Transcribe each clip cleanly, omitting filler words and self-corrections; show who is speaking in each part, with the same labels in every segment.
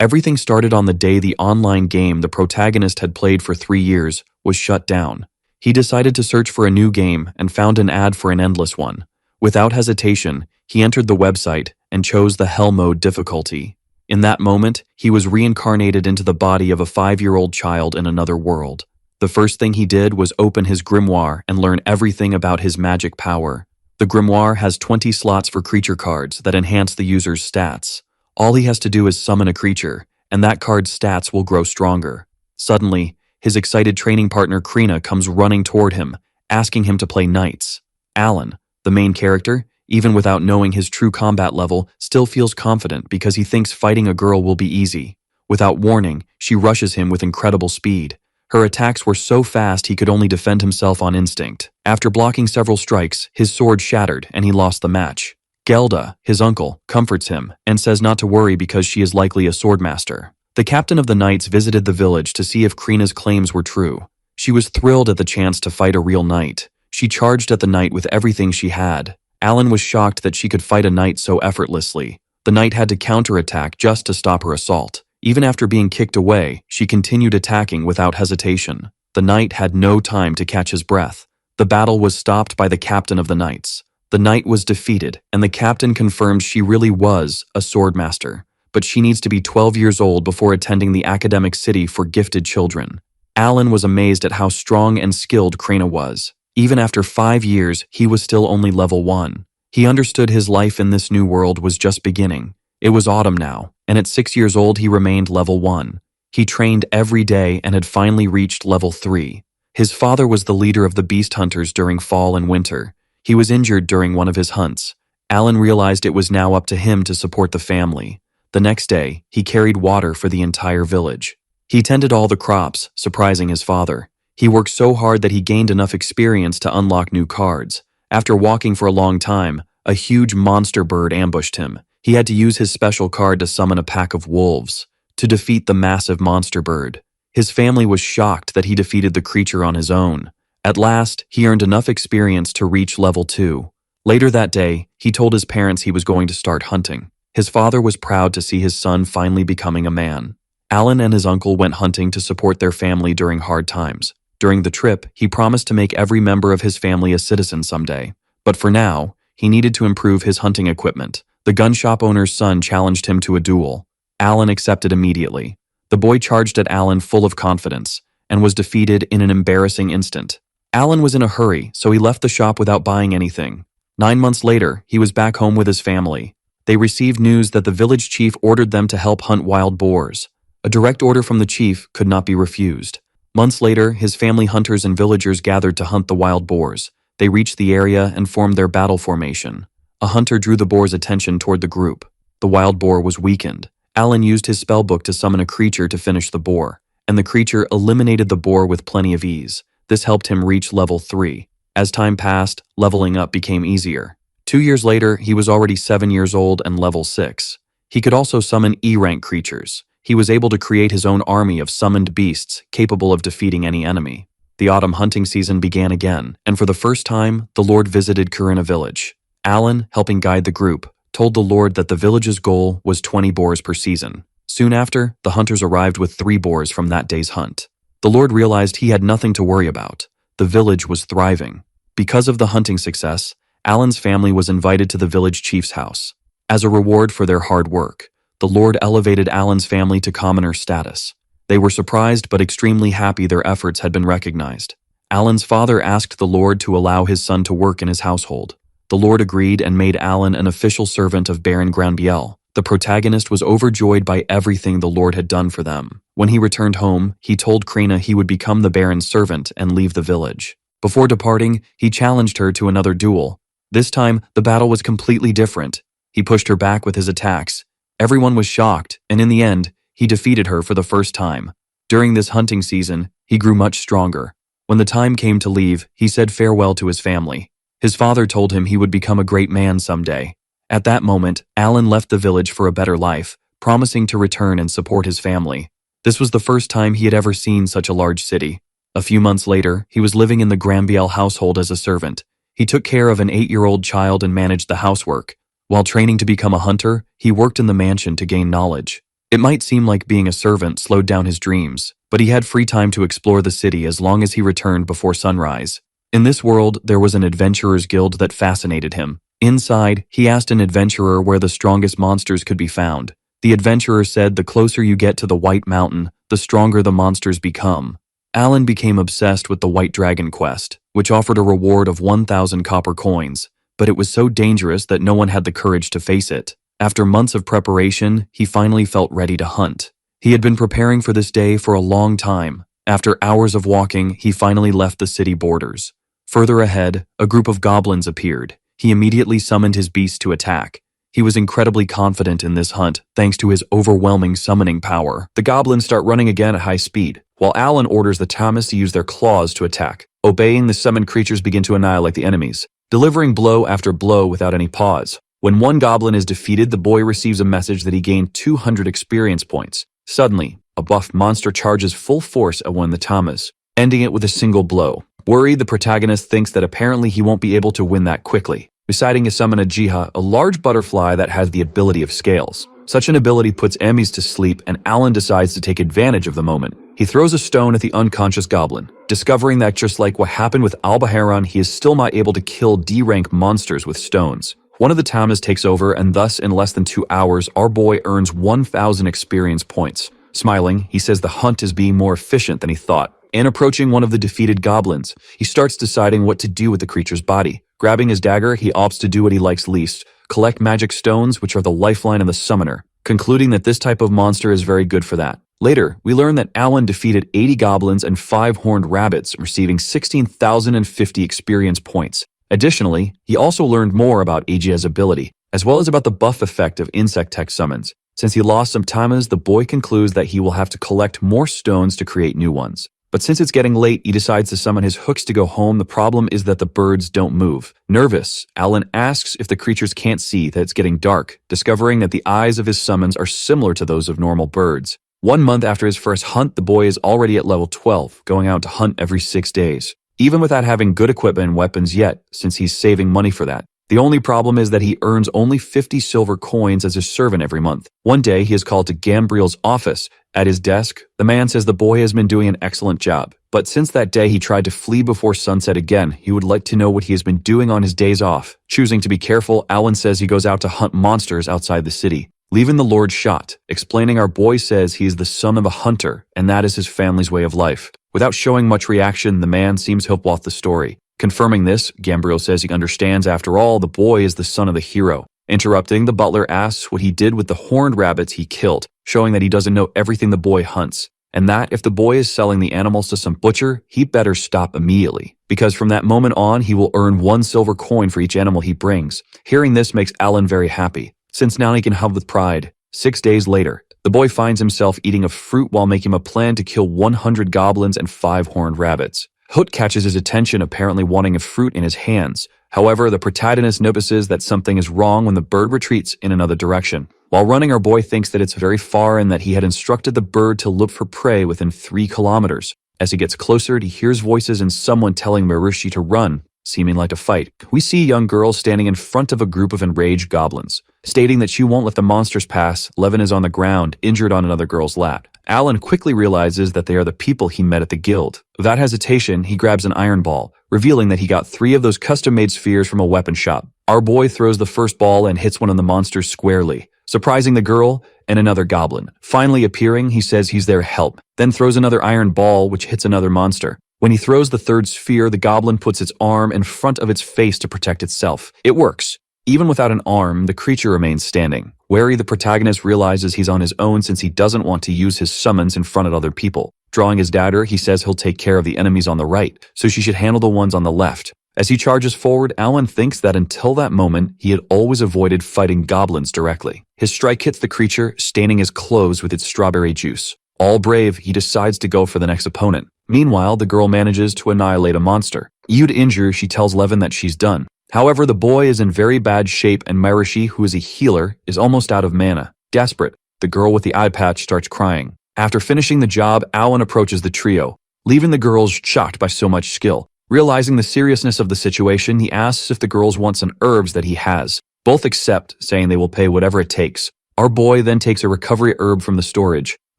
Speaker 1: Everything started on the day the online game the protagonist had played for 3 years was shut down. He decided to search for a new game and found an ad for an endless one. Without hesitation, he entered the website and chose the Hell Mode difficulty. In that moment, he was reincarnated into the body of a 5-year-old child in another world. The first thing he did was open his grimoire and learn everything about his magic power. The grimoire has 20 slots for creature cards that enhance the user's stats. All he has to do is summon a creature, and that card's stats will grow stronger. Suddenly, his excited training partner Krina comes running toward him, asking him to play knights. Alan, the main character, even without knowing his true combat level, still feels confident because he thinks fighting a girl will be easy. Without warning, she rushes him with incredible speed. Her attacks were so fast he could only defend himself on instinct. After blocking several strikes, his sword shattered and he lost the match. Gelda, his uncle, comforts him and says not to worry because she is likely a swordmaster. The captain of the knights visited the village to see if Krina's claims were true. She was thrilled at the chance to fight a real knight. She charged at the knight with everything she had. Alan was shocked that she could fight a knight so effortlessly. The knight had to counterattack just to stop her assault. Even after being kicked away, she continued attacking without hesitation. The knight had no time to catch his breath. The battle was stopped by the captain of the knights. The knight was defeated, and the captain confirmed she really was a swordmaster, but she needs to be 12 years old before attending the academic city for gifted children. Alan was amazed at how strong and skilled Krina was. Even after 5 years, he was still only level 1. He understood his life in this new world was just beginning. It was autumn now, and at 6 years old he remained level 1. He trained every day and had finally reached level 3. His father was the leader of the beast hunters during fall and winter. He was injured during one of his hunts. Alan realized it was now up to him to support the family. The next day, he carried water for the entire village. He tended all the crops, surprising his father. He worked so hard that he gained enough experience to unlock new cards. After walking for a long time, a huge monster bird ambushed him. He had to use his special card to summon a pack of wolves to defeat the massive monster bird. His family was shocked that he defeated the creature on his own. At last, he earned enough experience to reach level 2. Later that day, he told his parents he was going to start hunting. His father was proud to see his son finally becoming a man. Alan and his uncle went hunting to support their family during hard times. During the trip, he promised to make every member of his family a citizen someday. But for now, he needed to improve his hunting equipment. The gun shop owner's son challenged him to a duel. Alan accepted immediately. The boy charged at Alan full of confidence and was defeated in an embarrassing instant. Alan was in a hurry, so he left the shop without buying anything. 9 months later, he was back home with his family. They received news that the village chief ordered them to help hunt wild boars. A direct order from the chief could not be refused. Months later, his family hunters and villagers gathered to hunt the wild boars. They reached the area and formed their battle formation. A hunter drew the boar's attention toward the group. The wild boar was weakened. Alan used his spellbook to summon a creature to finish the boar, and the creature eliminated the boar with plenty of ease. This helped him reach level 3. As time passed, leveling up became easier. 2 years later, he was already 7 years old and level 6. He could also summon E-rank creatures. He was able to create his own army of summoned beasts capable of defeating any enemy. The autumn hunting season began again, and for the first time, the Lord visited Kurina village. Alan, helping guide the group, told the Lord that the village's goal was 20 boars per season. Soon after, the hunters arrived with 3 boars from that day's hunt. The Lord realized he had nothing to worry about. The village was thriving. Because of the hunting success, Alan's family was invited to the village chief's house. As a reward for their hard work, the Lord elevated Alan's family to commoner status. They were surprised but extremely happy their efforts had been recognized. Alan's father asked the Lord to allow his son to work in his household. The Lord agreed and made Alan an official servant of Baron Granbiel. The protagonist was overjoyed by everything the Lord had done for them. When he returned home, he told Krina he would become the Baron's servant and leave the village. Before departing, he challenged her to another duel. This time, the battle was completely different. He pushed her back with his attacks. Everyone was shocked, and in the end, he defeated her for the first time. During this hunting season, he grew much stronger. When the time came to leave, he said farewell to his family. His father told him he would become a great man someday. At that moment, Alan left the village for a better life, promising to return and support his family. This was the first time he had ever seen such a large city. A few months later, he was living in the Granbiel household as a servant. He took care of an 8-year-old child and managed the housework. While training to become a hunter, he worked in the mansion to gain knowledge. It might seem like being a servant slowed down his dreams, but he had free time to explore the city as long as he returned before sunrise. In this world, there was an adventurers guild that fascinated him. Inside, he asked an adventurer where the strongest monsters could be found. The adventurer said the closer you get to the White Mountain, the stronger the monsters become. Alan became obsessed with the White Dragon quest, which offered a reward of 1,000 copper coins, but it was so dangerous that no one had the courage to face it. After months of preparation, he finally felt ready to hunt. He had been preparing for this day for a long time. After hours of walking, he finally left the city borders. Further ahead, a group of goblins appeared. He immediately summoned his beast to attack. He was incredibly confident in this hunt, thanks to his overwhelming summoning power. The goblins start running again at high speed, while Alan orders the Thomas to use their claws to attack. Obeying, the summoned creatures begin to annihilate the enemies, delivering blow after blow without any pause. When one goblin is defeated, the boy receives a message that he gained 200 experience points. Suddenly, a buffed monster charges full force at one of the Thomas, ending it with a single blow. Worried, the protagonist thinks that apparently he won't be able to win that quickly, deciding to summon a Jiha, a large butterfly that has the ability of scales. Such an ability puts enemies to sleep, and Alan decides to take advantage of the moment. He throws a stone at the unconscious goblin, discovering that just like what happened with Albaharan, he is still not able to kill D-rank monsters with stones. One of the Tamas takes over, and thus in less than 2 hours, our boy earns 1,000 experience points. Smiling, he says the hunt is being more efficient than he thought. And approaching one of the defeated goblins, he starts deciding what to do with the creature's body. Grabbing his dagger, he opts to do what he likes least, collect magic stones, which are the lifeline of the summoner, concluding that this type of monster is very good for that. Later, we learn that Alan defeated 80 goblins and 5 horned rabbits, receiving 16,050 experience points. Additionally, he also learned more about Aegea's ability, as well as about the buff effect of insect tech summons. Since he lost some Tamas, the boy concludes that he will have to collect more stones to create new ones. But since it's getting late, he decides to summon his hooks to go home. The problem is that the birds don't move. Nervous, Alan asks if the creatures can't see that it's getting dark, discovering that the eyes of his summons are similar to those of normal birds. 1 month after his first hunt, the boy is already at level 12, going out to hunt every 6 days. Even without having good equipment and weapons yet, since he's saving money for that. The only problem is that he earns only 50 silver coins as a servant every month. One day, he is called to Gambriel's office. At his desk, the man says the boy has been doing an excellent job. But since that day he tried to flee before sunset again, he would like to know what he has been doing on his days off. Choosing to be careful, Alan says he goes out to hunt monsters outside the city, leaving the Lord shot. Explaining, our boy says he is the son of a hunter, and that is his family's way of life. Without showing much reaction, the man seems to help off the story. Confirming this, Gambriel says he understands after all the boy is the son of the hero. Interrupting, the butler asks what he did with the horned rabbits he killed, showing that he doesn't know everything the boy hunts, and that if the boy is selling the animals to some butcher, he better stop immediately, because from that moment on he will earn 1 silver coin for each animal he brings. Hearing this makes Alan very happy, since now he can hub with pride. 6 days later, the boy finds himself eating a fruit while making a plan to kill 100 goblins and 5 horned rabbits. Hoot catches his attention, apparently wanting a fruit in his hands. However, the protagonist notices that something is wrong when the bird retreats in another direction. While running, our boy thinks that it's very far and that he had instructed the bird to look for prey within 3 kilometers. As he gets closer, he hears voices and someone telling Marushi to run, seeming like a fight. We see a young girl standing in front of a group of enraged goblins. Stating that she won't let the monsters pass, Levin is on the ground, injured on another girl's lap. Alan quickly realizes that they are the people he met at the guild. Without hesitation, he grabs an iron ball, revealing that he got 3 of those custom-made spheres from a weapon shop. Our boy throws the first ball and hits one of the monsters squarely, surprising the girl and another goblin. Finally appearing, he says he's there to help, then throws another iron ball which hits another monster. When he throws the 3rd sphere, the goblin puts its arm in front of its face to protect itself. It works. Even without an arm, the creature remains standing. Wary, the protagonist realizes he's on his own since he doesn't want to use his summons in front of other people. Drawing his dagger, he says he'll take care of the enemies on the right, so she should handle the ones on the left. As he charges forward, Alan thinks that until that moment, he had always avoided fighting goblins directly. His strike hits the creature, staining his clothes with its strawberry juice. All brave, he decides to go for the next opponent. Meanwhile, the girl manages to annihilate a monster. Eager to injure, she tells Levin that she's done. However, the boy is in very bad shape and Marushi, who is a healer, is almost out of mana. Desperate, the girl with the eye patch starts crying. After finishing the job, Alan approaches the trio, leaving the girls shocked by so much skill. Realizing the seriousness of the situation, he asks if the girls want some herbs that he has. Both accept, saying they will pay whatever it takes. Our boy then takes a recovery herb from the storage,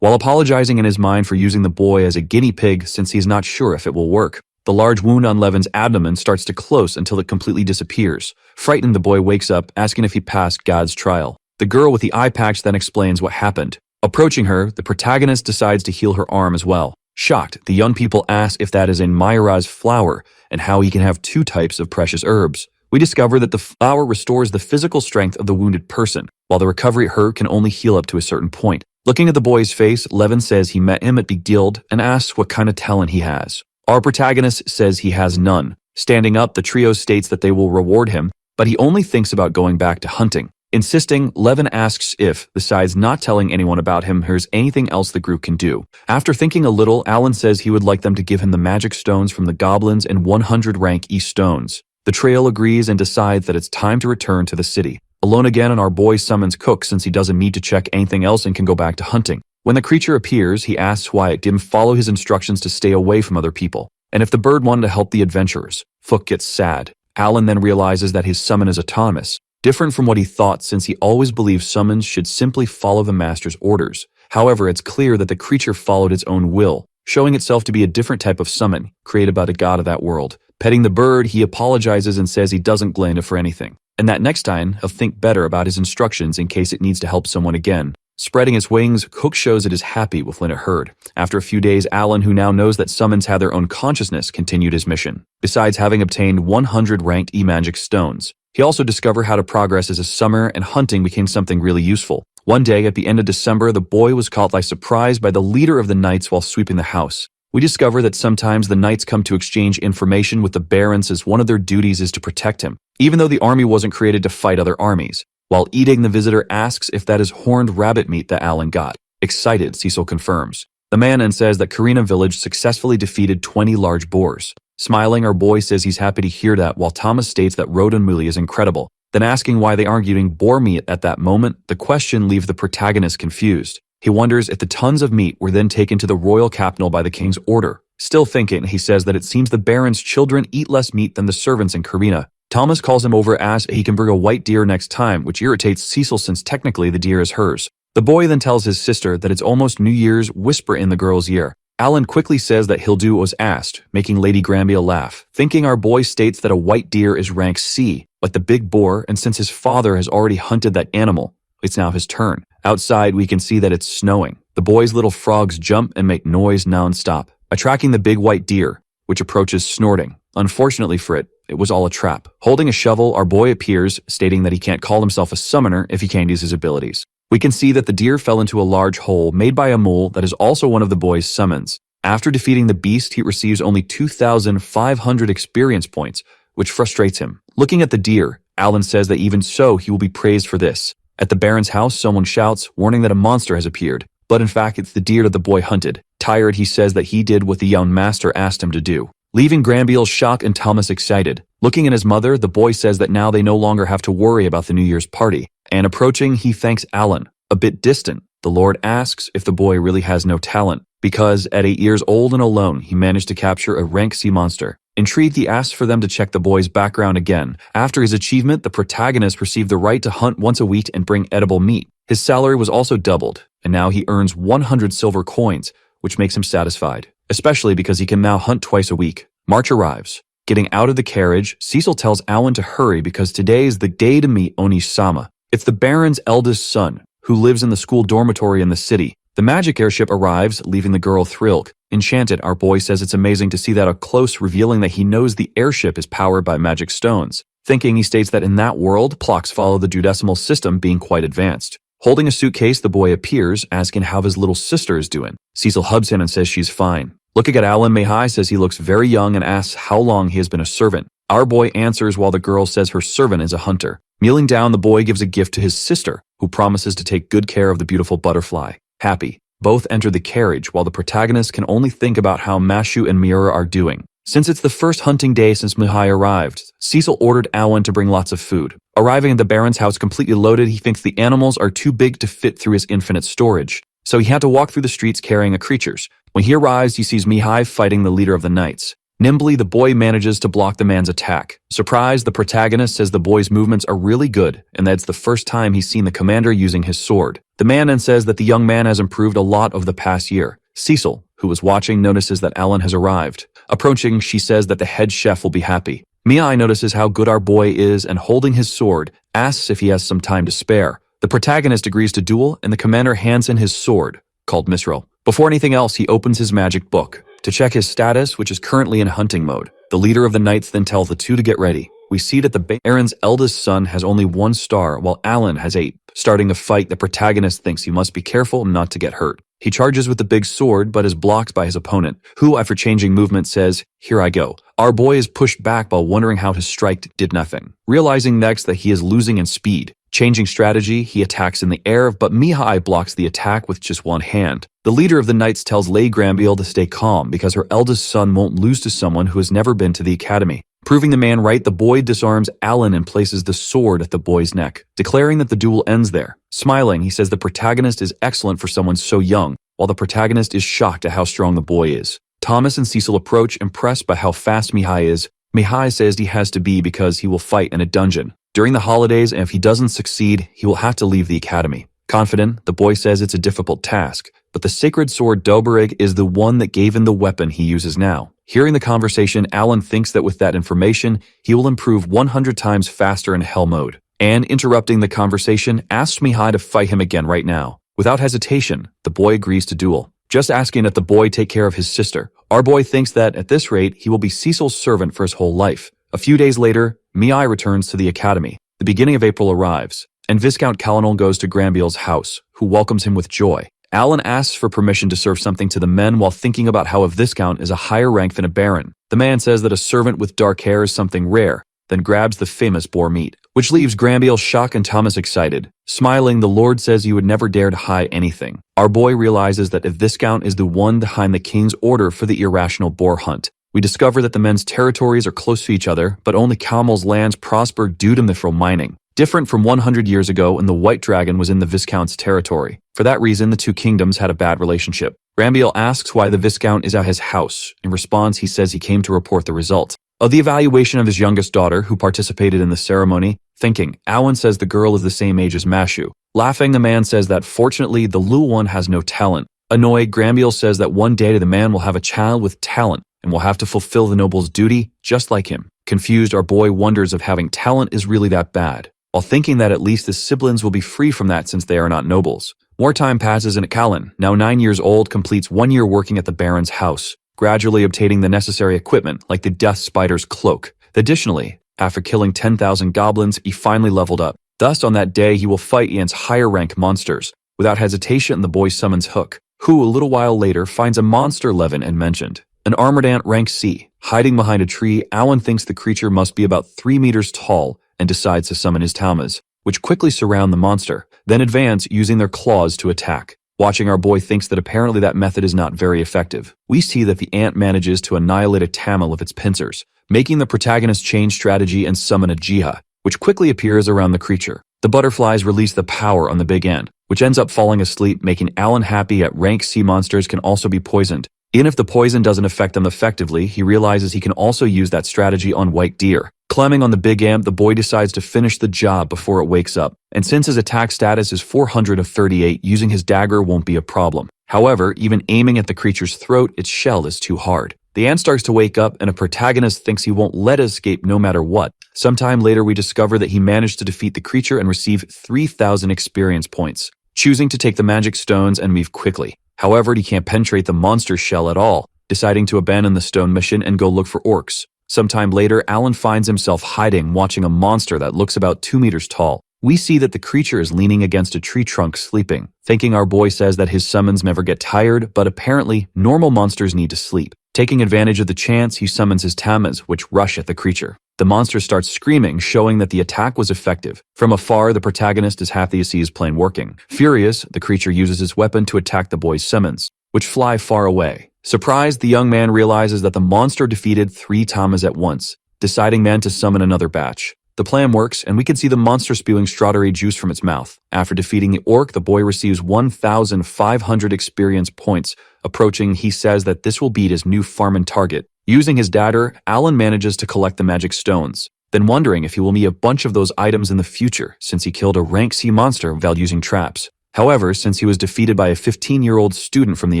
Speaker 1: while apologizing in his mind for using the boy as a guinea pig since he's not sure if it will work. The large wound on Levin's abdomen starts to close until it completely disappears. Frightened, the boy wakes up, asking if he passed God's trial. The girl with the eye patch then explains what happened. Approaching her, the protagonist decides to heal her arm as well. Shocked, the young people ask if that is a Mayura's flower and how he can have two types of precious herbs. We discover that the flower restores the physical strength of the wounded person, while the recovery herb can only heal up to a certain point. Looking at the boy's face, Levin says he met him at Big Guild and asks what kind of talent he has. Our protagonist says he has none. Standing up, the trio states that they will reward him, but he only thinks about going back to hunting. Insisting, Levin asks if, besides not telling anyone about him, there's anything else the group can do. After thinking a little, Alan says he would like them to give him the magic stones from the goblins and 100 rank East stones. The trio agrees and decides that it's time to return to the city. Alone again, and our boy summons Cook since he doesn't need to check anything else and can go back to hunting. When the creature appears, he asks why it didn't follow his instructions to stay away from other people, and if the bird wanted to help the adventurers. Fook gets sad. Alan then realizes that his summon is autonomous, different from what he thought since he always believed summons should simply follow the master's orders. However, it's clear that the creature followed its own will, showing itself to be a different type of summon, created by the god of that world. Petting the bird, he apologizes and says he doesn't blame it for anything, and that next time he'll think better about his instructions in case it needs to help someone again. Spreading its wings, Cook shows it is happy with what it heard. After a few days, Alan, who now knows that summons have their own consciousness, continued his mission. Besides having obtained 100 ranked E-magic stones, he also discovered how to progress as a summoner, and hunting became something really useful. One day, at the end of December, the boy was caught by surprise by the leader of the knights while sweeping the house. We discover that sometimes the knights come to exchange information with the barons as one of their duties is to protect him, even though the army wasn't created to fight other armies. While eating, the visitor asks if that is horned rabbit meat that Alan got. Excited, Cecil confirms. The man then says that Karina village successfully defeated 20 large boars. Smiling, our boy says he's happy to hear that, while Thomas states that Rodan Muli is incredible. Then asking why they aren't eating boar meat at that moment, the question leaves the protagonist confused. He wonders if the tons of meat were then taken to the royal capital by the king's order. Still thinking, he says that it seems the baron's children eat less meat than the servants in Karina. Thomas calls him over, asks he can bring a white deer next time, which irritates Cecil since technically the deer is hers. The boy then tells his sister that it's almost New Year's, whisper in the girl's ear. Alan quickly says that he'll do what was asked, making Lady Granville laugh. Thinking, our boy states that a white deer is rank C, like the big boar, and since his father has already hunted that animal, it's now his turn. Outside, we can see that it's snowing. The boy's little frogs jump and make noise non-stop, attracting the big white deer, which approaches snorting. Unfortunately for it, it was all a trap. Holding a shovel, our boy appears, stating that he can't call himself a summoner if he can't use his abilities. We can see that the deer fell into a large hole made by a mole that is also one of the boy's summons. After defeating the beast, he receives only 2,500 experience points, which frustrates him. Looking at the deer, Alan says that even so, he will be praised for this. At the Baron's house, someone shouts, warning that a monster has appeared, but in fact it's the deer that the boy hunted. Tired, he says that he did what the young master asked him to do. Leaving Granville shocked and Thomas excited. Looking at his mother, the boy says that now they no longer have to worry about the New Year's party. And approaching, he thanks Alan. A bit distant, the Lord asks if the boy really has no talent, because at 8 years old and alone, he managed to capture a rank C monster. Intrigued, he asks for them to check the boy's background again. After his achievement, the protagonist received the right to hunt once a week and bring edible meat. His salary was also doubled, and now he earns 100 silver coins, which makes him satisfied, especially because he can now hunt twice a week. March arrives. Getting out of the carriage, Cecil tells Alan to hurry because today is the day to meet Onishi-sama. It's the Baron's eldest son, who lives in the school dormitory in the city. The magic airship arrives, leaving the girl thrilled. Enchanted, our boy says it's amazing to see that up close, revealing that he knows the airship is powered by magic stones. Thinking, he states that in that world, clocks follow the duodecimal system, being quite advanced. Holding a suitcase, the boy appears, asking how his little sister is doing. Cecil hubs him and says she's fine. Looking at Alan, Mihai says he looks very young and asks how long he has been a servant. Our boy answers while the girl says her servant is a hunter. Kneeling down, the boy gives a gift to his sister, who promises to take good care of the beautiful butterfly. Happy, both enter the carriage while the protagonist can only think about how Mashu and Miura are doing. Since it's the first hunting day since Mihai arrived, Cecil ordered Alan to bring lots of food. Arriving at the Baron's house completely loaded, he thinks the animals are too big to fit through his infinite storage, so he had to walk through the streets carrying the creatures. When he arrives, he sees Mihai fighting the leader of the knights. Nimbly, the boy manages to block the man's attack. Surprised, the protagonist says the boy's movements are really good and that it's the first time he's seen the commander using his sword. The man then says that the young man has improved a lot over the past year. Cecil, who was watching, notices that Alan has arrived. Approaching, she says that the head chef will be happy. Mihai notices how good our boy is and, holding his sword, asks if he has some time to spare. The protagonist agrees to duel and the commander hands in his sword, called Misrel. Before anything else, he opens his magic book to check his status, which is currently in hunting mode. The leader of the knights then tells the two to get ready. We see that the Baron's eldest son has only 1 star, while Alan has 8. Starting a fight, the protagonist thinks he must be careful not to get hurt. He charges with the big sword, but is blocked by his opponent, who, after changing movement, says, "Here I go." Our boy is pushed back while wondering how his strike did nothing. Realizing next that he is losing in speed. Changing strategy, he attacks in the air, but Mihai blocks the attack with just one hand. The leader of the knights tells Lady Granville to stay calm because her eldest son won't lose to someone who has never been to the academy. Proving the man right, the boy disarms Alan and places the sword at the boy's neck, declaring that the duel ends there. Smiling, he says the protagonist is excellent for someone so young, while the protagonist is shocked at how strong the boy is. Thomas and Cecil approach, impressed by how fast Mihai is. Mihai says he has to be because he will fight in a dungeon during the holidays, and if he doesn't succeed, he will have to leave the academy. Confident, the boy says it's a difficult task, but the sacred sword Doberig is the one that gave him the weapon he uses now. Hearing the conversation, Alan thinks that with that information, he will improve 100 times faster in hell mode. And, interrupting the conversation, asks Mihai to fight him again right now. Without hesitation, the boy agrees to duel, just asking that the boy take care of his sister. Our boy thinks that, at this rate, he will be Cecil's servant for his whole life. A few days later, Mihai returns to the academy. The beginning of April arrives, and Viscount Calinol goes to Granville's house, who welcomes him with joy. Alan asks for permission to serve something to the men while thinking about how a Viscount is a higher rank than a Baron. The man says that a servant with dark hair is something rare, then grabs the famous boar meat, which leaves Granville shocked and Thomas excited. Smiling, the Lord says you would never dare to hide anything. Our boy realizes that a Viscount is the one behind the king's order for the irrational boar hunt. We discover that the men's territories are close to each other, but only Camel's lands prosper due to mithril mining. Different from 100 years ago when the White Dragon was in the Viscount's territory. For that reason, the two kingdoms had a bad relationship. Granville asks why the Viscount is at his house. In response, he says he came to report the result of the evaluation of his youngest daughter, who participated in the ceremony. Thinking, Alan says the girl is the same age as Mashu. Laughing, the man says that fortunately, the little one has no talent. Annoyed, Granville says that one day the man will have a child with talent and will have to fulfill the noble's duty just like him. Confused, our boy wonders if having talent is really that bad, while thinking that at least his siblings will be free from that since they are not nobles. More time passes and Callan, now 9 years old, completes 1 year working at the Baron's house, gradually obtaining the necessary equipment like the Death Spider's cloak. Additionally, after killing 10,000 goblins, he finally leveled up. Thus, on that day, he will fight against higher rank monsters. Without hesitation, the boy summons Hook, who a little while later finds a monster Levin and mentioned. An armored ant rank C. Hiding behind a tree, Alan thinks the creature must be about 3 meters tall and decides to summon his Talmas, which quickly surround the monster, then advance using their claws to attack. Watching, our boy thinks that apparently that method is not very effective. We see that the ant manages to annihilate a Tamil with its pincers, making the protagonist change strategy and summon a Jiha, which quickly appears around the creature. The butterflies release the power on the big ant, which ends up falling asleep, making Alan happy at rank C monsters can also be poisoned. Even if the poison doesn't affect them effectively, he realizes he can also use that strategy on white deer. Climbing on the big ant, the boy decides to finish the job before it wakes up, and since his attack status is 400 of 38, using his dagger won't be a problem. However, even aiming at the creature's throat, its shell is too hard. The ant starts to wake up, and a protagonist thinks he won't let it escape no matter what. Sometime later, we discover that he managed to defeat the creature and receive 3,000 experience points, choosing to take the magic stones and move quickly. However, he can't penetrate the monster's shell at all, deciding to abandon the stone mission and go look for orcs. Sometime later, Alan finds himself hiding, watching a monster that looks about 2 meters tall. We see that the creature is leaning against a tree trunk sleeping. Thinking, our boy says that his summons never get tired, but apparently, normal monsters need to sleep. Taking advantage of the chance, he summons his Tamas, which rush at the creature. The monster starts screaming, showing that the attack was effective. From afar, the protagonist is happy to see his plan working. Furious, the creature uses his weapon to attack the boy's summons, which fly far away. Surprised, the young man realizes that the monster defeated 3 Tamas at once, deciding then to summon another batch. The plan works, and we can see the monster spewing strawberry juice from its mouth. After defeating the orc, the boy receives 1,500 experience points. Approaching, he says that this will beat his new farming target, Using his dagger, Alan manages to collect the magic stones, then wondering if he will need a bunch of those items in the future since he killed a rank C monster without using traps. However, since he was defeated by a 15-year-old student from the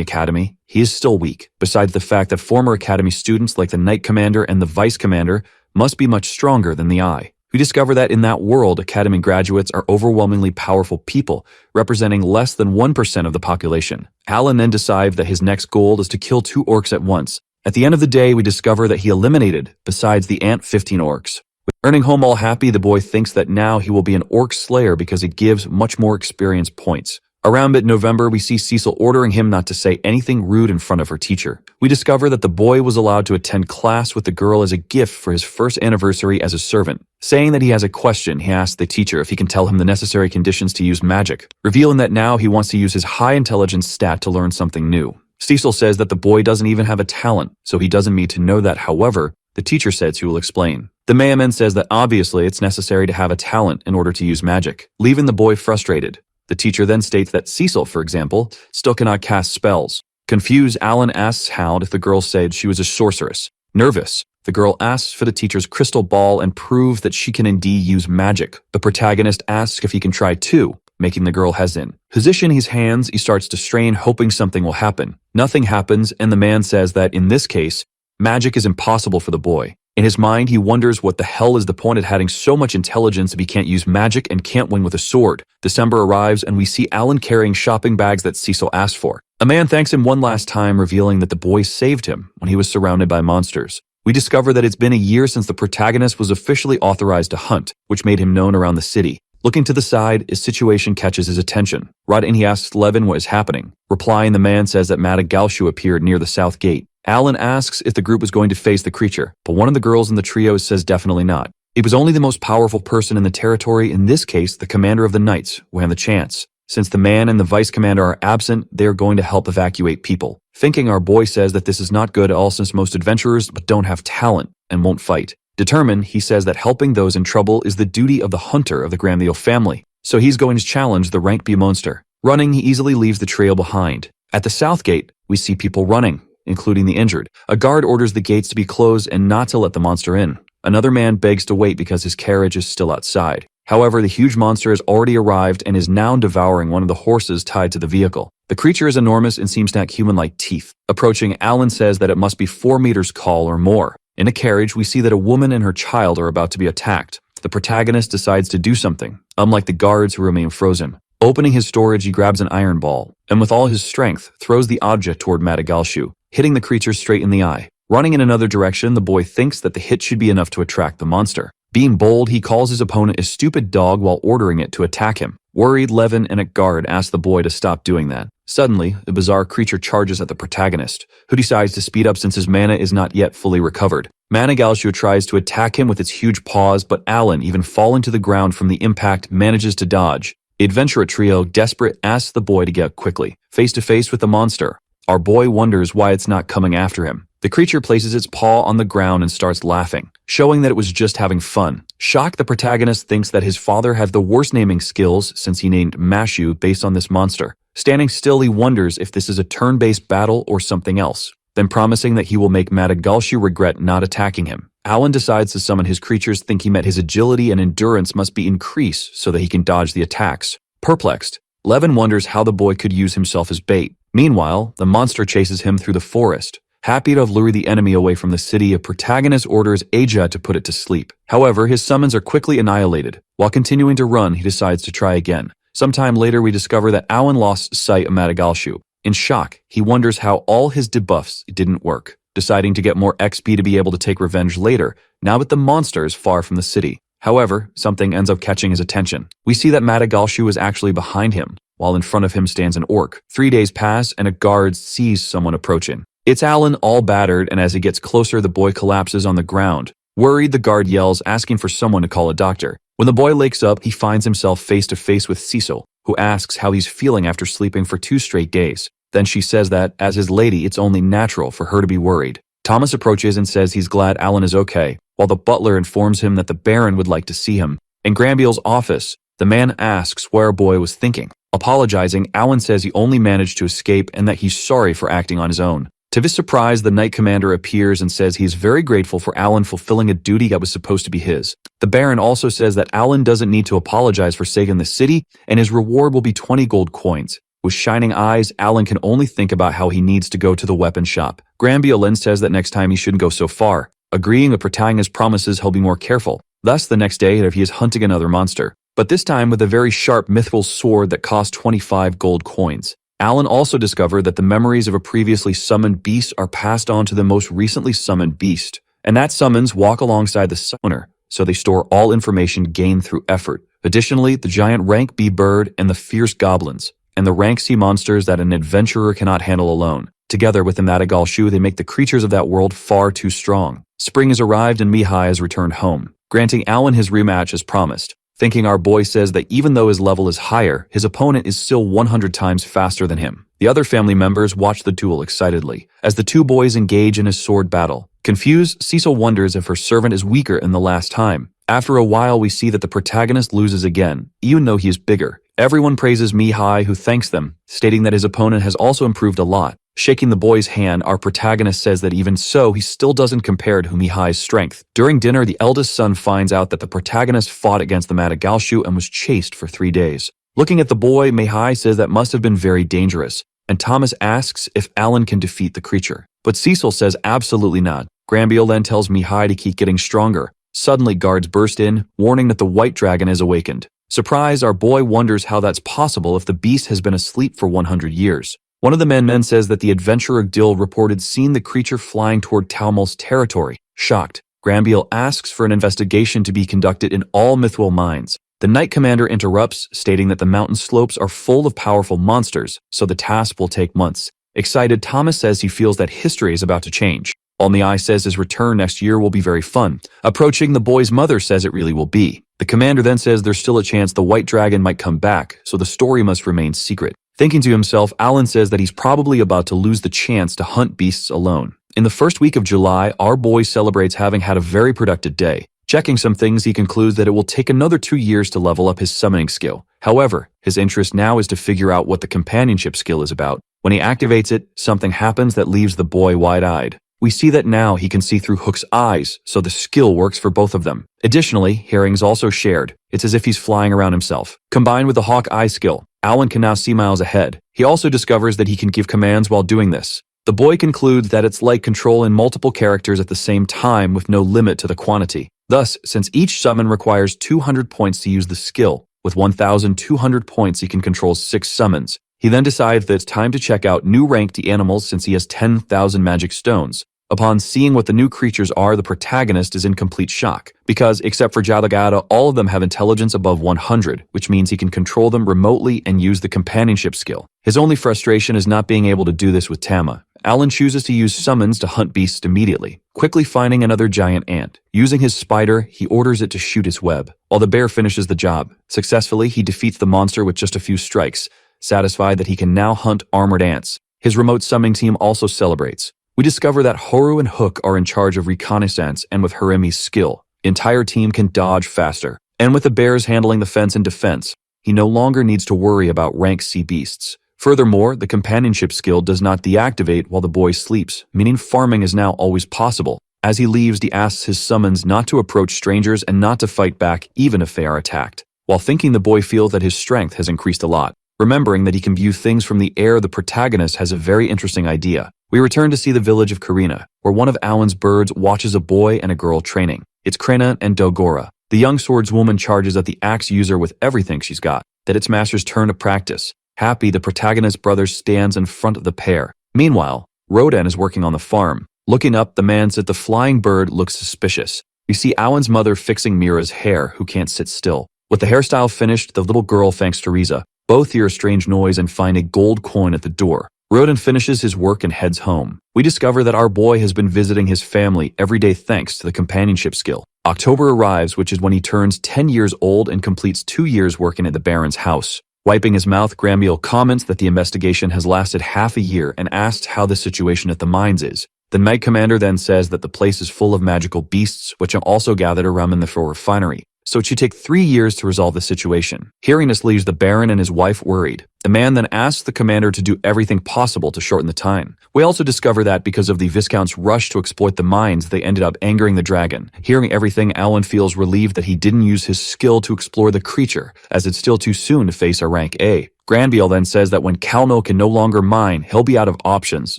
Speaker 1: academy, he is still weak, besides the fact that former academy students like the Knight Commander and the Vice Commander must be much stronger than the Eye. We discover that in that world, academy graduates are overwhelmingly powerful people, representing less than 1% of the population. Alan then decides that his next goal is to kill 2 orcs at once. At the end of the day, we discover that he eliminated, besides the ant, 15 orcs. Returning home all happy, the boy thinks that now he will be an Orc Slayer because it gives much more experience points. Around mid-November, we see Cecil ordering him not to say anything rude in front of her teacher. We discover that the boy was allowed to attend class with the girl as a gift for his first anniversary as a servant. Saying that he has a question, he asks the teacher if he can tell him the necessary conditions to use magic, revealing that now he wants to use his high intelligence stat to learn something new. Cecil says that the boy doesn't even have a talent, so he doesn't need to know that. However, the teacher says he will explain. The mailman says that obviously it's necessary to have a talent in order to use magic, leaving the boy frustrated. The teacher then states that Cecil, for example, still cannot cast spells. Confused, Alan asks how if the girl said she was a sorceress. Nervous, the girl asks for the teacher's crystal ball and proves that she can indeed use magic. The protagonist asks if he can try too, making the girl hesitant. Positioning his hands, he starts to strain, hoping something will happen. Nothing happens, and the man says that in this case, magic is impossible for the boy. In his mind, he wonders what the hell is the point of having so much intelligence if he can't use magic and can't win with a sword. December arrives and we see Alan carrying shopping bags that Cecil asked for. A man thanks him one last time, revealing that the boy saved him when he was surrounded by monsters. We discover that it's been a year since the protagonist was officially authorized to hunt, which made him known around the city. Looking to the side, his situation catches his attention. Right, he asks Levin what is happening. Replying, the man says that madamada appeared near the south gate. Alan asks if the group was going to face the creature, but one of the girls in the trio says definitely not. It was only the most powerful person in the territory, in this case the commander of the knights, who had the chance. Since the man and the vice commander are absent, they are going to help evacuate people. Thinking, our boy says that this is not good at all since most adventurers but don't have talent and won't fight. Determined, he says that helping those in trouble is the duty of the hunter of the Granville family, so he's going to challenge the rank B monster. Running, he easily leaves the trail behind. At the south gate, we see people running, including the injured. A guard orders the gates to be closed and not to let the monster in. Another man begs to wait because his carriage is still outside. However, the huge monster has already arrived and is now devouring one of the horses tied to the vehicle. The creature is enormous and seems to have human-like teeth. Approaching, Alan says that it must be 4 meters tall or more. In a carriage, we see that a woman and her child are about to be attacked. The protagonist decides to do something, unlike the guards who remain frozen. Opening his storage, he grabs an iron ball, and with all his strength, throws the object toward Madagelshu, hitting the creature straight in the eye. Running in another direction, the boy thinks that the hit should be enough to attract the monster. Being bold, he calls his opponent a stupid dog while ordering it to attack him. Worried, Levin and a guard ask the boy to stop doing that. Suddenly, the bizarre creature charges at the protagonist, who decides to speed up since his mana is not yet fully recovered. Manhwa tries to attack him with its huge paws, but Alan, even falling to the ground from the impact, manages to dodge. The adventurer trio, desperate, asks the boy to get up quickly. Face to face with the monster, our boy wonders why it's not coming after him. The creature places its paw on the ground and starts laughing, showing that it was just having fun. Shocked, the protagonist thinks that his father had the worst naming skills since he named Mashu based on this monster. Standing still, he wonders if this is a turn-based battle or something else, then promising that he will make Madagelshu regret not attacking him. Alan decides to summon his creatures, thinking that his agility and endurance must be increased so that he can dodge the attacks. Perplexed, Levin wonders how the boy could use himself as bait. Meanwhile, the monster chases him through the forest. Happy to have lured the enemy away from the city, a protagonist orders Aja to put it to sleep. However, his summons are quickly annihilated. While continuing to run, he decides to try again. Sometime later, we discover that Alan lost sight of Madagelshu. In shock, he wonders how all his debuffs didn't work, deciding to get more XP to be able to take revenge later, now that the monster is far from the city. However, something ends up catching his attention. We see that Madagelshu is actually behind him, while in front of him stands an orc. 3 days pass, and a guard sees someone approaching. It's Alan, all battered, and as he gets closer, the boy collapses on the ground. Worried, the guard yells, asking for someone to call a doctor. When the boy wakes up, he finds himself face to face with Cecil, who asks how he's feeling after sleeping for 2 straight days. Then she says that, as his lady, it's only natural for her to be worried. Thomas approaches and says he's glad Alan is okay, while the butler informs him that the Baron would like to see him. In Granville's office, the man asks where our boy was thinking. Apologizing, Alan says he only managed to escape and that he's sorry for acting on his own. To his surprise, the Knight Commander appears and says he's very grateful for Alan fulfilling a duty that was supposed to be his. The Baron also says that Alan doesn't need to apologize for saving the city, and his reward will be 20 gold coins. With shining eyes, Alan can only think about how he needs to go to the weapon shop. Granville then says that next time he shouldn't go so far. Agreeing, the protagonist promises he'll be more careful. Thus, the next day, he is hunting another monster, but this time with a very sharp mythical sword that costs 25 gold coins. Alan also discovered that the memories of a previously summoned beast are passed on to the most recently summoned beast, and that summons walk alongside the summoner, so they store all information gained through effort. Additionally, the giant rank B bird and the fierce goblins, and the rank C monsters that an adventurer cannot handle alone. Together with the Madagashu, they make the creatures of that world far too strong. Spring has arrived and Mihai has returned home, granting Alan his rematch as promised. Thinking, our boy says that even though his level is higher, his opponent is still 100 times faster than him. The other family members watch the duel excitedly, as the two boys engage in a sword battle. Confused, Cecil wonders if her servant is weaker than the last time. After a while, we see that the protagonist loses again, even though he is bigger. Everyone praises Mihai, who thanks them, stating that his opponent has also improved a lot. Shaking the boy's hand, our protagonist says that even so, he still doesn't compare to Mihai's strength. During dinner, the eldest son finds out that the protagonist fought against the Madagashu and was chased for 3 days. Looking at the boy, Mihai says that must have been very dangerous, and Thomas asks if Alan can defeat the creature. But Cecil says absolutely not. Granville then tells Mihai to keep getting stronger. Suddenly, guards burst in, warning that the white dragon is awakened. Surprised, our boy wonders how that's possible if the beast has been asleep for 100 years. One of the men says that the adventurer Dill reported seeing the creature flying toward Talmal's territory. Shocked, Granville asks for an investigation to be conducted in all Mythwell mines. The Knight Commander interrupts, stating that the mountain slopes are full of powerful monsters, so the task will take months. Excited, Thomas says he feels that history is about to change. Olmei says his return next year will be very fun. Approaching, the boy's mother says it really will be. The commander then says there's still a chance the white dragon might come back, so the story must remain secret. Thinking to himself, Alan says that he's probably about to lose the chance to hunt beasts alone. In the first week of July, our boy celebrates having had a very productive day. Checking some things, he concludes that it will take another 2 years to level up his summoning skill. However, his interest now is to figure out what the companionship skill is about. When he activates it, something happens that leaves the boy wide-eyed. We see that now he can see through Hook's eyes, so the skill works for both of them. Additionally, hearing's also shared. It's as if he's flying around himself. Combined with the Hawk Eye skill, Alan can now see miles ahead. He also discovers that he can give commands while doing this. The boy concludes that it's like controlling multiple characters at the same time with no limit to the quantity. Thus, since each summon requires 200 points to use the skill, with 1,200 points he can control 6 summons. He then decides that it's time to check out new rank D animals since he has 10,000 magic stones. Upon seeing what the new creatures are, the protagonist is in complete shock, because except for Jalagada, all of them have intelligence above 100, which means he can control them remotely and use the companionship skill. His only frustration is not being able to do this with Tama. Alan chooses to use summons to hunt beasts immediately, quickly finding another giant ant. Using his spider, he orders it to shoot its web, while the bear finishes the job. Successfully, he defeats the monster with just a few strikes, satisfied that he can now hunt armored ants. His remote summoning team also celebrates. We discover that Horu and Hook are in charge of reconnaissance, and with Haremi's skill, the entire team can dodge faster. And with the bears handling the fence and defense, he no longer needs to worry about rank C beasts. Furthermore, the companionship skill does not deactivate while the boy sleeps, meaning farming is now always possible. As he leaves, he asks his summons not to approach strangers and not to fight back even if they are attacked. While thinking, the boy feels that his strength has increased a lot. Remembering that he can view things from the air, the protagonist has a very interesting idea. We return to see the village of Karina, where one of Alan's birds watches a boy and a girl training. It's Krena and Dogora. The young swordswoman charges at the axe user with everything she's got, that its master's turn to practice. Happy, the protagonist's brother stands in front of the pair. Meanwhile, Rodan is working on the farm. Looking up, the man said the flying bird looks suspicious. We see Alan's mother fixing Mira's hair, who can't sit still. With the hairstyle finished, the little girl thanks Teresa. Both hear a strange noise and find a gold coin at the door. Rodan finishes his work and heads home. We discover that our boy has been visiting his family every day thanks to the companionship skill. October arrives, which is when he turns 10 years old and completes 2 years working at the Baron's house. Wiping his mouth, Granville comments that the investigation has lasted half a year and asks how the situation at the mines is. The Knight Commander then says that the place is full of magical beasts, which are also gathered around in the refinery. so it should take 3 years to resolve the situation. Hearing this leaves the Baron and his wife worried. The man then asks the commander to do everything possible to shorten the time. We also discover that because of the Viscount's rush to exploit the mines, they ended up angering the dragon. Hearing everything, Alan feels relieved that he didn't use his skill to explore the creature, as it's still too soon to face a rank A. Granville then says that when Calno can no longer mine, he'll be out of options,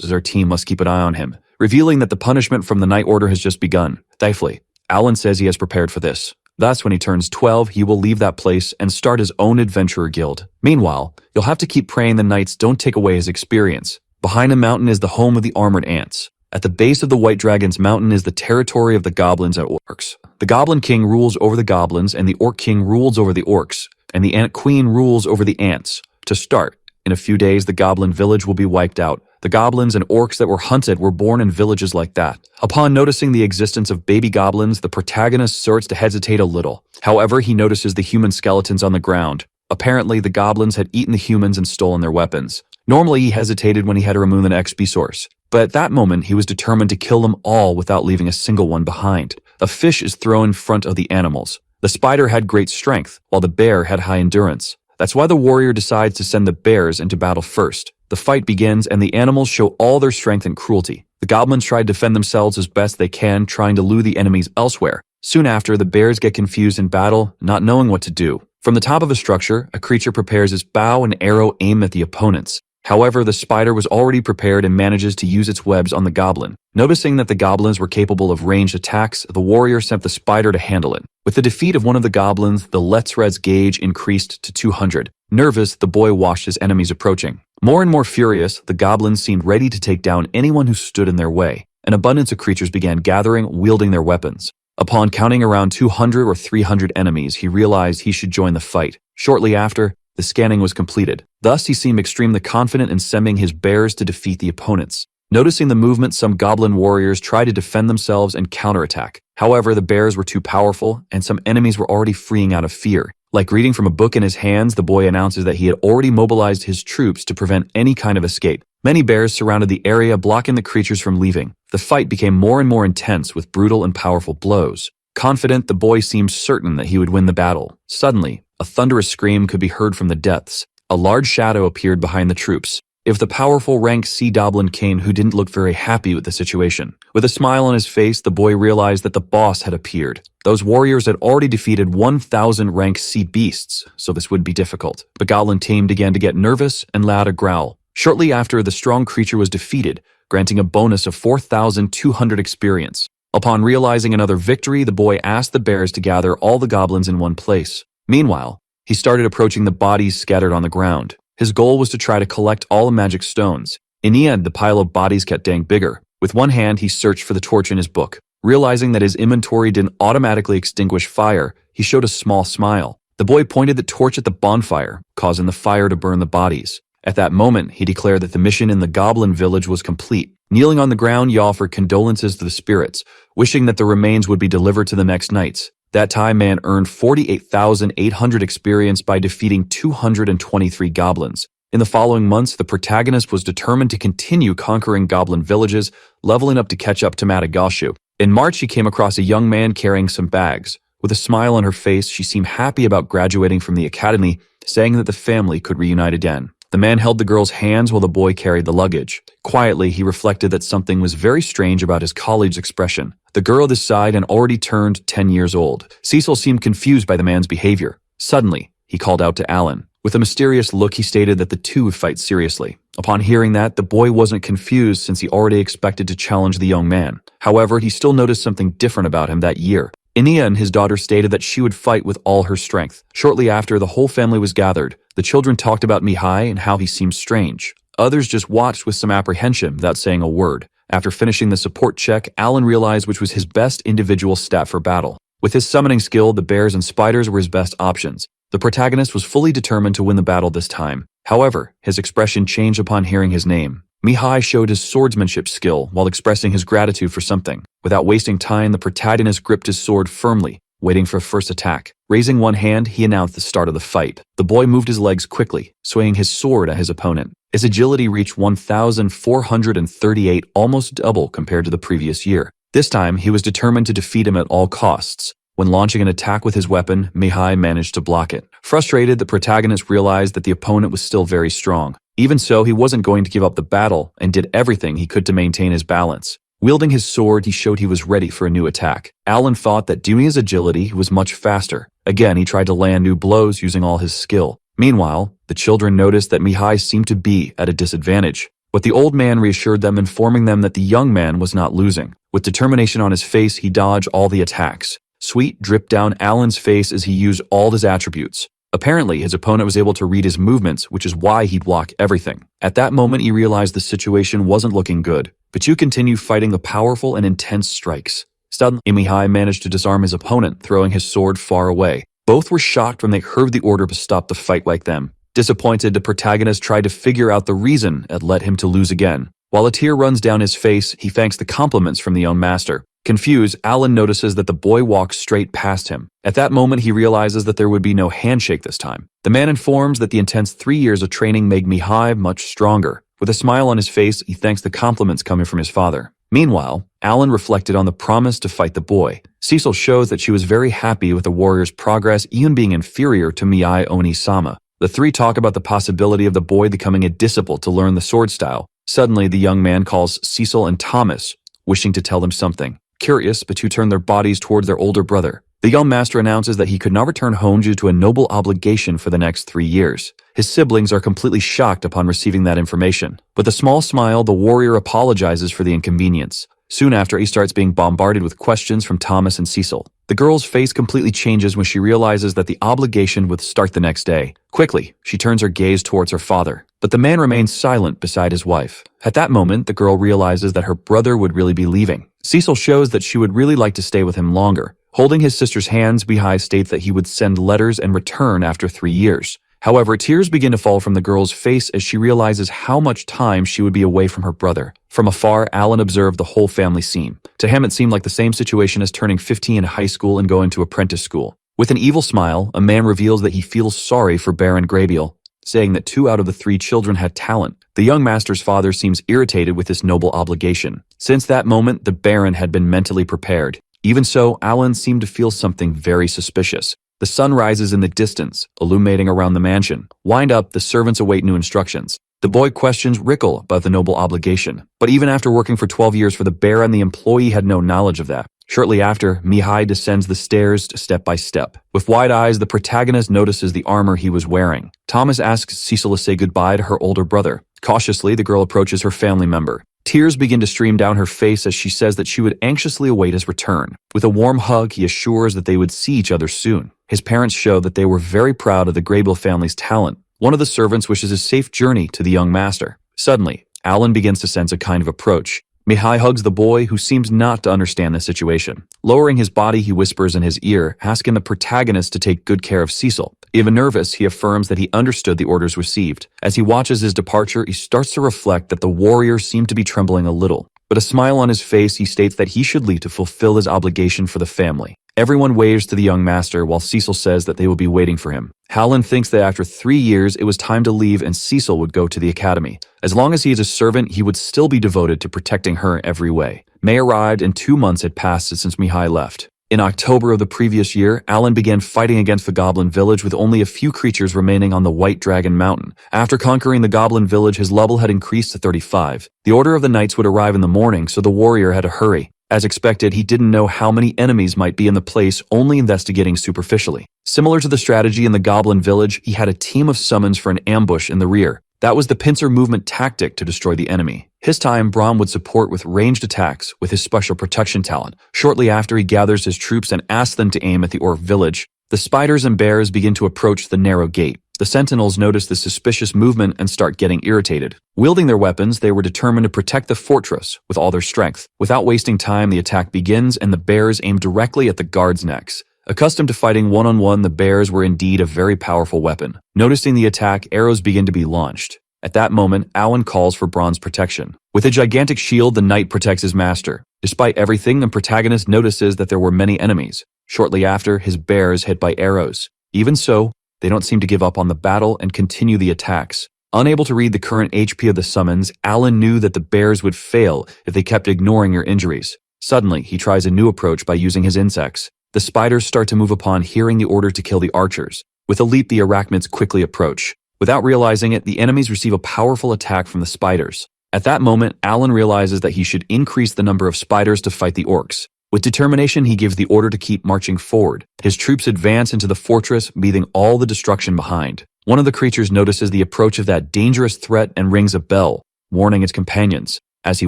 Speaker 1: as our team must keep an eye on him, revealing that the punishment from the Night Order has just begun. Thankfully, Alan says he has prepared for this. Thus, when he turns 12, he will leave that place and start his own adventurer guild. Meanwhile, you'll have to keep praying the knights don't take away his experience. Behind a mountain is the home of the armored ants. At the base of the White Dragon's mountain is the territory of the goblins and orcs. The Goblin King rules over the goblins, and the Orc King rules over the orcs, and the Ant Queen rules over the ants. To start, in a few days the goblin village will be wiped out. The goblins and orcs that were hunted were born in villages like that. Upon noticing the existence of baby goblins, the protagonist starts to hesitate a little. However, he notices the human skeletons on the ground. Apparently, the goblins had eaten the humans and stolen their weapons. Normally, he hesitated when he had to remove an XP source, but at that moment, he was determined to kill them all without leaving a single one behind. A fish is thrown in front of the animals. The spider had great strength, while the bear had high endurance. That's why the warrior decides to send the bears into battle first. The fight begins, and the animals show all their strength and cruelty. The goblins try to defend themselves as best they can, trying to lure the enemies elsewhere. Soon after, the bears get confused in battle, not knowing what to do. From the top of a structure, a creature prepares its bow and arrow aimed at the opponents. However, the spider was already prepared and manages to use its webs on the goblin. Noticing that the goblins were capable of ranged attacks, the warrior sent the spider to handle it. With the defeat of one of the goblins, the Let's Red's gauge increased to 200. Nervous, the boy watched his enemies approaching. More and more furious, the goblins seemed ready to take down anyone who stood in their way. An abundance of creatures began gathering, wielding their weapons. Upon counting around 200 or 300 enemies, he realized he should join the fight. Shortly after, the scanning was completed. Thus, he seemed extremely confident in sending his bears to defeat the opponents. Noticing the movement, some goblin warriors tried to defend themselves and counterattack. However, the bears were too powerful, and some enemies were already fleeing out of fear. Like reading from a book in his hands, the boy announces that he had already mobilized his troops to prevent any kind of escape. Many bears surrounded the area, blocking the creatures from leaving. The fight became more and more intense with brutal and powerful blows. Confident, the boy seemed certain that he would win the battle. Suddenly, a thunderous scream could be heard from the depths. A large shadow appeared behind the troops. It was the powerful rank C Goblin King, who didn't look very happy with the situation. With a smile on his face, the boy realized that the boss had appeared. Those warriors had already defeated 1,000 rank C beasts, so this would be difficult. The goblin team began to get nervous and let out a growl. Shortly after, the strong creature was defeated, granting a bonus of 4,200 experience. Upon realizing another victory, the boy asked the bears to gather all the goblins in one place. Meanwhile, he started approaching the bodies scattered on the ground. His goal was to try to collect all the magic stones. In the end, the pile of bodies kept getting bigger. With one hand, he searched for the torch in his book. Realizing that his inventory didn't automatically extinguish fire, he showed a small smile. The boy pointed the torch at the bonfire, causing the fire to burn the bodies. At that moment, he declared that the mission in the goblin village was complete. Kneeling on the ground, he offered condolences to the spirits, wishing that the remains would be delivered to the next knights. That time, man earned 48,800 experience by defeating 223 goblins. In the following months, the protagonist was determined to continue conquering goblin villages, leveling up to catch up to Madagashu. In March, she came across a young man carrying some bags. With a smile on her face, she seemed happy about graduating from the academy, saying that the family could reunite again. The man held the girl's hands while the boy carried the luggage. Quietly, he reflected that something was very strange about his colleague's expression. The girl at his side had already turned 10 years old. Cecil seemed confused by the man's behavior. Suddenly, he called out to Alan. With a mysterious look, he stated that the two would fight seriously. Upon hearing that, the boy wasn't confused since he already expected to challenge the young man. However, he still noticed something different about him that year. In the end, his daughter stated that she would fight with all her strength. Shortly after, the whole family was gathered. The children talked about Mihai and how he seemed strange. Others just watched with some apprehension without saying a word. After finishing the support check, Alan realized which was his best individual stat for battle. With his summoning skill, the bears and spiders were his best options. The protagonist was fully determined to win the battle this time. However, his expression changed upon hearing his name. Mihai showed his swordsmanship skill while expressing his gratitude for something. Without wasting time, the protagonist gripped his sword firmly, waiting for a first attack. Raising one hand, he announced the start of the fight. The boy moved his legs quickly, swinging his sword at his opponent. His agility reached 1,438, almost double compared to the previous year. This time, he was determined to defeat him at all costs. When launching an attack with his weapon, Mihai managed to block it. Frustrated, the protagonist realized that the opponent was still very strong. Even so, he wasn't going to give up the battle and did everything he could to maintain his balance. Wielding his sword, he showed he was ready for a new attack. Alan thought that due to his agility, he was much faster. Again, he tried to land new blows using all his skill. Meanwhile, the children noticed that Mihai seemed to be at a disadvantage. But the old man reassured them, informing them that the young man was not losing. With determination on his face, he dodged all the attacks. Sweat dripped down Alan's face as he used all his attributes. Apparently, his opponent was able to read his movements, which is why he'd block everything. At that moment, he realized the situation wasn't looking good. But you continue fighting the powerful and intense strikes. Suddenly, Mihai managed to disarm his opponent, throwing his sword far away. Both were shocked when they heard the order to stop the fight like them. Disappointed, the protagonist tried to figure out the reason that led him to lose again. While a tear runs down his face, he thanks the compliments from the young master. Confused, Alan notices that the boy walks straight past him. At that moment, he realizes that there would be no handshake this time. The man informs that the intense 3 years of training made Mihai much stronger. With a smile on his face, he thanks the compliments coming from his father. Meanwhile, Alan reflected on the promise to fight the boy. Cecil shows that she was very happy with the warrior's progress, even being inferior to Miyai Oni-sama. The three talk about the possibility of the boy becoming a disciple to learn the sword style. Suddenly, the young man calls Cecil and Thomas, wishing to tell them something. Curious, the two turn their bodies towards their older brother. The young master announces that he could not return home due to a noble obligation for the next 3 years. His siblings are completely shocked upon receiving that information. With a small smile, the warrior apologizes for the inconvenience. Soon after, he starts being bombarded with questions from Thomas and Cecil. The girl's face completely changes when she realizes that the obligation would start the next day. Quickly, she turns her gaze towards her father, but the man remains silent beside his wife. At that moment, the girl realizes that her brother would really be leaving. Cecil shows that she would really like to stay with him longer. Holding his sister's hands, Mihai states that he would send letters and return after 3 years. However, tears begin to fall from the girl's face as she realizes how much time she would be away from her brother. From afar, Alan observed the whole family scene. To him, it seemed like the same situation as turning 15 in high school and going to apprentice school. With an evil smile, a man reveals that he feels sorry for Baron Graybeal, saying that 2 out of the 3 children had talent. The young master's father seems irritated with this noble obligation. Since that moment, the Baron had been mentally prepared. Even so, Alan seemed to feel something very suspicious. The sun rises in the distance, illuminating around the mansion. Wind up, the servants await new instructions. The boy questions Rickle about the noble obligation. But even after working for 12 years for the Baron, the employee had no knowledge of that. Shortly after, Mihai descends the stairs step by step. With wide eyes, the protagonist notices the armor he was wearing. Thomas asks Cecil to say goodbye to her older brother. Cautiously, the girl approaches her family member. Tears begin to stream down her face as she says that she would anxiously await his return. With a warm hug, he assures that they would see each other soon. His parents show that they were very proud of the Graybill family's talent. One of the servants wishes a safe journey to the young master. Suddenly, Alan begins to sense a kind of approach. Mihai hugs the boy, who seems not to understand the situation. Lowering his body, he whispers in his ear, asking the protagonist to take good care of Cecil. Even nervous, he affirms that he understood the orders received. As he watches his departure, he starts to reflect that the warrior seemed to be trembling a little. But a smile on his face, he states that he should leave to fulfill his obligation for the family. Everyone waves to the young master, while Cecil says that they will be waiting for him. Alan thinks that after 3 years, it was time to leave and Cecil would go to the academy. As long as he is a servant, he would still be devoted to protecting her every way. May arrived and 2 months had passed since Mihai left. In October of the previous year, Alan began fighting against the Goblin Village with only a few creatures remaining on the White Dragon Mountain. After conquering the Goblin Village, his level had increased to 35. The Order of the Knights would arrive in the morning, so the warrior had to hurry. As expected, he didn't know how many enemies might be in the place, only investigating superficially. Similar to the strategy in the Goblin Village, he had a team of summons for an ambush in the rear. That was the pincer movement tactic to destroy the enemy. His time, Braum would support with ranged attacks with his special protection talent. Shortly after, he gathers his troops and asks them to aim at the Orc village. The spiders and bears begin to approach the narrow gate. The sentinels notice the suspicious movement and start getting irritated. Wielding their weapons, they were determined to protect the fortress with all their strength. Without wasting time, the attack begins and the bears aim directly at the guards' necks. Accustomed to fighting one-on-one, the bears were indeed a very powerful weapon. Noticing the attack, arrows begin to be launched. At that moment, Alan calls for Braun's protection. With a gigantic shield, the knight protects his master. Despite everything, the protagonist notices that there were many enemies. Shortly after, his bears hit by arrows. Even so, they don't seem to give up on the battle and continue the attacks. Unable to read the current HP of the summons, Alan knew that the bears would fail if they kept ignoring your injuries. Suddenly, he tries a new approach by using his insects. The spiders start to move upon hearing the order to kill the archers. With a leap, the arachnids quickly approach. Without realizing it, the enemies receive a powerful attack from the spiders. At that moment, Alan realizes that he should increase the number of spiders to fight the orcs. With determination, he gives the order to keep marching forward. His troops advance into the fortress, leaving all the destruction behind. One of the creatures notices the approach of that dangerous threat and rings a bell, warning its companions. As he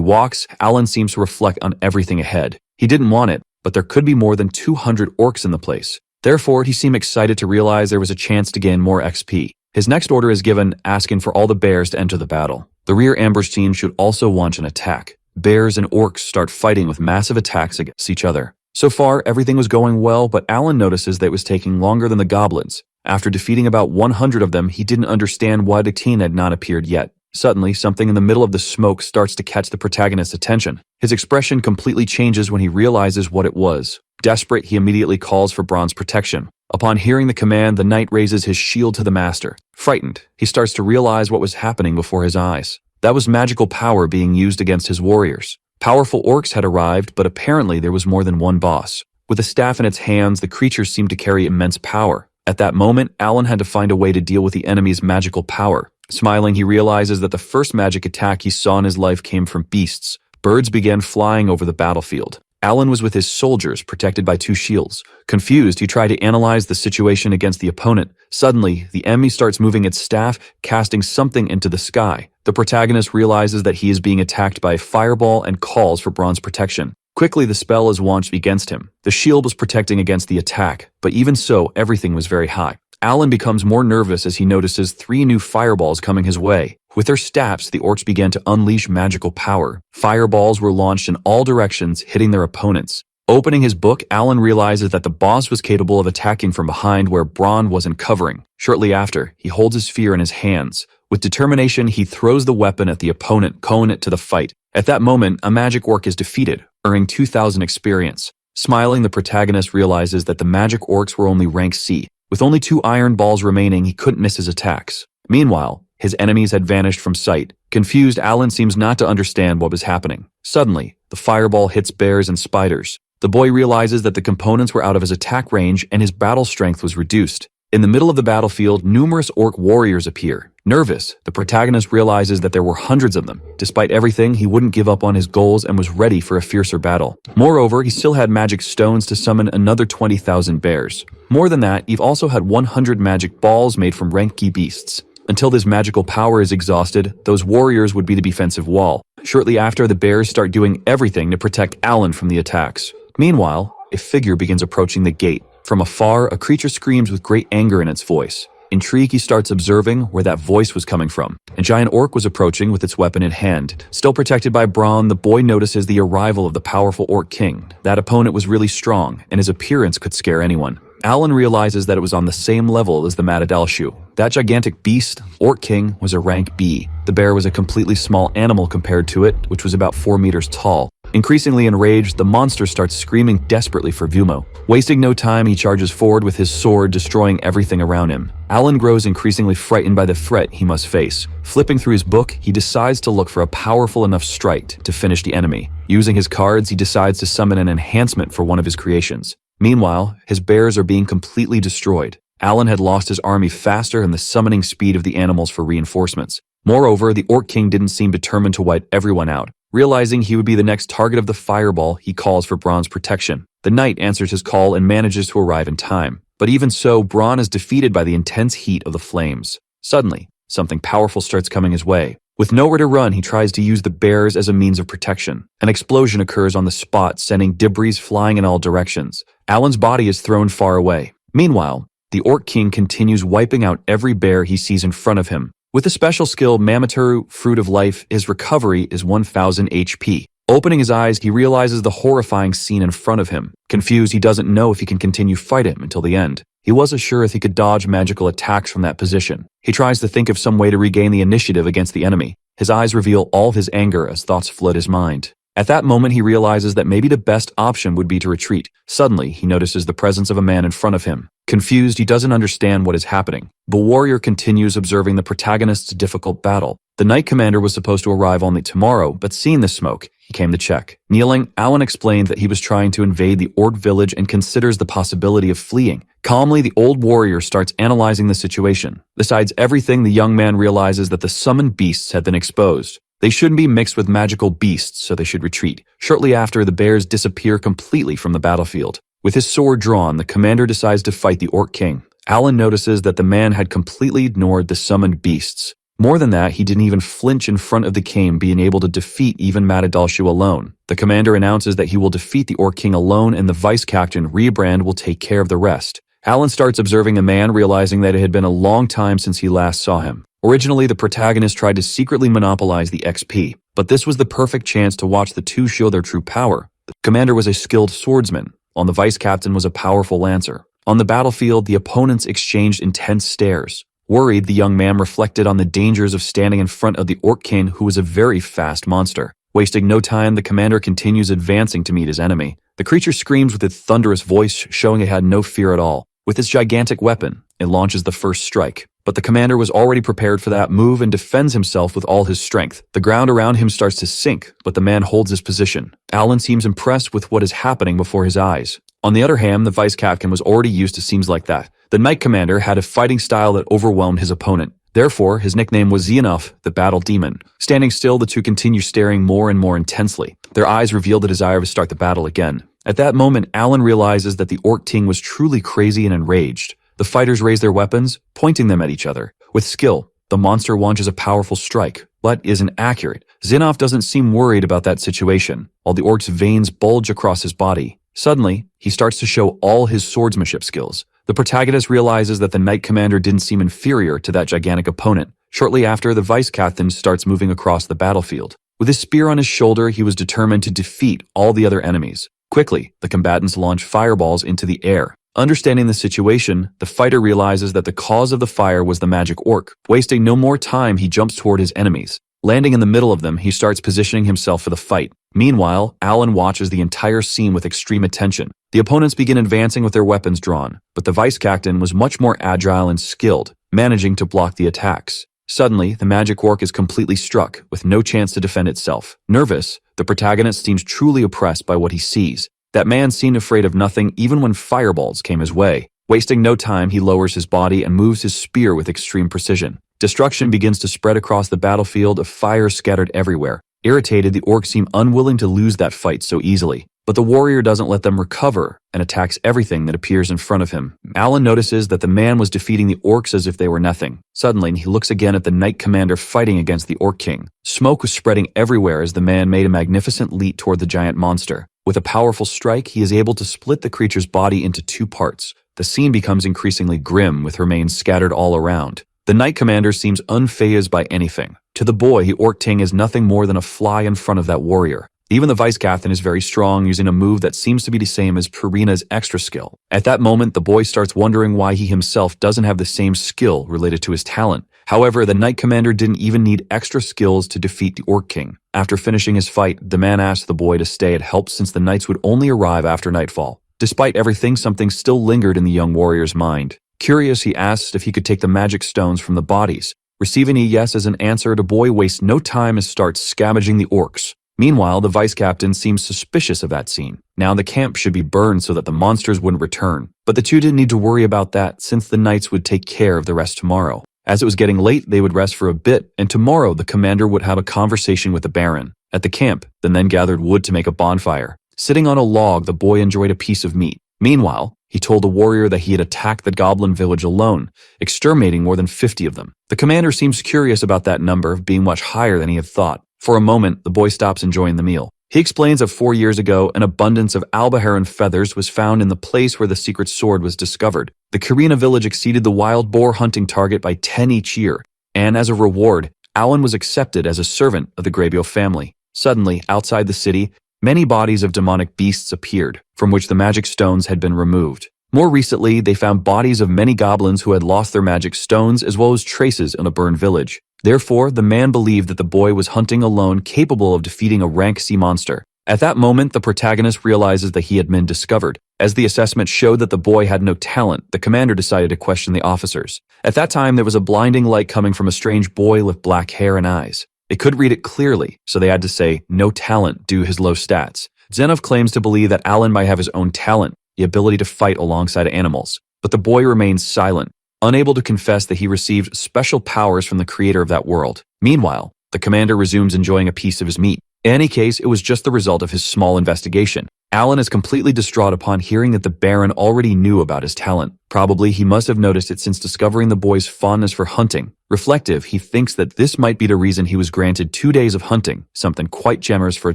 Speaker 1: walks, Alan seems to reflect on everything ahead. He didn't want it, but there could be more than 200 orcs in the place. Therefore, he seemed excited to realize there was a chance to gain more XP. His next order is given, asking for all the bears to enter the battle. The rear ambush team should also launch an attack. Bears and orcs start fighting with massive attacks against each other. So far, everything was going well, but Alan notices that it was taking longer than the goblins. After defeating about 100 of them, he didn't understand why the team had not appeared yet. Suddenly, something in the middle of the smoke starts to catch the protagonist's attention. His expression completely changes when he realizes what it was. Desperate, he immediately calls for Bron's protection. Upon hearing the command, the knight raises his shield to the master. Frightened, he starts to realize what was happening before his eyes. That was magical power being used against his warriors. Powerful orcs had arrived, but apparently there was more than one boss. With a staff in its hands, the creatures seemed to carry immense power. At that moment, Alan had to find a way to deal with the enemy's magical power. Smiling, he realizes that the first magic attack he saw in his life came from beasts. Birds began flying over the battlefield. Alan was with his soldiers, protected by 2 shields. Confused, he tried to analyze the situation against the opponent. Suddenly, the enemy starts moving its staff, casting something into the sky. The protagonist realizes that he is being attacked by a fireball and calls for Bron's protection. Quickly, the spell is launched against him. The shield was protecting against the attack, but even so, everything was very high. Alan becomes more nervous as he notices 3 new fireballs coming his way. With their staffs, the orcs began to unleash magical power. Fireballs were launched in all directions, hitting their opponents. Opening his book, Alan realizes that the boss was capable of attacking from behind where Bron wasn't covering. Shortly after, he holds his spear in his hands. With determination, he throws the weapon at the opponent, calling it to the fight. At that moment, a magic orc is defeated, earning 2,000 experience. Smiling, the protagonist realizes that the magic orcs were only rank C. With only 2 iron balls remaining, he couldn't miss his attacks. Meanwhile, his enemies had vanished from sight. Confused, Alan seems not to understand what was happening. Suddenly, the fireball hits bears and spiders. The boy realizes that the components were out of his attack range and his battle strength was reduced. In the middle of the battlefield, numerous orc warriors appear. Nervous, the protagonist realizes that there were hundreds of them. Despite everything, he wouldn't give up on his goals and was ready for a fiercer battle. Moreover, he still had magic stones to summon another 20,000 bears. More than that, Eve also had 100 magic balls made from rank key beasts. Until this magical power is exhausted, those warriors would be the defensive wall. Shortly after, the bears start doing everything to protect Alan from the attacks. Meanwhile, a figure begins approaching the gate. From afar, a creature screams with great anger in its voice. Intrigued, he starts observing where that voice was coming from. A giant orc was approaching with its weapon in hand. Still protected by Bron, the boy notices the arrival of the powerful Orc King. That opponent was really strong, and his appearance could scare anyone. Alan realizes that it was on the same level as the Madadalshu. That gigantic beast, Orc King, was a rank B. The bear was a completely small animal compared to it, which was about 4 meters tall. Increasingly enraged, the monster starts screaming desperately for Vumo. Wasting no time, he charges forward with his sword, destroying everything around him. Alan grows increasingly frightened by the threat he must face. Flipping through his book, he decides to look for a powerful enough strike to finish the enemy. Using his cards, he decides to summon an enhancement for one of his creations. Meanwhile, his bears are being completely destroyed. Alan had lost his army faster than the summoning speed of the animals for reinforcements. Moreover, the Orc King didn't seem determined to wipe everyone out. Realizing he would be the next target of the fireball, he calls for Bron's protection. The knight answers his call and manages to arrive in time. But even so, Bron is defeated by the intense heat of the flames. Suddenly, something powerful starts coming his way. With nowhere to run, he tries to use the bears as a means of protection. An explosion occurs on the spot, sending debris flying in all directions. Alan's body is thrown far away. Meanwhile, the Orc King continues wiping out every bear he sees in front of him. With a special skill, Mamataru, Fruit of Life, his recovery is 1000 HP. Opening his eyes, he realizes the horrifying scene in front of him. Confused, he doesn't know if he can continue fighting until the end. He wasn't sure if he could dodge magical attacks from that position. He tries to think of some way to regain the initiative against the enemy. His eyes reveal all of his anger as thoughts flood his mind. At that moment, he realizes that maybe the best option would be to retreat. Suddenly, he notices the presence of a man in front of him. Confused, he doesn't understand what is happening. The warrior continues observing the protagonist's difficult battle. The knight commander was supposed to arrive only tomorrow, but seeing the smoke, He came to check. Kneeling, Alan explained that he was trying to invade the Orc village and considers the possibility of fleeing. Calmly, the old warrior starts analyzing the situation. Besides everything, the young man realizes that the summoned beasts had been exposed. They shouldn't be mixed with magical beasts, so they should retreat. Shortly after, the bears disappear completely from the battlefield. With his sword drawn, the commander decides to fight the Orc King. Alan notices that the man had completely ignored the summoned beasts. More than that, he didn't even flinch in front of the king, being able to defeat even Madadalshu alone. The commander announces that he will defeat the Orc King alone and the vice-captain, Rebrand, will take care of the rest. Alan starts observing the man, realizing that it had been a long time since he last saw him. Originally, the protagonist tried to secretly monopolize the XP, but this was the perfect chance to watch the two show their true power. The commander was a skilled swordsman, while the vice-captain was a powerful lancer. On the battlefield, the opponents exchanged intense stares. Worried, the young man reflected on the dangers of standing in front of the Orc King, who was a very fast monster. Wasting no time, the commander continues advancing to meet his enemy. The creature screams with its thunderous voice, showing it had no fear at all. With its gigantic weapon, it launches the first strike. But the commander was already prepared for that move and defends himself with all his strength. The ground around him starts to sink, but the man holds his position. Alan seems impressed with what is happening before his eyes. On the other hand, the vice-captain was already used to scenes like that. The Knight Commander had a fighting style that overwhelmed his opponent. Therefore, his nickname was Xenoph, the Battle Demon. Standing still, the two continue staring more and more intensely. Their eyes reveal the desire to start the battle again. At that moment, Alan realizes that the Orc King was truly crazy and enraged. The fighters raise their weapons, pointing them at each other. With skill, the monster launches a powerful strike, but isn't accurate. Xenoph doesn't seem worried about that situation, while the Orc's veins bulge across his body. Suddenly, he starts to show all his swordsmanship skills. The protagonist realizes that the Knight Commander didn't seem inferior to that gigantic opponent. Shortly after, the vice-captain starts moving across the battlefield. With his spear on his shoulder, he was determined to defeat all the other enemies. Quickly, the combatants launch fireballs into the air. Understanding the situation, the fighter realizes that the cause of the fire was the magic orc. Wasting no more time, he jumps toward his enemies. Landing in the middle of them, he starts positioning himself for the fight. Meanwhile, Alan watches the entire scene with extreme attention. The opponents begin advancing with their weapons drawn, but the vice-captain was much more agile and skilled, managing to block the attacks. Suddenly, the magic orc is completely struck, with no chance to defend itself. Nervous, the protagonist seems truly oppressed by what he sees. That man seemed afraid of nothing even when fireballs came his way. Wasting no time, he lowers his body and moves his spear with extreme precision. Destruction begins to spread across the battlefield, of fire scattered everywhere. Irritated, the orcs seem unwilling to lose that fight so easily. But the warrior doesn't let them recover and attacks everything that appears in front of him. Alan notices that the man was defeating the orcs as if they were nothing. Suddenly, he looks again at the Knight Commander fighting against the Orc King. Smoke was spreading everywhere as the man made a magnificent leap toward the giant monster. With a powerful strike, he is able to split the creature's body into two parts. The scene becomes increasingly grim, with remains scattered all around. The Knight Commander seems unfazed by anything. To the boy, the Orc King is nothing more than a fly in front of that warrior. Even the vice-captain is very strong, using a move that seems to be the same as Purina's extra skill. At that moment, the boy starts wondering why he himself doesn't have the same skill related to his talent. However, the Knight Commander didn't even need extra skills to defeat the Orc King. After finishing his fight, the man asked the boy to stay and help since the knights would only arrive after nightfall. Despite everything, something still lingered in the young warrior's mind. Curious, he asked if he could take the magic stones from the bodies. Receiving a yes as an answer, the boy wastes no time and starts scavenging the orcs. Meanwhile, the vice-captain seems suspicious of that scene. Now the camp should be burned so that the monsters wouldn't return. But the two didn't need to worry about that, since the knights would take care of the rest tomorrow. As it was getting late, they would rest for a bit, and tomorrow the commander would have a conversation with the baron. At the camp, the men gathered wood to make a bonfire. Sitting on a log, the boy enjoyed a piece of meat. Meanwhile, he told the warrior that he had attacked the goblin village alone, exterminating more than 50 of them. The commander seems curious about that number, being much higher than he had thought. For a moment, the boy stops enjoying the meal. He explains that 4 years ago, an abundance of albaharan feathers was found in the place where the secret sword was discovered. The Karina village exceeded the wild boar hunting target by 10 each year, and as a reward, Alan was accepted as a servant of the Grabio family. Suddenly, outside the city, many bodies of demonic beasts appeared, from which the magic stones had been removed. More recently, they found bodies of many goblins who had lost their magic stones, as well as traces in a burned village. Therefore, the man believed that the boy was hunting alone, capable of defeating a rank C monster. At that moment, the protagonist realizes that he had been discovered. As the assessment showed that the boy had no talent, the commander decided to question the officers. At that time, there was a blinding light coming from a strange boy with black hair and eyes. They could read it clearly, so they had to say no talent due his low stats. Zenov claims to believe that Alan might have his own talent, the ability to fight alongside animals, but the boy remains silent, unable to confess that he received special powers from the creator of that world. Meanwhile, the commander resumes enjoying a piece of his meat. In any case, it was just the result of his small investigation. Alan is completely distraught upon hearing that the Baron already knew about his talent. Probably he must have noticed it since discovering the boy's fondness for hunting. Reflective, he thinks that this might be the reason he was granted 2 days of hunting, something quite generous for a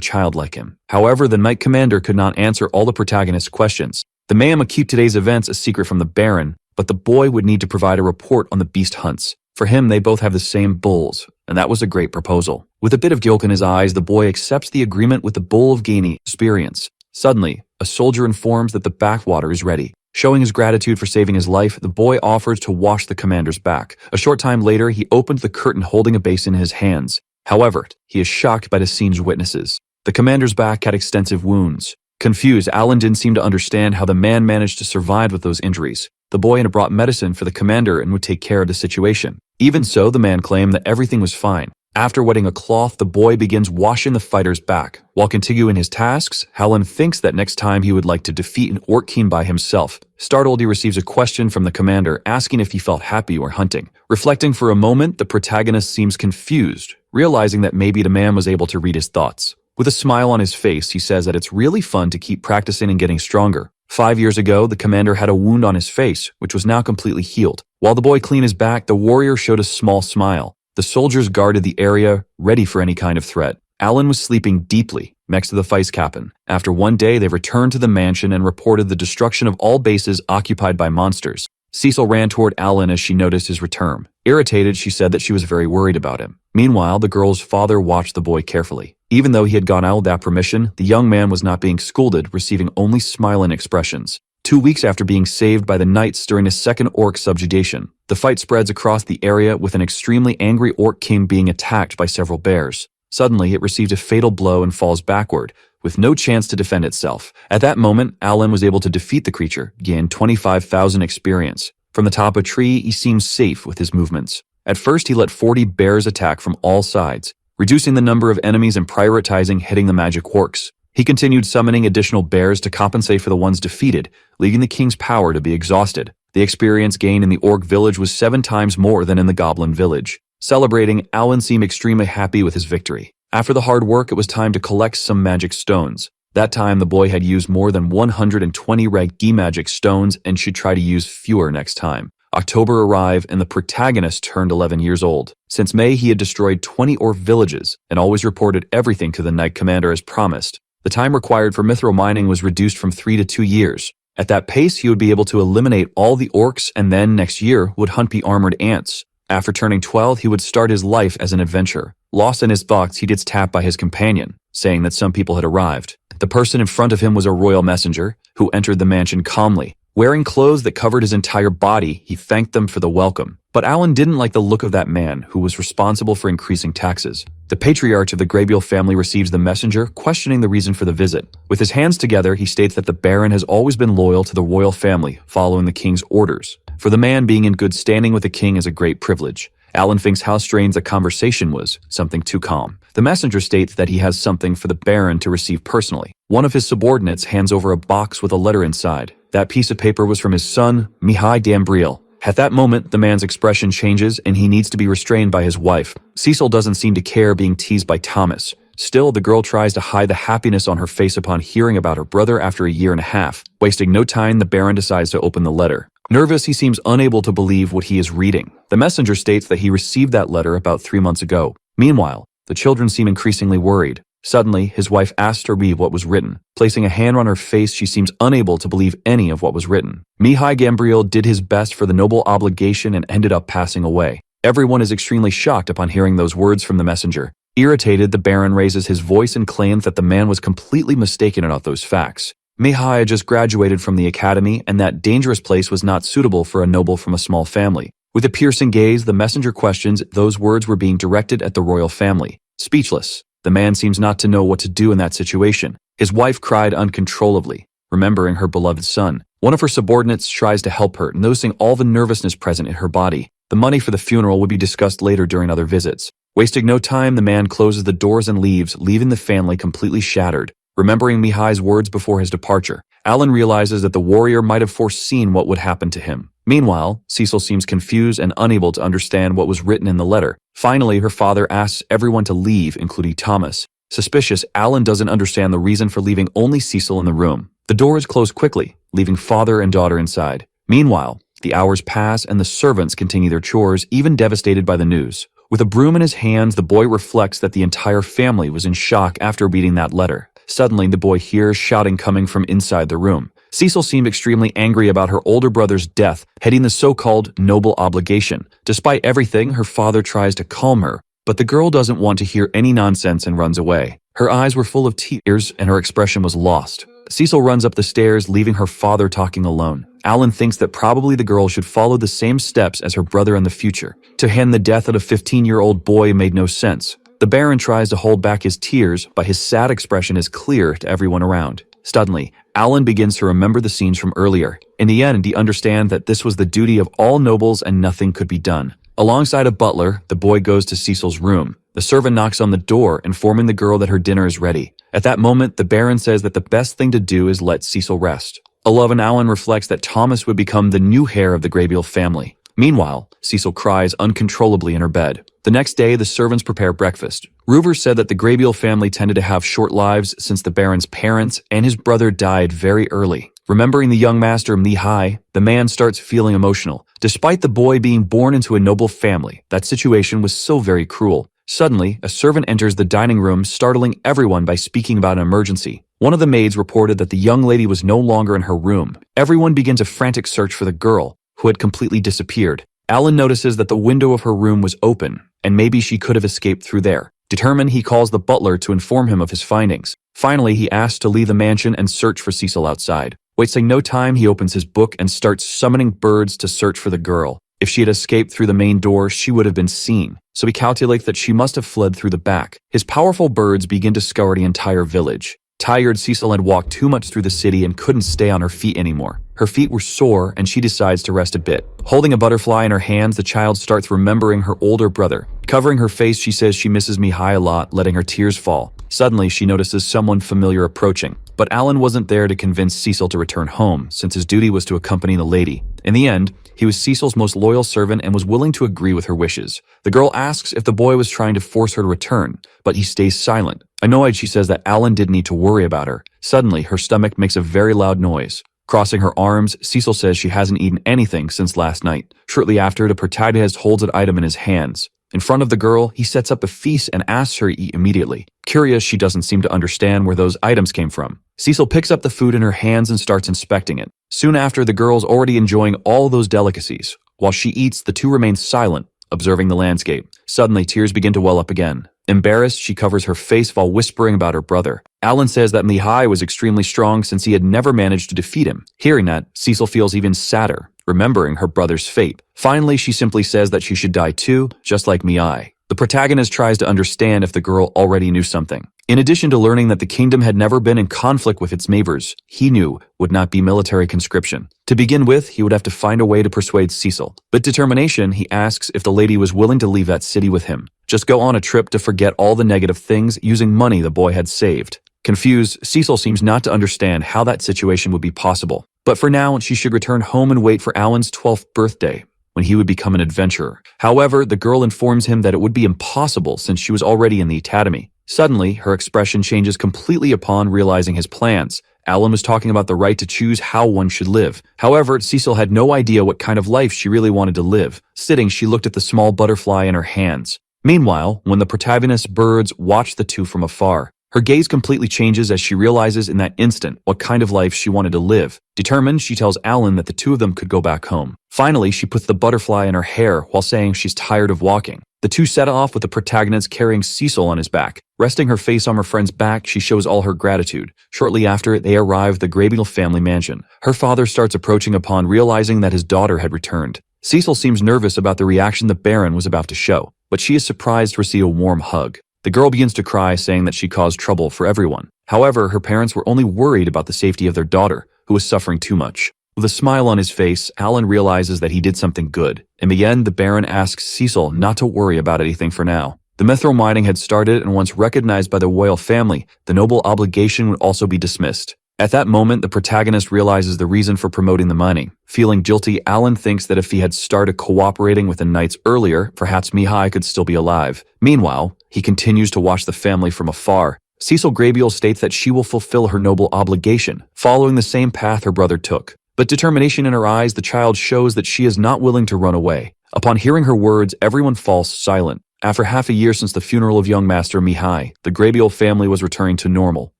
Speaker 1: child like him. However, the Knight Commander could not answer all the protagonist's questions. The man would keep today's events a secret from the Baron, but the boy would need to provide a report on the beast hunts. For him, they both have the same bulls, and that was a great proposal. With a bit of guilt in his eyes, the boy accepts the agreement with the Bull of gaining experience. Suddenly, a soldier informs that the backwater is ready. Showing his gratitude for saving his life, the boy offers to wash the commander's back. A short time later, he opens the curtain holding a basin in his hands. However, he is shocked by the scene's witnesses. The commander's back had extensive wounds. Confused, Alan didn't seem to understand how the man managed to survive with those injuries. The boy had brought medicine for the commander and would take care of the situation. Even so, the man claimed that everything was fine. After wetting a cloth, the boy begins washing the fighter's back. While continuing his tasks, Alan thinks that next time he would like to defeat an Orc King by himself. Startled, he receives a question from the commander asking if he felt happy or hunting. Reflecting for a moment, the protagonist seems confused, realizing that maybe the man was able to read his thoughts. With a smile on his face, he says that it's really fun to keep practicing and getting stronger. 5 years ago, the commander had a wound on his face, which was now completely healed. While the boy cleaned his back, the warrior showed a small smile. The soldiers guarded the area, ready for any kind of threat. Alan was sleeping deeply, next to the vice captain. After 1 day, they returned to the mansion and reported the destruction of all bases occupied by monsters. Cecil ran toward Alan as she noticed his return. Irritated, she said that she was very worried about him. Meanwhile, the girl's father watched the boy carefully. Even though he had gone out without permission, the young man was not being scolded, receiving only smiling expressions. 2 weeks after being saved by the knights during his second Orc Subjugation, the fight spreads across the area with an extremely angry Orc King being attacked by several bears. Suddenly, it receives a fatal blow and falls backward, with no chance to defend itself. At that moment, Alan was able to defeat the creature, gain 25,000 experience. From the top of a tree, he seems safe with his movements. At first, he let 40 bears attack from all sides, reducing the number of enemies and prioritizing hitting the magic orcs. He continued summoning additional bears to compensate for the ones defeated, leaving the king's power to be exhausted. The experience gained in the orc village was 7 times more than in the goblin village. Celebrating, Alan seemed extremely happy with his victory. After the hard work, it was time to collect some magic stones. That time, the boy had used more than 120 Regi magic stones and should try to use fewer next time. October arrived and the protagonist turned 11 years old. Since May, he had destroyed 20 orc villages and always reported everything to the Knight Commander as promised. The time required for mithril mining was reduced from 3 to 2 years. At that pace, he would be able to eliminate all the orcs and then, next year, would hunt the armored ants. After turning 12, he would start his life as an adventurer. Lost in his thoughts, he gets tapped by his companion, saying that some people had arrived. The person in front of him was a royal messenger, who entered the mansion calmly. Wearing clothes that covered his entire body, he thanked them for the welcome. But Alan didn't like the look of that man, who was responsible for increasing taxes. The patriarch of the Graybeal family receives the messenger, questioning the reason for the visit. With his hands together, he states that the Baron has always been loyal to the royal family, following the king's orders. For the man, being in good standing with the king is a great privilege. Alan thinks how strange the conversation was, something too calm. The messenger states that he has something for the Baron to receive personally. One of his subordinates hands over a box with a letter inside. That piece of paper was from his son, Mihai Dambriel. At that moment, the man's expression changes and he needs to be restrained by his wife. Cecil doesn't seem to care being teased by Thomas. Still, the girl tries to hide the happiness on her face upon hearing about her brother after a year and a half. Wasting no time, the Baron decides to open the letter. Nervous, he seems unable to believe what he is reading. The messenger states that he received that letter about 3 months ago. Meanwhile, the children seem increasingly worried. Suddenly, his wife asks to read what was written. Placing a hand on her face, she seems unable to believe any of what was written. Mihai Gambriel did his best for the noble obligation and ended up passing away. Everyone is extremely shocked upon hearing those words from the messenger. Irritated, the Baron raises his voice and claims that the man was completely mistaken about those facts. Mihai had just graduated from the academy, and that dangerous place was not suitable for a noble from a small family. With a piercing gaze, the messenger questions if those words were being directed at the royal family. Speechless, the man seems not to know what to do in that situation. His wife cried uncontrollably, remembering her beloved son. One of her subordinates tries to help her, noticing all the nervousness present in her body. The money for the funeral would be discussed later during other visits. Wasting no time, the man closes the doors and leaves, leaving the family completely shattered. Remembering Mihai's words before his departure, Alan realizes that the warrior might have foreseen what would happen to him. Meanwhile, Cecil seems confused and unable to understand what was written in the letter. Finally, her father asks everyone to leave, including Thomas. Suspicious, Alan doesn't understand the reason for leaving only Cecil in the room. The door is closed quickly, leaving father and daughter inside. Meanwhile, the hours pass and the servants continue their chores, even devastated by the news. With a broom in his hands, the boy reflects that the entire family was in shock after reading that letter. Suddenly, the boy hears shouting coming from inside the room. Cecil seemed extremely angry about her older brother's death, heading the so-called noble obligation. Despite everything, her father tries to calm her, but the girl doesn't want to hear any nonsense and runs away. Her eyes were full of tears and her expression was lost. Cecil runs up the stairs, leaving her father talking alone. Alan thinks that probably the girl should follow the same steps as her brother in the future. To him, the death of a 15-year-old boy made no sense. The Baron tries to hold back his tears, but his sad expression is clear to everyone around. Suddenly, Alan begins to remember the scenes from earlier. In the end, he understands that this was the duty of all nobles and nothing could be done. Alongside a butler, the boy goes to Cecil's room. The servant knocks on the door, informing the girl that her dinner is ready. At that moment, the Baron says that the best thing to do is let Cecil rest. Alan reflects that Thomas would become the new heir of the Greybeard family. Meanwhile, Cecil cries uncontrollably in her bed. The next day, the servants prepare breakfast. Rumors said that the Greybeard family tended to have short lives since the Baron's parents and his brother died very early. Remembering the young master Mihai, the man starts feeling emotional. Despite the boy being born into a noble family, that situation was so very cruel. Suddenly, a servant enters the dining room, startling everyone by speaking about an emergency. One of the maids reported that the young lady was no longer in her room. Everyone begins a frantic search for the girl, who had completely disappeared. Alan notices that the window of her room was open, and maybe she could have escaped through there. Determined, he calls the butler to inform him of his findings. Finally, he asks to leave the mansion and search for Cecil outside. Wasting no time, he opens his book and starts summoning birds to search for the girl. If she had escaped through the main door, she would have been seen, so he calculates that she must have fled through the back. His powerful birds begin to scour the entire village. Tired, Cecil had walked too much through the city and couldn't stay on her feet anymore. Her feet were sore and she decides to rest a bit. Holding a butterfly in her hands, the child starts remembering her older brother. Covering her face, she says she misses Mihai a lot, letting her tears fall. Suddenly, she notices someone familiar approaching. But Alan wasn't there to convince Cecil to return home, since his duty was to accompany the lady. In the end, he was Cecil's most loyal servant and was willing to agree with her wishes. The girl asks if the boy was trying to force her to return, but he stays silent. Annoyed, she says that Alan didn't need to worry about her. Suddenly, her stomach makes a very loud noise. Crossing her arms, Cecil says she hasn't eaten anything since last night. Shortly after, the protagonist holds an item in his hands. In front of the girl, he sets up a feast and asks her to eat immediately. Curious, she doesn't seem to understand where those items came from. Cecil picks up the food in her hands and starts inspecting it. Soon after, the girl's already enjoying all those delicacies. While she eats, the two remain silent, observing the landscape. Suddenly, tears begin to well up again. Embarrassed, she covers her face while whispering about her brother. Alan says that Mihai was extremely strong since he had never managed to defeat him. Hearing that, Cecil feels even sadder, remembering her brother's fate. Finally, she simply says that she should die too, just like Mihai. The protagonist tries to understand if the girl already knew something. In addition to learning that the kingdom had never been in conflict with its neighbors, he knew would not be military conscription. To begin with, he would have to find a way to persuade Cecil. With determination, he asks if the lady was willing to leave that city with him. Just go on a trip to forget all the negative things using money the boy had saved. Confused, Cecil seems not to understand how that situation would be possible. But for now, she should return home and wait for Alan's 12th birthday, when he would become an adventurer. However, the girl informs him that it would be impossible since she was already in the academy. Suddenly, her expression changes completely upon realizing his plans. Alan was talking about the right to choose how one should live. However, Cecil had no idea what kind of life she really wanted to live. Sitting, she looked at the small butterfly in her hands. Meanwhile, when the protagonist's birds watch the two from afar, her gaze completely changes as she realizes in that instant what kind of life she wanted to live. Determined, she tells Alan that the two of them could go back home. Finally, she puts the butterfly in her hair while saying she's tired of walking. The two set off with the protagonist carrying Cecil on his back. Resting her face on her friend's back, she shows all her gratitude. Shortly after, they arrive at the Greybeard family mansion. Her father starts approaching upon realizing that his daughter had returned. Cecil seems nervous about the reaction the Baron was about to show, but she is surprised to receive a warm hug. The girl begins to cry, saying that she caused trouble for everyone. However, her parents were only worried about the safety of their daughter, who was suffering too much. With a smile on his face, Alan realizes that he did something good. In the end, the Baron asks Cecil not to worry about anything for now. The mithril mining had started, and once recognized by the royal family, the noble obligation would also be dismissed. At that moment, the protagonist realizes the reason for promoting the mining. Feeling guilty, Alan thinks that if he had started cooperating with the knights earlier, perhaps Mihai could still be alive. Meanwhile, he continues to watch the family from afar. Cecil Grabiel states that she will fulfill her noble obligation, following the same path her brother took. But determination in her eyes, the child shows that she is not willing to run away. Upon hearing her words, everyone falls silent. After half a year since the funeral of young Master Mihai, the Grabiel family was returning to normal.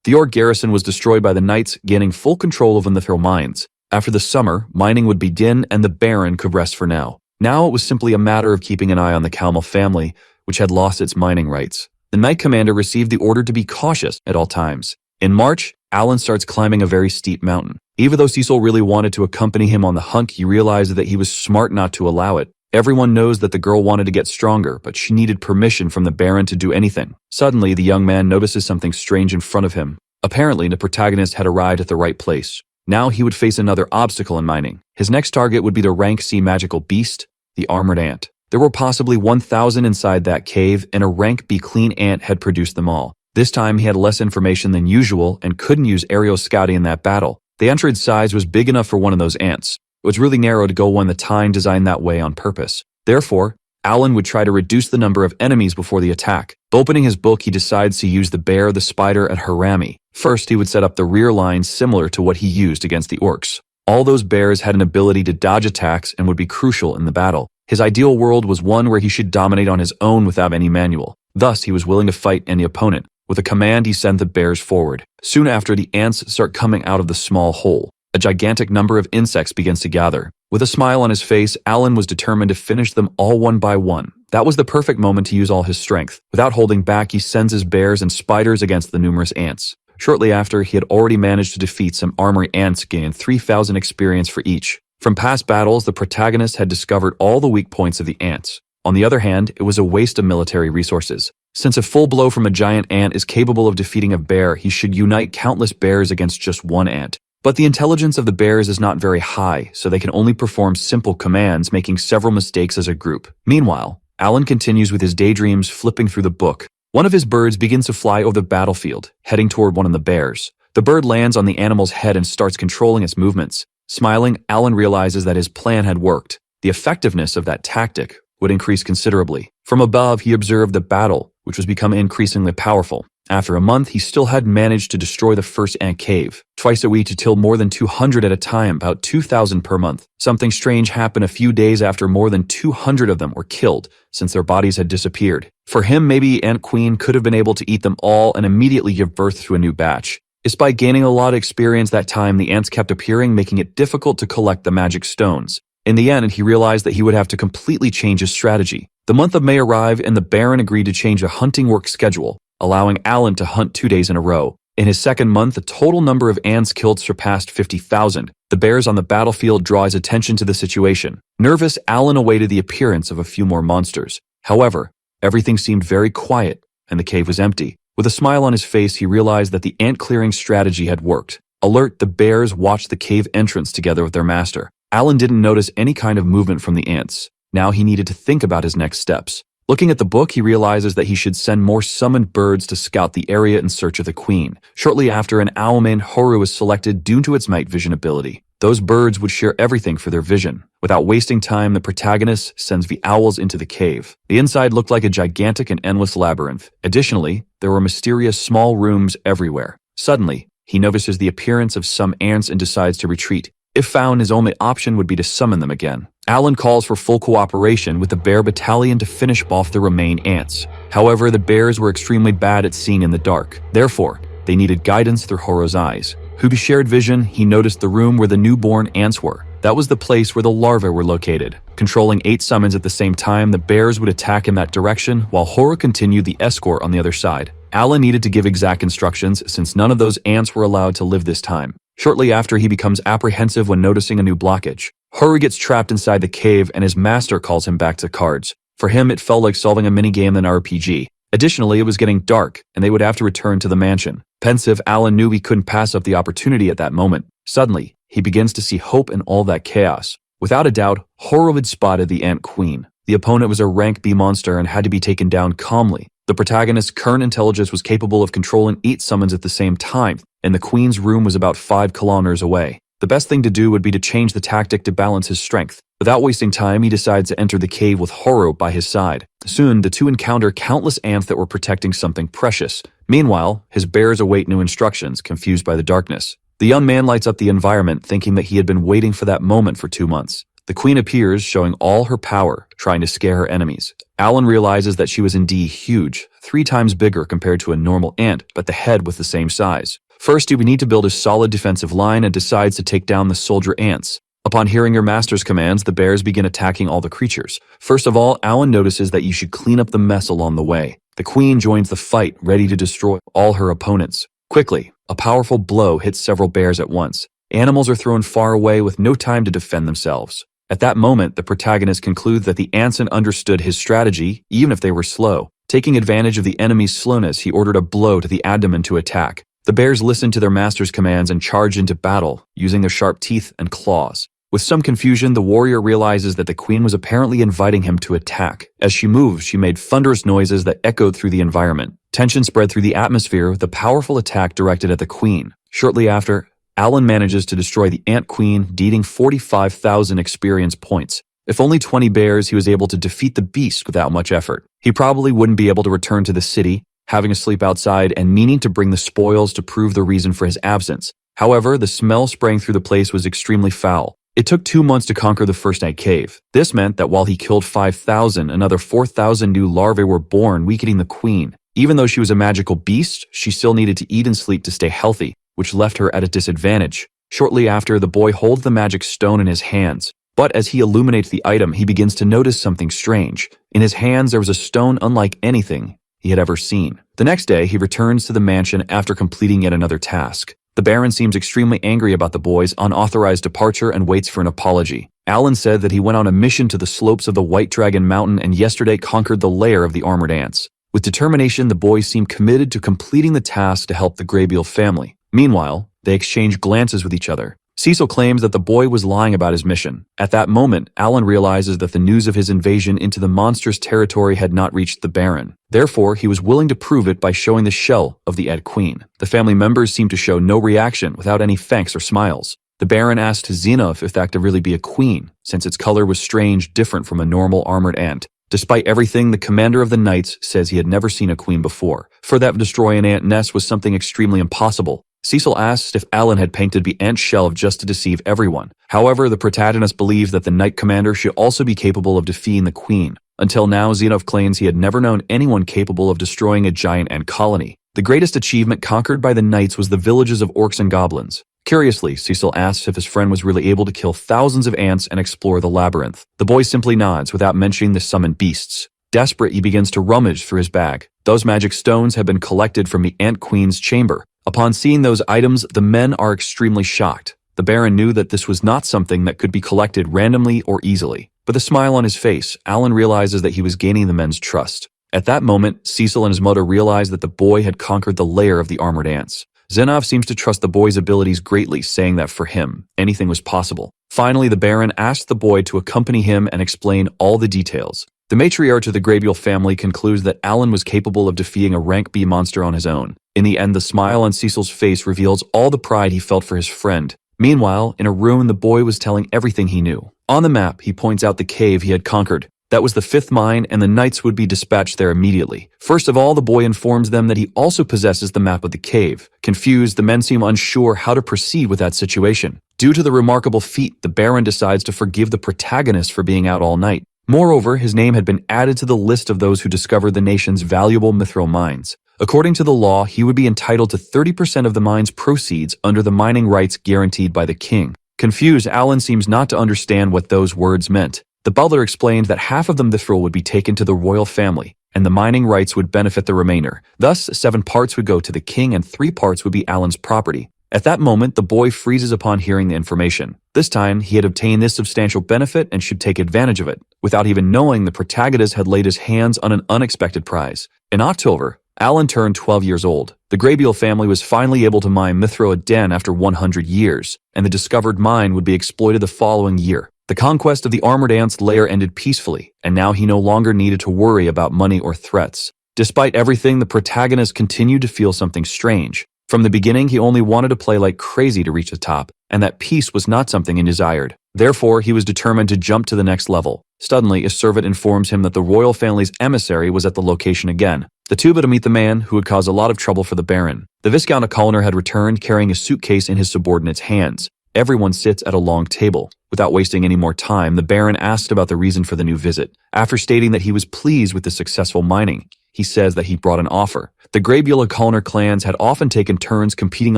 Speaker 1: The Orc garrison was destroyed by the knights, gaining full control of the mithril mines. After the summer, mining would begin and the Baron could rest for now. Now it was simply a matter of keeping an eye on the Kalma family, which had lost its mining rights. The Knight Commander received the order to be cautious at all times. In March, Alan starts climbing a very steep mountain. Even though Cecil really wanted to accompany him on the hunt, he realized that he was smart not to allow it. Everyone knows that the girl wanted to get stronger, but she needed permission from the Baron to do anything. Suddenly, the young man notices something strange in front of him. Apparently, the protagonist had arrived at the right place. Now he would face another obstacle in mining. His next target would be the rank C magical beast, the armored ant. There were possibly 1,000 inside that cave, and a rank B clean ant had produced them all. This time, he had less information than usual and couldn't use aerial scouting in that battle. The entrance size was big enough for one of those ants. It was really narrow to go when the time designed that way on purpose. Therefore, Alan would try to reduce the number of enemies before the attack. Opening his book, he decides to use the bear, the spider, and Harami. First, he would set up the rear lines similar to what he used against the orcs. All those bears had an ability to dodge attacks and would be crucial in the battle. His ideal world was one where he should dominate on his own without any manual. Thus, he was willing to fight any opponent. With a command, he sent the bears forward. Soon after, the ants start coming out of the small hole. A gigantic number of insects begins to gather. With a smile on his face, Alan was determined to finish them all one by one. That was the perfect moment to use all his strength. Without holding back, he sends his bears and spiders against the numerous ants. Shortly after, he had already managed to defeat some armory ants, gaining 3,000 experience for each. From past battles, the protagonist had discovered all the weak points of the ants. On the other hand, it was a waste of military resources. Since a full blow from a giant ant is capable of defeating a bear, he should unite countless bears against just one ant. But the intelligence of the bears is not very high, so they can only perform simple commands, making several mistakes as a group. Meanwhile, Alan continues with his daydreams, flipping through the book. One of his birds begins to fly over the battlefield, heading toward one of the bears. The bird lands on the animal's head and starts controlling its movements. Smiling, Alan realizes that his plan had worked. The effectiveness of that tactic would increase considerably. From above, he observed the battle, which was becoming increasingly powerful. After a month, he still had managed to destroy the first ant cave. Twice a week to kill more than 200 at a time, about 2,000 per month. Something strange happened a few days after more than 200 of them were killed, since their bodies had disappeared. For him, maybe Ant Queen could have been able to eat them all and immediately give birth to a new batch. Despite gaining a lot of experience that time, the ants kept appearing, making it difficult to collect the magic stones. In the end, he realized that he would have to completely change his strategy. The month of May arrived, and the Baron agreed to change the hunting work schedule, allowing Alan to hunt 2 days in a row. In his second month, the total number of ants killed surpassed 50,000. The bears on the battlefield draw his attention to the situation. Nervous, Alan awaited the appearance of a few more monsters. However, everything seemed very quiet, and the cave was empty. With a smile on his face, he realized that the ant-clearing strategy had worked. Alert, the bears watched the cave entrance together with their master. Alan didn't notice any kind of movement from the ants. Now he needed to think about his next steps. Looking at the book, he realizes that he should send more summoned birds to scout the area in search of the queen. Shortly after, an owl named Horu was selected due to its night vision ability. Those birds would share everything for their vision. Without wasting time, the protagonist sends the owls into the cave. The inside looked like a gigantic and endless labyrinth. Additionally, there were mysterious small rooms everywhere. Suddenly, he notices the appearance of some ants and decides to retreat. If found, his only option would be to summon them again. Alan calls for full cooperation with the bear battalion to finish off the remaining ants. However, the bears were extremely bad at seeing in the dark. Therefore, they needed guidance through Horu's eyes. Who shared vision, he noticed the room where the newborn ants were. That was the place where the larvae were located. Controlling 8 summons at the same time, the bears would attack in that direction, while Horu continued the escort on the other side. Alan needed to give exact instructions, since none of those ants were allowed to live this time. Shortly after, he becomes apprehensive when noticing a new blockage. Horu gets trapped inside the cave, and his master calls him back to cards. For him, it felt like solving a minigame in an RPG. Additionally, it was getting dark, and they would have to return to the mansion. Pensive, Alan knew he couldn't pass up the opportunity at that moment. Suddenly, he begins to see hope in all that chaos. Without a doubt, Horu had spotted the Ant Queen. The opponent was a rank B monster and had to be taken down calmly. The protagonist's current intelligence was capable of controlling 8 summons at the same time, and the queen's room was about 5 kilometers away. The best thing to do would be to change the tactic to balance his strength. Without wasting time, he decides to enter the cave with Horo by his side. Soon, the two encounter countless ants that were protecting something precious. Meanwhile, his bears await new instructions, confused by the darkness. The young man lights up the environment, thinking that he had been waiting for that moment for 2 months. The queen appears, showing all her power, trying to scare her enemies. Alan realizes that she was indeed huge, 3 times bigger compared to a normal ant, but the head was the same size. First, you would need to build a solid defensive line and decides to take down the soldier ants. Upon hearing your master's commands, the bears begin attacking all the creatures. First of all, Alan notices that you should clean up the mess along the way. The queen joins the fight, ready to destroy all her opponents. Quickly, a powerful blow hits several bears at once. Animals are thrown far away with no time to defend themselves. At that moment, the protagonist concludes that the ants understood his strategy, even if they were slow. Taking advantage of the enemy's slowness, he ordered a blow to the abdomen to attack. The bears listened to their master's commands and charged into battle, using their sharp teeth and claws. With some confusion, the warrior realizes that the queen was apparently inviting him to attack. As she moved, she made thunderous noises that echoed through the environment. Tension spread through the atmosphere with the powerful attack directed at the queen. Shortly after, Alan manages to destroy the Ant Queen, deeding 45,000 experience points. If only 20 bears, he was able to defeat the beast without much effort. He probably wouldn't be able to return to the city, having to sleep outside and meaning to bring the spoils to prove the reason for his absence. However, the smell spraying through the place was extremely foul. It took 2 months to conquer the first night cave. This meant that while he killed 5,000, another 4,000 new larvae were born, weakening the queen. Even though she was a magical beast, she still needed to eat and sleep to stay healthy, which left her at a disadvantage. Shortly after, the boy holds the magic stone in his hands. But as he illuminates the item, he begins to notice something strange. In his hands, there was a stone unlike anything he had ever seen. The next day, he returns to the mansion after completing yet another task. The Baron seems extremely angry about the boy's unauthorized departure and waits for an apology. Alan said that he went on a mission to the slopes of the White Dragon Mountain and yesterday conquered the lair of the armored ants. With determination, the boys seem committed to completing the task to help the Graybeard family. Meanwhile, they exchange glances with each other. Cecil claims that the boy was lying about his mission. At that moment, Alan realizes that the news of his invasion into the monster's territory had not reached the Baron. Therefore, he was willing to prove it by showing the shell of the Ed Queen. The family members seemed to show no reaction without any thanks or smiles. The Baron asked Zenov if that could really be a queen, since its color was strange, different from a normal armored ant. Despite everything, the commander of the Knights says he had never seen a queen before. For that, destroy an ant nest was something extremely impossible. Cecil asked if Alan had painted the ant shell just to deceive everyone. However, the protagonist believes that the Knight Commander should also be capable of defeating the Queen. Until now, Zenov claims he had never known anyone capable of destroying a giant ant colony. The greatest achievement conquered by the Knights was the villages of orcs and goblins. Curiously, Cecil asks if his friend was really able to kill thousands of ants and explore the labyrinth. The boy simply nods without mentioning the summoned beasts. Desperate, he begins to rummage through his bag. Those magic stones have been collected from the Ant Queen's chamber. Upon seeing those items, the men are extremely shocked. The Baron knew that this was not something that could be collected randomly or easily. With a smile on his face, Alan realizes that he was gaining the men's trust. At that moment, Cecil and his mother realize that the boy had conquered the lair of the armored ants. Zenov seems to trust the boy's abilities greatly, saying that for him, anything was possible. Finally, the Baron asked the boy to accompany him and explain all the details. The matriarch of the Graybeard family concludes that Alan was capable of defeating a rank B monster on his own. In the end, the smile on Cecil's face reveals all the pride he felt for his friend. Meanwhile, in a room, the boy was telling everything he knew. On the map, he points out the cave he had conquered. That was the 5th mine, and the knights would be dispatched there immediately. First of all, the boy informs them that he also possesses the map of the cave. Confused, the men seem unsure how to proceed with that situation. Due to the remarkable feat, the Baron decides to forgive the protagonist for being out all night. Moreover, his name had been added to the list of those who discovered the nation's valuable mithril mines. According to the law, he would be entitled to 30% of the mine's proceeds under the mining rights guaranteed by the king. Confused, Alan seems not to understand what those words meant. The butler explained that half of the mithril would be taken to the royal family, and the mining rights would benefit the remainder. Thus, 7 parts would go to the king and 3 parts would be Alan's property. At that moment, the boy freezes upon hearing the information. This time, he had obtained this substantial benefit and should take advantage of it. Without even knowing, the protagonist had laid his hands on an unexpected prize. In October, Alan turned 12 years old. The Graybeard family was finally able to mine mithril again after 100 years, and the discovered mine would be exploited the following year. The conquest of the armored ants lair ended peacefully, and now he no longer needed to worry about money or threats. Despite everything, the protagonist continued to feel something strange. From the beginning, he only wanted to play like crazy to reach the top, and that peace was not something he desired. Therefore, he was determined to jump to the next level. Suddenly, a servant informs him that the royal family's emissary was at the location again. The two but to meet the man who had caused a lot of trouble for the Baron. The Viscount Cullner had returned, carrying a suitcase in his subordinate's hands. Everyone sits at a long table. Without wasting any more time, the Baron asked about the reason for the new visit. After stating that he was pleased with the successful mining, he says that he brought an offer. The Greybull and Cullner clans had often taken turns competing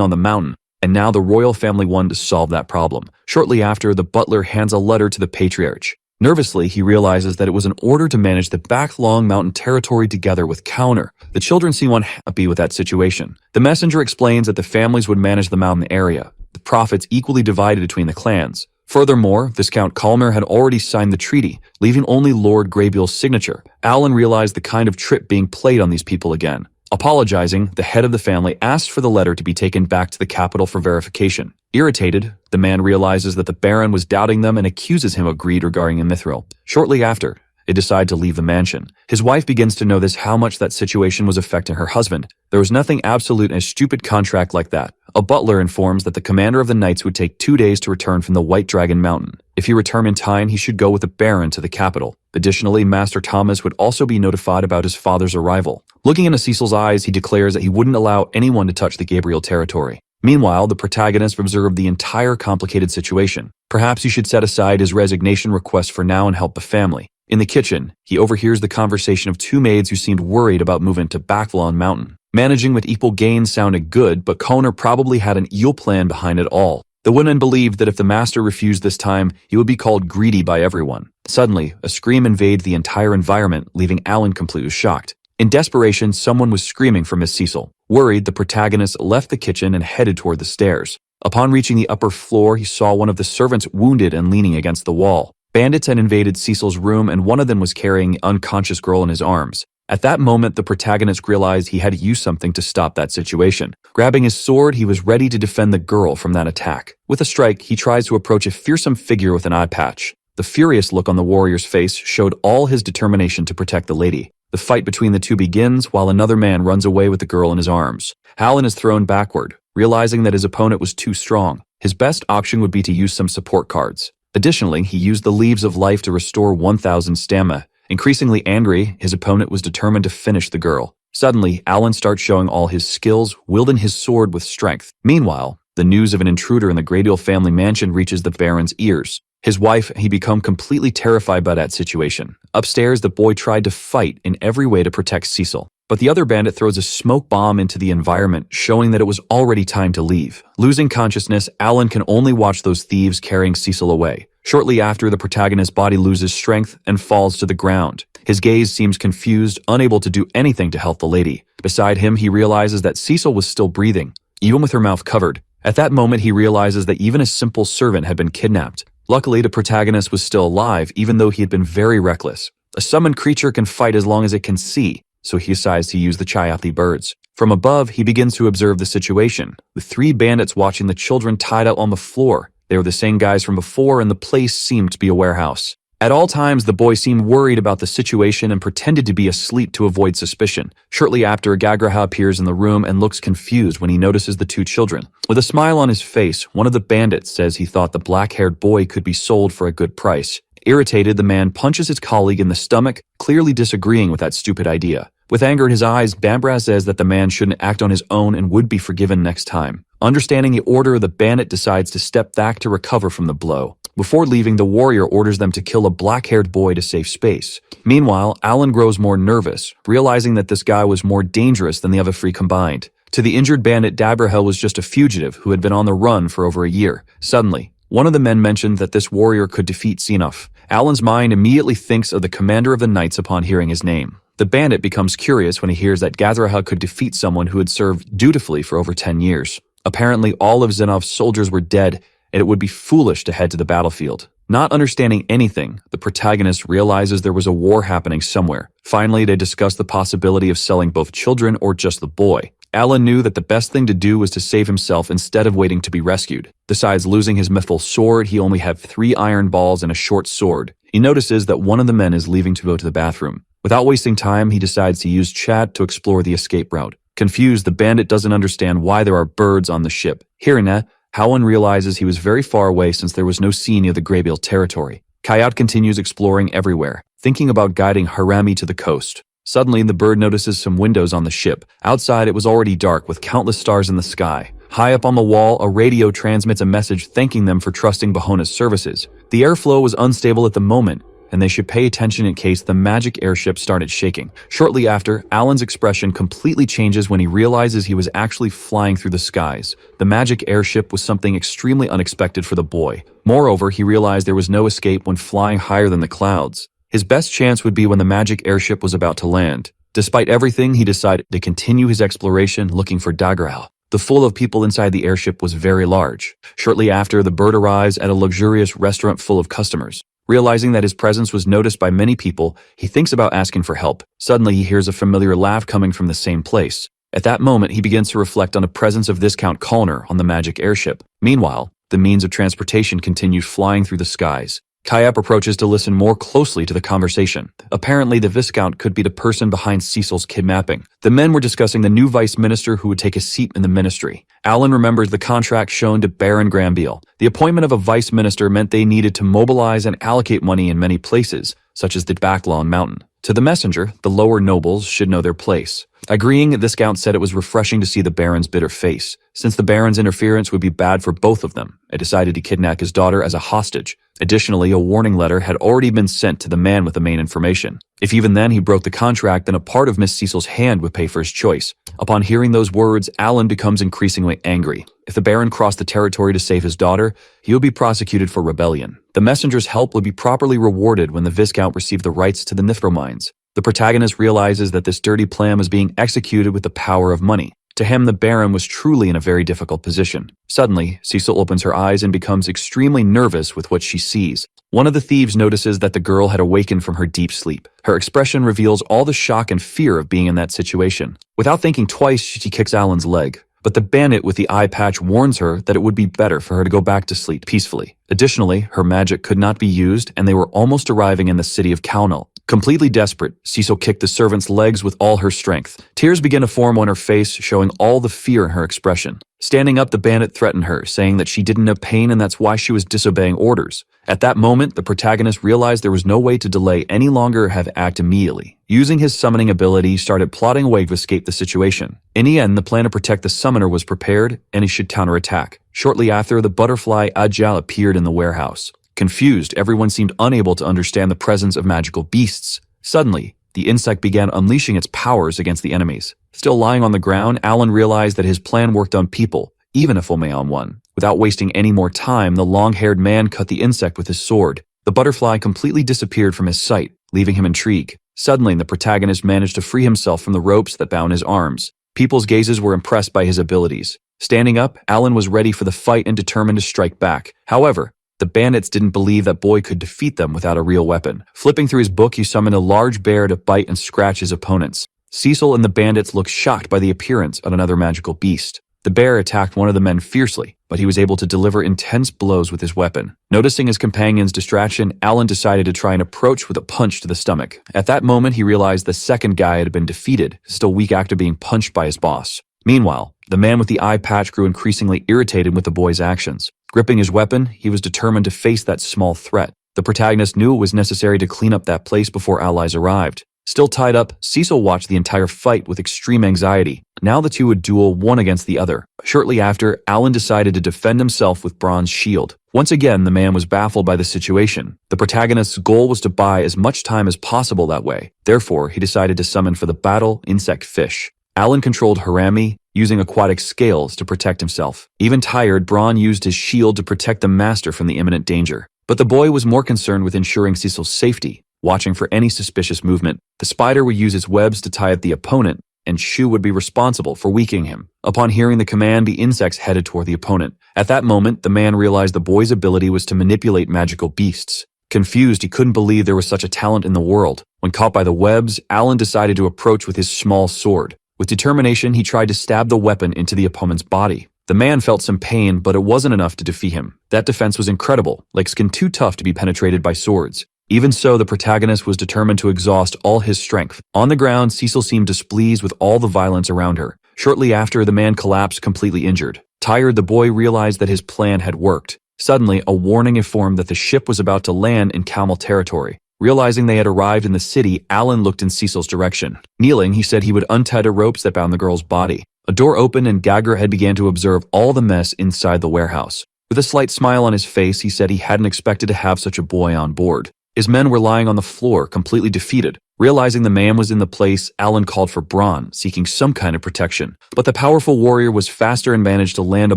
Speaker 1: on the mountain, and now the royal family wanted to solve that problem. Shortly after, the butler hands a letter to the Patriarch. Nervously, he realizes that it was an order to manage the Backlong Mountain territory together with Cullner. The children seem unhappy with that situation. The messenger explains that the families would manage the mountain area, the profits equally divided between the clans. Furthermore, Viscount Cullner had already signed the treaty, leaving only Lord Greybull's signature. Alan realized the kind of trip being played on these people again. Apologizing, the head of the family asked for the letter to be taken back to the capital for verification. Irritated, the man realizes that the Baron was doubting them and accuses him of greed regarding a mithril. Shortly after, they decide to leave the mansion. His wife begins to notice how much that situation was affecting her husband. There was nothing absolute in a stupid contract like that. A butler informs that the commander of the knights would take 2 days to return from the White Dragon Mountain. If he returned in time, he should go with the Baron to the capital. Additionally, Master Thomas would also be notified about his father's arrival. Looking into Cecil's eyes, he declares that he wouldn't allow anyone to touch the Gabriel territory. Meanwhile, the protagonist observed the entire complicated situation. Perhaps he should set aside his resignation request for now and help the family. In the kitchen, he overhears the conversation of two maids who seemed worried about moving to Backlong Mountain. Managing with equal gains sounded good, but Cullner probably had an evil plan behind it all. The women believed that if the master refused this time, he would be called greedy by everyone. Suddenly, a scream invaded the entire environment, leaving Alan completely shocked. In desperation, someone was screaming for Miss Cecil. Worried, the protagonist left the kitchen and headed toward the stairs. Upon reaching the upper floor, he saw one of the servants wounded and leaning against the wall. Bandits had invaded Cecil's room, and one of them was carrying an unconscious girl in his arms. At that moment, the protagonist realized he had to use something to stop that situation. Grabbing his sword, he was ready to defend the girl from that attack. With a strike, he tries to approach a fearsome figure with an eye patch. The furious look on the warrior's face showed all his determination to protect the lady. The fight between the two begins while another man runs away with the girl in his arms. Alan is thrown backward, realizing that his opponent was too strong. His best option would be to use some support cards. Additionally, he used the Leaves of Life to restore 1,000 stamina. Increasingly angry, his opponent was determined to finish the girl. Suddenly, Alan starts showing all his skills, wielding his sword with strength. Meanwhile, the news of an intruder in the Greybull family mansion reaches the Baron's ears. His wife, he become completely terrified by that situation. Upstairs, the boy tried to fight in every way to protect Cecil. But the other bandit throws a smoke bomb into the environment, showing that it was already time to leave. Losing consciousness, Alan can only watch those thieves carrying Cecil away. Shortly after, the protagonist's body loses strength and falls to the ground. His gaze seems confused, unable to do anything to help the lady. Beside him, he realizes that Cecil was still breathing, even with her mouth covered. At that moment, he realizes that even a simple servant had been kidnapped. Luckily, the protagonist was still alive, even though he had been very reckless. A summoned creature can fight as long as it can see, so he decides to use the Chayathi birds. From above, he begins to observe the situation, with 3 bandits watching the children tied out on the floor. They were the same guys from before, and the place seemed to be a warehouse. At all times, the boy seemed worried about the situation and pretended to be asleep to avoid suspicion. Shortly after, Gagraha appears in the room and looks confused when he notices the 2 children. With a smile on his face, one of the bandits says he thought the black-haired boy could be sold for a good price. Irritated, the man punches his colleague in the stomach, clearly disagreeing with that stupid idea. With anger in his eyes, Bambra says that the man shouldn't act on his own and would be forgiven next time. Understanding the order, the bandit decides to step back to recover from the blow. Before leaving, the warrior orders them to kill a black-haired boy to save space. Meanwhile, Alan grows more nervous, realizing that this guy was more dangerous than the other 3 combined. To the injured bandit, Dabrahel was just a fugitive who had been on the run for over a year. Suddenly, one of the men mentioned that this warrior could defeat Sinuf. Alan's mind immediately thinks of the commander of the knights upon hearing his name. The bandit becomes curious when he hears that Gazraha could defeat someone who had served dutifully for over 10 years. Apparently, all of Zinov's soldiers were dead, and it would be foolish to head to the battlefield. Not understanding anything, the protagonist realizes there was a war happening somewhere. Finally, they discuss the possibility of selling both children or just the boy. Alan knew that the best thing to do was to save himself instead of waiting to be rescued. Besides losing his mithril sword, he only had 3 iron balls and a short sword. He notices that one of the men is leaving to go to the bathroom. Without wasting time, he decides to use chat to explore the escape route. Confused, the bandit doesn't understand why there are birds on the ship. Hearing that, Howland realizes he was very far away since there was no sea near the Greybeard territory. Kayat continues exploring everywhere, thinking about guiding Harami to the coast. Suddenly, the bird notices some windows on the ship. Outside, it was already dark with countless stars in the sky. High up on the wall, a radio transmits a message thanking them for trusting Bahona's services. The airflow was unstable at the moment, and they should pay attention in case the magic airship started shaking. Shortly after, Alan's expression completely changes when he realizes he was actually flying through the skies. The magic airship was something extremely unexpected for the boy. Moreover, he realized there was no escape when flying higher than the clouds. His best chance would be when the magic airship was about to land. Despite everything, he decided to continue his exploration looking for Dagrao. The flow of people inside the airship was very large. Shortly after, the bird arrives at a luxurious restaurant full of customers. Realizing that his presence was noticed by many people, he thinks about asking for help. Suddenly, he hears a familiar laugh coming from the same place. At that moment, he begins to reflect on the presence of Viscount Connor on the magic airship. Meanwhile, the means of transportation continues flying through the skies. Kayap approaches to listen more closely to the conversation. Apparently, the Viscount could be the person behind Cecil's kidnapping. The men were discussing the new vice minister who would take a seat in the ministry. Alan remembers the contract shown to Baron Granville. The appointment of a vice minister meant they needed to mobilize and allocate money in many places, such as the Backlon Mountain. To the messenger, the lower nobles should know their place. Agreeing, the Viscount said it was refreshing to see the Baron's bitter face. Since the Baron's interference would be bad for both of them, it decided to kidnap his daughter as a hostage. Additionally, a warning letter had already been sent to the man with the main information. If even then he broke the contract, then a part of Miss Cecil's hand would pay for his choice. Upon hearing those words, Alan becomes increasingly angry. If the Baron crossed the territory to save his daughter, he would be prosecuted for rebellion. The messenger's help would be properly rewarded when the Viscount received the rights to the Nithro mines. The protagonist realizes that this dirty plan was being executed with the power of money. To him, the Baron was truly in a very difficult position. Suddenly, Cecil opens her eyes and becomes extremely nervous with what she sees. One of the thieves notices that the girl had awakened from her deep sleep. Her expression reveals all the shock and fear of being in that situation. Without thinking twice, she kicks Alan's leg. But the bandit with the eye patch warns her that it would be better for her to go back to sleep peacefully. Additionally, her magic could not be used, and they were almost arriving in the city of Kaunel. Completely desperate, Cecil kicked the servant's legs with all her strength. Tears began to form on her face, showing all the fear in her expression. Standing up, the bandit threatened her, saying that she didn't know pain and that's why she was disobeying orders. At that moment, the protagonist realized there was no way to delay any longer or have to act immediately. Using his summoning ability, he started plotting a way to escape the situation. In the end, the plan to protect the summoner was prepared, and he should counterattack. Shortly after, the butterfly Ajal appeared in the warehouse. Confused, everyone seemed unable to understand the presence of magical beasts. Suddenly, the insect began unleashing its powers against the enemies. Still lying on the ground, Alan realized that his plan worked on people, even if only on one. Without wasting any more time, the long-haired man cut the insect with his sword. The butterfly completely disappeared from his sight, leaving him intrigued. Suddenly, the protagonist managed to free himself from the ropes that bound his arms. People's gazes were impressed by his abilities. Standing up, Alan was ready for the fight and determined to strike back. However, the bandits didn't believe that boy could defeat them without a real weapon. Flipping through his book, he summoned a large bear to bite and scratch his opponents. Cecil and the bandits looked shocked by the appearance of another magical beast. The bear attacked one of the men fiercely, but he was able to deliver intense blows with his weapon. Noticing his companion's distraction, Alan decided to try an approach with a punch to the stomach. At that moment, he realized the second guy had been defeated, still weak after being punched by his boss. Meanwhile, the man with the eye patch grew increasingly irritated with the boy's actions. Gripping his weapon, he was determined to face that small threat. The protagonist knew it was necessary to clean up that place before allies arrived. Still tied up, Cecil watched the entire fight with extreme anxiety. Now the two would duel one against the other. Shortly after, Alan decided to defend himself with Bronze Shield. Once again, the man was baffled by the situation. The protagonist's goal was to buy as much time as possible that way. Therefore, he decided to summon for the battle insect fish. Alan controlled Harami, using aquatic scales to protect himself. Even tired, Braun used his shield to protect the master from the imminent danger. But the boy was more concerned with ensuring Cecil's safety, watching for any suspicious movement. The spider would use its webs to tie up the opponent, and Shu would be responsible for weakening him. Upon hearing the command, the insects headed toward the opponent. At that moment, the man realized the boy's ability was to manipulate magical beasts. Confused, he couldn't believe there was such a talent in the world. When caught by the webs, Alan decided to approach with his small sword. With determination, he tried to stab the weapon into the opponent's body. The man felt some pain, but it wasn't enough to defeat him. That defense was incredible, like skin too tough to be penetrated by swords. Even so, the protagonist was determined to exhaust all his strength. On the ground, Cecil seemed displeased with all the violence around her. Shortly after, the man collapsed completely injured. Tired, the boy realized that his plan had worked. Suddenly, a warning informed that the ship was about to land in Camel territory. Realizing they had arrived in the city, Alan looked in Cecil's direction. Kneeling, he said he would untie the ropes that bound the girl's body. A door opened and Dagraha began to observe all the mess inside the warehouse. With a slight smile on his face, he said he hadn't expected to have such a boy on board. His men were lying on the floor, completely defeated. Realizing the man was in the place, Alan called for Braun, seeking some kind of protection. But the powerful warrior was faster and managed to land a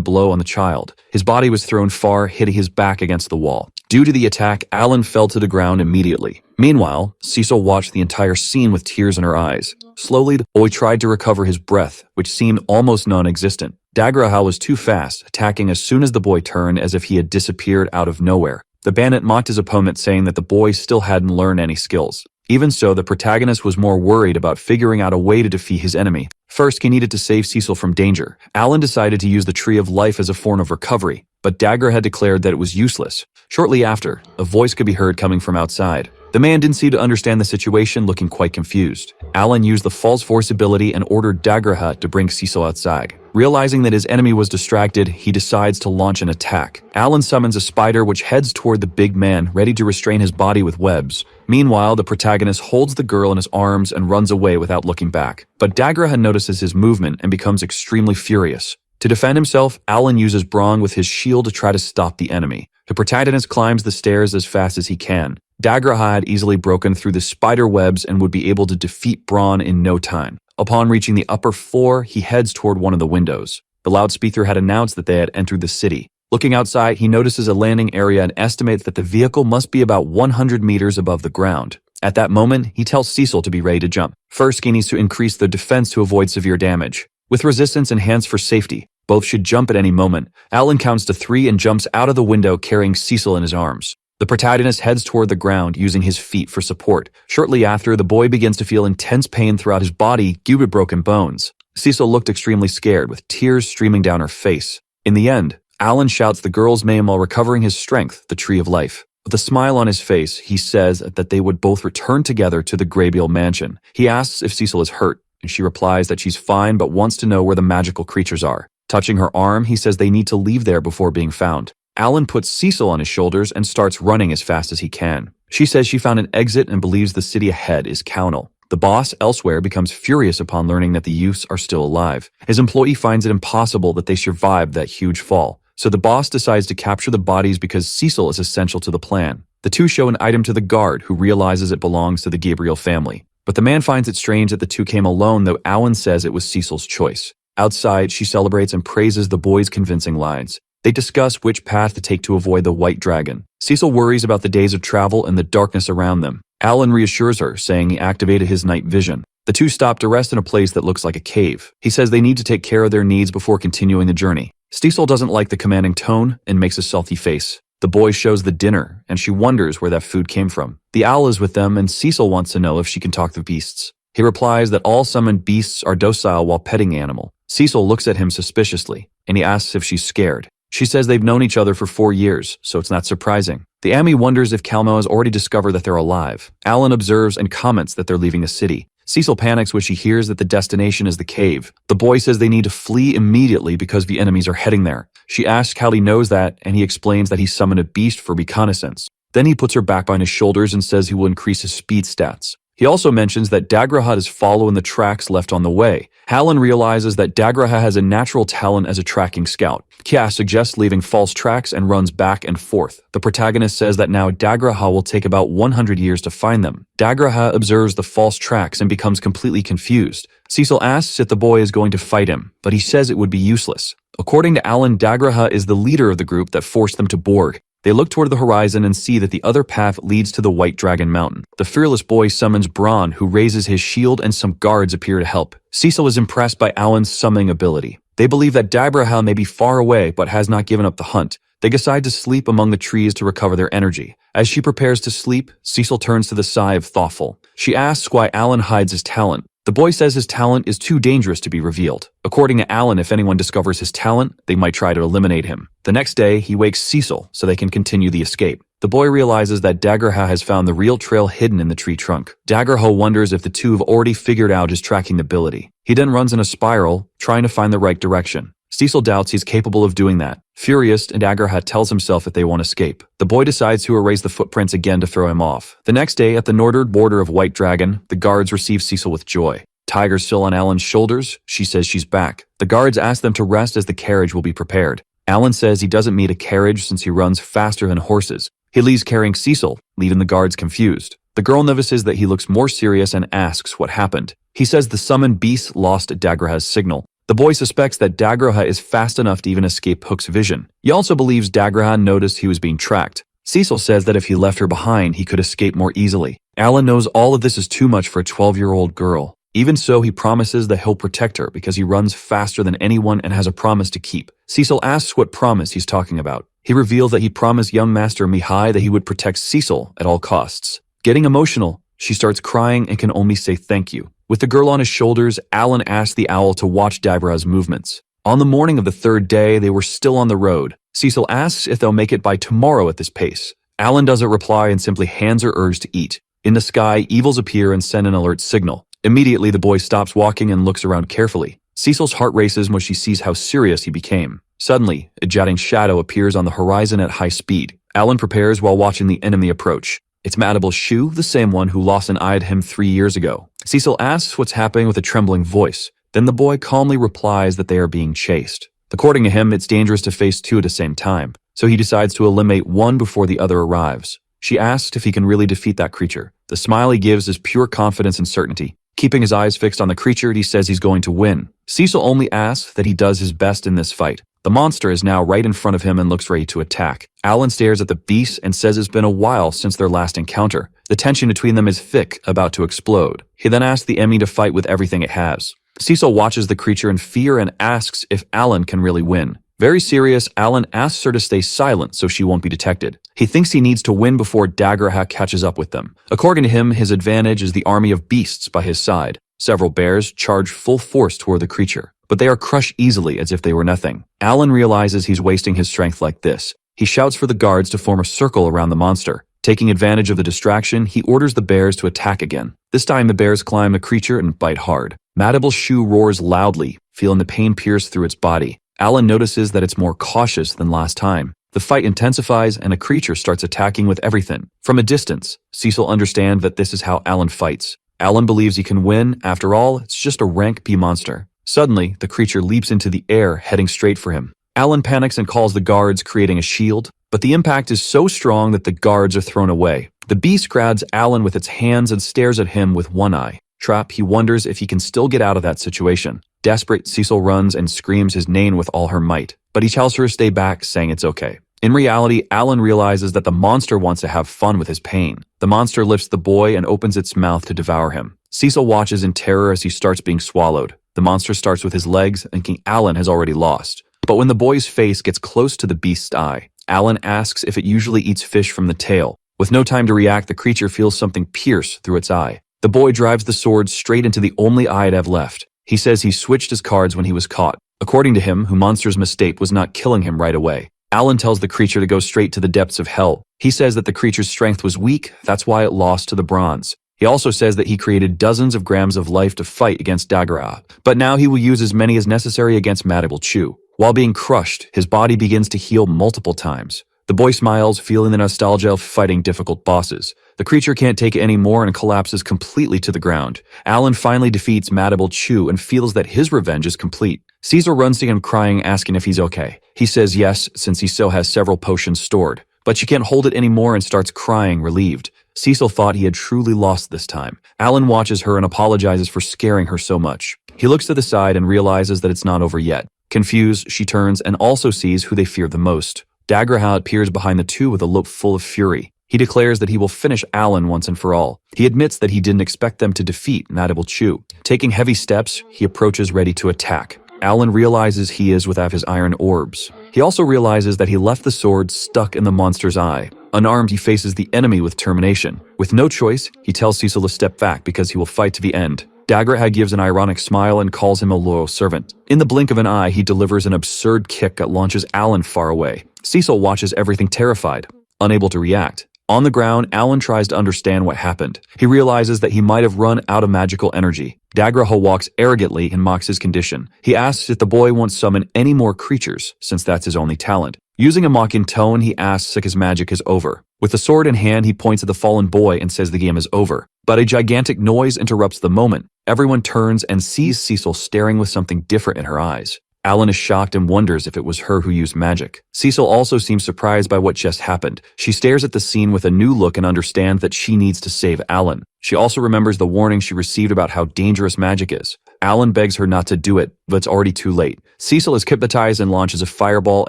Speaker 1: blow on the child. His body was thrown far, hitting his back against the wall. Due to the attack, Alan fell to the ground immediately. Meanwhile, Cecil watched the entire scene with tears in her eyes. Slowly, the boy tried to recover his breath, which seemed almost non-existent. Dagraha was too fast, attacking as soon as the boy turned as if he had disappeared out of nowhere. The bandit mocked his opponent, saying that the boy still hadn't learned any skills. Even so, the protagonist was more worried about figuring out a way to defeat his enemy. First, he needed to save Cecil from danger. Alan decided to use the Tree of Life as a form of recovery, but Dagger had declared that it was useless. Shortly after, a voice could be heard coming from outside. The man didn't seem to understand the situation, looking quite confused. Alan used the false force ability and ordered Dagraha to bring Cecil outside. Realizing that his enemy was distracted, he decides to launch an attack. Alan summons a spider which heads toward the big man, ready to restrain his body with webs. Meanwhile, the protagonist holds the girl in his arms and runs away without looking back. But Dagraha notices his movement and becomes extremely furious. To defend himself, Alan uses Braun with his shield to try to stop the enemy. The protagonist climbs the stairs as fast as he can. Dagraha had easily broken through the spider webs and would be able to defeat Braun in no time. Upon reaching the upper floor, he heads toward one of the windows. The loudspeaker had announced that they had entered the city. Looking outside, he notices a landing area and estimates that the vehicle must be about 100 meters above the ground. At that moment, he tells Cecil to be ready to jump. First, he needs to increase their defense to avoid severe damage. With resistance enhanced for safety, both should jump at any moment. Alan counts to 3 and jumps out of the window carrying Cecil in his arms. The protagonist heads toward the ground using his feet for support. Shortly after, the boy begins to feel intense pain throughout his body due to broken bones. Cecil looked extremely scared, with tears streaming down her face. In the end, Alan shouts the girl's name while recovering his strength, the Tree of Life. With a smile on his face, he says that they would both return together to the Graybeard mansion. He asks if Cecil is hurt, and she replies that she's fine but wants to know where the magical creatures are. Touching her arm, he says they need to leave there before being found. Alan puts Cecil on his shoulders and starts running as fast as he can. She says she found an exit and believes the city ahead is Cownell. The boss elsewhere becomes furious upon learning that the youths are still alive. His employee finds it impossible that they survived that huge fall. So the boss decides to capture the bodies because Cecil is essential to the plan. The two show an item to the guard, who realizes it belongs to the Gabriel family. But the man finds it strange that the two came alone, though Alan says it was Cecil's choice. Outside, she celebrates and praises the boy's convincing lines. They discuss which path to take to avoid the White Dragon. Cecil worries about the days of travel and the darkness around them. Alan reassures her, saying he activated his night vision. The two stop to rest in a place that looks like a cave. He says they need to take care of their needs before continuing the journey. Cecil doesn't like the commanding tone and makes a salty face. The boy shows the dinner, and she wonders where that food came from. The owl is with them, and Cecil wants to know if she can talk to beasts. He replies that all summoned beasts are docile while petting the animal. Cecil looks at him suspiciously, and he asks if she's scared. She says they've known each other for 4 years, so it's not surprising. The Ami wonders if Kalmo has already discovered that they're alive. Alan observes and comments that they're leaving the city. Cecil panics when she hears that the destination is the cave. The boy says they need to flee immediately because the enemies are heading there. She asks how he knows that, and he explains that he summoned a beast for reconnaissance. Then he puts her back on his shoulders and says he will increase his speed stats. He also mentions that Dagraha is following the tracks left on the way. Alan realizes that Dagraha has a natural talent as a tracking scout. Kya suggests leaving false tracks and runs back and forth. The protagonist says that now Dagraha will take about 100 years to find them. Dagraha observes the false tracks and becomes completely confused. Cecil asks if the boy is going to fight him, but he says it would be useless. According to Alan, Dagraha is the leader of the group that forced them to board. They look toward the horizon and see that the other path leads to the White Dragon Mountain. The fearless boy summons Braun, who raises his shield, and some guards appear to help. Cecil is impressed by Alan's summoning ability. They believe that Dagraha may be far away but has not given up the hunt. They decide to sleep among the trees to recover their energy. As she prepares to sleep, Cecil turns to the side of Thoughtful. She asks why Alan hides his talent. The boy says his talent is too dangerous to be revealed. According to Alan, if anyone discovers his talent, they might try to eliminate him. The next day, he wakes Cecil so they can continue the escape. The boy realizes that Daggerha has found the real trail hidden in the tree trunk. Daggerha wonders if the two have already figured out his tracking ability. He then runs in a spiral, trying to find the right direction. Cecil doubts he's capable of doing that. Furious, Daggerha tells himself that they won't escape. The boy decides to erase the footprints again to throw him off. The next day, at the northern border of White Dragon, the guards receive Cecil with joy. Tiger still on Alan's shoulders, she says she's back. The guards ask them to rest as the carriage will be prepared. Alan says he doesn't need a carriage since he runs faster than horses. He leaves carrying Cecil, leaving the guards confused. The girl notices that he looks more serious and asks what happened. He says the summoned beast lost Daggerha's signal. The boy suspects that Daggerha is fast enough to even escape Hook's vision. He also believes Daggerha noticed he was being tracked. Cecil says that if he left her behind, he could escape more easily. Alan knows all of this is too much for a 12-year-old girl. Even so, he promises that he'll protect her because he runs faster than anyone and has a promise to keep. Cecil asks what promise he's talking about. He reveals that he promised young Master Mihai that he would protect Cecil at all costs. Getting emotional, she starts crying and can only say thank you. With the girl on his shoulders, Alan asks the owl to watch Daggerha's movements. On the morning of the third day, they were still on the road. Cecil asks if they'll make it by tomorrow at this pace. Alan doesn't reply and simply hands her urge to eat. In the sky, evils appear and send an alert signal. Immediately, the boy stops walking and looks around carefully. Cecil's heart races when she sees how serious he became. Suddenly, a jetting shadow appears on the horizon at high speed. Alan prepares while watching the enemy approach. It's Madable Shu, the same one who lost an eye to him 3 years ago. Cecil asks what's happening with a trembling voice. Then the boy calmly replies that they are being chased. According to him, it's dangerous to face two at the same time, so he decides to eliminate one before the other arrives. She asks if he can really defeat that creature. The smile he gives is pure confidence and certainty. Keeping his eyes fixed on the creature, he says he's going to win. Cecil only asks that he does his best in this fight. The monster is now right in front of him and looks ready to attack. Alan stares at the beast and says it's been a while since their last encounter. The tension between them is thick, about to explode. He then asks the enemy to fight with everything it has. Cecil watches the creature in fear and asks if Alan can really win. Very serious, Alan asks her to stay silent so she won't be detected. He thinks he needs to win before Daggerha catches up with them. According to him, his advantage is the army of beasts by his side. Several bears charge full force toward the creature, but they are crushed easily as if they were nothing. Alan realizes he's wasting his strength like this. He shouts for the guards to form a circle around the monster. Taking advantage of the distraction, he orders the bears to attack again. This time the bears climb the creature and bite hard. Madable Shu roars loudly, feeling the pain pierce through its body. Alan notices that it's more cautious than last time. The fight intensifies and a creature starts attacking with everything. From a distance, Cecil understands that this is how Alan fights. Alan believes he can win. After all, it's just a rank B monster. Suddenly, the creature leaps into the air, heading straight for him. Alan panics and calls the guards, creating a shield, but the impact is so strong that the guards are thrown away. The beast grabs Alan with its hands and stares at him with one eye. Trapped, he wonders if he can still get out of that situation. Desperate, Cecil runs and screams his name with all her might, but he tells her to stay back, saying it's okay. In reality, Alan realizes that the monster wants to have fun with his pain. The monster lifts the boy and opens its mouth to devour him. Cecil watches in terror as he starts being swallowed. The monster starts with his legs, thinking Alan has already lost. But when the boy's face gets close to the beast's eye, Alan asks if it usually eats fish from the tail. With no time to react, the creature feels something pierce through its eye. The boy drives the sword straight into the only eye it have left. He says he switched his cards when he was caught. According to him, who monster's mistake was not killing him right away. Alan tells the creature to go straight to the depths of hell. He says that the creature's strength was weak, that's why it lost to the bronze. He also says that he created dozens of grams of life to fight against Daggerha, but now he will use as many as necessary against Madable Chu. While being crushed, his body begins to heal multiple times. The boy smiles, feeling the nostalgia of fighting difficult bosses. The creature can't take it anymore and collapses completely to the ground. Alan finally defeats Madable Chu and feels that his revenge is complete. Caesar runs to him crying, asking if he's okay. He says yes, since he still has several potions stored. But she can't hold it anymore and starts crying, relieved. Cecil thought he had truly lost this time. Alan watches her and apologizes for scaring her so much. He looks to the side and realizes that it's not over yet. Confused, she turns and also sees who they fear the most. Daggerha appears behind the two with a look full of fury. He declares that he will finish Alan once and for all. He admits that he didn't expect them to defeat Madable Chu. Taking heavy steps, he approaches ready to attack. Alan realizes he is without his iron orbs. He also realizes that he left the sword stuck in the monster's eye. Unarmed, he faces the enemy with determination. With no choice, he tells Cecil to step back because he will fight to the end. Dagraha gives an ironic smile and calls him a loyal servant. In the blink of an eye, he delivers an absurd kick that launches Alan far away. Cecil watches everything terrified, unable to react. On the ground, Alan tries to understand what happened. He realizes that he might have run out of magical energy. Dagraha walks arrogantly and mocks his condition. He asks if the boy won't summon any more creatures, since that's his only talent. Using a mocking tone, he asks if his magic is over. With the sword in hand, he points at the fallen boy and says the game is over. But a gigantic noise interrupts the moment. Everyone turns and sees Cecil staring with something different in her eyes. Alan is shocked and wonders if it was her who used magic. Cecil also seems surprised by what just happened. She stares at the scene with a new look and understands that she needs to save Alan. She also remembers the warning she received about how dangerous magic is. Alan begs her not to do it, but it's already too late. Cecil is hypnotized and launches a fireball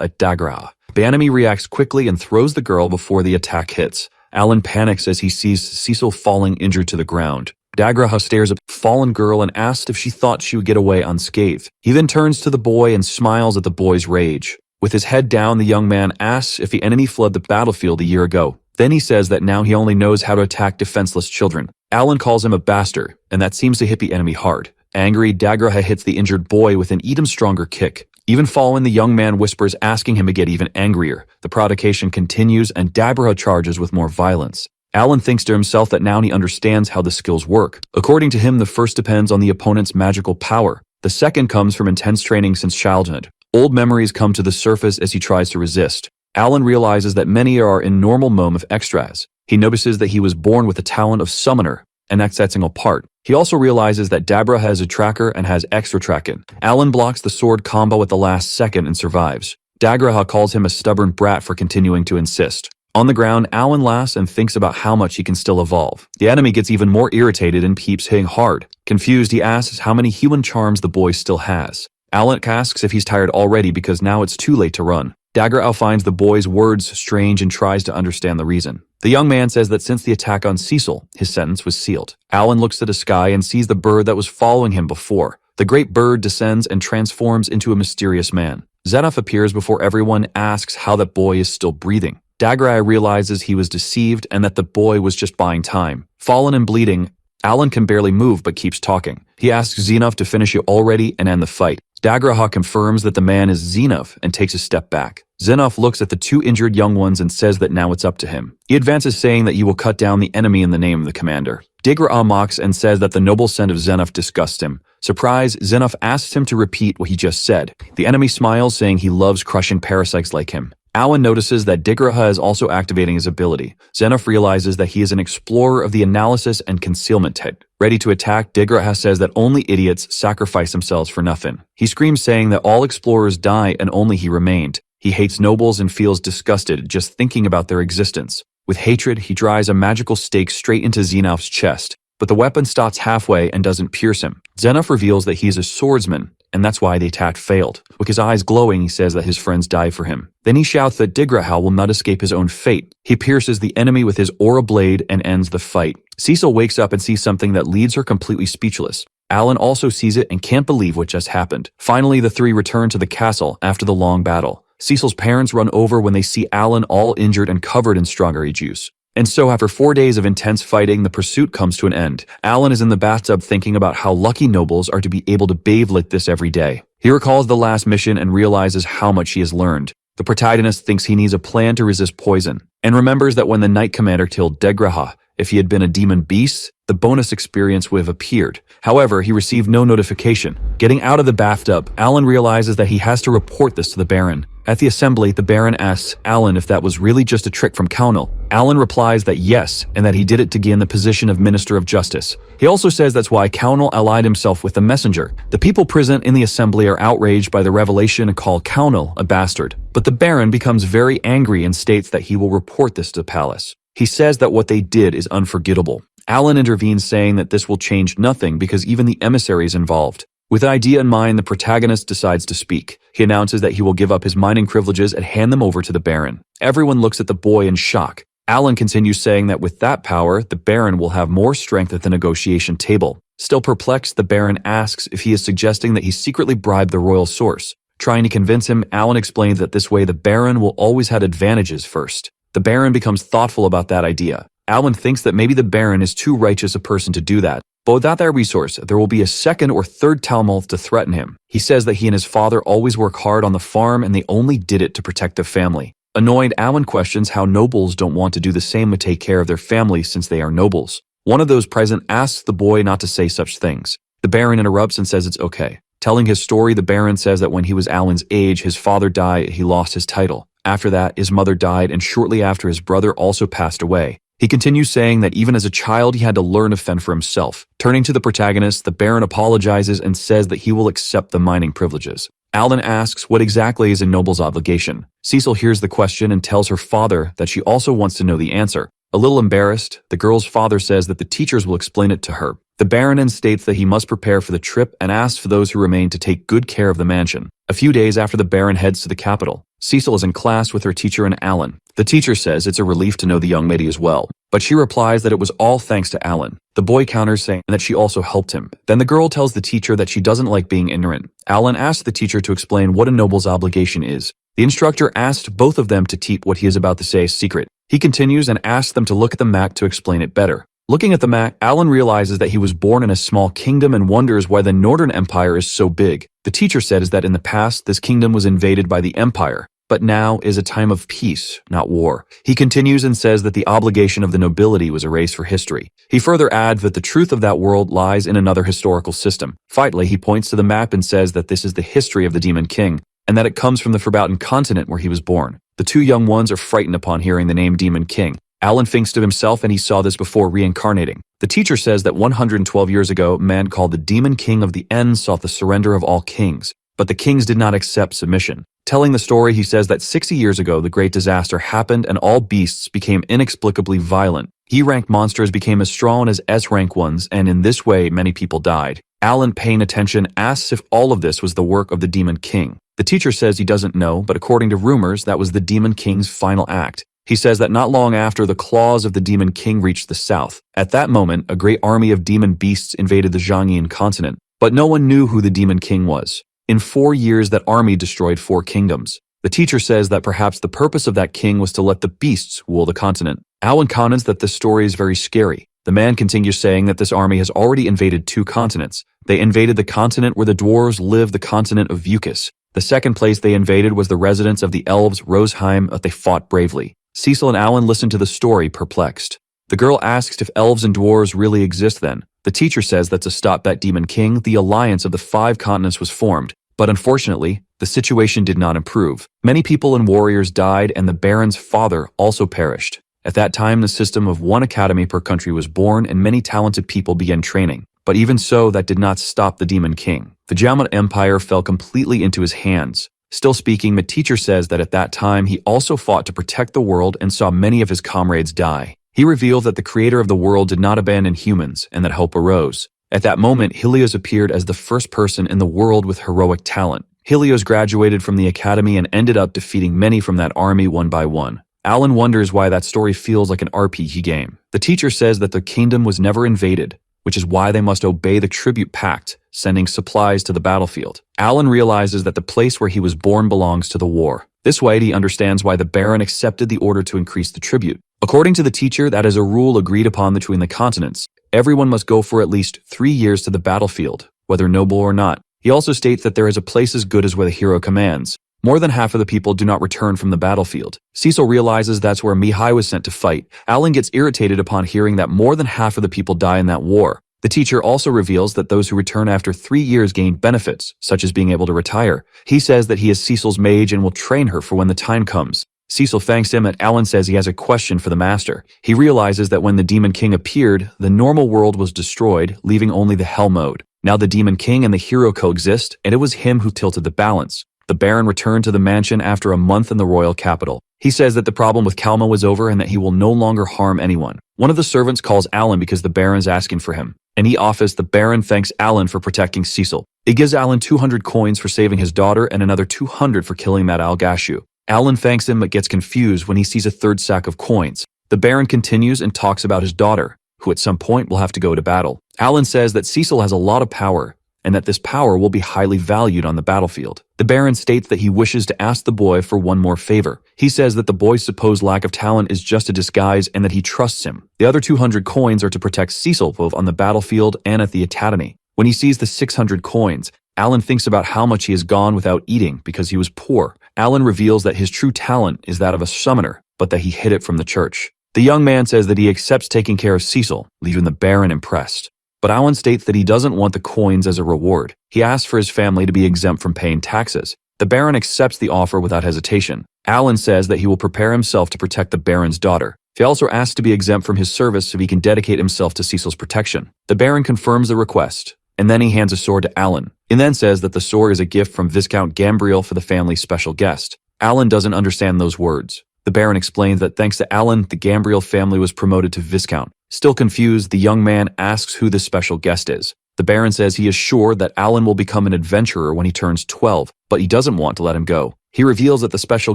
Speaker 1: at Dagraha. The enemy reacts quickly and throws the girl before the attack hits. Alan panics as he sees Cecil falling injured to the ground. Dagraha stares at the fallen girl and asks if she thought she would get away unscathed. He then turns to the boy and smiles at the boy's rage. With his head down, the young man asks if the enemy fled the battlefield a year ago. Then he says that now he only knows how to attack defenseless children. Alan calls him a bastard, and that seems to hit the enemy hard. Angry, Dagraha hits the injured boy with an even stronger kick. Even following, the young man whispers, asking him to get even angrier. The provocation continues, and Dagraha charges with more violence. Alan thinks to himself that now he understands how the skills work. According to him, the first depends on the opponent's magical power. The second comes from intense training since childhood. Old memories come to the surface as he tries to resist. Alan realizes that many are in normal mode of extras. He notices that he was born with the talent of summoner, and that sets him apart. He also realizes that Dagraha has a tracker and has extra tracking. Alan blocks the sword combo at the last second and survives. Dagraha calls him a stubborn brat for continuing to insist. On the ground, Alan laughs and thinks about how much he can still evolve. The enemy gets even more irritated and keeps hitting hard. Confused, he asks how many human charms the boy still has. Alan asks if he's tired already because now it's too late to run. Dagraha finds the boy's words strange and tries to understand the reason. The young man says that since the attack on Cecil, his sentence was sealed. Alan looks to the sky and sees the bird that was following him before. The great bird descends and transforms into a mysterious man. Xenof appears before everyone asks how that boy is still breathing. Dagraha realizes he was deceived and that the boy was just buying time. Fallen and bleeding, Alan can barely move but keeps talking. He asks Xenof to finish it already and end the fight. Dagraha confirms that the man is Xenof and takes a step back. Xenof looks at the two injured young ones and says that now it's up to him. He advances saying that you will cut down the enemy in the name of the commander. Dagraha mocks and says that the noble scent of Xenof disgusts him. Surprised, Xenof asks him to repeat what he just said. The enemy smiles, saying he loves crushing parasites like him. Alan notices that Dagraha is also activating his ability. Xenof realizes that he is an explorer of the analysis and concealment type. Ready to attack, Dagraha says that only idiots sacrifice themselves for nothing. He screams saying that all explorers die and only he remained. He hates nobles and feels disgusted just thinking about their existence. With hatred, he drives a magical stake straight into Xenof's chest, but the weapon stops halfway and doesn't pierce him. Xenof reveals that he's a swordsman, and that's why the attack failed. With his eyes glowing, he says that his friends died for him. Then he shouts that Dagraha will not escape his own fate. He pierces the enemy with his aura blade and ends the fight. Cecil wakes up and sees something that leaves her completely speechless. Alan also sees it and can't believe what just happened. Finally, the three return to the castle after the long battle. Cecil's parents run over when they see Alan all injured and covered in strawberry juice. And so after 4 days of intense fighting, the pursuit comes to an end. Alan is in the bathtub thinking about how lucky nobles are to be able to bathe like this every day. He recalls the last mission and realizes how much he has learned. The protagonist thinks he needs a plan to resist poison, and remembers that when the Knight Commander killed Dagraha, if he had been a demon beast, the bonus experience would have appeared. However, he received no notification. Getting out of the bathtub, Alan realizes that he has to report this to the Baron. At the assembly, the Baron asks Alan if that was really just a trick from Kaunel. Alan replies that yes, and that he did it to gain the position of Minister of Justice. He also says that's why Kaunel allied himself with the messenger. The people present in the assembly are outraged by the revelation and call Kaunel a bastard. But the Baron becomes very angry and states that he will report this to the palace. He says that what they did is unforgettable. Alan intervenes saying that this will change nothing because even the emissary is involved. With an idea in mind, the protagonist decides to speak. He announces that he will give up his mining privileges and hand them over to the Baron. Everyone looks at the boy in shock. Alan continues saying that with that power, the Baron will have more strength at the negotiation table. Still perplexed, the Baron asks if he is suggesting that he secretly bribed the royal source. Trying to convince him, Alan explains that this way the Baron will always have advantages first. The Baron becomes thoughtful about that idea. Alan thinks that maybe the Baron is too righteous a person to do that. But without that resource, there will be a second or third Talmoth to threaten him. He says that he and his father always work hard on the farm and they only did it to protect their family. Annoyed, Alan questions how nobles don't want to do the same to take care of their family since they are nobles. One of those present asks the boy not to say such things. The Baron interrupts and says it's okay. Telling his story, the Baron says that when he was Alan's age, his father died, he lost his title. After that, his mother died, and shortly after, his brother also passed away. He continues saying that even as a child, he had to learn to fend for himself. Turning to the protagonist, the Baron apologizes and says that he will accept the mining privileges. Alan asks what exactly is a noble's obligation. Cecil hears the question and tells her father that she also wants to know the answer. A little embarrassed, the girl's father says that the teachers will explain it to her. The Baron then states that he must prepare for the trip and asks for those who remain to take good care of the mansion. A few days after the Baron heads to the capital, Cecil is in class with her teacher and Alan. The teacher says it's a relief to know the young lady as well, but she replies that it was all thanks to Alan. The boy counters saying that she also helped him. Then the girl tells the teacher that she doesn't like being ignorant. Alan asks the teacher to explain what a noble's obligation is. The instructor asked both of them to keep what he is about to say a secret. He continues and asks them to look at the map to explain it better. Looking at the map, Alan realizes that he was born in a small kingdom and wonders why the Northern Empire is so big. The teacher says that in the past, this kingdom was invaded by the Empire, but now is a time of peace, not war. He continues and says that the obligation of the nobility was erased for history. He further adds that the truth of that world lies in another historical system. Finally, he points to the map and says that this is the history of the Demon King, and that it comes from the Forgotten Continent where he was born. The two young ones are frightened upon hearing the name Demon King. Alan thinks to himself, and he saw this before reincarnating. The teacher says that 112 years ago, a man called the Demon King of the End sought the surrender of all kings, but the kings did not accept submission. Telling the story, he says that 60 years ago, the great disaster happened and all beasts became inexplicably violent. E-rank monsters became as strong as S-rank ones, and in this way, many people died. Alan, paying attention, asks if all of this was the work of the Demon King. The teacher says he doesn't know, but according to rumors, that was the Demon King's final act. He says that not long after, the claws of the Demon King reached the south. At that moment, a great army of demon beasts invaded the Zhangyan continent, but no one knew who the Demon King was. In 4 years, that army destroyed 4 kingdoms. The teacher says that perhaps the purpose of that king was to let the beasts rule the continent. Alan comments that this story is very scary. The man continues saying that this army has already invaded 2 continents. They invaded the continent where the dwarves live, the continent of Vukas. The second place they invaded was the residence of the elves, Rosenheim, but they fought bravely. Cecil and Alan listen to the story, perplexed. The girl asks if elves and dwarves really exist then. The teacher says that to stop that Demon King, the alliance of the 5 continents was formed. But unfortunately, the situation did not improve. Many people and warriors died, and the Baron's father also perished. At that time, the system of 1 academy per country was born, and many talented people began training. But even so, that did not stop the Demon King. The Jamut Empire fell completely into his hands. Still speaking, the teacher says that at that time he also fought to protect the world and saw many of his comrades die. He revealed that the creator of the world did not abandon humans and that hope arose. At that moment, Helios appeared as the first person in the world with heroic talent. Helios graduated from the academy and ended up defeating many from that army one by one. Alan wonders why that story feels like an RPG game. The teacher says that the kingdom was never invaded, which is why they must obey the tribute pact, sending supplies to the battlefield. Alan realizes that the place where he was born belongs to the war. This way, he understands why the Baron accepted the order to increase the tribute. According to the teacher, that is a rule agreed upon between the continents. Everyone must go for at least 3 years to the battlefield, whether noble or not. He also states that there is a place as good as where the hero commands. More than half of the people do not return from the battlefield. Cecil realizes that's where Mihai was sent to fight. Alan gets irritated upon hearing that more than half of the people die in that war. The teacher also reveals that those who return after 3 years gain benefits, such as being able to retire. He says that he is Cecil's mage and will train her for when the time comes. Cecil thanks him, and Alan says he has a question for the master. He realizes that when the Demon King appeared, the normal world was destroyed, leaving only the Hell mode. Now the Demon King and the hero coexist, and it was him who tilted the balance. The Baron returned to the mansion after a month in the royal capital. He says that the problem with Kalma was over and that he will no longer harm anyone. One of the servants calls Alan because the Baron's asking for him. In the office, the Baron thanks Alan for protecting Cecil. He gives Alan 200 coins for saving his daughter and another 200 for killing that Algashu. Alan thanks him but gets confused when he sees a 3rd sack of coins. The Baron continues and talks about his daughter, who at some point will have to go to battle. Alan says that Cecil has a lot of power and that this power will be highly valued on the battlefield. The Baron states that he wishes to ask the boy for one more favor. He says that the boy's supposed lack of talent is just a disguise and that he trusts him. The other 200 coins are to protect Cecil both on the battlefield and at the academy. When he sees the 600 coins, Alan thinks about how much he has gone without eating because he was poor. Alan reveals that his true talent is that of a summoner, but that he hid it from the church. The young man says that he accepts taking care of Cecil, leaving the Baron impressed. But Alan states that he doesn't want the coins as a reward. He asks for his family to be exempt from paying taxes. The Baron accepts the offer without hesitation. Alan says that he will prepare himself to protect the Baron's daughter. He also asks to be exempt from his service so he can dedicate himself to Cecil's protection. The Baron confirms the request, and then he hands a sword to Alan, and then says that the sword is a gift from Viscount Gambriel for the family's special guest. Alan doesn't understand those words. The Baron explains that thanks to Alan, the Gambriel family was promoted to Viscount. Still confused, the young man asks who the special guest is. The Baron says he is sure that Alan will become an adventurer when he turns 12, but he doesn't want to let him go. He reveals that the special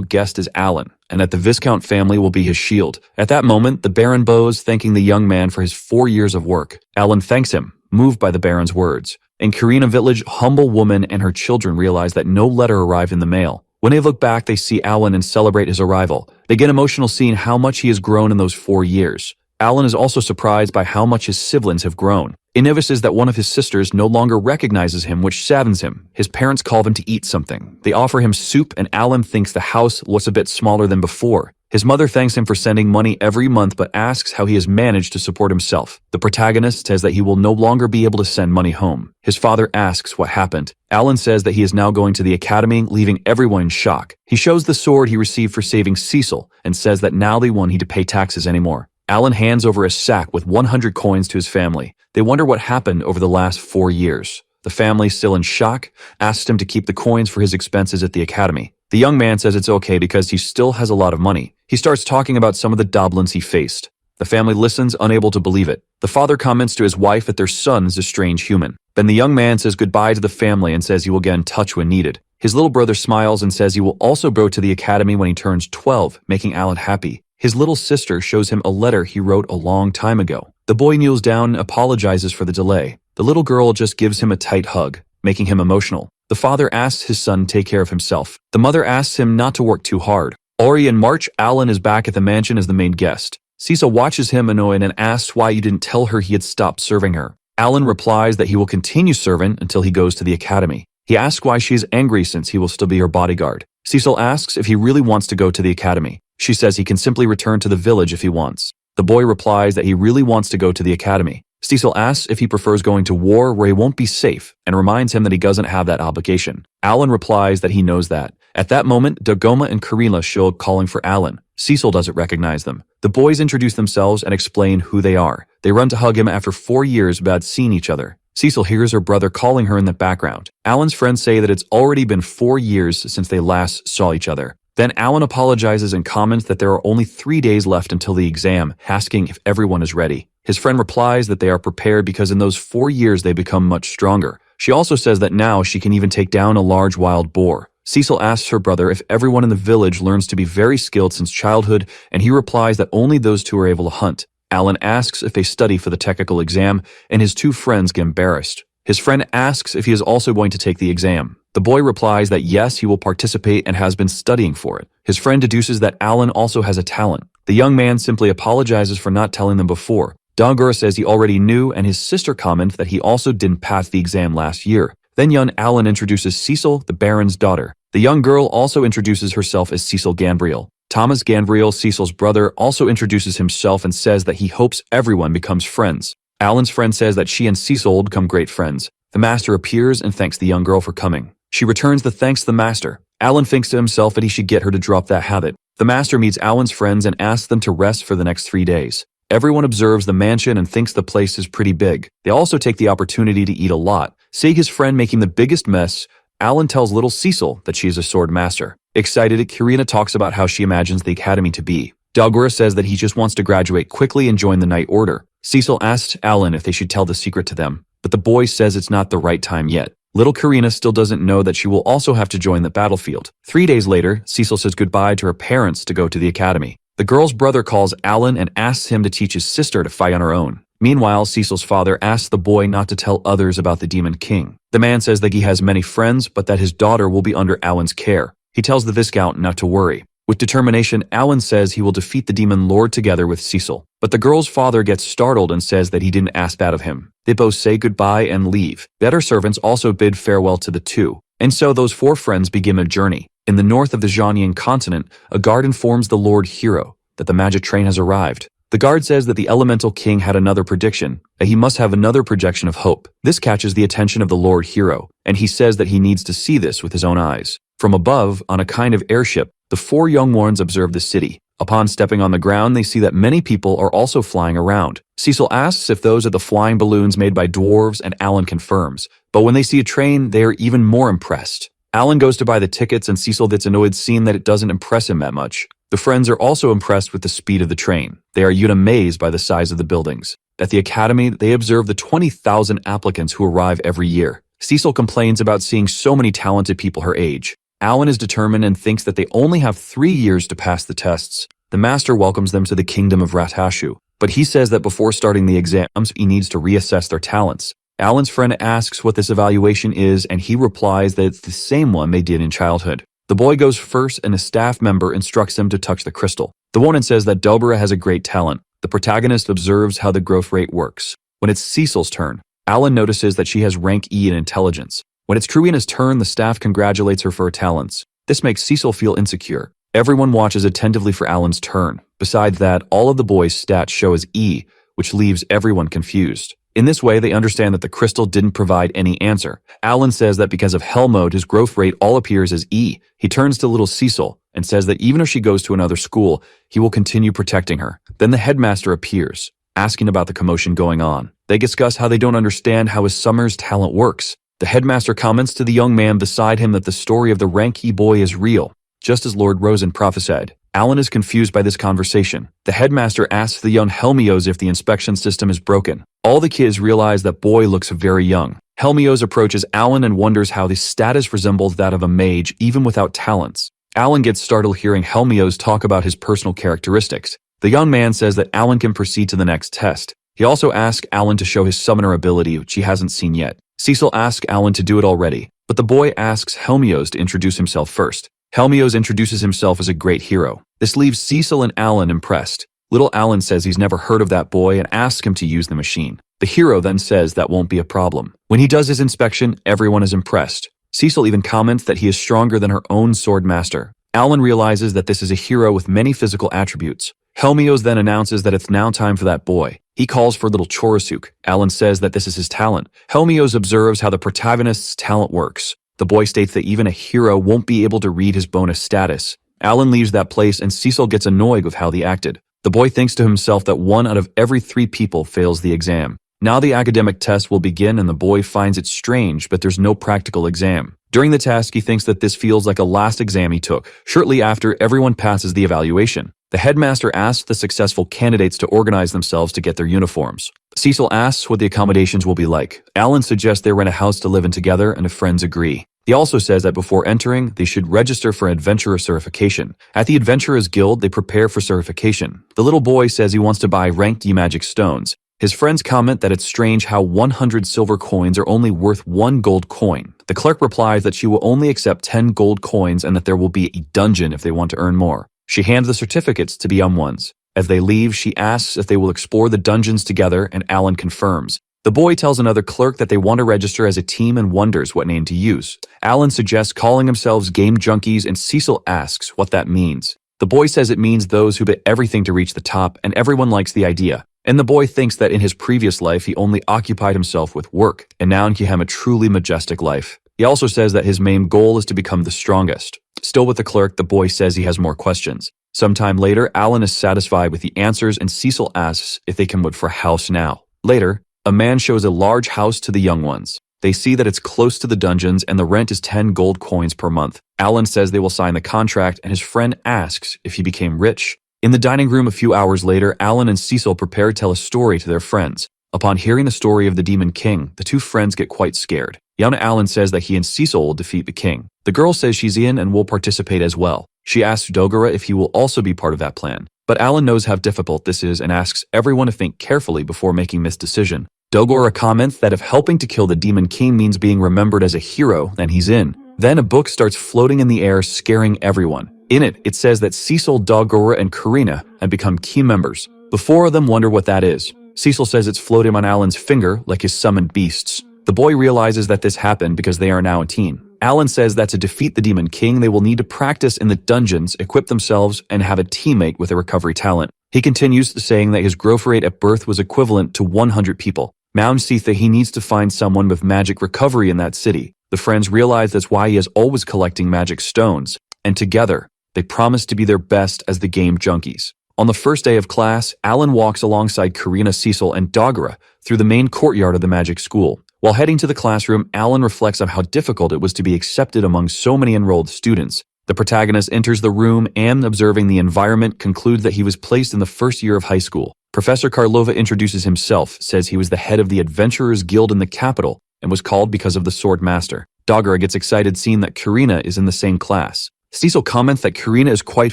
Speaker 1: guest is Alan, and that the Viscount family will be his shield. At that moment, the Baron bows, thanking the young man for his 4 years of work. Alan thanks him, moved by the Baron's words. In Karina village, humble woman and her children realize that no letter arrived in the mail. When they look back, they see Alan and celebrate his arrival. They get emotional seeing how much he has grown in those 4 years. Alan is also surprised by how much his siblings have grown. He notices that one of his sisters no longer recognizes him, which saddens him. His parents call him to eat something. They offer him soup, and Alan thinks the house looks a bit smaller than before. His mother thanks him for sending money every month but asks how he has managed to support himself. The protagonist says that he will no longer be able to send money home. His father asks what happened. Alan says that he is now going to the academy, leaving everyone in shock. He shows the sword he received for saving Cecil and says that now they won't need to pay taxes anymore. Alan hands over a sack with 100 coins to his family. They wonder what happened over the last 4 years. The family, still in shock, asks him to keep the coins for his expenses at the academy. The young man says it's okay because he still has a lot of money. He starts talking about some of the goblins he faced. The family listens, unable to believe it. The father comments to his wife that their son is a strange human. Then the young man says goodbye to the family and says he will get in touch when needed. His little brother smiles and says he will also go to the academy when he turns 12, making Alan happy. His little sister shows him a letter he wrote a long time ago. The boy kneels down and apologizes for the delay. The little girl just gives him a tight hug, making him emotional. The father asks his son to take care of himself. The mother asks him not to work too hard. In March, Alan is back at the mansion as the main guest. Cecil watches him annoyed and asks why you didn't tell her he had stopped serving her. Alan replies that he will continue serving until he goes to the academy. He asks why she is angry since he will still be her bodyguard. Cecil asks if he really wants to go to the academy. She says he can simply return to the village if he wants. The boy replies that he really wants to go to the academy. Cecil asks if he prefers going to war where he won't be safe and reminds him that he doesn't have that obligation. Alan replies that he knows that. At that moment, Dagoma and Karina show up calling for Alan. Cecil doesn't recognize them. The boys introduce themselves and explain who they are. They run to hug him after 4 years without seeing each other. Cecil hears her brother calling her in the background. Alan's friends say that it's already been 4 years since they last saw each other. Then Alan apologizes and comments that there are only 3 days left until the exam, asking if everyone is ready. His friend replies that they are prepared because in those 4 years they become much stronger. She also says that now she can even take down a large wild boar. Cecil asks her brother if everyone in the village learns to be very skilled since childhood, and he replies that only those two are able to hunt. Alan asks if they study for the technical exam, and his 2 friends get embarrassed. His friend asks if he is also going to take the exam. The boy replies that yes, he will participate and has been studying for it. His friend deduces that Alan also has a talent. The young man simply apologizes for not telling them before. Dronzer says he already knew, and his sister comments that he also didn't pass the exam last year. Then young Alan introduces Cecil, the Baron's daughter. The young girl also introduces herself as Cecil Gambriel. Thomas Gambriel, Cecil's brother, also introduces himself and says that he hopes everyone becomes friends. Alan's friend says that she and Cecil will become great friends. The master appears and thanks the young girl for coming. She returns the thanks to the master. Alan thinks to himself that he should get her to drop that habit. The master meets Alan's friends and asks them to rest for the next 3 days. Everyone observes the mansion and thinks the place is pretty big. They also take the opportunity to eat a lot. Seeing his friend making the biggest mess, Alan tells little Cecil that she is a sword master. Excited, Karina talks about how she imagines the academy to be. Dronzer says that he just wants to graduate quickly and join the Night Order. Cecil asks Alan if they should tell the secret to them, but the boy says it's not the right time yet. Little Karina still doesn't know that she will also have to join the battlefield. 3 days later, Cecil says goodbye to her parents to go to the academy. The girl's brother calls Alan and asks him to teach his sister to fight on her own. Meanwhile, Cecil's father asks the boy not to tell others about the Demon King. The man says that he has many friends, but that his daughter will be under Alan's care. He tells the Viscount not to worry. With determination, Alan says he will defeat the Demon Lord together with Cecil. But the girl's father gets startled and says that he didn't ask that of him. They both say goodbye and leave. The other servants also bid farewell to the two. And so those four friends begin a journey. In the north of the Xianian continent, a guard informs the Lord Hero that the magic train has arrived. The guard says that the Elemental King had another prediction, that he must have another projection of hope. This catches the attention of the Lord Hero, and he says that he needs to see this with his own eyes. From above, on a kind of airship, the four young ones observe the city. Upon stepping on the ground, they see that many people are also flying around. Cecil asks if those are the flying balloons made by dwarves, and Alan confirms. But when they see a train, they are even more impressed. Alan goes to buy the tickets, and Cecil gets annoyed seeing that it doesn't impress him that much. The friends are also impressed with the speed of the train. They are yet amazed by the size of the buildings. At the academy, they observe the 20,000 applicants who arrive every year. Cecil complains about seeing so many talented people her age. Alan is determined and thinks that they only have 3 years to pass the tests. The master welcomes them to the kingdom of Ratashu, but he says that before starting the exams, he needs to reassess their talents. Alan's friend asks what this evaluation is, and he replies that it's the same one they did in childhood. The boy goes first, and a staff member instructs him to touch the crystal. The woman says that Dobra has a great talent. The protagonist observes how the growth rate works. When it's Cecil's turn, Alan notices that she has rank E in intelligence. When it's Kruina's turn, the staff congratulates her for her talents. This makes Cecil feel insecure. Everyone watches attentively for Alan's turn. Besides that, all of the boys' stats show as E, which leaves everyone confused. In this way, they understand that the crystal didn't provide any answer. Alan says that because of Hell Mode, his growth rate all appears as E. He turns to little Cecil and says that even if she goes to another school, he will continue protecting her. Then the headmaster appears, asking about the commotion going on. They discuss how they don't understand how his summer's talent works. The headmaster comments to the young man beside him that the story of the rank E boy is real, just as Lord Rosen prophesied. Alan is confused by this conversation. The headmaster asks the young Helmios if the inspection system is broken. All the kids realize that boy looks very young. Helmios approaches Alan and wonders how his status resembles that of a mage even without talents. Alan gets startled hearing Helmios talk about his personal characteristics. The young man says that Alan can proceed to the next test. He also asks Alan to show his summoner ability, which he hasn't seen yet. Cecil asks Alan to do it already, but the boy asks Helmios to introduce himself first. Helmios introduces himself as a great hero. This leaves Cecil and Alan impressed. Little Alan says he's never heard of that boy and asks him to use the machine. The hero then says that won't be a problem. When he does his inspection, everyone is impressed. Cecil even comments that he is stronger than her own sword master. Alan realizes that this is a hero with many physical attributes. Helmios then announces that it's now time for that boy. He calls for little Chorosuk. Alan says that this is his talent. Helmios observes how the protagonist's talent works. The boy states that even a hero won't be able to read his bonus status. Alan leaves that place and Cecil gets annoyed with how they acted. The boy thinks to himself that 1 out of every 3 people fails the exam. Now the academic test will begin and the boy finds it strange, but there's no practical exam. During the task, he thinks that this feels like a last exam he took. Shortly after, everyone passes the evaluation. The headmaster asks the successful candidates to organize themselves to get their uniforms. Cecil asks what the accommodations will be like. Alan suggests they rent a house to live in together, and his friends agree. He also says that before entering, they should register for adventurer certification. At the Adventurers Guild, they prepare for certification. The little boy says he wants to buy ranked magic stones. His friends comment that it's strange how 100 silver coins are only worth 1 gold coin. The clerk replies that she will only accept 10 gold coins and that there will be a dungeon if they want to earn more. She hands the certificates to the young ones. As they leave, she asks if they will explore the dungeons together, and Alan confirms. The boy tells another clerk that they want to register as a team and wonders what name to use. Alan suggests calling themselves Game Junkies, and Cecil asks what that means. The boy says it means those who bet everything to reach the top, and everyone likes the idea. And the boy thinks that in his previous life he only occupied himself with work, and now he can have a truly majestic life. He also says that his main goal is to become the strongest. Still with the clerk, the boy says he has more questions. Sometime later, Alan is satisfied with the answers, and Cecil asks if they can look for a house now. Later, a man shows a large house to the young ones. They see that it's close to the dungeons and the rent is 10 gold coins per month. Alan says they will sign the contract, and his friend asks if he became rich. In the dining room a few hours later, Alan and Cecil prepare to tell a story to their friends. Upon hearing the story of the Demon King, the two friends get quite scared. Young Alan says that he and Cecil will defeat the king. The girl says she's in and will participate as well. She asks Dogora if he will also be part of that plan. But Alan knows how difficult this is and asks everyone to think carefully before making this decision. Dogora comments that if helping to kill the Demon King means being remembered as a hero, then he's in. Then a book starts floating in the air, scaring everyone. In it, it says that Cecil, Dogora, and Karina have become key members. The four of them wonder what that is. Cecil says it's floating on Alan's finger like his summoned beasts. The boy realizes that this happened because they are now a team. Alan says that to defeat the Demon King, they will need to practice in the dungeons, equip themselves, and have a teammate with a recovery talent. He continues saying that his growth rate at birth was equivalent to 100 people. Mound sees that he needs to find someone with magic recovery in that city. The friends realize that's why he is always collecting magic stones, and together, they promise to be their best as the game junkies. On the first day of class, Alan walks alongside Karina, Cecil, and Dogora through the main courtyard of the magic school. While heading to the classroom, Alan reflects on how difficult it was to be accepted among so many enrolled students. The protagonist enters the room and, observing the environment, concludes that he was placed in the first year of high school. Professor Karlova introduces himself, says he was the head of the Adventurers Guild in the capital, and was called because of the Sword Master. Dogora gets excited seeing that Karina is in the same class. Cecil comments that Karina is quite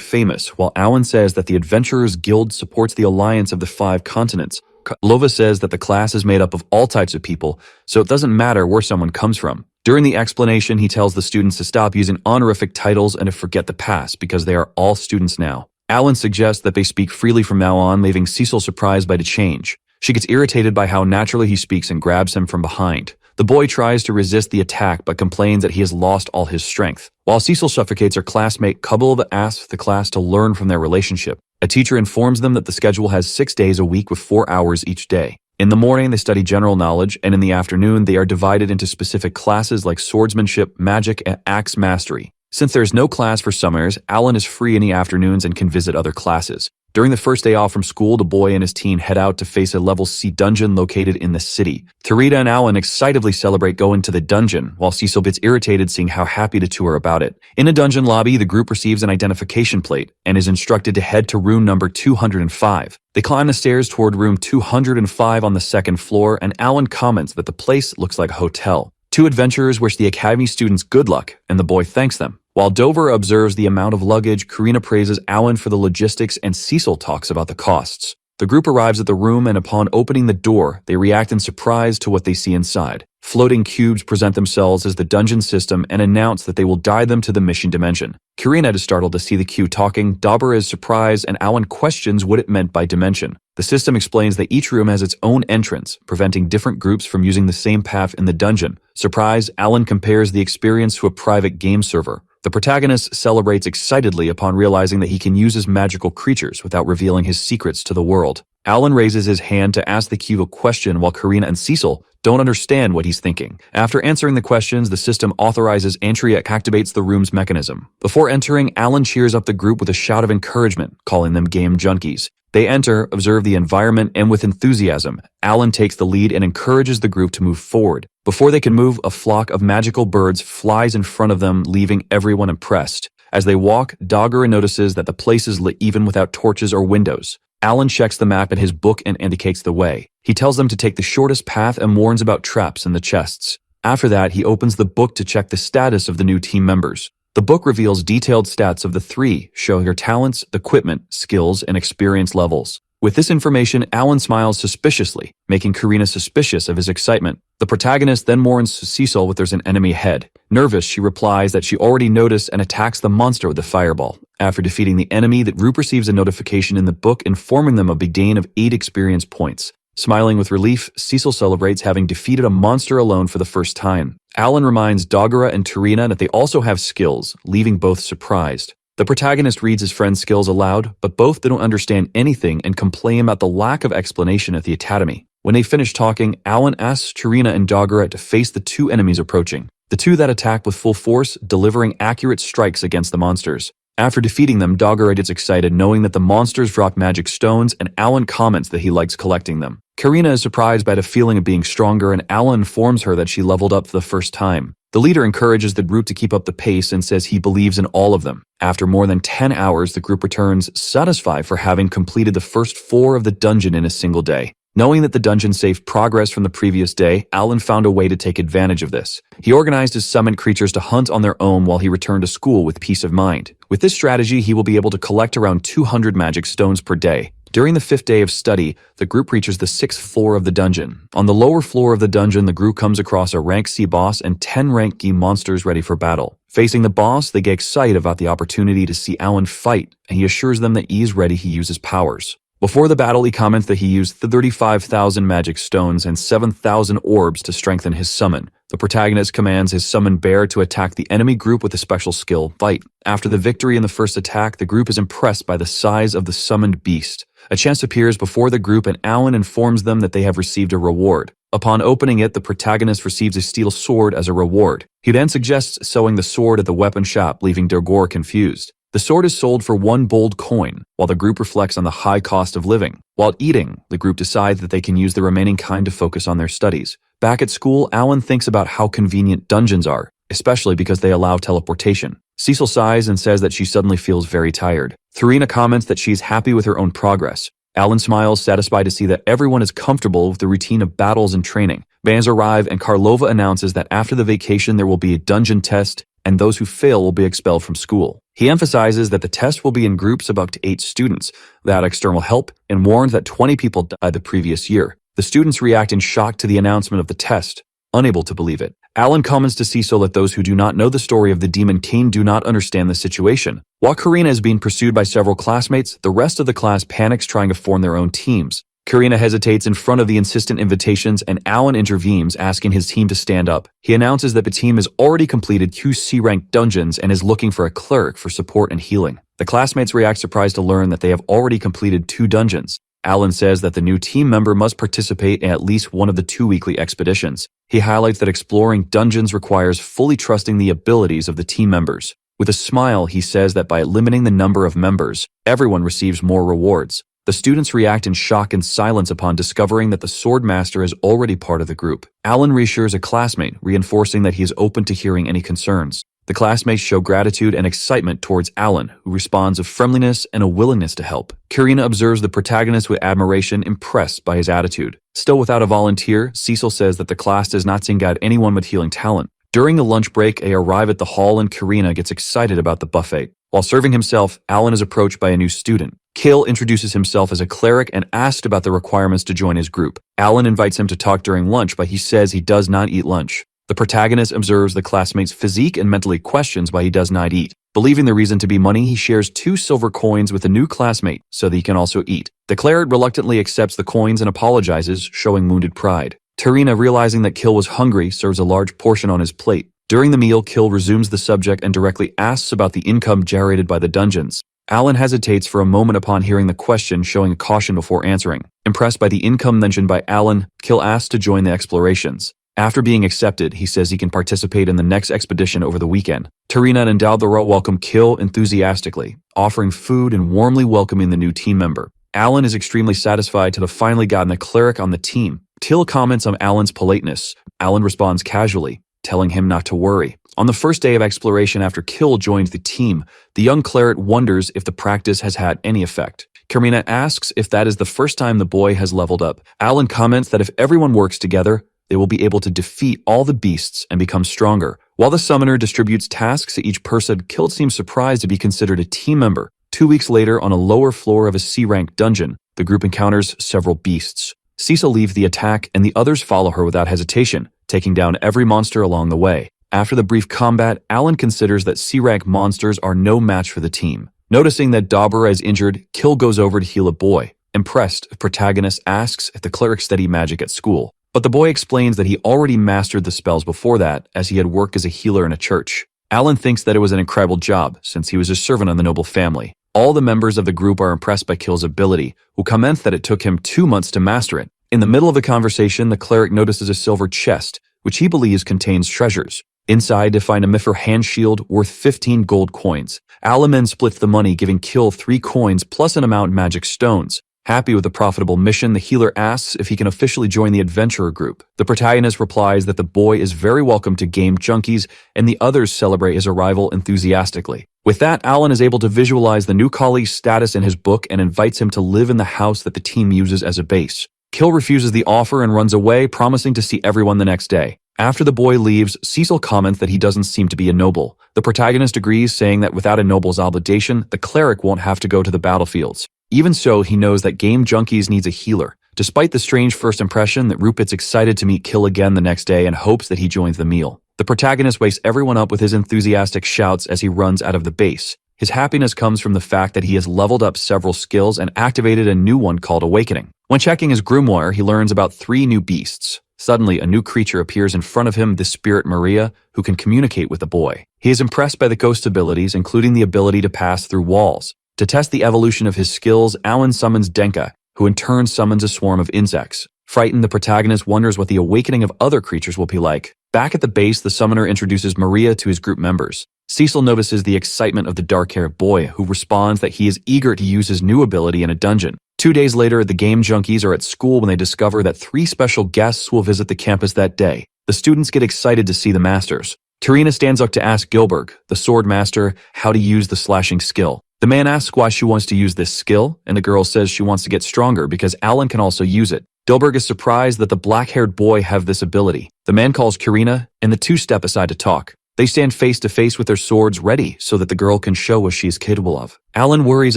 Speaker 1: famous, while Alan says that the Adventurers Guild supports the alliance of the 5 continents. Karlova says that the class is made up of all types of people, so it doesn't matter where someone comes from. During the explanation, he tells the students to stop using honorific titles and to forget the past because they are all students now. Alan suggests that they speak freely from now on, leaving Cecil surprised by the change. She gets irritated by how naturally he speaks and grabs him from behind. The boy tries to resist the attack but complains that he has lost all his strength. While Cecil suffocates her classmate, Karlova asks the class to learn from their relationship. A teacher informs them that the schedule has 6 days a week with 4 hours each day. In the morning, they study general knowledge, and in the afternoon, they are divided into specific classes like swordsmanship, magic, and axe mastery. Since there is no class for summers, Alan is free in the afternoons and can visit other classes. During the first day off from school, the boy and his team head out to face a level C dungeon located in the city. Tarita and Alan excitedly celebrate going to the dungeon, while Cecil gets irritated seeing how happy the two are about it. In a dungeon lobby, the group receives an identification plate and is instructed to head to room number 205. They climb the stairs toward room 205 on the second floor, and Alan comments that the place looks like a hotel. 2 adventurers wish the academy students good luck, and the boy thanks them. While Dover observes the amount of luggage, Karina praises Alan for the logistics, and Cecil talks about the costs. The group arrives at the room, and upon opening the door, they react in surprise to what they see inside. Floating cubes present themselves as the dungeon system and announce that they will guide them to the mission dimension. Karina is startled to see the cube talking, Dover is surprised, and Alan questions what it meant by dimension. The system explains that each room has its own entrance, preventing different groups from using the same path in the dungeon. Surprised, Alan compares the experience to a private game server. The protagonist celebrates excitedly upon realizing that he can use his magical creatures without revealing his secrets to the world. Alan raises his hand to ask the cube a question while Karina and Cecil don't understand what he's thinking. After answering the questions, the system authorizes entry and activates the room's mechanism. Before entering, Alan cheers up the group with a shout of encouragement, calling them game junkies. They enter, observe the environment, and with enthusiasm, Alan takes the lead and encourages the group to move forward. Before they can move, a flock of magical birds flies in front of them, leaving everyone impressed. As they walk, Dogora notices that the place is lit even without torches or windows. Alan checks the map in his book and indicates the way. He tells them to take the shortest path and warns about traps in the chests. After that, he opens the book to check the status of the new team members. The book reveals detailed stats of the 3, showing their talents, equipment, skills, and experience levels. With this information, Alan smiles suspiciously, making Karina suspicious of his excitement. The protagonist then warns Cecil that there's an enemy ahead. Nervous, she replies that she already noticed and attacks the monster with the fireball. After defeating the enemy, the group receives a notification in the book informing them of a gain of 8 experience points. Smiling with relief, Cecil celebrates having defeated a monster alone for the first time. Alan reminds Dogora and Tarina that they also have skills, leaving both surprised. The protagonist reads his friend's skills aloud, but both don't understand anything and complain about the lack of explanation at the academy. When they finish talking, Alan asks Tarina and Dogora to face the 2 enemies approaching. The 2 that attack with full force, delivering accurate strikes against the monsters. After defeating them, Dogora gets excited knowing that the monsters drop magic stones, and Alan comments that he likes collecting them. Karina is surprised by the feeling of being stronger, and Alan informs her that she leveled up for the first time. The leader encourages the group to keep up the pace and says he believes in all of them. After more than 10 hours, the group returns, satisfied for having completed the first 4 of the dungeon in a single day. Knowing that the dungeon saved progress from the previous day, Alan found a way to take advantage of this. He organized his summoned creatures to hunt on their own while he returned to school with peace of mind. With this strategy, he will be able to collect around 200 magic stones per day. During the 5th day of study, the group reaches the 6th floor of the dungeon. On the lower floor of the dungeon, the group comes across a rank C boss and 10 rank G monsters ready for battle. Facing the boss, they get excited about the opportunity to see Alan fight, and he assures them that he is ready to use his powers. Before the battle, he comments that he used 35,000 magic stones and 7,000 orbs to strengthen his summon. The protagonist commands his summoned bear to attack the enemy group with a special skill, Fight. After the victory in the first attack, the group is impressed by the size of the summoned beast. A chest appears before the group and Alan informs them that they have received a reward. Upon opening it, the protagonist receives a steel sword as a reward. He then suggests selling the sword at the weapon shop, leaving Dergor confused. The sword is sold for 1 gold coin, while the group reflects on the high cost of living. While eating, the group decides that they can use the remaining kind to focus on their studies. Back at school, Alan thinks about how convenient dungeons are, especially because they allow teleportation. Cecil sighs and says that she suddenly feels very tired. Therina comments that she's happy with her own progress. Alan smiles, satisfied to see that everyone is comfortable with the routine of battles and training. Bans arrive and Karlova announces that after the vacation there will be a dungeon test, and those who fail will be expelled from school. He emphasizes that the test will be in groups of up to 8 students, without external help, and warns that 20 people died the previous year. The students react in shock to the announcement of the test, unable to believe it. Alan comments to Cecil that those who do not know the story of the Demon King do not understand the situation. While Karina is being pursued by several classmates, the rest of the class panics trying to form their own teams. Karina hesitates in front of the insistent invitations and Alan intervenes, asking his team to stand up. He announces that the team has already completed 2 C-ranked dungeons and is looking for a cleric for support and healing. The classmates react surprised to learn that they have already completed 2 dungeons. Alan says that the new team member must participate in at least one of the 2 weekly expeditions. He highlights that exploring dungeons requires fully trusting the abilities of the team members. With a smile, he says that by limiting the number of members, everyone receives more rewards. The students react in shock and silence upon discovering that the sword master is already part of the group. Alan reassures a classmate, reinforcing that he is open to hearing any concerns. The classmates show gratitude and excitement towards Alan, who responds with friendliness and a willingness to help. Karina observes the protagonist with admiration, impressed by his attitude. Still without a volunteer, Cecil says that the class does not single out anyone with healing talent. During the lunch break, they arrive at the hall and Karina gets excited about the buffet. While serving himself, Alan is approached by a new student. Kill introduces himself as a cleric and asked about the requirements to join his group. Alan invites him to talk during lunch, but he says he does not eat lunch. The protagonist observes the classmate's physique and mentally questions why he does not eat. Believing the reason to be money, he shares 2 silver coins with a new classmate so that he can also eat. The cleric reluctantly accepts the coins and apologizes, showing wounded pride. Tarina, realizing that Kill was hungry, serves a large portion on his plate. During the meal, Kill resumes the subject and directly asks about the income generated by the dungeons. Alan hesitates for a moment upon hearing the question, showing a caution before answering. Impressed by the income mentioned by Alan, Kill asks to join the explorations. After being accepted, he says he can participate in the next expedition over the weekend. Tarina and Daldara welcome Kill enthusiastically, offering food and warmly welcoming the new team member. Alan is extremely satisfied to have finally gotten a cleric on the team. Till comments on Alan's politeness. Alan responds casually, telling him not to worry. On the first day of exploration after Kill joins the team, the young cleric wonders if the practice has had any effect. Karina asks if that is the first time the boy has leveled up. Alan comments that if everyone works together, they will be able to defeat all the beasts and become stronger. While the summoner distributes tasks to each person, Kill seems surprised to be considered a team member. 2 weeks later, on a lower floor of a C-rank dungeon, the group encounters several beasts. Cecil leaves the attack and the others follow her without hesitation, taking down every monster along the way. After the brief combat, Alan considers that C-rank monsters are no match for the team. Noticing that Dabura is injured, Kill goes over to heal a boy. Impressed, the protagonist asks if the cleric studied magic at school. But the boy explains that he already mastered the spells before that, as he had worked as a healer in a church. Alan thinks that it was an incredible job, since he was a servant of the noble family. All the members of the group are impressed by Kill's ability, who comments that it took him 2 months to master it. In the middle of the conversation, the cleric notices a silver chest, which he believes contains treasures. Inside, they find a Mithra hand shield worth 15 gold coins. Alan then splits the money, giving Kill 3 coins plus an amount of magic stones. Happy with the profitable mission, the healer asks if he can officially join the adventurer group. The protagonist replies that the boy is very welcome to Game Junkies, and the others celebrate his arrival enthusiastically. With that, Alan is able to visualize the new colleague's status in his book and invites him to live in the house that the team uses as a base. Kil refuses the offer and runs away, promising to see everyone the next day. After the boy leaves, Cecil comments that he doesn't seem to be a noble. The protagonist agrees, saying that without a noble's obligation, the cleric won't have to go to the battlefields. Even so, he knows that Game Junkies needs a healer. Despite the strange first impression, that Rupit's excited to meet Kil again the next day and hopes that he joins the meal. The protagonist wakes everyone up with his enthusiastic shouts as he runs out of the base. His happiness comes from the fact that he has leveled up several skills and activated a new one called Awakening. When checking his grimoire, he learns about 3 new beasts. Suddenly, a new creature appears in front of him, the spirit Maria, who can communicate with the boy. He is impressed by the ghost abilities, including the ability to pass through walls. To test the evolution of his skills, Alan summons Denka, who in turn summons a swarm of insects. Frightened, the protagonist wonders what the awakening of other creatures will be like. Back at the base, the summoner introduces Maria to his group members. Cecil notices the excitement of the dark-haired boy, who responds that he is eager to use his new ability in a dungeon. 2 days later, the Game Junkies are at school when they discover that 3 special guests will visit the campus that day. The students get excited to see the masters. Karina stands up to ask Gilbert, the sword master, how to use the slashing skill. The man asks why she wants to use this skill, and the girl says she wants to get stronger because Alan can also use it. Dilberg is surprised that the black-haired boy have this ability. The man calls Karina, and the 2 step aside to talk. They stand face to face with their swords ready so that the girl can show what she is capable of. Alan worries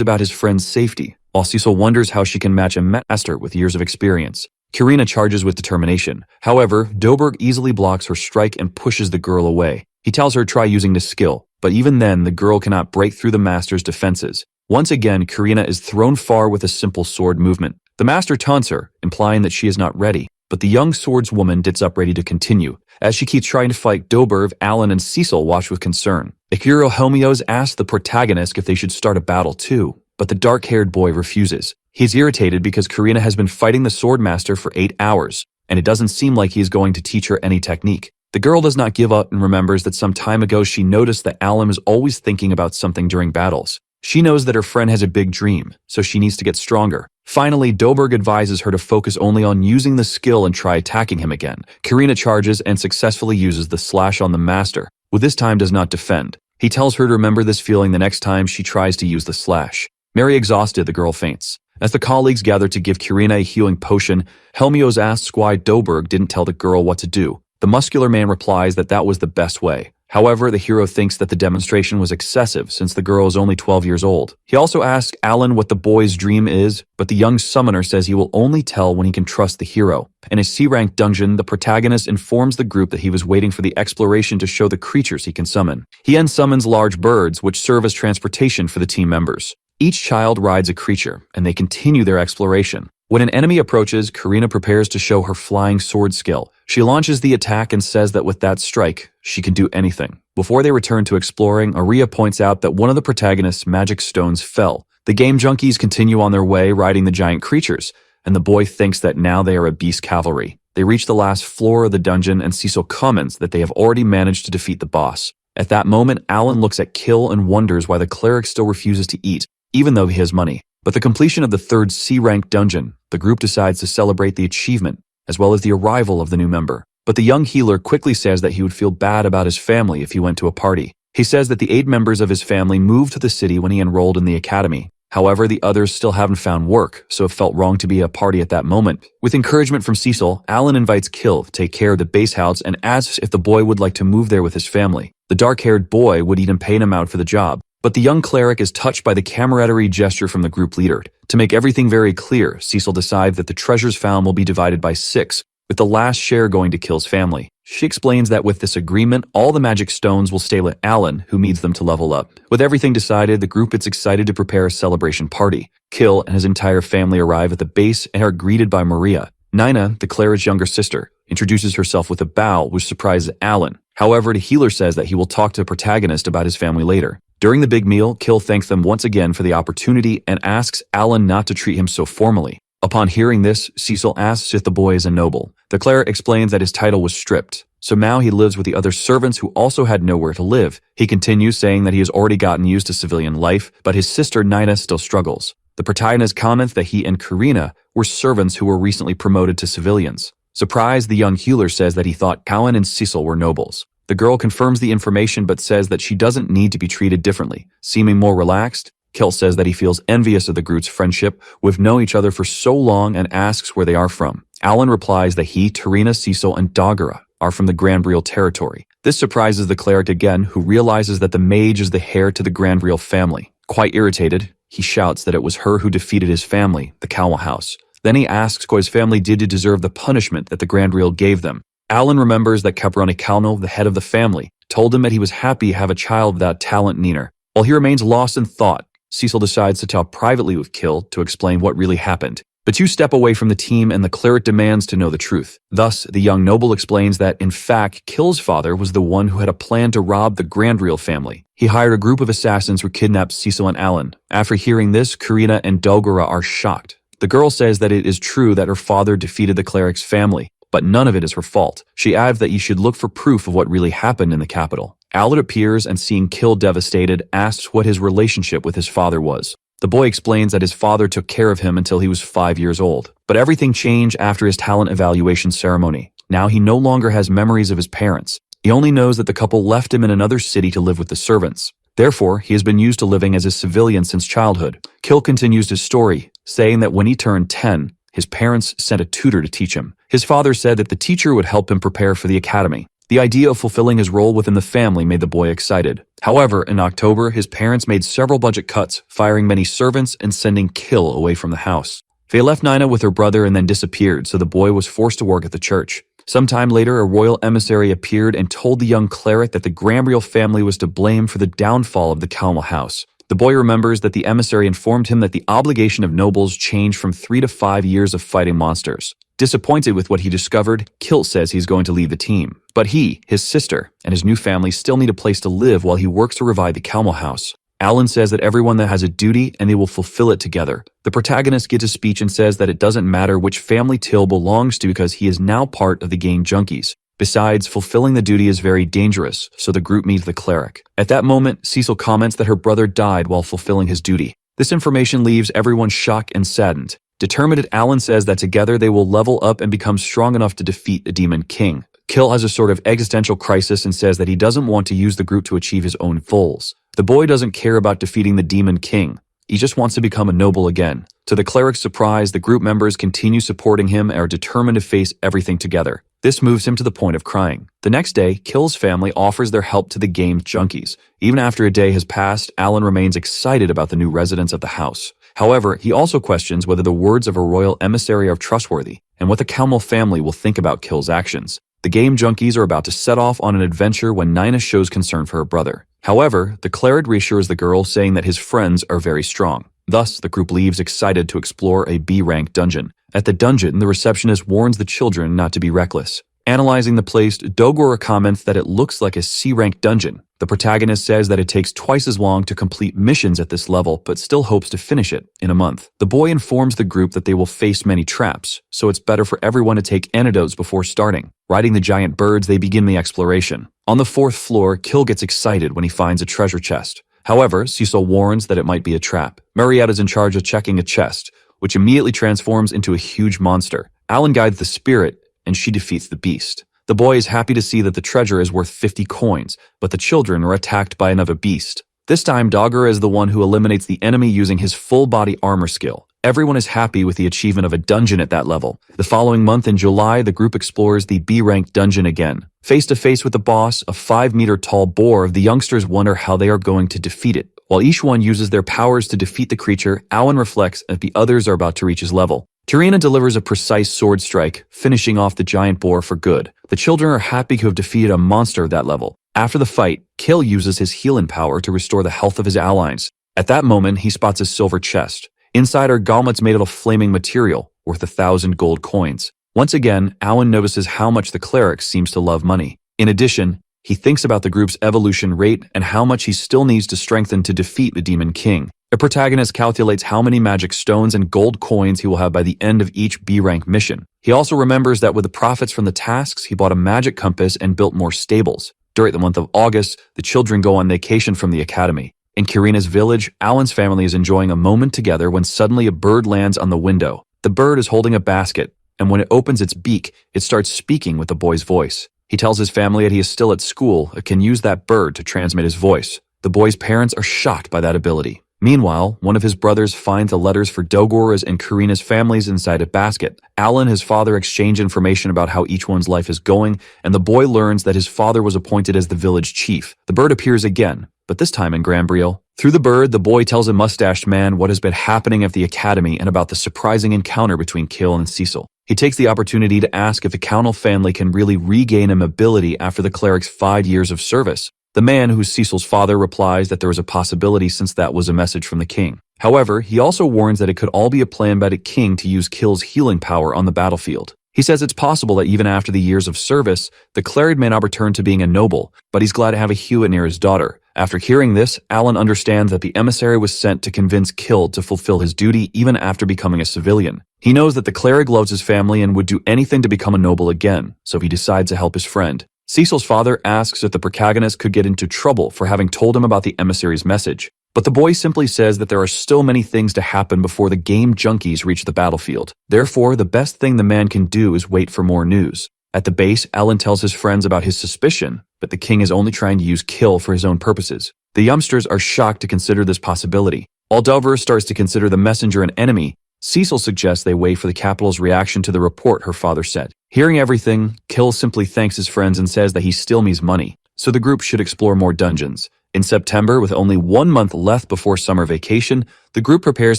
Speaker 1: about his friend's safety, while Cecil wonders how she can match a master with years of experience. Karina charges with determination. However, Dilberg easily blocks her strike and pushes the girl away. He tells her to try using this skill, but even then, the girl cannot break through the master's defenses. Once again, Karina is thrown far with a simple sword movement. The master taunts her, implying that she is not ready, but the young swordswoman gets up ready to continue. As she keeps trying to fight Dilberg, Alan and Cecil watch with concern. Akiro Helmios asks the protagonist if they should start a battle too, but the dark-haired boy refuses. He's irritated because Karina has been fighting the swordmaster for 8 hours, and it doesn't seem like he is going to teach her any technique. The girl does not give up and remembers that some time ago she noticed that Alan is always thinking about something during battles. She knows that her friend has a big dream, so she needs to get stronger. Finally, Dilberg advises her to focus only on using the skill and try attacking him again. Karina charges and successfully uses the slash on the master, who this time does not defend. He tells her to remember this feeling the next time she tries to use the slash. Very exhausted, the girl faints. As the colleagues gather to give Karina a healing potion, Helmios asks why Dilberg didn't tell the girl what to do. The muscular man replies that that was the best way. However, the hero thinks that the demonstration was excessive since the girl is only 12 years old. He also asks Alan what the boy's dream is, but the young summoner says he will only tell when he can trust the hero. In a C-rank dungeon, the protagonist informs the group that he was waiting for the exploration to show the creatures he can summon. He then summons large birds, which serve as transportation for the team members. Each child rides a creature, and they continue their exploration. When an enemy approaches, Karina prepares to show her flying sword skill. She launches the attack and says that with that strike, she can do anything. Before they return to exploring, Aria points out that one of the protagonist's magic stones fell. The Game Junkies continue on their way riding the giant creatures, and the boy thinks that now they are a beast cavalry. They reach the last floor of the dungeon, and Cecil comments that they have already managed to defeat the boss. At that moment, Alan looks at Kil and wonders why the cleric still refuses to eat, even though he has money. But the completion of the 3rd C-rank dungeon, the group decides to celebrate the achievement, as well as the arrival of the new member. But the young healer quickly says that he would feel bad about his family if he went to a party. He says that the 8 members of his family moved to the city when he enrolled in the academy. However, the others still haven't found work, so it felt wrong to be at a party at that moment. With encouragement from Cecil, Alan invites Kil to take care of the base house and asks if the boy would like to move there with his family. The dark-haired boy would even pay him out for the job. But the young cleric is touched by the camaraderie gesture from the group leader. To make everything very clear, Cecil decides that the treasures found will be divided by 6, with the last share going to Kil's family. She explains that with this agreement, all the magic stones will stay with Alan, who needs them to level up. With everything decided, the group is excited to prepare a celebration party. Kil and his entire family arrive at the base and are greeted by Maria. Nina, the cleric's younger sister, introduces herself with a bow, which surprises Alan. However, the healer says that he will talk to the protagonist about his family later. During the big meal, Kil thanks them once again for the opportunity and asks Alan not to treat him so formally. Upon hearing this, Cecil asks if the boy is a noble. The cleric explains that his title was stripped, so now he lives with the other servants who also had nowhere to live. He continues saying that he has already gotten used to civilian life, but his sister Nina still struggles. The protagonist comments that he and Karina were servants who were recently promoted to civilians. Surprised, the young healer says that he thought Cowan and Cecil were nobles. The girl confirms the information but says that she doesn't need to be treated differently. Seeming more relaxed, Kel says that he feels envious of the group's friendship. We've known each other for so long, and asks where they are from. Alan replies that he, Tarina, Cecil, and Dagara are from the Granbriel territory. This surprises the cleric again, who realizes that the mage is the heir to the Granbriel family. Quite irritated, he shouts that it was her who defeated his family, the Calma House. Then he asks what his family did to deserve the punishment that the Granbriel gave them. Alan remembers that Caproni Calno, the head of the family, told him that he was happy to have a child without talent neither. While he remains lost in thought, Cecil decides to talk privately with Kill to explain what really happened. The two step away from the team, and the cleric demands to know the truth. Thus, the young noble explains that, in fact, Kill's father was the one who had a plan to rob the Granbriel family. He hired a group of assassins who kidnapped Cecil and Alan. After hearing this, Karina and Dogora are shocked. The girl says that it is true that her father defeated the cleric's family, but none of it is her fault. She adds that you should look for proof of what really happened in the capital. Alan appears and, seeing Kill devastated, asks what his relationship with his father was. The boy explains that his father took care of him until he was 5 years old. But everything changed after his talent evaluation ceremony. Now he no longer has memories of his parents. He only knows that the couple left him in another city to live with the servants. Therefore, he has been used to living as a civilian since childhood. Kill continues his story, saying that when he turned 10, his parents sent a tutor to teach him. His father said that the teacher would help him prepare for the academy. The idea of fulfilling his role within the family made the boy excited. However, in October, his parents made several budget cuts, firing many servants and sending Kill away from the house. They left Nina with her brother and then disappeared, so the boy was forced to work at the church. Sometime later, a royal emissary appeared and told the young cleric that the Granbriel family was to blame for the downfall of the Calma house. The boy remembers that the emissary informed him that the obligation of nobles changed from 3 to 5 years of fighting monsters. Disappointed with what he discovered, Kill says he's going to leave the team. But he, his sister, and his new family still need a place to live while he works to revive the Calma house. Alan says that everyone that has a duty and they will fulfill it together. The protagonist gives a speech and says that it doesn't matter which family Till belongs to because he is now part of the game Junkies. Besides, fulfilling the duty is very dangerous, so the group meets the cleric. At that moment, Cecil comments that her brother died while fulfilling his duty. This information leaves everyone shocked and saddened. Determined, Alan says that together they will level up and become strong enough to defeat the Demon King. Kill has a sort of existential crisis and says that he doesn't want to use the group to achieve his own goals. The boy doesn't care about defeating the Demon King. He just wants to become a noble again. To the cleric's surprise, the group members continue supporting him and are determined to face everything together. This moves him to the point of crying. The next day, Kill's family offers their help to the game's Junkies. Even after a day has passed, Alan remains excited about the new residents of the house. However, he also questions whether the words of a royal emissary are trustworthy, and what the Calmo family will think about Kill's actions. The game Junkies are about to set off on an adventure when Nina shows concern for her brother. However, the cleric reassures the girl, saying that his friends are very strong. Thus, the group leaves excited to explore a B-rank dungeon. At the dungeon, the receptionist warns the children not to be reckless. Analyzing the place, Dogora comments that it looks like a C-rank dungeon. The protagonist says that it takes twice as long to complete missions at this level, but still hopes to finish it in a month. The boy informs the group that they will face many traps, so it's better for everyone to take antidotes before starting. Riding the giant birds, they begin the exploration. On the 4th floor, Kill gets excited when he finds a treasure chest. However, Cecil warns that it might be a trap. Marietta's in charge of checking a chest, which immediately transforms into a huge monster. Alan guides the spirit, and she defeats the beast. The boy is happy to see that the treasure is worth 50 coins, but the children are attacked by another beast. This time, Dogger is the one who eliminates the enemy using his full-body armor skill. Everyone is happy with the achievement of a dungeon at that level. The following month in July, the group explores the B-rank dungeon again. Face to face with the boss, a 5-meter-tall boar, the youngsters wonder how they are going to defeat it. While each one uses their powers to defeat the creature, Alan reflects that the others are about to reach his level. Tarina delivers a precise sword strike, finishing off the giant boar for good. The children are happy to have defeated a monster of that level. After the fight, Kill uses his healing power to restore the health of his allies. At that moment, he spots a silver chest. Inside are gauntlets made of flaming material, worth 1,000 gold coins. Once again, Alan notices how much the cleric seems to love money. In addition, he thinks about the group's evolution rate and how much he still needs to strengthen to defeat the Demon King. The protagonist calculates how many magic stones and gold coins he will have by the end of each B-rank mission. He also remembers that with the profits from the tasks, he bought a magic compass and built more stables. During the month of August, the children go on vacation from the academy. In Kirina's village, Alan's family is enjoying a moment together when suddenly a bird lands on the window. The bird is holding a basket, and when it opens its beak, it starts speaking with the boy's voice. He tells his family that he is still at school and can use that bird to transmit his voice. The boy's parents are shocked by that ability. Meanwhile, one of his brothers finds the letters for Dogora's and Karina's families inside a basket. Alan and his father exchange information about how each one's life is going, and the boy learns that his father was appointed as the village chief. The bird appears again, but this time in Granbriel. Through the bird, the boy tells a mustached man what has been happening at the academy and about the surprising encounter between Kill and Cecil. He takes the opportunity to ask if the Cownell family can really regain a mobility after the cleric's 5 years of service. The man, who's Cecil's father, replies that there is a possibility since that was a message from the king. However, he also warns that it could all be a plan by the king to use Kill's healing power on the battlefield. He says it's possible that even after the years of service, the cleric may not return to being a noble, but he's glad to have a Hewitt near his daughter. After hearing this, Alan understands that the emissary was sent to convince Kill to fulfill his duty even after becoming a civilian. He knows that the cleric loves his family and would do anything to become a noble again, so he decides to help his friend. Cecil's father asks if the protagonist could get into trouble for having told him about the emissary's message, but the boy simply says that there are still many things to happen before the game junkies reach the battlefield. Therefore, the best thing the man can do is wait for more news. At the base, Alan tells his friends about his suspicion, but the king is only trying to use Kill for his own purposes. The youngsters are shocked to consider this possibility. While Dover starts to consider the messenger an enemy, Cecil suggests they wait for the capital's reaction to the report her father said. Hearing everything, Kill simply thanks his friends and says that he still needs money, so the group should explore more dungeons. In September, with only 1 month left before summer vacation, the group prepares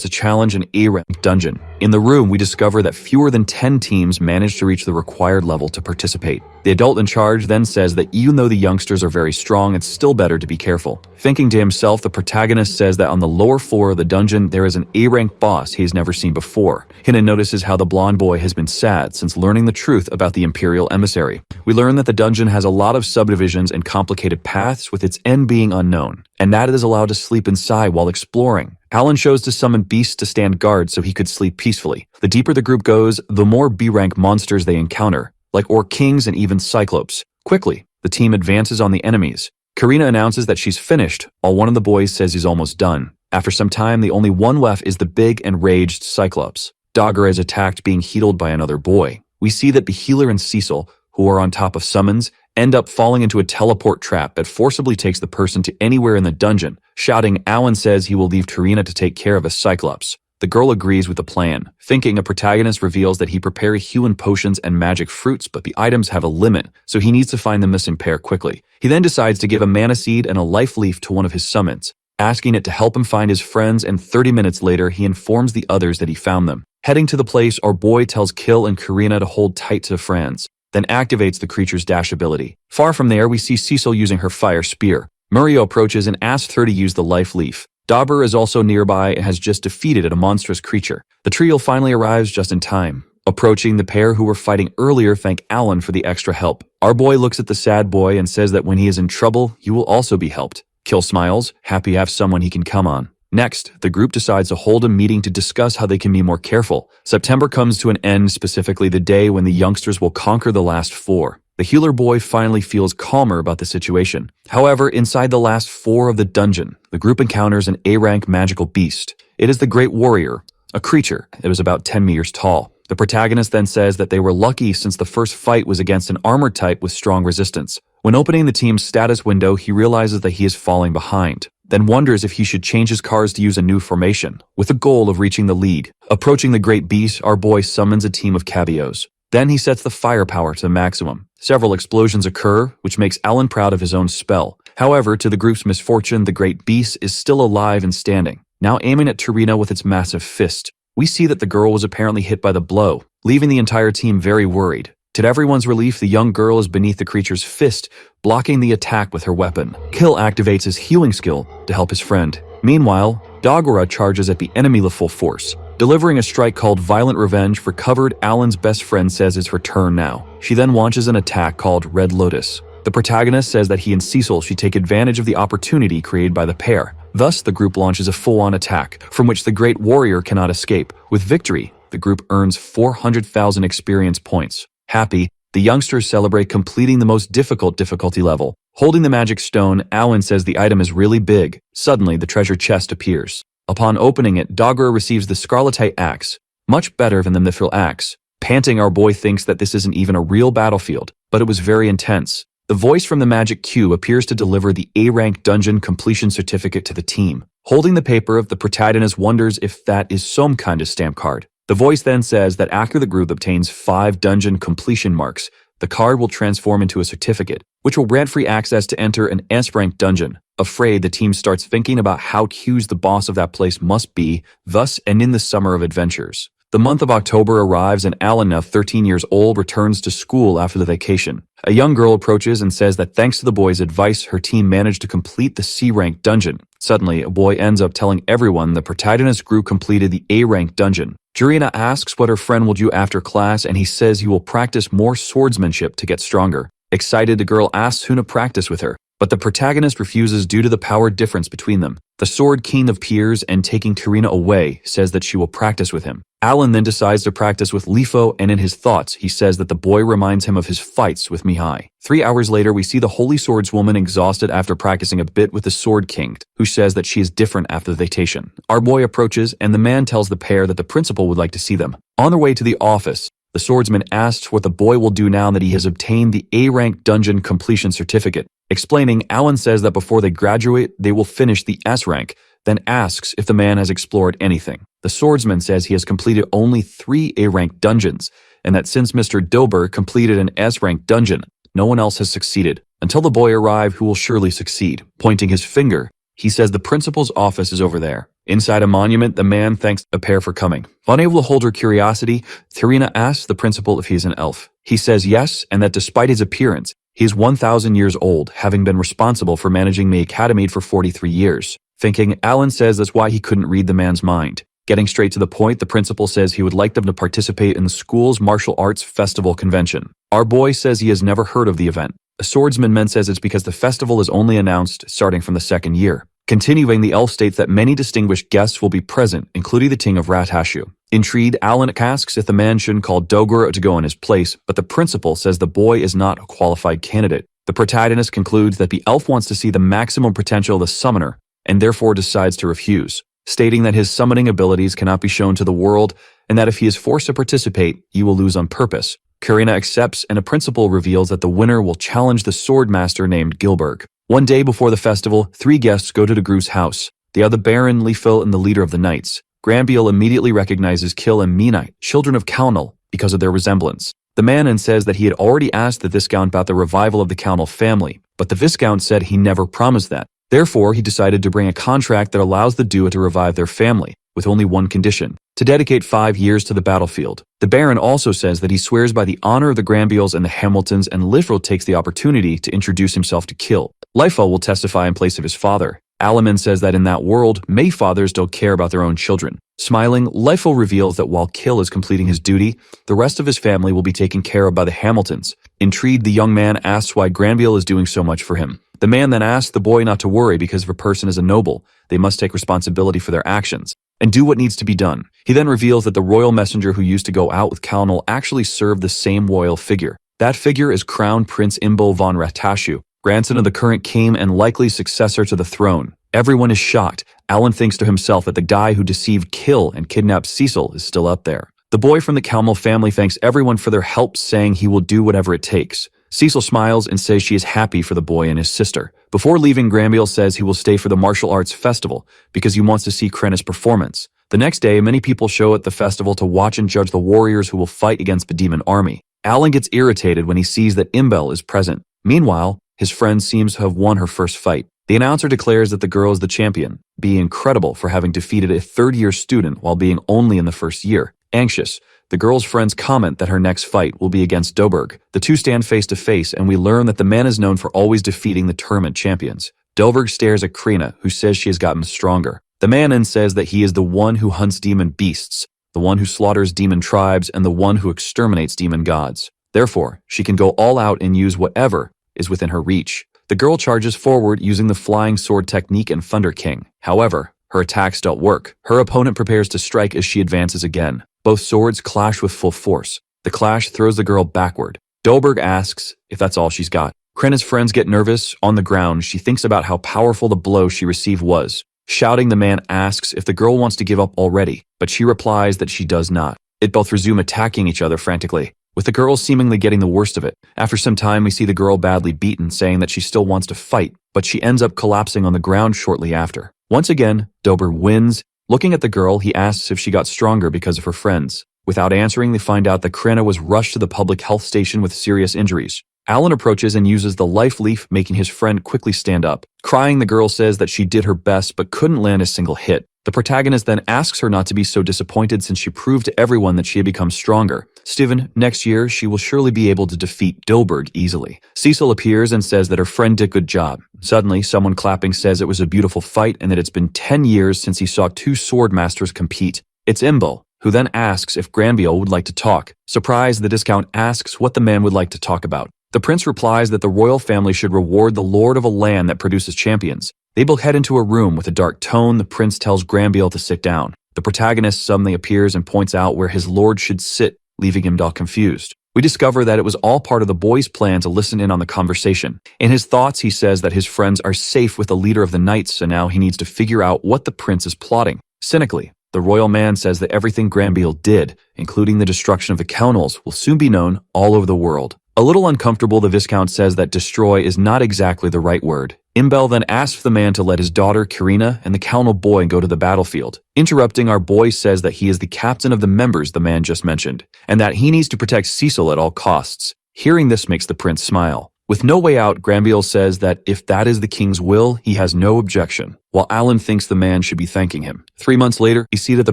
Speaker 1: to challenge an A-rank dungeon. In the room, we discover that fewer than 10 teams manage to reach the required level to participate. The adult in charge then says that even though the youngsters are very strong, it's still better to be careful. Thinking to himself, the protagonist says that on the lower floor of the dungeon, there is an A-rank boss he has never seen before. Hina notices how the blonde boy has been sad since learning the truth about the Imperial emissary. We learn that the dungeon has a lot of subdivisions and complicated paths, with its end being unknown, and that it is allowed to sleep inside while exploring. Alan chose to summon beasts to stand guard so he could sleep peacefully. The deeper the group goes, the more B-rank monsters they encounter, like Orc Kings and even Cyclopes. Quickly, the team advances on the enemies. Karina announces that she's finished, while one of the boys says he's almost done. After some time, the only one left is the big enraged Cyclops. Dogger is attacked, being healed by another boy. We see that the healer and Cecil, who are on top of summons, end up falling into a teleport trap that forcibly takes the person to anywhere in the dungeon. Shouting, Alan says he will leave Karina to take care of a Cyclops. The girl agrees with the plan. Thinking, a protagonist reveals that he prepared healing potions and magic fruits, but the items have a limit, so he needs to find the missing pair quickly. He then decides to give a mana seed and a life leaf to one of his summons, asking it to help him find his friends, and 30 minutes later he informs the others that he found them. Heading to the place, our boy tells Kill and Karina to hold tight to Franz, then activates the creature's dash ability. Far from there, we see Cecil using her fire spear. Murio approaches and asks her to use the life leaf. Dauber is also nearby and has just defeated a monstrous creature. The trio finally arrives just in time. Approaching, the pair who were fighting earlier thank Alan for the extra help. Our boy looks at the sad boy and says that when he is in trouble, you will also be helped. Kill smiles, happy to have someone he can come on. Next, the group decides to hold a meeting to discuss how they can be more careful. September comes to an end, specifically the day when the youngsters will conquer the last 4. The healer boy finally feels calmer about the situation. However, inside the last 4 of the dungeon, the group encounters an A-rank magical beast. It is the Great Warrior, a creature that was about 10 meters tall. The protagonist then says that they were lucky since the first fight was against an armored type with strong resistance. When opening the team's status window, he realizes that he is falling behind, then wonders if he should change his cards to use a new formation, with the goal of reaching the lead. Approaching the great beast, our boy summons a team of cabios. Then he sets the firepower to the maximum. Several explosions occur, which makes Alan proud of his own spell. However, to the group's misfortune, the great beast is still alive and standing, now aiming at Tarina with its massive fist. We see that the girl was apparently hit by the blow, leaving the entire team very worried. To everyone's relief, the young girl is beneath the creature's fist, blocking the attack with her weapon. Kill activates his healing skill to help his friend. Meanwhile, Dogora charges at the enemy with full force, delivering a strike called Violent Revenge for covered. Alan's best friend says it's her turn now. She then launches an attack called Red Lotus. The protagonist says that he and Cecil should take advantage of the opportunity created by the pair. Thus, the group launches a full-on attack, from which the Great Warrior cannot escape. With victory, the group earns 400,000 experience points. Happy, the youngsters celebrate completing the most difficult difficulty level. Holding the magic stone, Alan says the item is really big. Suddenly, the treasure chest appears. Upon opening it, Dogger receives the Scarletite axe, much better than the Mithril axe. Panting, our boy thinks that this isn't even a real battlefield, but it was very intense. The voice from the magic queue appears to deliver the A-rank dungeon completion certificate to the team. Holding the paper, the protagonist wonders if that is some kind of stamp card. The voice then says that after the group obtains 5 dungeon completion marks, the card will transform into a certificate, which will grant free access to enter an S-rank dungeon. Afraid, the team starts thinking about how huge the boss of that place must be, thus ending the summer of adventures. The month of October arrives and Alan, now 13 years old, returns to school after the vacation. A young girl approaches and says that thanks to the boy's advice, her team managed to complete the C-rank dungeon. Suddenly, a boy ends up telling everyone the protagonist group completed the A-rank dungeon. Jurina asks what her friend will do after class, and he says he will practice more swordsmanship to get stronger. Excited, the girl asks who to practice with her, but the protagonist refuses due to the power difference between them. The Sword King appears and, taking Karina away, says that she will practice with him. Alan then decides to practice with Lifo, and in his thoughts, he says that the boy reminds him of his fights with Mihai. 3 hours later, we see the Holy Swordswoman exhausted after practicing a bit with the Sword King, who says that she is different after the vacation. Our boy approaches, and the man tells the pair that the principal would like to see them. On their way to the office, the swordsman asks what the boy will do now that he has obtained the A-rank dungeon completion certificate. Explaining, Alan says that before they graduate, they will finish the S-rank, then asks if the man has explored anything. The swordsman says he has completed only 3 A-rank dungeons, and that since Mr. Dilber completed an S-rank dungeon, no one else has succeeded. Until the boy arrive, who will surely succeed. Pointing his finger, he says the principal's office is over there. Inside a monument, the man thanks the pair for coming. Unable to hold her curiosity, Tarina asks the principal if he is an elf. He says yes, and that despite his appearance, he is 1,000 years old, having been responsible for managing the academy for 43 years. Thinking, Alan says that's why he couldn't read the man's mind. Getting straight to the point, the principal says he would like them to participate in the school's martial arts festival convention. Our boy says he has never heard of the event. A swordsman man says it's because the festival is only announced starting from the 2nd year. Continuing, the elf states that many distinguished guests will be present, including the King of Ratashu. Intrigued, Alan asks if the man shouldn't call Dogura to go in his place, but the principal says the boy is not a qualified candidate. The protagonist concludes that the elf wants to see the maximum potential of the summoner, and therefore decides to refuse, stating that his summoning abilities cannot be shown to the world, and that if he is forced to participate, he will lose on purpose. Karina accepts, and a principal reveals that the winner will challenge the sword master named Gilberg. One day before the festival, 3 guests go to the Gru's house. They are the Baron, Lifil, and the leader of the Knights. Granbiel immediately recognizes Kill and Menite, children of Kaunel, because of their resemblance. The man says that he had already asked the Viscount about the revival of the Kaunel family, but the Viscount said he never promised that. Therefore, he decided to bring a contract that allows the duo to revive their family, with only one condition: to dedicate 5 years to the battlefield. The Baron also says that he swears by the honor of the Granbiels and the Hamiltons, and Lifil takes the opportunity to introduce himself to Kill. Lifil will testify in place of his father. Alaman says that in that world, May fathers don't care about their own children. Smiling, Lifil reveals that while Kill is completing his duty, the rest of his family will be taken care of by the Hamiltons. Intrigued, the young man asks why Granbiel is doing so much for him. The man then asks the boy not to worry because if a person is a noble, they must take responsibility for their actions and do what needs to be done. He then reveals that the royal messenger who used to go out with Kaunel actually served the same royal figure. That figure is Crown Prince Imbo von Ratashu, grandson of the current king and likely successor to the throne. Everyone is shocked. Alan thinks to himself that the guy who deceived Kill and kidnapped Cecil is still up there. The boy from the Kaunel family thanks everyone for their help, saying he will do whatever it takes. Cecil smiles and says she is happy for the boy and his sister. Before leaving, Granbiel says he will stay for the martial arts festival because he wants to see Krenna's performance. The next day, many people show at the festival to watch and judge the warriors who will fight against the demon army. Alan gets irritated when he sees that Imbel is present. Meanwhile, his friend seems to have won her first fight. The announcer declares that the girl is the champion, being incredible for having defeated a third-year student while being only in the first year. Anxious, the girl's friends comment that her next fight will be against Doberg. The two stand face to face, and we learn that the man is known for always defeating the tournament champions. Doberg stares at Krina, who says she has gotten stronger. The man then says that he is the one who hunts demon beasts, the one who slaughters demon tribes, and the one who exterminates demon gods. Therefore, she can go all out and use whatever is within her reach. The girl charges forward using the flying sword technique and Thunder King. However, her attacks don't work. Her opponent prepares to strike as she advances again. Both swords clash with full force. The clash throws the girl backward. Dolberg asks if that's all she's got. Krenna's friends get nervous. On the ground, she thinks about how powerful the blow she received was. Shouting, the man asks if the girl wants to give up already, but she replies that she does not. It both resume attacking each other frantically. with the girl seemingly getting the worst of it. After some time, we see the girl badly beaten, saying that she still wants to fight, but she ends up collapsing on the ground shortly after. Once again, Dober wins. Looking at the girl, he asks if she got stronger because of her friends. Without answering, they find out that Krena was rushed to the public health station with serious injuries. Alan approaches and uses the life leaf, making his friend quickly stand up. Crying, the girl says that she did her best but couldn't land a single hit. The protagonist then asks her not to be so disappointed since she proved to everyone that she had become stronger. Steven, next year she will surely be able to defeat Dilberg easily. Cecil appears and says that her friend did a good job. Suddenly, someone clapping says it was a beautiful fight and that it's been 10 years since he saw two sword masters compete. It's Imbo, who then asks if Granville would like to talk. Surprised, the Viscount asks what the man would like to talk about. The prince replies that the royal family should reward the lord of a land that produces champions. They both head into a room with a dark tone. The prince tells Granville to sit down. The protagonist suddenly appears and points out where his lord should sit, leaving him all confused. We discover that it was all part of the boy's plan to listen in on the conversation. In his thoughts, he says that his friends are safe with the leader of the knights, and now he needs to figure out what the prince is plotting. Cynically, the royal man says that everything Granville did, including the destruction of the councils, will soon be known all over the world. A little uncomfortable, the Viscount says that destroy is not exactly the right word. Imbel then asks the man to let his daughter, Karina, and the Council boy go to the battlefield. Interrupting, our boy says that he is the captain of the members the man just mentioned, and that he needs to protect Cecil at all costs. Hearing this makes the prince smile. With no way out, Granville says that if that is the king's will, he has no objection, while Alan thinks the man should be thanking him. 3 months later, we see that the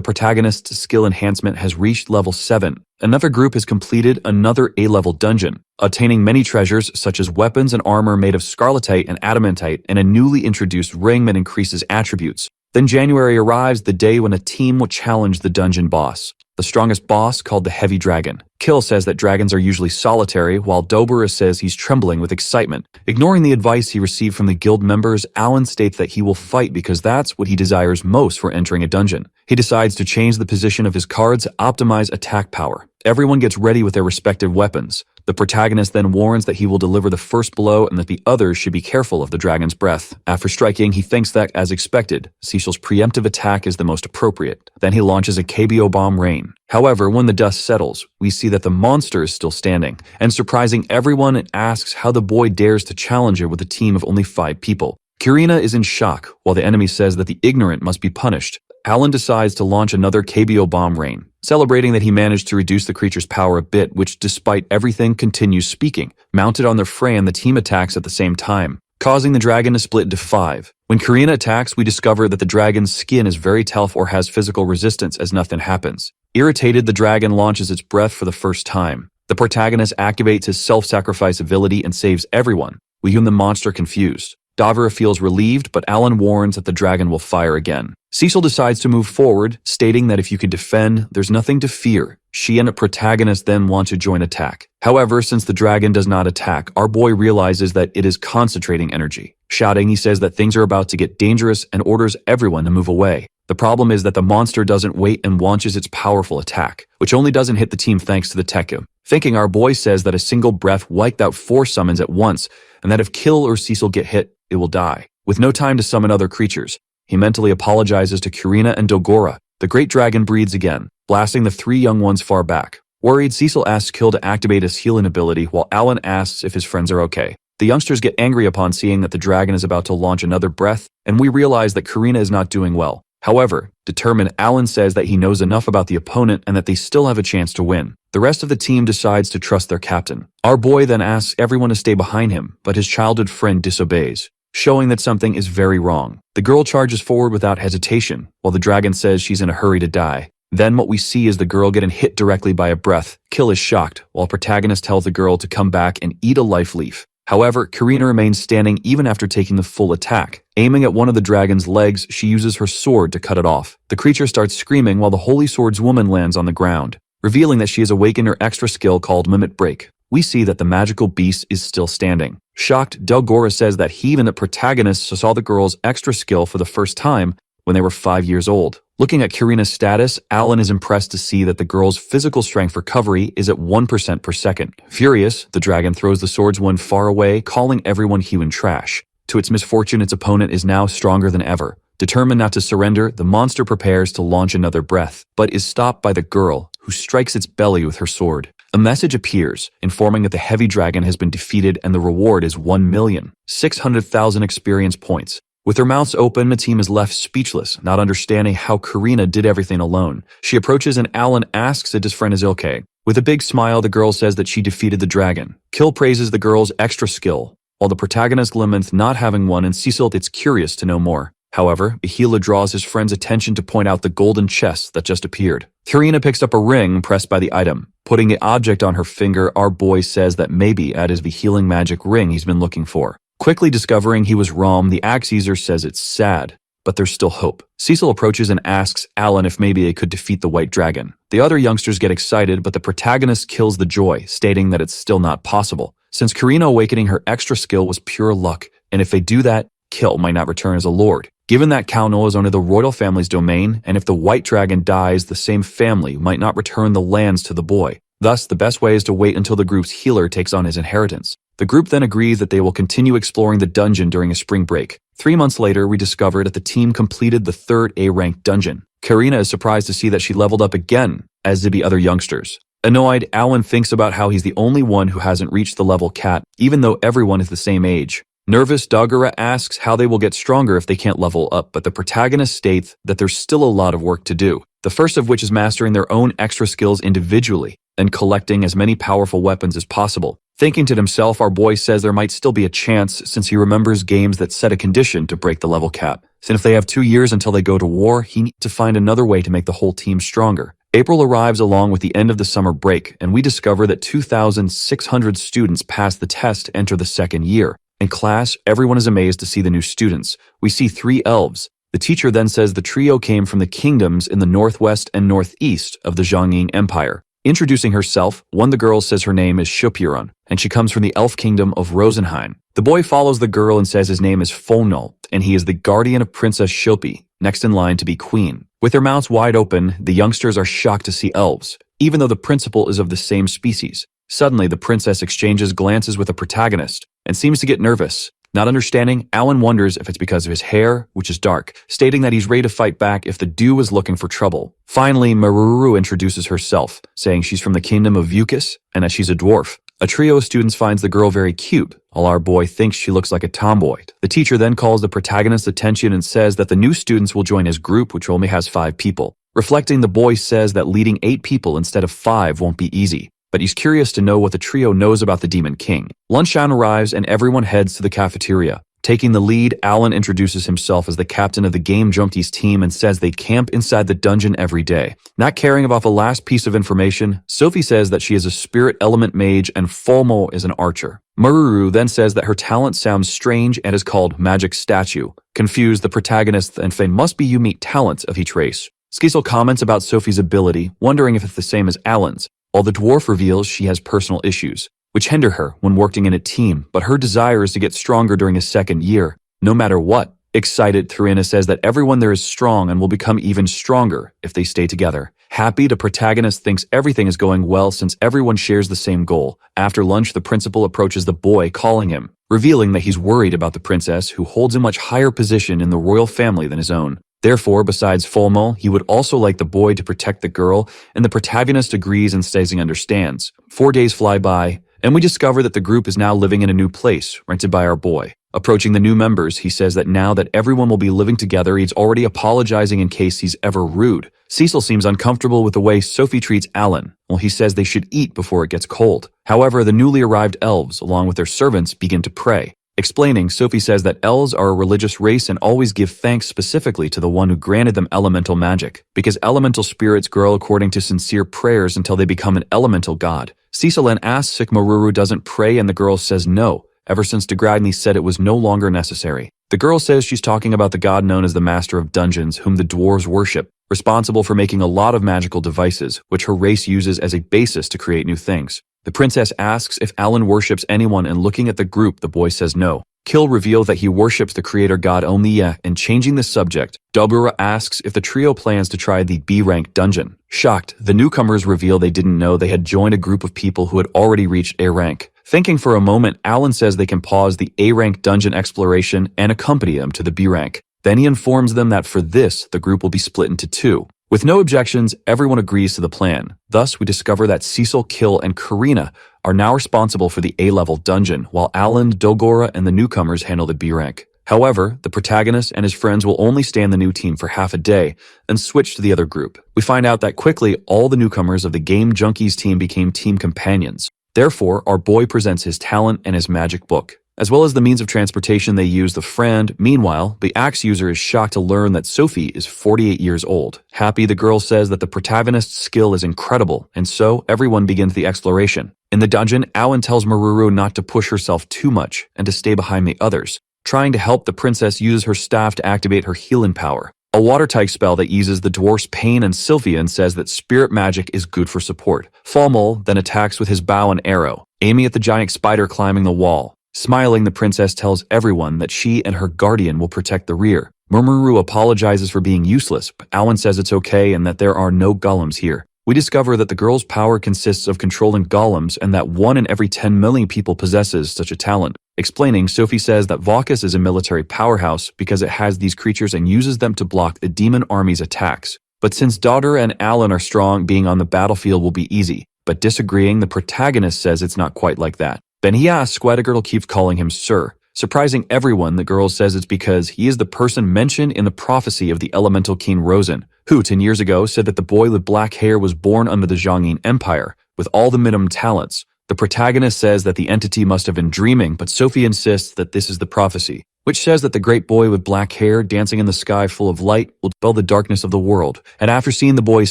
Speaker 1: protagonist's skill enhancement has reached level 7. Another group has completed another A-level dungeon, attaining many treasures such as weapons and armor made of scarletite and adamantite, and a newly introduced ring that increases attributes. Then January arrives, the day when a team will challenge the dungeon boss. The strongest boss, called the Heavy Dragon. Kill says that dragons are usually solitary, while Dobera says he's trembling with excitement. Ignoring the advice he received from the guild members, Alan states that he will fight because that's what he desires most for entering a dungeon. He decides to change the position of his cards to optimize attack power. Everyone gets ready with their respective weapons. The protagonist then warns that he will deliver the first blow and that the others should be careful of the dragon's breath. After striking, he thinks that, as expected, Cecil's preemptive attack is the most appropriate. Then he launches a KBO bomb rain. However, when the dust settles, we see that the monster is still standing, and surprising everyone, it asks how the boy dares to challenge it with a team of only 5 people. Karina is in shock, while the enemy says that the ignorant must be punished. Alan decides to launch another KBO bomb rain, celebrating that he managed to reduce the creature's power a bit, which, despite everything, continues speaking. Mounted on their Freyan, the team attacks at the same time, causing the dragon to split into 5. When Karina attacks, we discover that the dragon's skin is very tough or has physical resistance as nothing happens. Irritated, the dragon launches its breath for the first time. The protagonist activates his self-sacrifice ability and saves everyone, leaving the monster confused. Davra feels relieved, but Alan warns that the dragon will fire again. Cecil decides to move forward, stating that if you can defend, there's nothing to fear. She and the protagonist then want to join attack. However, since the dragon does not attack, our boy realizes that it is concentrating energy. Shouting, he says that things are about to get dangerous and orders everyone to move away. The problem is that the monster doesn't wait and launches its powerful attack, which only doesn't hit the team thanks to the Tekka. Thinking, our boy says that a single breath wiped out 4 summons at once, and that if Kill or Cecil get hit, it will die. With no time to summon other creatures, he mentally apologizes to Karina and Dogora. The great dragon breathes again, blasting the 3 young ones far back. Worried, Cecil asks Kill to activate his healing ability, while Alan asks if his friends are okay. The youngsters get angry upon seeing that the dragon is about to launch another breath, and we realize that Karina is not doing well. However, determined, Alan says that he knows enough about the opponent and that they still have a chance to win. The rest of the team decides to trust their captain. Our boy then asks everyone to stay behind him, but his childhood friend disobeys, showing that something is very wrong. The girl charges forward without hesitation, while the dragon says she's in a hurry to die. Then what we see is the girl getting hit directly by a breath. Kill is shocked, while protagonist tells the girl to come back and eat a life leaf. However, Karina remains standing even after taking the full attack. Aiming at one of the dragon's legs, she uses her sword to cut it off. The creature starts screaming while the Holy Sword's woman lands on the ground, revealing that she has awakened her extra skill called Mimic Break. We see that the magical beast is still standing. Shocked, Delgora says that he and the protagonist saw the girl's extra skill for the first time when they were 5 years old. Looking at Karina's status, Alan is impressed to see that the girl's physical strength recovery is at 1% per second. Furious, the dragon throws the sword's one far away, calling everyone human trash. To its misfortune, its opponent is now stronger than ever. Determined not to surrender, the monster prepares to launch another breath, but is stopped by the girl, who strikes its belly with her sword. A message appears, informing that the heavy dragon has been defeated and the reward is 1,600,000 experience points. With her mouth open, the team is left speechless, not understanding how Karina did everything alone. She approaches and Alan asks if his friend is okay. With a big smile, the girl says that she defeated the dragon. Kill praises the girl's extra skill, while the protagonist laments not having one and Cecil gets curious to know more. However, Yahello draws his friend's attention to point out the golden chest that just appeared. Karina picks up a ring pressed by the item. Putting the object on her finger, our boy says that maybe that is the healing magic ring he's been looking for. Quickly discovering he was wrong, the axe user says it's sad, but there's still hope. Cecil approaches and asks Alan if maybe they could defeat the white dragon. The other youngsters get excited, but the protagonist kills the joy, stating that it's still not possible, since Karina awakening her extra skill was pure luck, and if they do that, Kill might not return as a lord. Given that Kauno is under the royal family's domain, and if the white dragon dies, the same family might not return the lands to the boy. Thus, the best way is to wait until the group's healer takes on his inheritance. The group then agrees that they will continue exploring the dungeon during a spring break. 3 months later, we discover that the team completed the 3rd A-ranked dungeon. Karina is surprised to see that she leveled up again, as did the other youngsters. Annoyed, Alan thinks about how he's the only one who hasn't reached the level cat, even though everyone is the same age. Nervous, Dagura asks how they will get stronger if they can't level up, but the protagonist states that there's still a lot of work to do. The first of which is mastering their own extra skills individually, and collecting as many powerful weapons as possible. Thinking to himself, our boy says there might still be a chance since he remembers games that set a condition to break the level cap. Since if they have 2 years until they go to war, he needs to find another way to make the whole team stronger. April arrives along with the end of the summer break, and we discover that 2,600 students pass the test to enter the 2nd year. In class, everyone is amazed to see the new students. We see 3 elves. The teacher then says the trio came from the kingdoms in the northwest and northeast of the Zhongying Empire. Introducing herself, one of the girls says her name is Shupiron, and she comes from the elf kingdom of Rosenheim. The boy follows the girl and says his name is Fonol, and he is the guardian of Princess Shilpi, next in line to be queen. With their mouths wide open, the youngsters are shocked to see elves, even though the principal is of the same species. Suddenly, the princess exchanges glances with the protagonist and seems to get nervous. Not understanding, Alan wonders if it's because of his hair, which is dark, stating that he's ready to fight back if the Dew is looking for trouble. Finally, Maruru introduces herself, saying she's from the kingdom of Vukas and that she's a dwarf. A trio of students finds the girl very cute, while our boy thinks she looks like a tomboy. The teacher then calls the protagonist's attention and says that the new students will join his group, which only has 5 people. Reflecting, the boy says that leading 8 people instead of 5 won't be easy, but he's curious to know what the trio knows about the Demon King. Lunchtime arrives and everyone heads to the cafeteria. Taking the lead, Alan introduces himself as the captain of the Game Junkies team and says they camp inside the dungeon every day. Not caring about the last piece of information, Sophie says that she is a spirit element mage and Folmo is an archer. Maruru then says that her talent sounds strange and is called Magic Statue. Confused, the protagonist and Faye must be unique talents of each race. Skisel comments about Sophie's ability, wondering if it's the same as Alan's, while the dwarf reveals she has personal issues, which hinder her when working in a team, but her desire is to get stronger during his 2nd year, no matter what. Excited, Thurina says that everyone there is strong and will become even stronger if they stay together. Happy, the protagonist thinks everything is going well since everyone shares the same goal. After lunch, the principal approaches the boy, calling him, revealing that he's worried about the princess, who holds a much higher position in the royal family than his own. Therefore, besides Folmo, he would also like the boy to protect the girl, and the protagonist agrees and says he understands. 4 days fly by, and we discover that the group is now living in a new place, rented by our boy. Approaching the new members, he says that now that everyone will be living together, he's already apologizing in case he's ever rude. Cecil seems uncomfortable with the way Sophie treats Alan, while he says they should eat before it gets cold. However, the newly arrived elves, along with their servants, begin to pray. Explaining, Sophie says that elves are a religious race and always give thanks specifically to the one who granted them elemental magic, because elemental spirits grow according to sincere prayers until they become an elemental god. Cecil then asks if Maruru doesn't pray and the girl says no, ever since Degradni said it was no longer necessary. The girl says she's talking about the god known as the Master of Dungeons, whom the dwarves worship, responsible for making a lot of magical devices, which her race uses as a basis to create new things. The princess asks if Alan worships anyone, and looking at the group, the boy says no. Kill reveals that he worships the creator god Omiya, and changing the subject, Dobura asks if the trio plans to try the B-rank dungeon. Shocked, the newcomers reveal they didn't know they had joined a group of people who had already reached A rank. Thinking for a moment, Alan says they can pause the A-rank dungeon exploration and accompany them to the B rank. Then he informs them that for this, the group will be split into 2. With no objections, everyone agrees to the plan. Thus, we discover that Cecil, Kill, and Karina are now responsible for the A-level dungeon, while Alan, Dogora, and the newcomers handle the B rank. However, the protagonist and his friends will only stay in the new team for half a day and switch to the other group. We find out that quickly all the newcomers of the Game Junkies team became team companions. Therefore, our boy presents his talent and his magic book. As well as the means of transportation, they use the friend. Meanwhile, the axe user is shocked to learn that Sophie is 48 years old. Happy, the girl says that the protagonist's skill is incredible, and so everyone begins the exploration. In the dungeon, Alan tells Maruru not to push herself too much and to stay behind the others. Trying to help, the princess uses her staff to activate her healing power, a water-type spell that eases the dwarf's pain, and Sylvian says that spirit magic is good for support. Falmol then attacks with his bow and arrow, aiming at the giant spider climbing the wall. Smiling, the princess tells everyone that she and her guardian will protect the rear. Murmuru apologizes for being useless, but Alan says it's okay and that there are no golems here. We discover that the girl's power consists of controlling golems and that 1 in every 10 million people possesses such a talent. Explaining, Sophie says that Vaucus is a military powerhouse because it has these creatures and uses them to block the demon army's attacks. But since Daughter and Alan are strong, being on the battlefield will be easy. But disagreeing, the protagonist says it's not quite like that. Then he asks why the girl keeps calling him Sir. Surprising everyone, the girl says it's because he is the person mentioned in the prophecy of the elemental king Rosen, who 10 years ago said that the boy with black hair was born under the Zhongyin Empire, with all the minimum talents. The protagonist says that the entity must have been dreaming, but Sophie insists that this is the prophecy, which says that the great boy with black hair dancing in the sky full of light will dispel the darkness of the world. And after seeing the boy's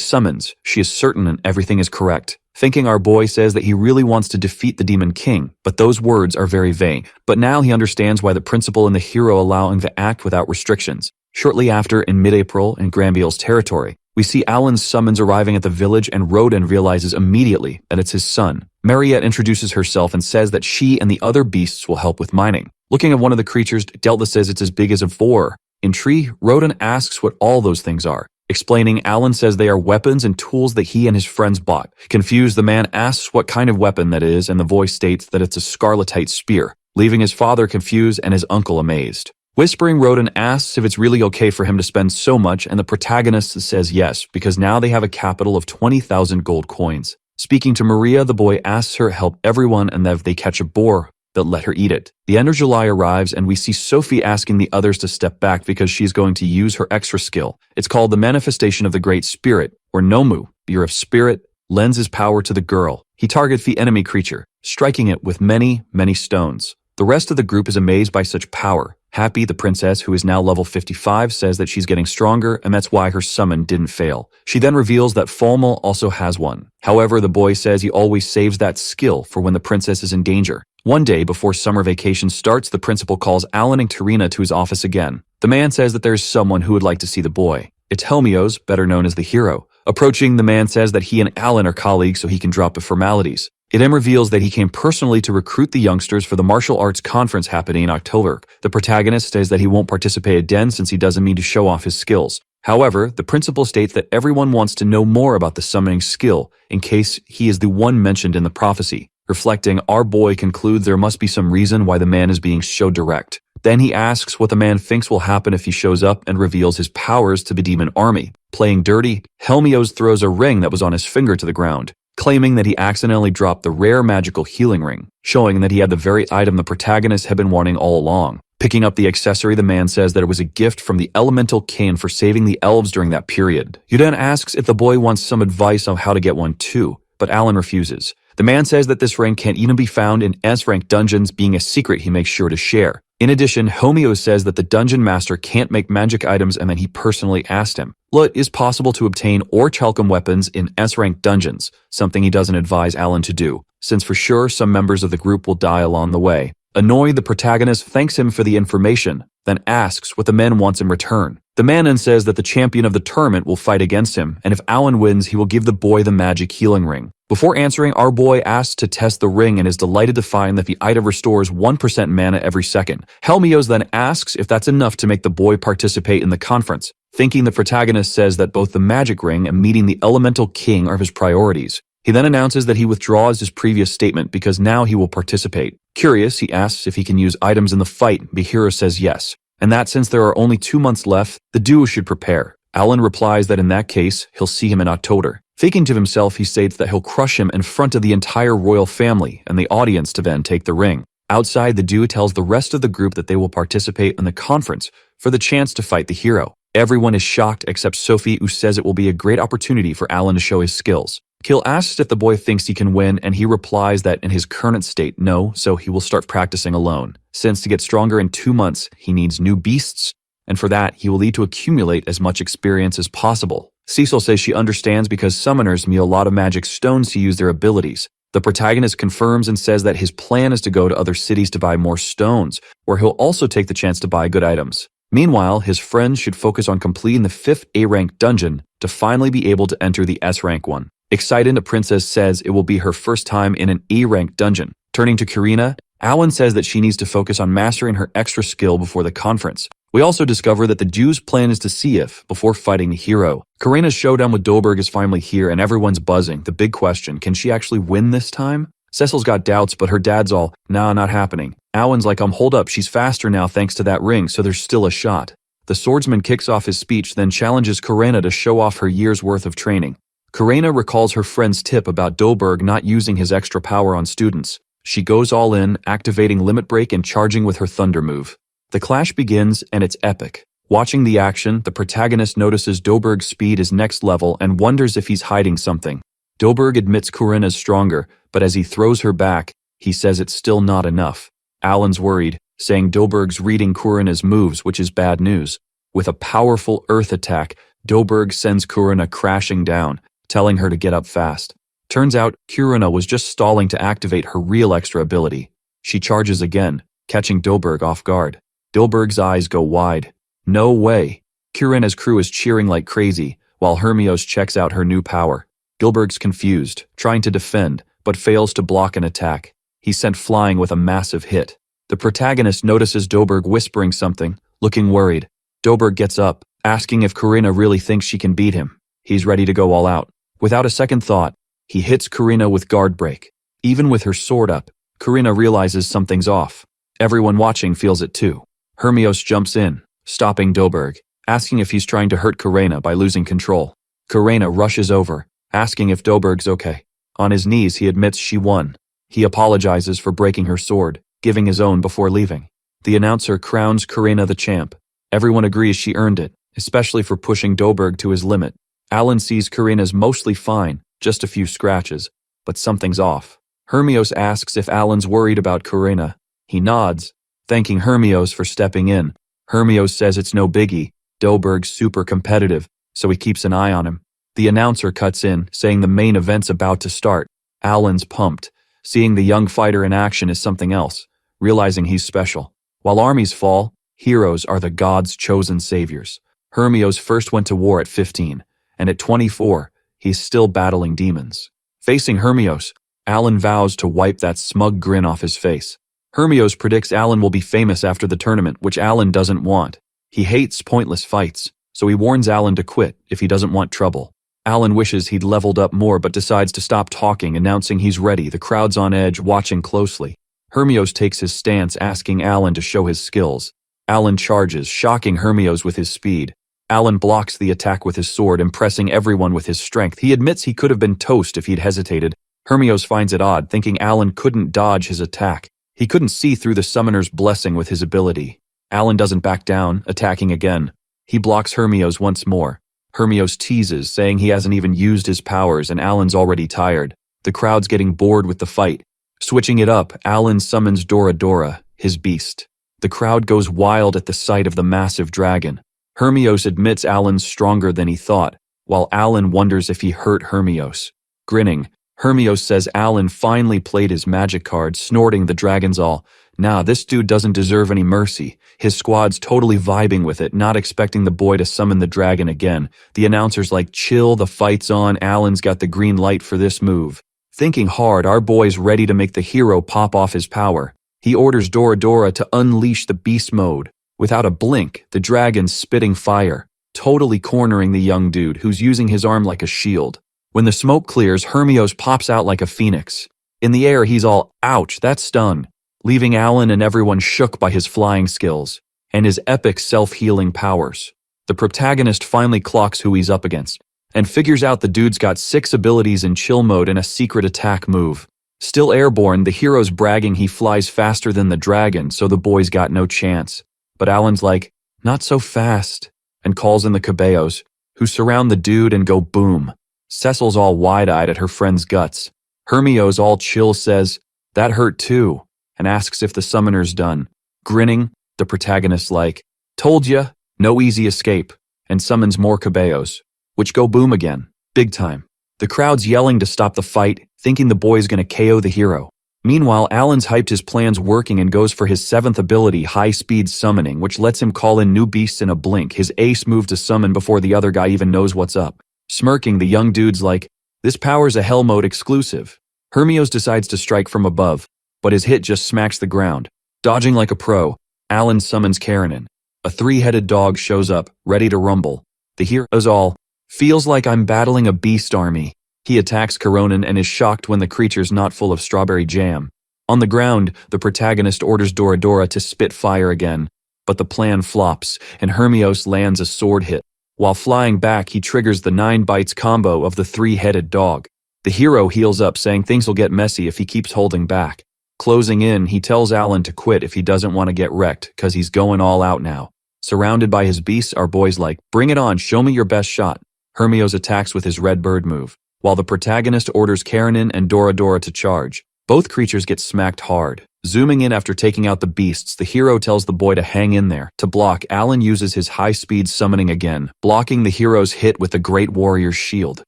Speaker 1: summons, she is certain and everything is correct. Thinking, our boy says that he really wants to defeat the Demon King, but those words are very vague. But now he understands why the principal and the hero allow him to act without restrictions. Shortly after, in mid-April, in Granville's territory, we see Alan's summons arriving at the village, and Roden realizes immediately that it's his son. Mariette introduces herself and says that she and the other beasts will help with mining. Looking at one of the creatures, Delta says it's as big as a boar. In Tree, Roden asks what all those things are. Explaining, Alan says they are weapons and tools that he and his friends bought. Confused, the man asks what kind of weapon that is, and the voice states that it's a scarletite spear, leaving his father confused and his uncle amazed. Whispering, Roden asks if it's really okay for him to spend so much, and the protagonist says yes, because now they have a capital of 20,000 gold coins. Speaking to Maria, the boy asks her to help everyone and that if they catch a boar, that let her eat it. The end of July arrives, and we see Sophie asking the others to step back because she's going to use her extra skill. It's called the Manifestation of the Great Spirit, or Nomu, Beer of Spirit, lends his power to the girl. He targets the enemy creature, striking it with many, many stones. The rest of the group is amazed by such power. Happy, the princess, who is now level 55, says that she's getting stronger, and that's why her summon didn't fail. She then reveals that Falmel also has one. However, the boy says he always saves that skill for when the princess is in danger. One day before summer vacation starts, the principal calls Alan and Tarina to his office again. The man says that there's someone who would like to see the boy. It's Helmios, better known as the hero. Approaching, the man says that he and Alan are colleagues so he can drop the formalities. It then reveals that he came personally to recruit the youngsters for the martial arts conference happening in October. The protagonist says that he won't participate again since he doesn't mean to show off his skills. However, the principal states that everyone wants to know more about the summoning skill in case he is the one mentioned in the prophecy. Reflecting, our boy concludes there must be some reason why the man is being so direct. Then he asks what the man thinks will happen if he shows up and reveals his powers to the demon army. Playing dirty, Helmios throws a ring that was on his finger to the ground, claiming that he accidentally dropped the rare magical healing ring, showing that he had the very item the protagonist had been wanting all along. Picking up the accessory, the man says that it was a gift from the elemental king for saving the elves during that period. He then asks if the boy wants some advice on how to get one too, but Alan refuses. The man says that this ring can't even be found in S-rank dungeons, being a secret he makes sure to share. In addition, Homeo says that the dungeon master can't make magic items and that he personally asked him. It is possible to obtain or chalcum weapons in S-rank dungeons, something he doesn't advise Alan to do, since for sure some members of the group will die along the way. Annoyed, the protagonist thanks him for the information, then asks what the man wants in return. The man then says that the champion of the tournament will fight against him, and if Alan wins, he will give the boy the magic healing ring. Before answering, our boy asks to test the ring and is delighted to find that the item restores 1% mana every second. Helmios then asks if that's enough to make the boy participate in the conference. Thinking, the protagonist says that both the magic ring and meeting the elemental king are his priorities. He then announces that he withdraws his previous statement because now he will participate. Curious, he asks if he can use items in the fight. Bihiro says yes, and that since there are only 2 months left, the duo should prepare. Alan replies that in that case, he'll see him in October. Thinking to himself, he states that he'll crush him in front of the entire royal family and the audience to then take the ring. Outside, the dude tells the rest of the group that they will participate in the conference for the chance to fight the hero. Everyone is shocked except Sophie, who says it will be a great opportunity for Alan to show his skills. Kill asks if the boy thinks he can win, and he replies that in his current state, no, so he will start practicing alone. Since to get stronger in 2 months, he needs new beasts, and for that, he will need to accumulate as much experience as possible. Cecil says she understands because summoners need a lot of magic stones to use their abilities. The protagonist confirms and says that his plan is to go to other cities to buy more stones, where he'll also take the chance to buy good items. Meanwhile, his friends should focus on completing the 5th A-rank dungeon to finally be able to enter the S-rank one. Excited, the princess says it will be her first time in an E-rank dungeon. Turning to Karina, Alan says that she needs to focus on mastering her extra skill before the conference. We also discover that the Jew's plan is to see if, before fighting the hero. Karina's showdown with Dolberg is finally here and everyone's buzzing. The big question, can she actually win this time? Cecil's got doubts, but her dad's all, nah, not happening. Alan's like, hold up, she's faster now thanks to that ring, so there's still a shot. The swordsman kicks off his speech, then challenges Karina to show off her year's worth of training. Karina recalls her friend's tip about Dolberg not using his extra power on students. She goes all in, activating Limit Break and charging with her Thunder move. The clash begins, and it's epic. Watching the action, the protagonist notices Dolberg's speed is next level and wonders if he's hiding something. Dolberg admits Karina's stronger, but as he throws her back, he says it's still not enough. Alan's worried, saying Dolberg's reading Karina's moves, which is bad news. With a powerful earth attack, Dolberg sends Karina crashing down, telling her to get up fast. Turns out, Karina was just stalling to activate her real extra ability. She charges again, catching Dolberg off guard. Dolberg's eyes go wide. No way. Karina's crew is cheering like crazy, while Hermios checks out her new power. Dolberg's confused, trying to defend, but fails to block an attack. He's sent flying with a massive hit. The protagonist notices Dolberg whispering something, looking worried. Dolberg gets up, asking if Karina really thinks she can beat him. He's ready to go all out. Without a second thought, he hits Karina with guard break. Even with her sword up, Karina realizes something's off. Everyone watching feels it too. Hermios jumps in, stopping Dolberg, asking if he's trying to hurt Karina by losing control. Karina rushes over, asking if Dolberg's okay. On his knees, he admits she won. He apologizes for breaking her sword, giving his own before leaving. The announcer crowns Karina the champ. Everyone agrees she earned it, especially for pushing Dolberg to his limit. Alan sees Karina's mostly fine, just a few scratches, but something's off. Hermios asks if Alan's worried about Karina. He nods, thanking Hermios for stepping in. Hermios says it's no biggie. Dolberg's super competitive, so he keeps an eye on him. The announcer cuts in, saying the main event's about to start. Alan's pumped. Seeing the young fighter in action is something else, realizing he's special. While armies fall, heroes are the gods' chosen saviors. Hermios first went to war at 15, and at 24, he's still battling demons. Facing Hermios, Alan vows to wipe that smug grin off his face. Hermios predicts Alan will be famous after the tournament, which Alan doesn't want. He hates pointless fights, so he warns Alan to quit if he doesn't want trouble. Alan wishes he'd leveled up more but decides to stop talking, announcing he's ready. The crowd's on edge, watching closely. Hermios takes his stance, asking Alan to show his skills. Alan charges, shocking Hermios with his speed. Alan blocks the attack with his sword, impressing everyone with his strength. He admits he could have been toast if he'd hesitated. Hermios finds it odd, thinking Alan couldn't dodge his attack. He couldn't see through the summoner's blessing with his ability. Alan doesn't back down, attacking again. He blocks Hermios once more. Hermios teases, saying he hasn't even used his powers and Alan's already tired. The crowd's getting bored with the fight. Switching it up, Alan summons Dora Dora, his beast. The crowd goes wild at the sight of the massive dragon. Hermios admits Alan's stronger than he thought, while Alan wonders if he hurt Hermios. Grinning, Hermios says Alan finally played his magic card, snorting the dragon's all. Nah, this dude doesn't deserve any mercy. His squad's totally vibing with it, not expecting the boy to summon the dragon again. The announcer's like, chill, the fight's on, Alan's got the green light for this move. Thinking hard, our boy's ready to make the hero pop off his power. He orders Dora Dora to unleash the beast mode. Without a blink, the dragon's spitting fire, totally cornering the young dude who's using his arm like a shield. When the smoke clears, Hermios pops out like a phoenix. In the air, he's all, ouch, that stung, leaving Alan and everyone shook by his flying skills and his epic self-healing powers. The protagonist finally clocks who he's up against, and figures out the dude's got 6 abilities in chill mode and a secret attack move. Still airborne, the hero's bragging he flies faster than the dragon, so the boy's got no chance. But Alan's like, not so fast, and calls in the caballos, who surround the dude and go boom. Cecil's all wide-eyed at her friend's guts. Hermio's all chill says, that hurt too, and asks if the summoner's done. Grinning, the protagonist's like, told ya, no easy escape, and summons more caballos, which go boom again, big time. The crowd's yelling to stop the fight, thinking the boy's gonna KO the hero. Meanwhile, Alan's hyped his plans working and goes for his 7th ability, high-speed summoning, which lets him call in new beasts in a blink, his ace move to summon before the other guy even knows what's up. Smirking, the young dude's like, this power's a hell mode exclusive. Hermios decides to strike from above, but his hit just smacks the ground. Dodging like a pro, Alan summons Karenin. A 3-headed dog shows up, ready to rumble. The hero's all, feels like I'm battling a beast army. He attacks Karenin and is shocked when the creature's not full of strawberry jam. On the ground, the protagonist orders Doradora to spit fire again, but the plan flops, and Hermios lands a sword hit. While flying back, he triggers the 9 bites combo of the 3-headed dog. The hero heals up, saying things will get messy if he keeps holding back. Closing in, he tells Alan to quit if he doesn't want to get wrecked, cause he's going all out now. Surrounded by his beasts, our boy's like, bring it on, show me your best shot. Hermios attacks with his red bird move, while the protagonist orders Karenin and Doradora to charge. Both creatures get smacked hard. Zooming in after taking out the beasts, the hero tells the boy to hang in there. To block, Alan uses his high-speed summoning again, blocking the hero's hit with the Great Warrior's shield.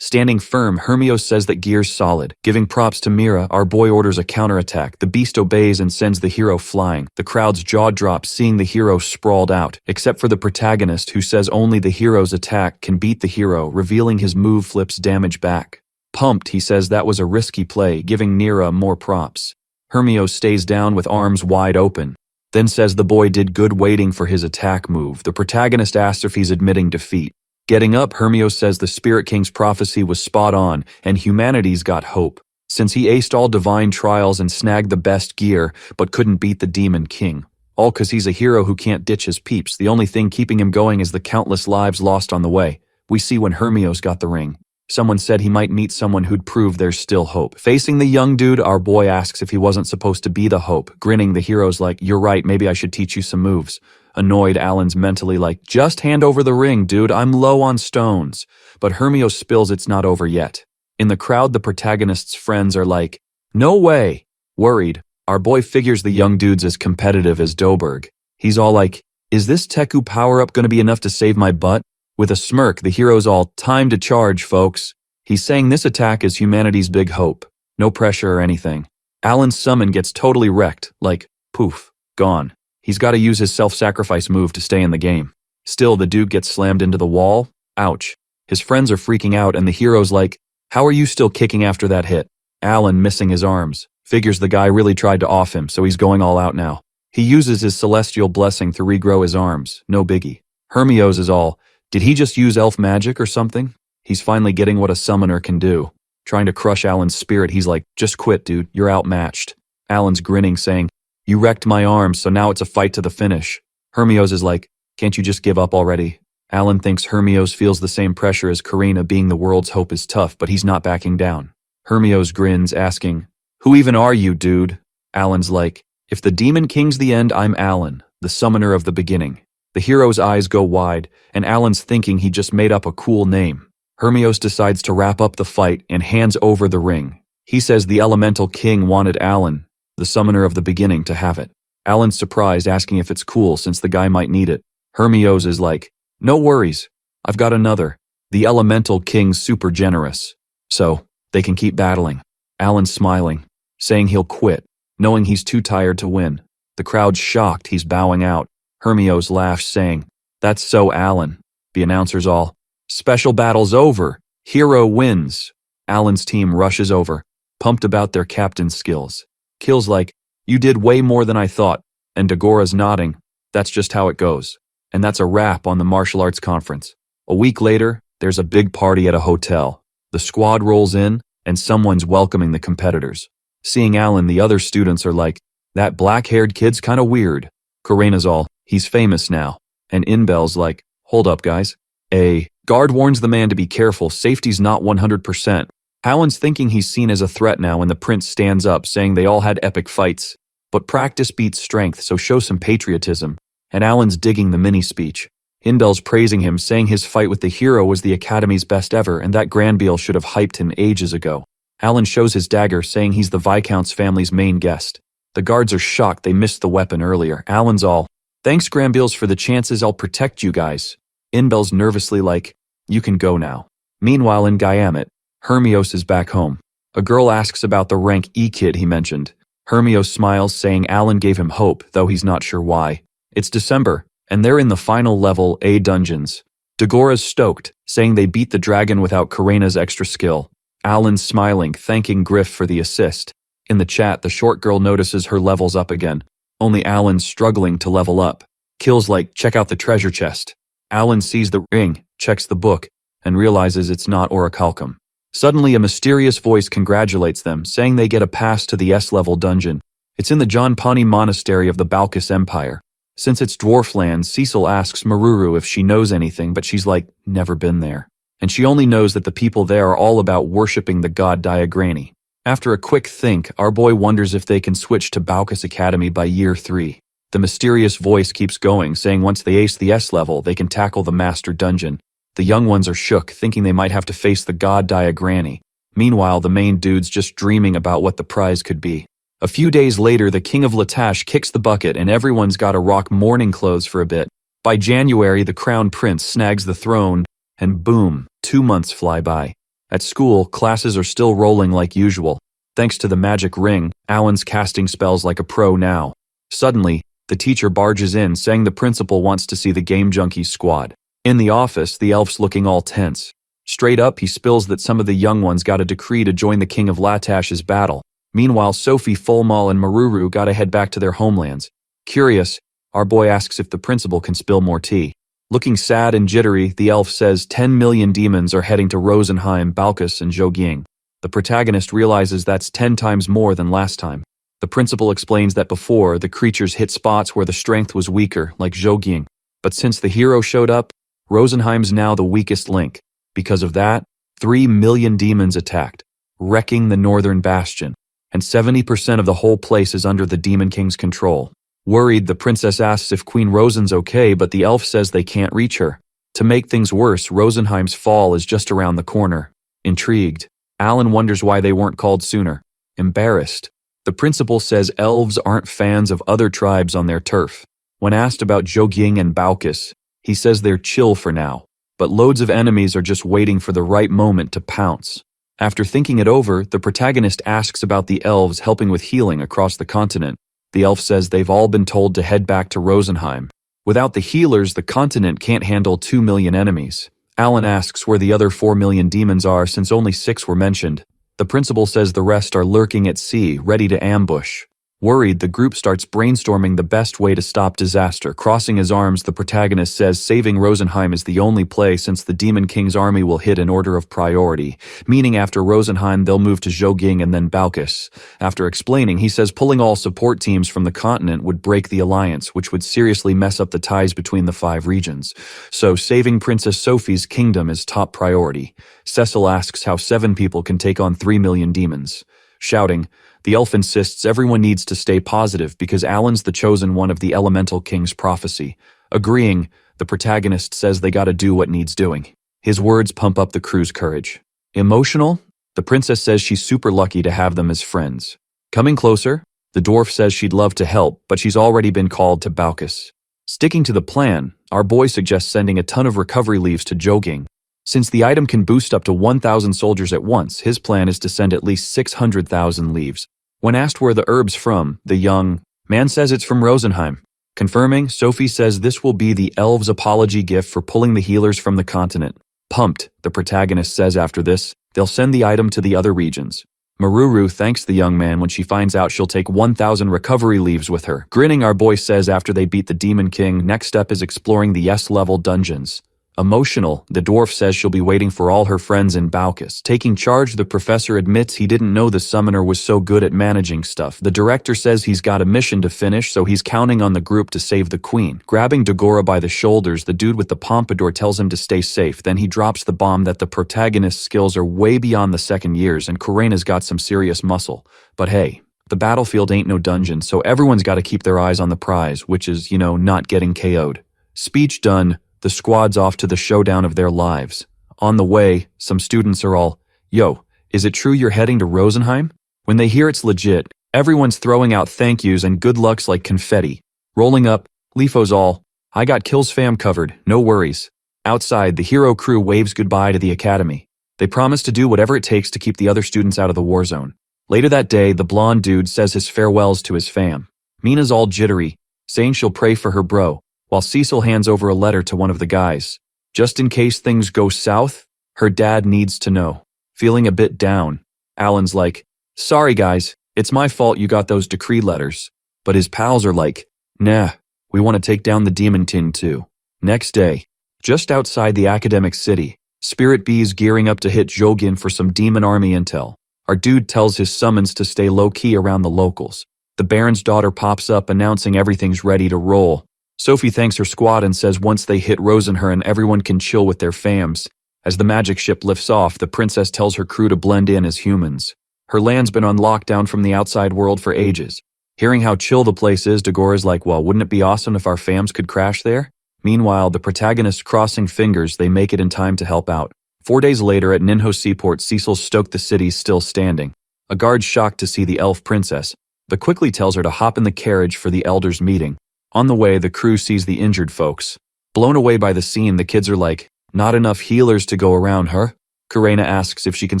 Speaker 1: Standing firm, Hermios says that gear's solid. Giving props to Mira, our boy orders a counterattack. The beast obeys and sends the hero flying. The crowd's jaw drops seeing the hero sprawled out, except for the protagonist, who says only the hero's attack can beat the hero, revealing his move flips damage back. Pumped, he says that was a risky play, giving Mira more props. Hermios stays down with arms wide open, then says the boy did good waiting for his attack move. The protagonist asks if he's admitting defeat. Getting up, Hermios says the Spirit King's prophecy was spot on, and humanity's got hope. Since he aced all divine trials and snagged the best gear, but couldn't beat the Demon King. All cause he's a hero who can't ditch his peeps. The only thing keeping him going is the countless lives lost on the way. We see when Hermios got the ring. Someone said he might meet someone who'd prove there's still hope. Facing the young dude, our boy asks if he wasn't supposed to be the hope. Grinning, the hero's like, you're right, maybe I should teach you some moves. Annoyed, Alan's mentally like, just hand over the ring, dude, I'm low on stones. But Hermios spills it's not over yet. In the crowd, the protagonist's friends are like, no way. Worried, our boy figures the young dude's as competitive as Doberg. He's all like, is this Teku power-up gonna be enough to save my butt? With a smirk, the hero's all, time to charge, folks. He's saying this attack is humanity's big hope. No pressure or anything. Alan's summon gets totally wrecked, like, poof, gone. He's got to use his self-sacrifice move to stay in the game. Still, the dude gets slammed into the wall. Ouch. His friends are freaking out and the hero's like, how are you still kicking after that hit? Alan, missing his arms, figures the guy really tried to off him, so he's going all out now. He uses his celestial blessing to regrow his arms. No biggie. Hermios is all, did he just use elf magic or something? He's finally getting what a summoner can do. Trying to crush Alan's spirit, he's like, just quit, dude, you're outmatched. Alan's grinning, saying, you wrecked my arms, so now it's a fight to the finish. Hermios is like, can't you just give up already? Alan thinks Hermios feels the same pressure as Karina. Being the world's hope is tough, but he's not backing down. Hermios grins, asking, who even are you, dude? Alan's like, if the Demon King's the end, I'm Alan, the summoner of the beginning. The hero's eyes go wide, and Alan's thinking he just made up a cool name. Hermios decides to wrap up the fight and hands over the ring. He says the Elemental King wanted Alan, the summoner of the beginning, to have it. Alan's surprised, asking if it's cool since the guy might need it. Hermios is like, no worries, I've got another. The Elemental King's super generous. So, they can keep battling. Alan's smiling, saying he'll quit, knowing he's too tired to win. The crowd's shocked, he's bowing out. Hermios laughs, saying, that's so Alan. The announcer's all, special battle's over. Hero wins. Alan's team rushes over, pumped about their captain's skills. Kill's like, you did way more than I thought, and Dagora's nodding, that's just how it goes. And that's a wrap on the martial arts conference. A week later, there's a big party at a hotel. The squad rolls in, and someone's welcoming the competitors. Seeing Alan, the other students are like, that black-haired kid's kinda weird. Karina's all, he's famous now. And Inbel's like, Hold up, guys. A guard warns the man to be careful, safety's not 100%. Alan's thinking he's seen as a threat now when the prince stands up, saying they all had epic fights. But practice beats strength, so show some patriotism. And Alan's digging the mini-speech. Inbel's praising him, saying his fight with the hero was the Academy's best ever and that Granbeal should have hyped him ages ago. Alan shows his dagger, saying he's the Viscount's family's main guest. The guards are shocked they missed the weapon earlier. Alan's all, "Thanks, Granbeals, for the chances, I'll protect you guys." Inbel's nervously like, "You can go now." Meanwhile in Guyamut, Hermios is back home. A girl asks about the rank E kid he mentioned. Hermios smiles, saying Alan gave him hope, though he's not sure why. It's December, and they're in the final level A dungeons. Dagora's stoked, saying they beat the dragon without Karena's extra skill. Alan's smiling, thanking Griff for the assist. In the chat, the short girl notices her level's up again. Only Alan's struggling to level up. Kill's like, "Check out the treasure chest." Alan sees the ring, checks the book, and realizes it's not orichalcum. Suddenly, a mysterious voice congratulates them, saying they get a pass to the S-level dungeon. It's in the John Pawnee Monastery of the Balkis Empire. Since it's dwarf land, Cecil asks Maruru if she knows anything, but she's like, never been there. And she only knows that the people there are all about worshipping the god Diagrani. After a quick think, our boy wonders if they can switch to Balkis Academy by year 3. The mysterious voice keeps going, saying once they ace the S-level, they can tackle the Master Dungeon. The young ones are shook, thinking they might have to face the god Diagrani. Meanwhile, the main dude's just dreaming about what the prize could be. A few days later, the king of Latash kicks the bucket and everyone's gotta rock mourning clothes for a bit. By January, the crown prince snags the throne, and boom, 2 months fly by. At school, classes are still rolling like usual. Thanks to the magic ring, Alan's casting spells like a pro now. Suddenly, the teacher barges in, saying the principal wants to see the Game Junkies squad. In the office, the elf's looking all tense. Straight up, he spills that some of the young ones got a decree to join the king of Latash's battle. Meanwhile, Sophie, Fulmal, and Maruru gotta head back to their homelands. Curious, our boy asks if the principal can spill more tea. Looking sad and jittery, the elf says 10 million demons are heading to Rosenheim, Balkis, and Zhogying. The protagonist realizes that's 10 times more than last time. The principal explains that before, the creatures hit spots where the strength was weaker, like Zhogying. But since the hero showed up, Rosenheim's now the weakest link. Because of that, 3 million demons attacked, wrecking the northern bastion, and 70% of the whole place is under the Demon King's control. Worried, the princess asks if Queen Rosen's okay, but the elf says they can't reach her. To make things worse, Rosenheim's fall is just around the corner. Intrigued, Alan wonders why they weren't called sooner. Embarrassed, the principal says elves aren't fans of other tribes on their turf. When asked about Zhogying and Balkis, he says they're chill for now, but loads of enemies are just waiting for the right moment to pounce. After thinking it over, the protagonist asks about the elves helping with healing across the continent. The elf says they've all been told to head back to Rosenheim. Without the healers, the continent can't handle 2 million enemies. Alan asks where the other 4 million demons are, since only 6 were mentioned. The principal says the rest are lurking at sea, ready to ambush. Worried, the group starts brainstorming the best way to stop disaster. Crossing his arms, the protagonist says saving Rosenheim is the only play, since the Demon King's army will hit in order of priority, meaning after Rosenheim they'll move to Zhogying and then Balkis. After explaining, he says pulling all support teams from the continent would break the alliance, which would seriously mess up the ties between the 5 regions. So saving Princess Sophie's kingdom is top priority. Cecil asks how 7 people can take on 3 million demons. Shouting, the elf insists everyone needs to stay positive because Alan's the chosen one of the Elemental King's prophecy. Agreeing, the protagonist says they gotta do what needs doing. His words pump up the crew's courage. Emotional? The princess says she's super lucky to have them as friends. Coming closer, the dwarf says she'd love to help, but she's already been called to Balkis. Sticking to the plan, our boy suggests sending a ton of recovery leaves to Zhogying. Since the item can boost up to 1,000 soldiers at once, his plan is to send at least 600,000 leaves. When asked where the herb's from, the young man says it's from Rosenheim. Confirming, Sophie says this will be the elves' apology gift for pulling the healers from the continent. Pumped, the protagonist says after this, they'll send the item to the other regions. Maruru thanks the young man when she finds out she'll take 1,000 recovery leaves with her. Grinning, our boy says after they beat the Demon King, next step is exploring the S-level dungeons. Emotional, the dwarf says she'll be waiting for all her friends in Baucus. Taking charge, the professor admits he didn't know the summoner was so good at managing stuff. The director says he's got a mission to finish, so he's counting on the group to save the queen. Grabbing Dagora by the shoulders, the dude with the pompadour tells him to stay safe. Then he drops the bomb that the protagonist's skills are way beyond the second years and Kurena's got some serious muscle. But hey, the battlefield ain't no dungeon, so everyone's got to keep their eyes on the prize, which is, not getting KO'd. Speech done. The squad's off to the showdown of their lives. On the way, some students are all, "Yo, is it true you're heading to Rosenheim?" When they hear it's legit, everyone's throwing out thank yous and good lucks like confetti. Rolling up, Lefo's all, "I got Kills fam covered, no worries." Outside, the hero crew waves goodbye to the academy. They promise to do whatever it takes to keep the other students out of the war zone. Later that day, the blonde dude says his farewells to his fam. Mina's all jittery, saying she'll pray for her bro, while Cecil hands over a letter to one of the guys. Just in case things go south, her dad needs to know. Feeling a bit down, Alan's like, "Sorry guys, it's my fault you got those decree letters." But his pals are like, "Nah, we want to take down the demon tin too." Next day, just outside the academic city, Spirit B's gearing up to hit Jogin for some demon army intel. Our dude tells his summons to stay low-key around the locals. The Baron's daughter pops up announcing everything's ready to roll. Sophie thanks her squad and says once they hit Rosenheim, everyone can chill with their fams. As the magic ship lifts off, the princess tells her crew to blend in as humans. Her land's been on lockdown from the outside world for ages. Hearing how chill the place is, Dagora's like, "Well, wouldn't it be awesome if our fams could crash there?" Meanwhile, the protagonists crossing fingers they make it in time to help out. 4 days later at Ninho Seaport, Cecil stoked the city's still standing. A guard's shocked to see the elf princess, but quickly tells her to hop in the carriage for the elders' meeting. On the way, the crew sees the injured folks. Blown away by the scene, the kids are like, "Not enough healers to go around, huh?" Kurena asks if she can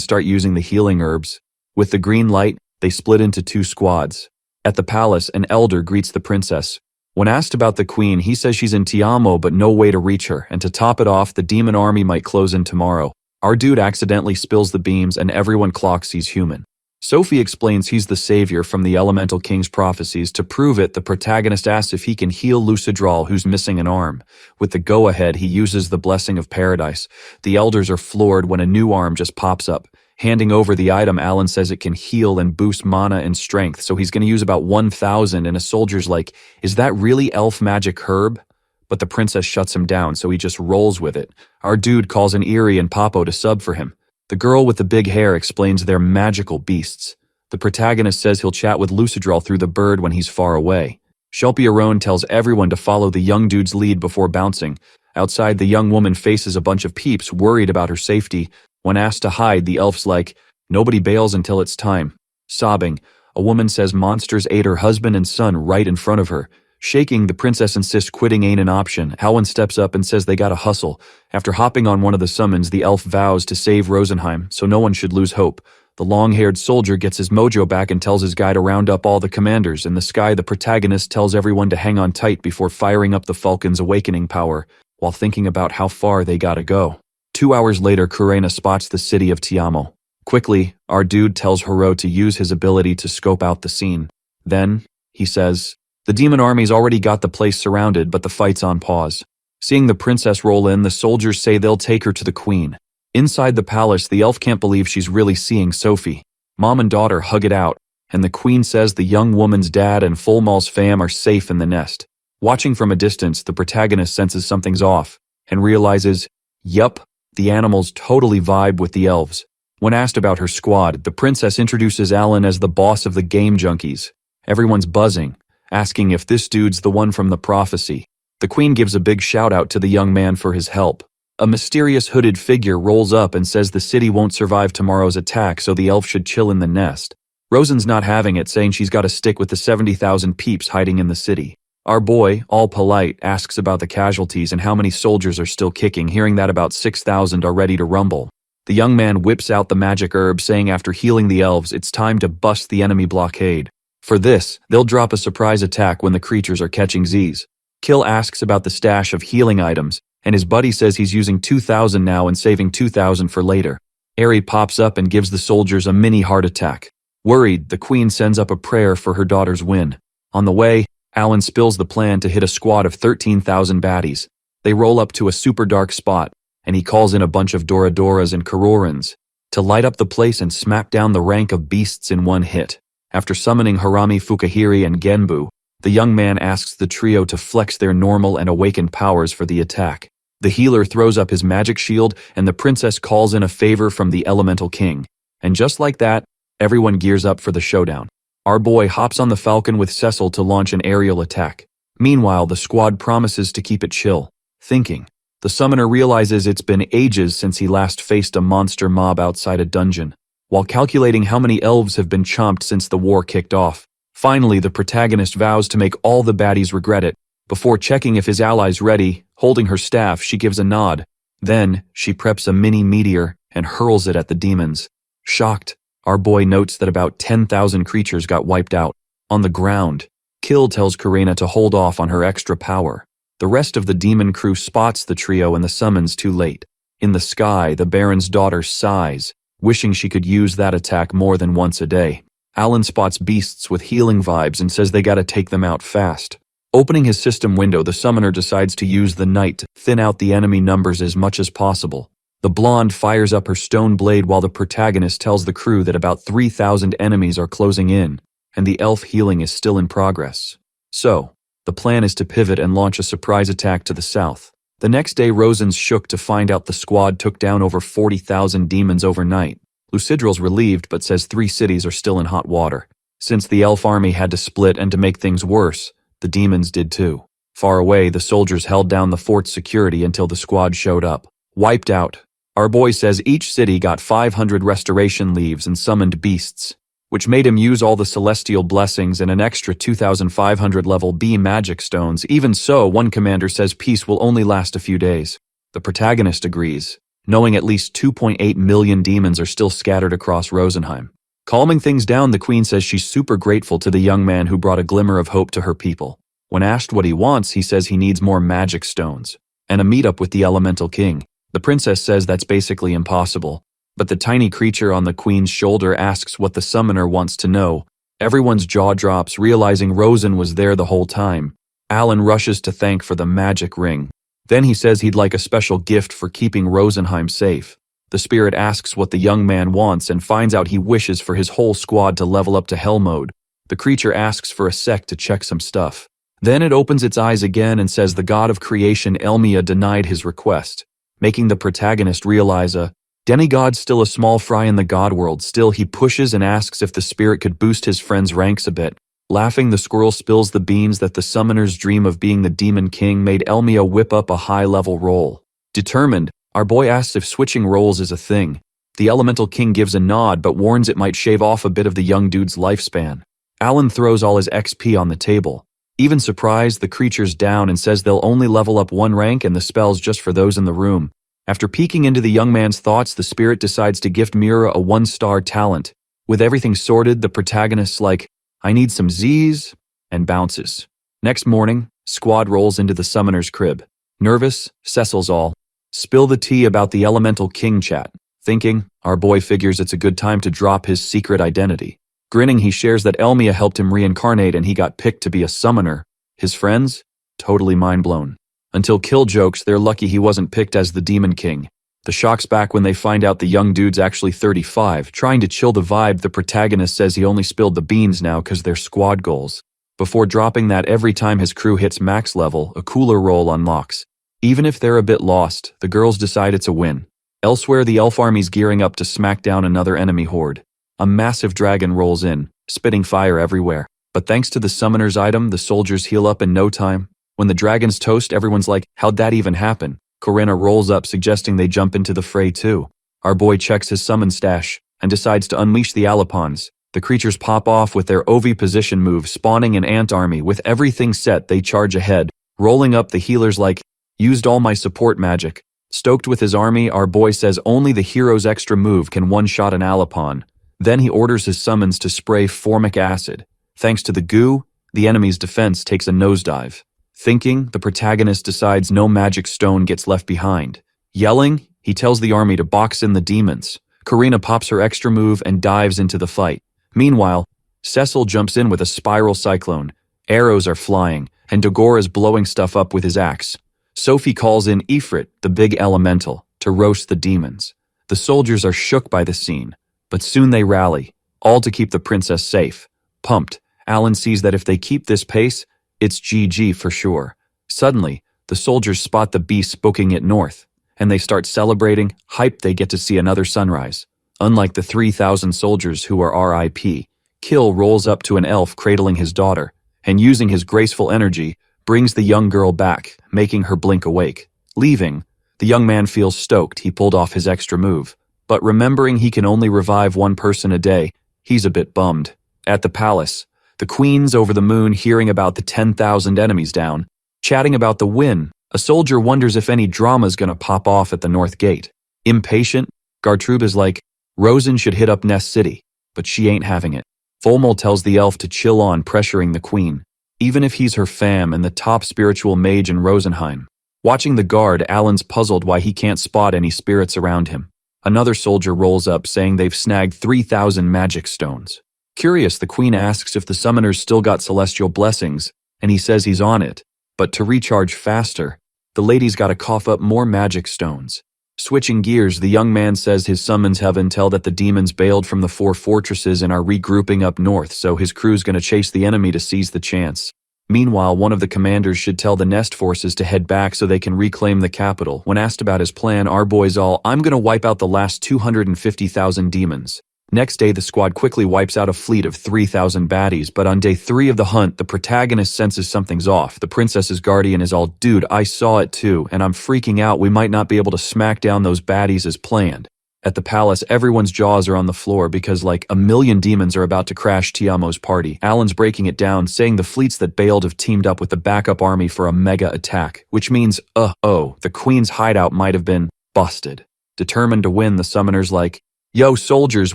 Speaker 1: start using the healing herbs. With the green light, they split into 2 squads. At the palace, an elder greets the princess. When asked about the queen, he says she's in Tiamo but no way to reach her, and to top it off, the demon army might close in tomorrow. Our dude accidentally spills the beams and everyone clocks he's human. Sophie explains he's the savior from the Elemental King's prophecies. To prove it, the protagonist asks if he can heal Lucidral, who's missing an arm. With the go-ahead, he uses the Blessing of Paradise. The elders are floored when a new arm just pops up. Handing over the item, Alan says it can heal and boost mana and strength, so he's going to use about 1,000, and a soldier's like, "Is that really elf magic herb?" But the princess shuts him down, so he just rolls with it. Our dude calls an Eerie and Papo to sub for him. The girl with the big hair explains they're magical beasts. The protagonist says he'll chat with Lucidral through the bird when he's far away. Shelpy Arone tells everyone to follow the young dude's lead before bouncing. Outside, the young woman faces a bunch of peeps worried about her safety. When asked to hide, the elf's like, "Nobody bails until it's time." Sobbing, a woman says monsters ate her husband and son right in front of her. Shaking, the princess insists quitting ain't an option. Halwyn steps up and says they gotta hustle. After hopping on one of the summons, the elf vows to save Rosenheim, so no one should lose hope. The long-haired soldier gets his mojo back and tells his guy to round up all the commanders. In the sky, the protagonist tells everyone to hang on tight before firing up the Falcon's awakening power, while thinking about how far they gotta go. 2 hours later, Kurena spots the city of Tiamo. Quickly, our dude tells Hiro to use his ability to scope out the scene. Then, he says, "The demon army's already got the place surrounded, but the fight's on pause." Seeing the princess roll in, the soldiers say they'll take her to the queen. Inside the palace, the elf can't believe she's really seeing Sophie. Mom and daughter hug it out, and the queen says the young woman's dad and Fulmal's fam are safe in the nest. Watching from a distance, the protagonist senses something's off, and realizes, yup, the animals totally vibe with the elves. When asked about her squad, the princess introduces Alan as the boss of the game junkies. Everyone's buzzing, asking if this dude's the one from the prophecy. The queen gives a big shout out to the young man for his help. A mysterious hooded figure rolls up and says the city won't survive tomorrow's attack, so the elf should chill in the nest. Rosen's not having it, saying she's got to stick with the 70,000 peeps hiding in the city. Our boy, all polite, asks about the casualties and how many soldiers are still kicking, hearing that about 6,000 are ready to rumble. The young man whips out the magic herb, saying after healing the elves, it's time to bust the enemy blockade. For this, they'll drop a surprise attack when the creatures are catching Z's. Kill asks about the stash of healing items, and his buddy says he's using 2,000 now and saving 2,000 for later. Eri pops up and gives the soldiers a mini heart attack. Worried, the queen sends up a prayer for her daughter's win. On the way, Alan spills the plan to hit a squad of 13,000 baddies. They roll up to a super dark spot, and he calls in a bunch of Doradoras and Karorans to light up the place and smack down the rank of beasts in one hit. After summoning Harami Fukahiri and Genbu, the young man asks the trio to flex their normal and awakened powers for the attack. The healer throws up his magic shield, and the princess calls in a favor from the Elemental King. And just like that, everyone gears up for the showdown. Our boy hops on the Falcon with Cecil to launch an aerial attack. Meanwhile, the squad promises to keep it chill. Thinking, the summoner realizes it's been ages since he last faced a monster mob outside a dungeon. While calculating how many elves have been chomped since the war kicked off, finally the protagonist vows to make all the baddies regret it. Before checking if his ally's ready, holding her staff, she gives a nod. Then, she preps a mini meteor and hurls it at the demons. Shocked, our boy notes that about 10,000 creatures got wiped out. On the ground, Kill tells Karina to hold off on her extra power. The rest of the demon crew spots the trio and the summons too late. In the sky, the Baron's daughter sighs, wishing she could use that attack more than once a day. Alan spots beasts with healing vibes and says they gotta take them out fast. Opening his system window, the summoner decides to use the knight to thin out the enemy numbers as much as possible. The blonde fires up her stone blade while the protagonist tells the crew that about 3,000 enemies are closing in, and the elf healing is still in progress. So, the plan is to pivot and launch a surprise attack to the south. The next day, Rosen's shook to find out the squad took down over 40,000 demons overnight. Lucidrill's relieved but says 3 cities are still in hot water. Since the elf army had to split, and to make things worse, the demons did too. Far away, the soldiers held down the fort's security until the squad showed up. Wiped out. Our boy says each city got 500 restoration leaves and summoned beasts, which made him use all the celestial blessings and an extra 2,500 level B magic stones. Even so, one commander says peace will only last a few days. The protagonist agrees, knowing at least 2.8 million demons are still scattered across Rosenheim. Calming things down, the queen says she's super grateful to the young man who brought a glimmer of hope to her people. When asked what he wants, he says he needs more magic stones and a meetup with the Elemental King. The princess says that's basically impossible. But the tiny creature on the queen's shoulder asks what the summoner wants to know. Everyone's jaw drops, realizing Rosen was there the whole time. Alan rushes to thank for the magic ring. Then he says he'd like a special gift for keeping Rosenheim safe. The spirit asks what the young man wants and finds out he wishes for his whole squad to level up to hell mode. The creature asks for a sec to check some stuff. Then it opens its eyes again and says the god of creation Elmia denied his request, making the protagonist realize a demigod's still a small fry in the god world. Still, he pushes and asks if the spirit could boost his friend's ranks a bit. Laughing, the squirrel spills the beans that the summoner's dream of being the demon king made Elmia whip up a high-level roll. Determined, our boy asks if switching roles is a thing. The Elemental King gives a nod but warns it might shave off a bit of the young dude's lifespan. Alan throws all his XP on the table. Even surprised, the creature's down and says they'll only level up 1 rank and the spell's just for those in the room. After peeking into the young man's thoughts, the spirit decides to gift Mira a 1-star talent. With everything sorted, the protagonist's like, I need some Z's, and bounces. Next morning, squad rolls into the summoner's crib. Nervous, Cecil's all, spill the tea about the Elemental King chat. Thinking, our boy figures it's a good time to drop his secret identity. Grinning, he shares that Elmia helped him reincarnate and he got picked to be a summoner. His friends? Totally mind-blown. Until Kill jokes they're lucky he wasn't picked as the Demon King. The shock's back when they find out the young dude's actually 35. Trying to chill the vibe, the protagonist says he only spilled the beans now cause they're squad goals. Before dropping that every time his crew hits max level, a cooler roll unlocks. Even if they're a bit lost, the girls decide it's a win. Elsewhere, the elf army's gearing up to smack down another enemy horde. A massive dragon rolls in, spitting fire everywhere. But thanks to the summoner's item, the soldiers heal up in no time. When the dragons toast, everyone's like, how'd that even happen? Corinna rolls up suggesting they jump into the fray too. Our boy checks his summon stash and decides to unleash the Alipons. The creatures pop off with their OV position move, spawning an ant army. With everything set, they charge ahead, rolling up. The healer's like, used all my support magic. Stoked with his army, our boy says only the hero's extra move can one-shot an Alipon. Then he orders his summons to spray formic acid. Thanks to the goo, the enemy's defense takes a nosedive. Thinking, the protagonist decides no magic stone gets left behind. Yelling, he tells the army to box in the demons. Karina pops her extra move and dives into the fight. Meanwhile, Cecil jumps in with a spiral cyclone. Arrows are flying, and Dagor is blowing stuff up with his axe. Sophie calls in Ifrit, the big elemental, to roast the demons. The soldiers are shook by the scene, but soon they rally, all to keep the princess safe. Pumped, Alan sees that if they keep this pace, it's GG for sure. Suddenly, the soldiers spot the beasts booking it north, and they start celebrating, hyped they get to see another sunrise. Unlike the 3,000 soldiers who are RIP, Kill rolls up to an elf cradling his daughter, and using his graceful energy, brings the young girl back, making her blink awake. Leaving, the young man feels stoked he pulled off his extra move, but remembering he can only revive one person a day, he's a bit bummed. At the palace, the queen's over the moon hearing about the 10,000 enemies down, chatting about the win. A soldier wonders if any drama's gonna pop off at the north gate. Impatient, Gartrube is like, Rosen should hit up Nest City, but she ain't having it. Volmel tells the elf to chill on, pressuring the queen, even if he's her fam and the top spiritual mage in Rosenheim. Watching the guard, Alan's puzzled why he can't spot any spirits around him. Another soldier rolls up saying they've snagged 3,000 magic stones. Curious, the queen asks if the summoners still got celestial blessings, and he says he's on it, but to recharge faster, the lady's gotta cough up more magic stones. Switching gears, the young man says his summons have intel that the demons bailed from the 4 fortresses and are regrouping up north, so his crew's gonna chase the enemy to seize the chance. Meanwhile, one of the commanders should tell the Nest forces to head back so they can reclaim the capital. When asked about his plan, our boy's all, I'm gonna wipe out the last 250,000 demons. Next day, the squad quickly wipes out a fleet of 3,000 baddies, but on day 3 of the hunt, the protagonist senses something's off. The princess's guardian is all, dude, I saw it too, and I'm freaking out, we might not be able to smack down those baddies as planned. At the palace, everyone's jaws are on the floor because like a million demons are about to crash Tiamo's party. Alan's breaking it down, saying the fleets that bailed have teamed up with the backup army for a mega attack, which means, the queen's hideout might have been busted. Determined to win, the summoner's like, yo, soldiers,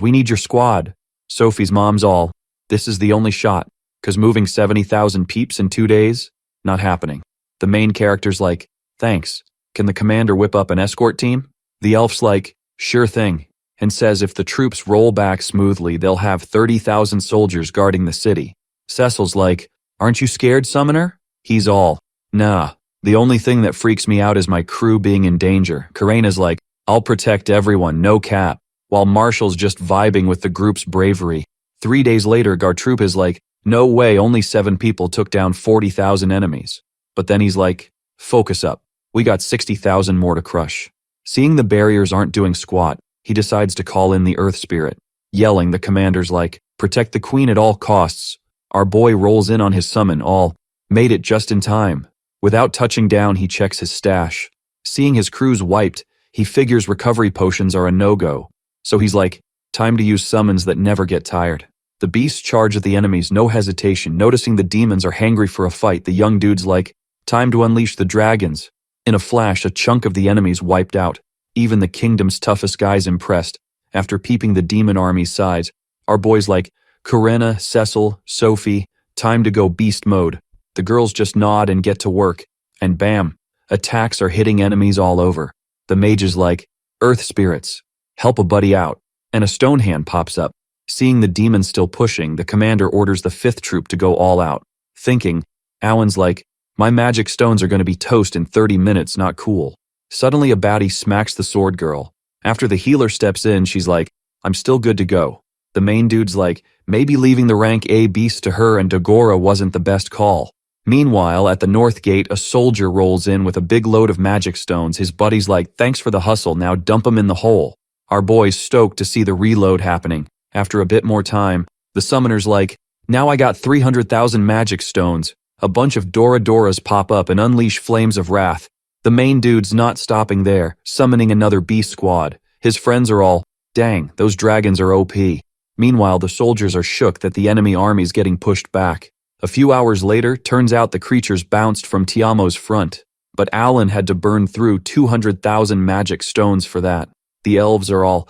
Speaker 1: we need your squad. Sophie's mom's all, this is the only shot, 'cause moving 70,000 peeps in 2 days? Not happening. The main character's like, thanks, can the commander whip up an escort team? The elf's like, sure thing, and says if the troops roll back smoothly, they'll have 30,000 soldiers guarding the city. Cecil's like, aren't you scared, summoner? He's all, nah, the only thing that freaks me out is my crew being in danger. Karena's like, I'll protect everyone, no cap. While Marshall's just vibing with the group's bravery. 3 days later, Gartroop is like, no way, only 7 people took down 40,000 enemies. But then he's like, focus up, we got 60,000 more to crush. Seeing the barriers aren't doing squat, he decides to call in the Earth Spirit. Yelling, the commander's like, protect the queen at all costs. Our boy rolls in on his summon, all, made it just in time. Without touching down, he checks his stash. Seeing his crew's wiped, he figures recovery potions are a no-go. So he's like, time to use summons that never get tired. The beasts charge at the enemies, no hesitation. Noticing the demons are hangry for a fight, the young dude's like, time to unleash the dragons. In a flash, a chunk of the enemies wiped out. Even the kingdom's toughest guys impressed. After peeping the demon army's size, our boy's like, Karena, Cecil, Sophie, time to go beast mode. The girls just nod and get to work. And bam, attacks are hitting enemies all over. The mage is like, Earth spirits, help a buddy out. And a stone hand pops up. Seeing the demons still pushing, the commander orders the 5th troop to go all out. Thinking, Alan's like, my magic stones are going to be toast in 30 minutes, not cool. Suddenly a baddie smacks the sword girl. After the healer steps in, she's like, I'm still good to go. The main dude's like, maybe leaving the rank A beast to her and Dagora wasn't the best call. Meanwhile, at the north gate, a soldier rolls in with a big load of magic stones. His buddy's like, thanks for the hustle, now dump 'em in the hole. Our boy's stoked to see the reload happening. After a bit more time, the summoner's like, now I got 300,000 magic stones. A bunch of Doras pop up and unleash flames of wrath. The main dude's not stopping there, summoning another beast squad. His friends are all, dang, those dragons are OP. Meanwhile, the soldiers are shook that the enemy army's getting pushed back. A few hours later, turns out the creatures bounced from Tiamo's front. But Alan had to burn through 200,000 magic stones for that. The elves are all,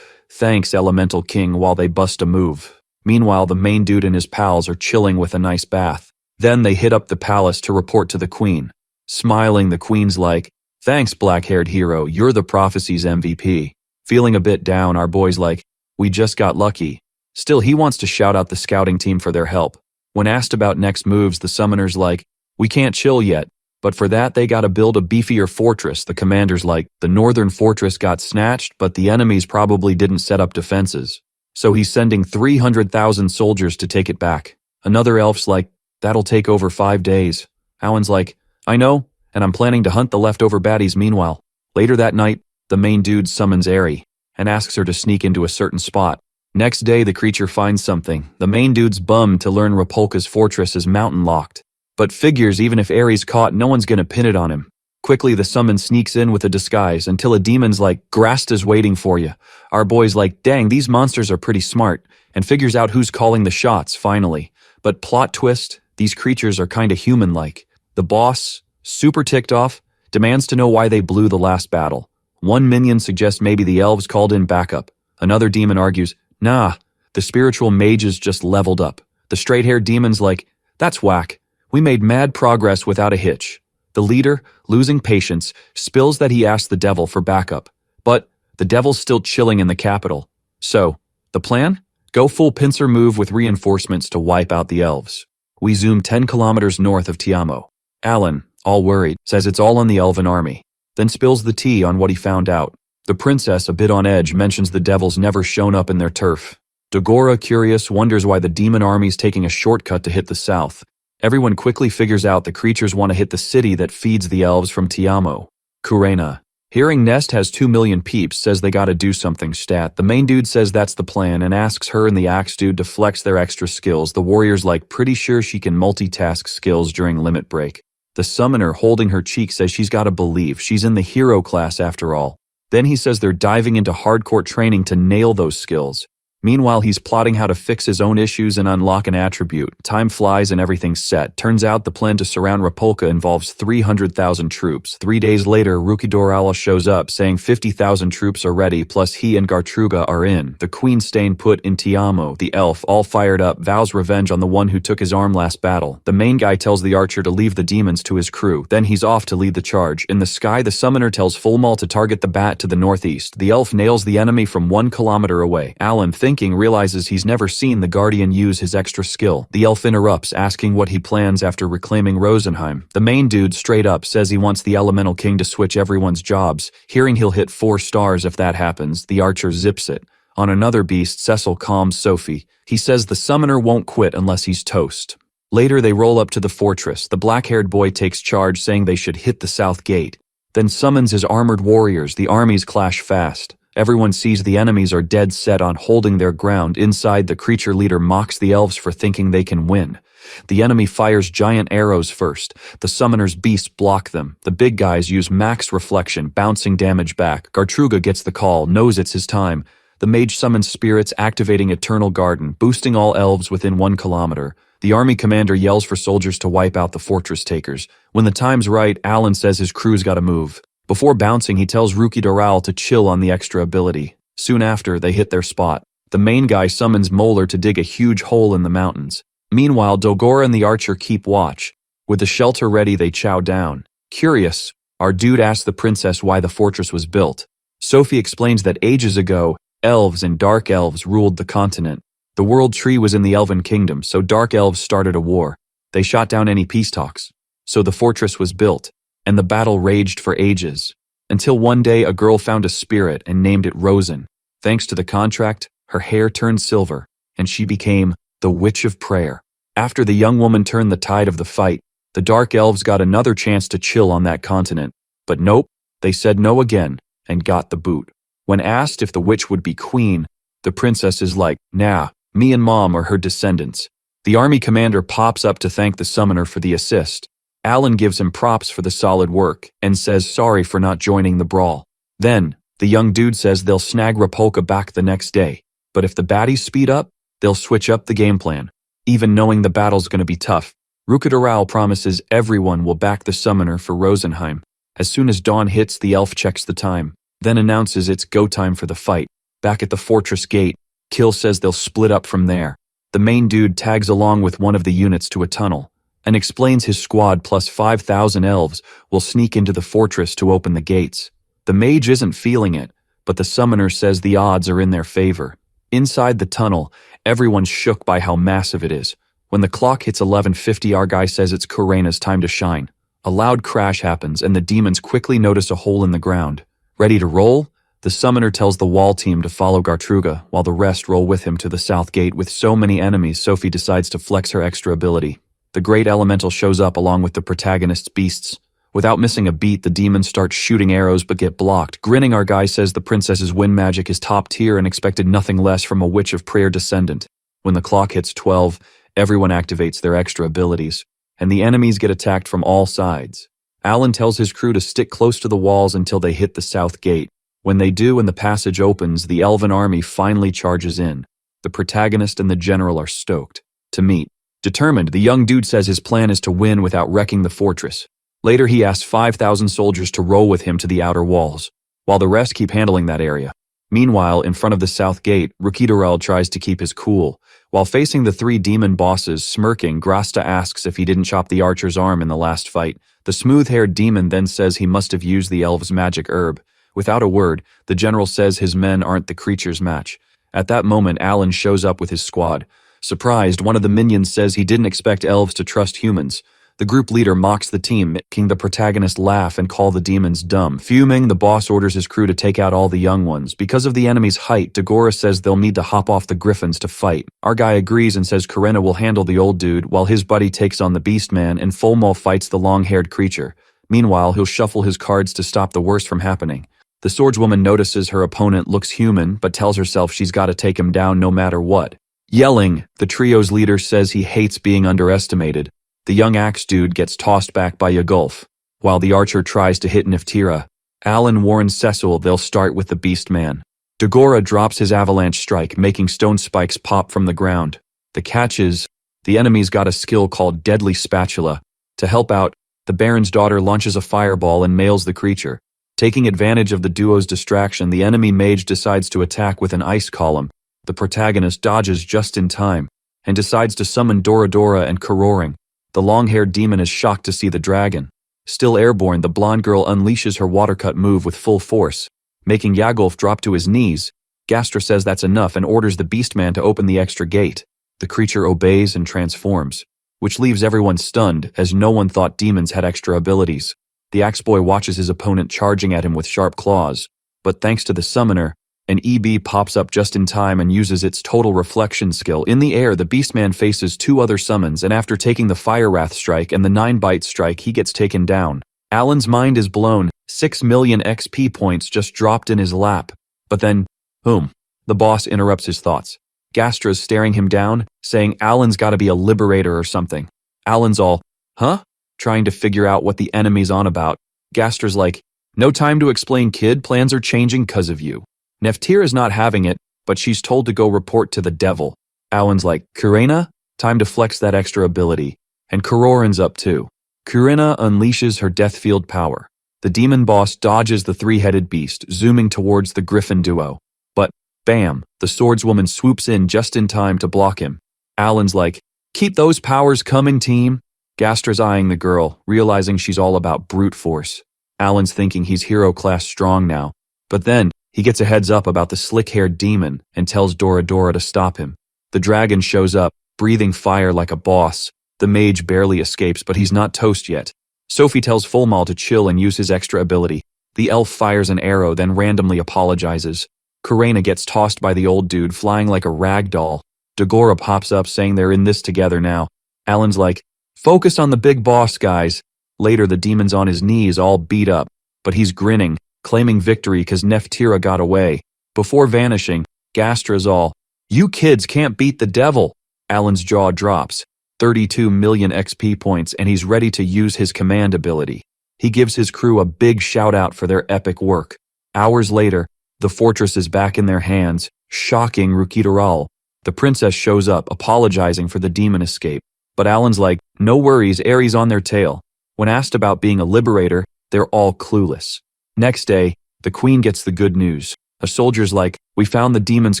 Speaker 1: thanks, Elemental King, while they bust a move. Meanwhile, the main dude and his pals are chilling with a nice bath. Then they hit up the palace to report to the queen. Smiling, the queen's like, thanks, black-haired hero, you're the prophecy's MVP. Feeling a bit down, our boy's like, we just got lucky. Still, he wants to shout out the scouting team for their help. When asked about next moves, the summoner's like, we can't chill yet. But for that, they gotta build a beefier fortress. The commander's like, the northern fortress got snatched, but the enemies probably didn't set up defenses. So he's sending 300,000 soldiers to take it back. Another elf's like, that'll take over 5 days. Alan's like, I know, and I'm planning to hunt the leftover baddies meanwhile. Later that night, the main dude summons Eri and asks her to sneak into a certain spot. Next day, the creature finds something. The main dude's bummed to learn Rapolka's fortress is mountain-locked, but figures even if Eri's caught, no one's gonna pin it on him. Quickly, the summon sneaks in with a disguise until a demon's like, Grasta's waiting for you. Our boy's like, dang, these monsters are pretty smart, and figures out who's calling the shots, finally. But plot twist, these creatures are kinda human-like. The boss, super ticked off, demands to know why they blew the last battle. One minion suggests maybe the elves called in backup. Another demon argues, nah, the spiritual mages just leveled up. The straight-haired demon's like, that's whack. We made mad progress without a hitch. The leader, losing patience, spills that he asked the devil for backup. But the devil's still chilling in the capital. So, the plan? Go full pincer move with reinforcements to wipe out the elves. We zoom 10 kilometers north of Tiamo. Alan, all worried, says it's all on the elven army, then spills the tea on what he found out. The princess, a bit on edge, mentions the devils never shown up in their turf. Dogora, curious, wonders why the demon army's taking a shortcut to hit the south. Everyone quickly figures out the creatures want to hit the city that feeds the elves from Tiamo. Kurena, hearing Nest has 2 million peeps, says they gotta do something stat. The main dude says that's the plan and asks her and the axe dude to flex their extra skills. The warrior's like, pretty sure she can multitask skills during limit break. The summoner, holding her cheek, says she's gotta believe she's in the hero class after all. Then he says they're diving into hardcore training to nail those skills. Meanwhile, he's plotting how to fix his own issues and unlock an attribute. Time flies and everything's set. Turns out the plan to surround Rapolka involves 300,000 troops. 3 days later, Rukidorala shows up, saying 50,000 troops are ready, plus he and Gartruga are in. The queen staying put in Tiamo. The elf, all fired up, vows revenge on the one who took his arm last battle. The main guy tells the archer to leave the demons to his crew. Then he's off to lead the charge. In the sky, the summoner tells Fulmal to target the bat to the northeast. The elf nails the enemy from 1 kilometer away. Alan, thinking, realizes he's never seen the Guardian use his extra skill. The elf interrupts, asking what he plans after reclaiming Rosenheim. The main dude straight up says he wants the Elemental King to switch everyone's jobs. Hearing he'll hit 4 stars if that happens, the archer zips it. On another beast, Cecil calms Sophie. He says the summoner won't quit unless he's toast. Later, they roll up to the fortress. The black-haired boy takes charge, saying they should hit the south gate. Then summons his armored warriors. The armies clash fast. Everyone sees the enemies are dead set on holding their ground. Inside, the creature leader mocks the elves for thinking they can win. The enemy fires giant arrows first. The summoner's beasts block them. The big guys use max reflection, bouncing damage back. Gartruga gets the call, knows it's his time. The mage summons spirits, activating Eternal Garden, boosting all elves within 1 kilometer. The army commander yells for soldiers to wipe out the fortress takers. When the time's right, Alan says his crew's gotta move. Before bouncing, he tells Ruki to chill on the extra ability. Soon after, they hit their spot. The main guy summons Molar to dig a huge hole in the mountains. Meanwhile, Dogora and the archer keep watch. With the shelter ready, they chow down. Curious, our dude asks the princess why the fortress was built. Sophie explains that ages ago, elves and dark elves ruled the continent. The world tree was in the elven kingdom, so dark elves started a war. They shot down any peace talks. So the fortress was built, and the battle raged for ages. Until one day a girl found a spirit and named it Rosen. Thanks to the contract, her hair turned silver, and she became the Witch of Prayer. After the young woman turned the tide of the fight, the dark elves got another chance to chill on that continent. But nope, they said no again, and got the boot. When asked if the witch would be queen, the princess is like, nah, me and mom are her descendants. The army commander pops up to thank the summoner for the assist. Alan gives him props for the solid work, and says sorry for not joining the brawl. Then, the young dude says they'll snag Rapolka back the next day, but if the baddies speed up, they'll switch up the game plan. Even knowing the battle's gonna be tough, Rukidorala promises everyone will back the summoner for Rosenheim. As soon as dawn hits, the elf checks the time, then announces it's go time for the fight. Back at the fortress gate, Kill says they'll split up from there. The main dude tags along with one of the units to a tunnel, and explains his squad plus 5,000 elves will sneak into the fortress to open the gates. The mage isn't feeling it, but the summoner says the odds are in their favor. Inside the tunnel, everyone's shook by how massive it is. When the clock hits 11:50, our guy says it's Kurena's time to shine. A loud crash happens and the demons quickly notice a hole in the ground. Ready to roll? The summoner tells the wall team to follow Gartruga, while the rest roll with him to the south gate. With so many enemies, Sophie decides to flex her extra ability. The great elemental shows up along with the protagonist's beasts. Without missing a beat, the demons start shooting arrows but get blocked. Grinning, our guy says the princess's wind magic is top tier and expected nothing less from a Witch of Prayer descendant. When the clock hits 12, everyone activates their extra abilities, and the enemies get attacked from all sides. Alan tells his crew to stick close to the walls until they hit the south gate. When they do and the passage opens, the elven army finally charges in. The protagonist and the general are stoked to meet. Determined, the young dude says his plan is to win without wrecking the fortress. Later, he asks 5,000 soldiers to roll with him to the outer walls, while the rest keep handling that area. Meanwhile, in front of the south gate, Rukidoral tries to keep his cool. While facing the 3 demon bosses, smirking, Grasta asks if he didn't chop the archer's arm in the last fight. The smooth-haired demon then says he must have used the elf's magic herb. Without a word, the general says his men aren't the creature's match. At that moment, Alan shows up with his squad. Surprised, one of the minions says he didn't expect elves to trust humans. The group leader mocks the team, making the protagonist laugh and call the demons dumb. Fuming, the boss orders his crew to take out all the young ones. Because of the enemy's height, Dagora says they'll need to hop off the griffins to fight. Our guy agrees and says Karena will handle the old dude, while his buddy takes on the Beastman and Fulmul fights the long-haired creature. Meanwhile, he'll shuffle his cards to stop the worst from happening. The swordswoman notices her opponent looks human, but tells herself she's got to take him down no matter what. Yelling, the trio's leader says he hates being underestimated. The young axe dude gets tossed back by Yagulf, while the archer tries to hit Neftira. Alan warns Cecil they'll start with the Beastman. Dagora drops his avalanche strike, making stone spikes pop from the ground. The catch is, the enemy's got a skill called Deadly Spatula. To help out, the Baron's daughter launches a fireball and nails the creature. Taking advantage of the duo's distraction, the enemy mage decides to attack with an ice column. The protagonist dodges just in time, and decides to summon Doradora and Karoring. The long-haired demon is shocked to see the dragon. Still airborne, the blonde girl unleashes her watercut move with full force, making Yagulf drop to his knees. Gastra says that's enough and orders the Beastman to open the extra gate. The creature obeys and transforms, which leaves everyone stunned, as no one thought demons had extra abilities. The Axeboy watches his opponent charging at him with sharp claws, but thanks to the summoner, an EB pops up just in time and uses its total reflection skill. In the air, the Beastman faces 2 other summons, and after taking the Fire Wrath strike and the 9-bite strike, he gets taken down. Alan's mind is blown. 6 million XP points just dropped in his lap. But then, boom, the boss interrupts his thoughts. Gastra's staring him down, saying Alan's gotta be a liberator or something. Alan's all, huh? Trying to figure out what the enemy's on about. Gastra's like, no time to explain, kid, plans are changing 'cause of you. Neftira's not having it, but she's told to go report to the devil. Alan's like, Karena? Time to flex that extra ability. And Karorin's up too. Karena unleashes her death field power. The demon boss dodges the 3-headed beast, zooming towards the griffin duo. But, bam, the swordswoman swoops in just in time to block him. Alan's like, keep those powers coming, team. Gastra's eyeing the girl, realizing she's all about brute force. Alan's thinking he's hero-class strong now. But then, he gets a heads up about the slick-haired demon and tells Doradora to stop him. The dragon shows up, breathing fire like a boss. The mage barely escapes, but he's not toast yet. Sophie tells Fulmul to chill and use his extra ability. The elf fires an arrow, then randomly apologizes. Karena gets tossed by the old dude, flying like a rag doll. Dagora pops up, saying they're in this together now. Alan's like, focus on the big boss, guys. Later, the demon's on his knees, all beat up, but he's grinning, claiming victory 'cause Neftira got away. Before vanishing, Gastra's all, you kids can't beat the devil. Alan's jaw drops. 32 million XP points, and he's ready to use his command ability. He gives his crew a big shout-out for their epic work. Hours later, the fortress is back in their hands, shocking Rukidoral. The princess shows up, apologizing for the demon escape. But Alan's like, no worries, Ares on their tail. When asked about being a liberator, they're all clueless. Next day, the queen gets the good news. A soldier's like, we found the demon's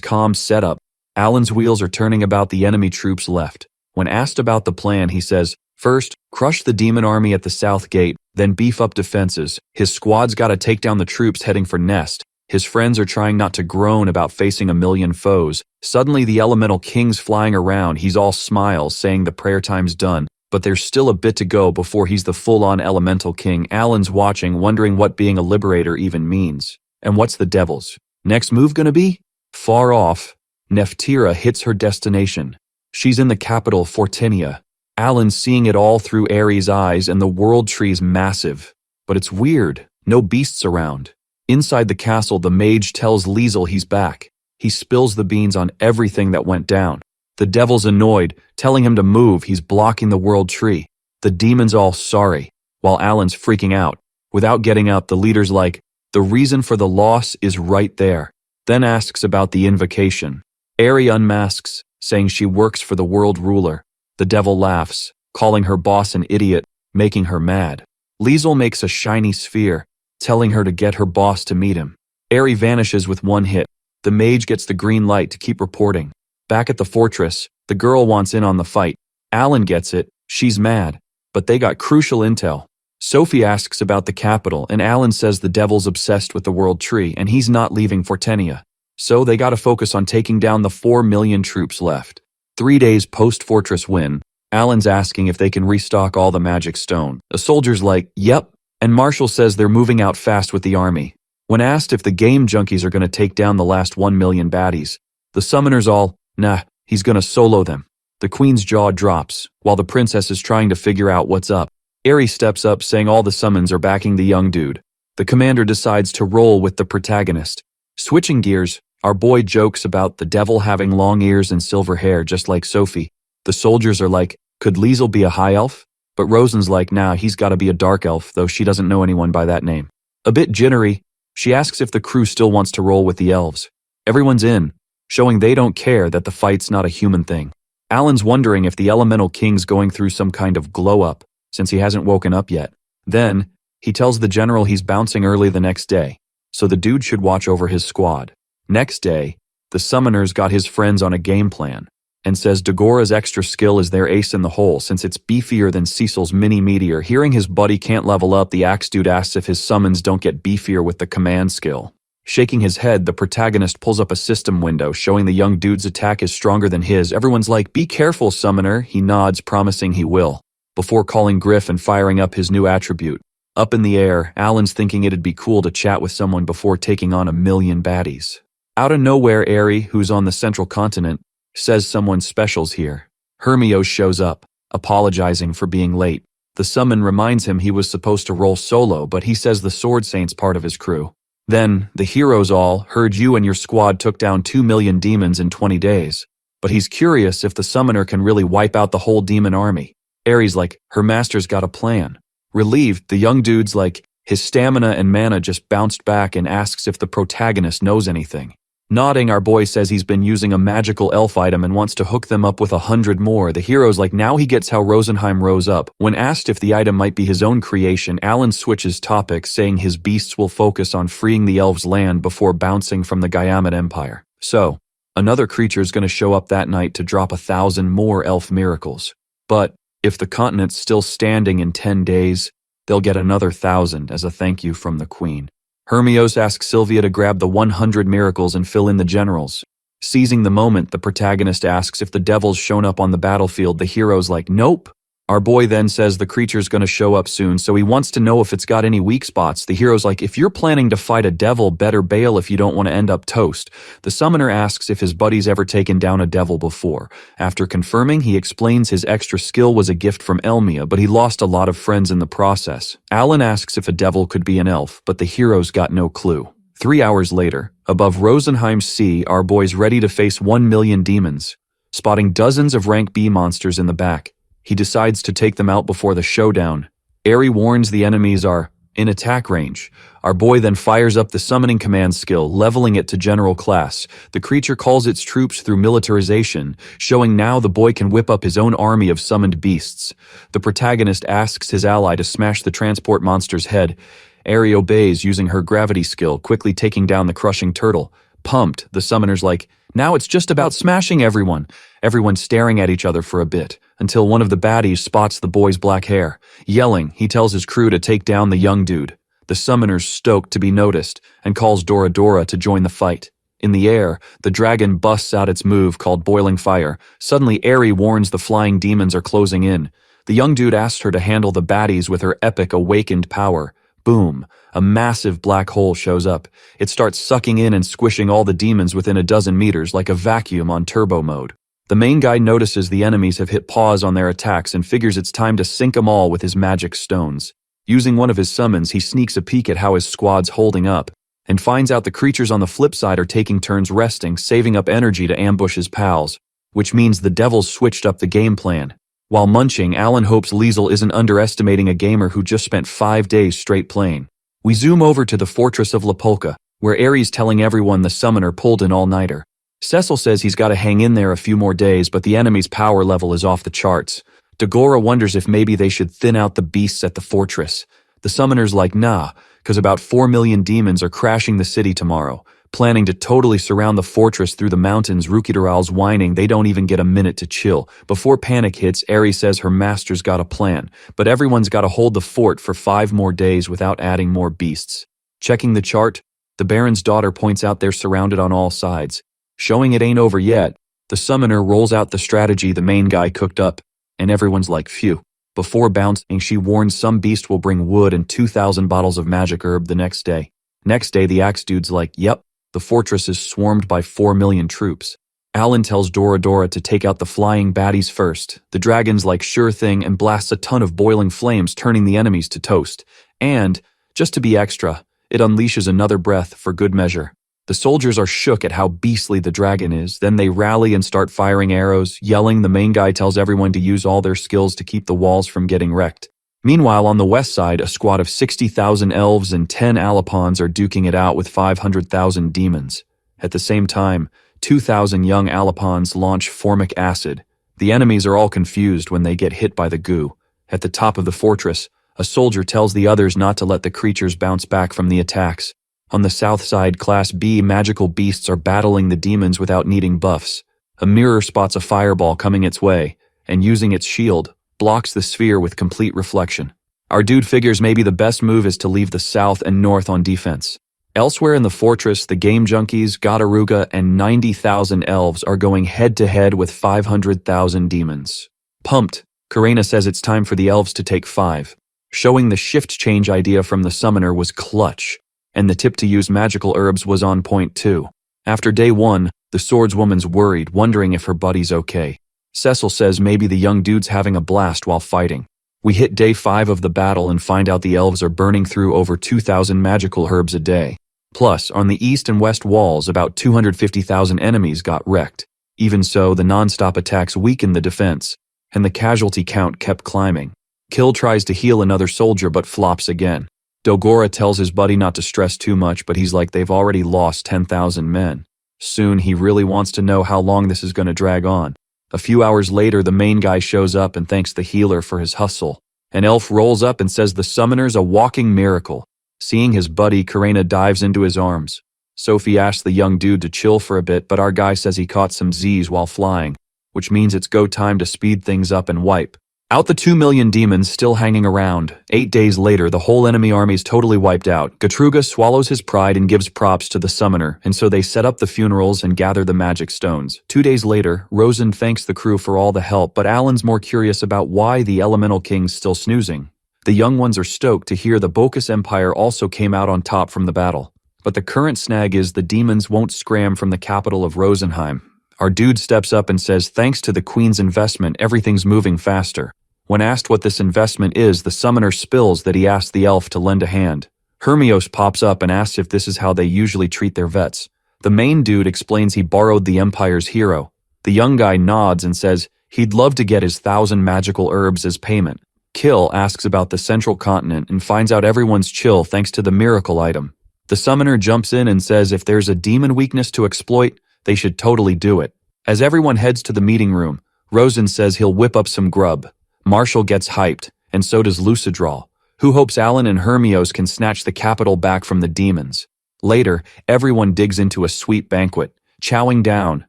Speaker 1: comms setup. Alan's wheels are turning about the enemy troops left. When asked about the plan, he says, first, crush the demon army at the south gate, then beef up defenses. His squad's gotta take down the troops heading for Nest. His friends are trying not to groan about facing 1,000,000 foes. Suddenly the elemental king's flying around. He's all smiles, saying the prayer time's done. but there's still a bit to go before he's the full-on elemental king. Alan's watching, wondering what being a liberator even means. And what's the devil's next move gonna be? Far off, Neftira hits her destination. She's in the capital, Fortenia. Alan's seeing it all through Ares' eyes, and the world tree's massive. But it's weird, no beasts around. Inside the castle, the mage tells Liesel he's back. He spills the beans on everything that went down. The devil's annoyed, telling him to move. He's blocking the world tree. The demon's all sorry, while Alan's freaking out. Without getting out, the leader's like, the reason for the loss is right there. Then asks about the invocation. Ari unmasks, saying she works for the world ruler. The devil laughs, calling her boss an idiot, making her mad. Liesel makes a shiny sphere, telling her to get her boss to meet him. Ari vanishes with one hit. The mage gets the green light to keep reporting. Back at the fortress, the girl wants in on the fight. Alan gets it, she's mad, but they got crucial intel. Sophie asks about the capital, and Alan says the devil's obsessed with the world tree and he's not leaving Fortenia. So they gotta focus on taking down the 4 million troops left. 3 days post-fortress win, Alan's asking if they can restock all the magic stone. The soldier's like, yep, and Marshall says they're moving out fast with the army. When asked if the game junkies are gonna take down the last 1 million baddies, the summoner's all, nah, he's gonna solo them. The queen's jaw drops, while the princess is trying to figure out what's up. Ari steps up, saying all the summons are backing the young dude. The commander decides to roll with the protagonist. Switching gears, our boy jokes about the devil having long ears and silver hair just like Sophie. The soldiers are like, could Liesel be a high elf? But Rosen's like, nah, he's gotta be a dark elf, though she doesn't know anyone by that name. A bit jittery, she asks if the crew still wants to roll with the elves. Everyone's in, showing they don't care that the fight's not a human thing. Alan's wondering if the elemental king's going through some kind of glow-up, since he hasn't woken up yet. Then, he tells the general he's bouncing early the next day, so the dude should watch over his squad. Next day, the summoner's got his friends on a game plan, and says Dagora's extra skill is their ace in the hole since it's beefier than Cecil's mini-meteor. Hearing his buddy can't level up, the axe dude asks if his summons don't get beefier with the command skill. Shaking his head, the protagonist pulls up a system window showing the young dude's attack is stronger than his. Everyone's like, be careful, summoner. He nods, promising he will, before calling Griff and firing up his new attribute. Up in the air, Alan's thinking it'd be cool to chat with someone before taking on 1 million baddies. Out of nowhere, Ari, who's on the central continent, says someone special's here. Hermios shows up, apologizing for being late. The summon reminds him he was supposed to roll solo, but he says the Sword Saint's part of his crew. Then, the heroes all heard you and your squad took down 2 million demons in 20 days. But he's curious if the summoner can really wipe out the whole demon army. Ares like, her master's got a plan. Relieved, the young dude's like, his stamina and mana just bounced back, and asks if the protagonist knows anything. Nodding, our boy says he's been using a magical elf item and wants to hook them up with 100 more. The hero's like, now he gets how Rosenheim rose up. When asked if the item might be his own creation, Alan switches topics, saying his beasts will focus on freeing the elves' land before bouncing from the Gaiamat Empire. So, another creature's gonna show up that night to drop 1,000 more elf miracles. But, if the continent's still standing in 10 days, they'll get another 1,000 as a thank you from the queen. Hermios asks Sylvia to grab the 100 miracles and fill in the generals. Seizing the moment, the protagonist asks if the devil's shown up on the battlefield. The hero's like, nope. Our boy then says the creature's gonna show up soon, so he wants to know if it's got any weak spots. The hero's like, if you're planning to fight a devil, better bail if you don't want to end up toast. The summoner asks if his buddy's ever taken down a devil before. After confirming, he explains his extra skill was a gift from Elmia, but he lost a lot of friends in the process. Alan asks if a devil could be an elf, but the hero's got no clue. 3 hours later, above Rosenheim's sea, our boy's ready to face 1 million demons. Spotting dozens of rank B monsters in the back, he decides to take them out before the showdown. Ari warns the enemies are in attack range. Our boy then fires up the summoning command skill, leveling it to general class. The creature calls its troops through militarization, showing now the boy can whip up his own army of summoned beasts. The protagonist asks his ally to smash the transport monster's head. Ari obeys, using her gravity skill, quickly taking down the crushing turtle. Pumped, the summoner's like, now it's just about smashing everyone. Everyone's staring at each other for a bit, until one of the baddies spots the boy's black hair. Yelling, he tells his crew to take down the young dude. The summoner's stoked to be noticed, and calls Dora Dora to join the fight. In the air, the dragon busts out its move called Boiling Fire. Suddenly, Ari warns the flying demons are closing in. The young dude asks her to handle the baddies with her epic awakened power. Boom, a massive black hole shows up. It starts sucking in and squishing all the demons within a dozen meters like a vacuum on turbo mode. The main guy notices the enemies have hit pause on their attacks and figures it's time to sink them all with his magic stones. Using one of his summons, he sneaks a peek at how his squad's holding up, and finds out the creatures on the flip side are taking turns resting, saving up energy to ambush his pals, which means the devils switched up the game plan. While munching, Alan hopes Liesel isn't underestimating a gamer who just spent 5 days straight playing. We zoom over to the Fortress of La Polka, where Ares telling everyone the summoner pulled an all-nighter. Cecil says he's got to hang in there a few more days, but the enemy's power level is off the charts. Dagora wonders if maybe they should thin out the beasts at the fortress. The summoner's like, nah, because about 4 million demons are crashing the city tomorrow, planning to totally surround the fortress through the mountains. Rukidaral's whining they don't even get a minute to chill. Before panic hits, Ares says her master's got a plan, but everyone's got to hold the fort for 5 more days without adding more beasts. Checking the chart, the Baron's daughter points out they're surrounded on all sides. Showing it ain't over yet, the summoner rolls out the strategy the main guy cooked up, and everyone's like, phew. Before bouncing, she warns some beast will bring wood and 2,000 bottles of magic herb the next day. Next day, the axe dude's like, yep, the fortress is swarmed by 4 million troops. Alan tells Dora to take out the flying baddies first. The dragon's like, sure thing, and blasts a ton of boiling flames, turning the enemies to toast. And, just to be extra, it unleashes another breath for good measure. The soldiers are shook at how beastly the dragon is, then they rally and start firing arrows, yelling. The main guy tells everyone to use all their skills to keep the walls from getting wrecked. Meanwhile, on the west side, a squad of 60,000 elves and 10 alapons are duking it out with 500,000 demons. At the same time, 2,000 young alapons launch formic acid. The enemies are all confused when they get hit by the goo. At the top of the fortress, a soldier tells the others not to let the creatures bounce back from the attacks. On the south side, Class B magical beasts are battling the demons without needing buffs. A mirror spots a fireball coming its way, and using its shield, blocks the sphere with complete reflection. Our dude figures maybe the best move is to leave the south and north on defense. Elsewhere in the fortress, the Game Junkies, Gadaruga, and 90,000 elves are going head-to-head with 500,000 demons. Pumped, Karena says it's time for the elves to take 5. Showing the shift change idea from the summoner was clutch, and the tip to use magical herbs was on point too. After day 1, the swordswoman's worried, wondering if her buddy's okay. Cecil says maybe the young dude's having a blast while fighting. We hit day 5 of the battle and find out the elves are burning through over 2,000 magical herbs a day. Plus, on the east and west walls, about 250,000 enemies got wrecked. Even so, the non-stop attacks weakened the defense, and the casualty count kept climbing. Kill tries to heal another soldier but flops again. Dogora tells his buddy not to stress too much, but he's like, they've already lost 10,000 men. Soon he really wants to know how long this is going to drag on. A few hours later, the main guy shows up and thanks the healer for his hustle. An elf rolls up and says the summoner's a walking miracle. Seeing his buddy, Karena dives into his arms. Sophie asks the young dude to chill for a bit, but our guy says he caught some Z's while flying, which means it's go time to speed things up and wipe out the 2 million demons still hanging around. 8 days later, the whole enemy army's totally wiped out. Gatruga swallows his pride and gives props to the summoner, and so they set up the funerals and gather the magic stones. 2 days later, Rosen thanks the crew for all the help, but Alan's more curious about why the Elemental King's still snoozing. The young ones are stoked to hear the Bocas Empire also came out on top from the battle. But the current snag is the demons won't scram from the capital of Rosenheim. Our dude steps up and says thanks to the Queen's investment, everything's moving faster. When asked what this investment is, the summoner spills that he asked the elf to lend a hand. Hermios pops up and asks if this is how they usually treat their vets. The main dude explains he borrowed the Empire's hero. The young guy nods and says he'd love to get his 1,000 magical herbs as payment. Kill asks about the central continent and finds out everyone's chill thanks to the miracle item. The summoner jumps in and says if there's a demon weakness to exploit, they should totally do it. As everyone heads to the meeting room, Rosen says he'll whip up some grub. Marshall gets hyped, and so does Lucidral, who hopes Alan and Hermios can snatch the capital back from the demons. Later, everyone digs into a sweet banquet, chowing down.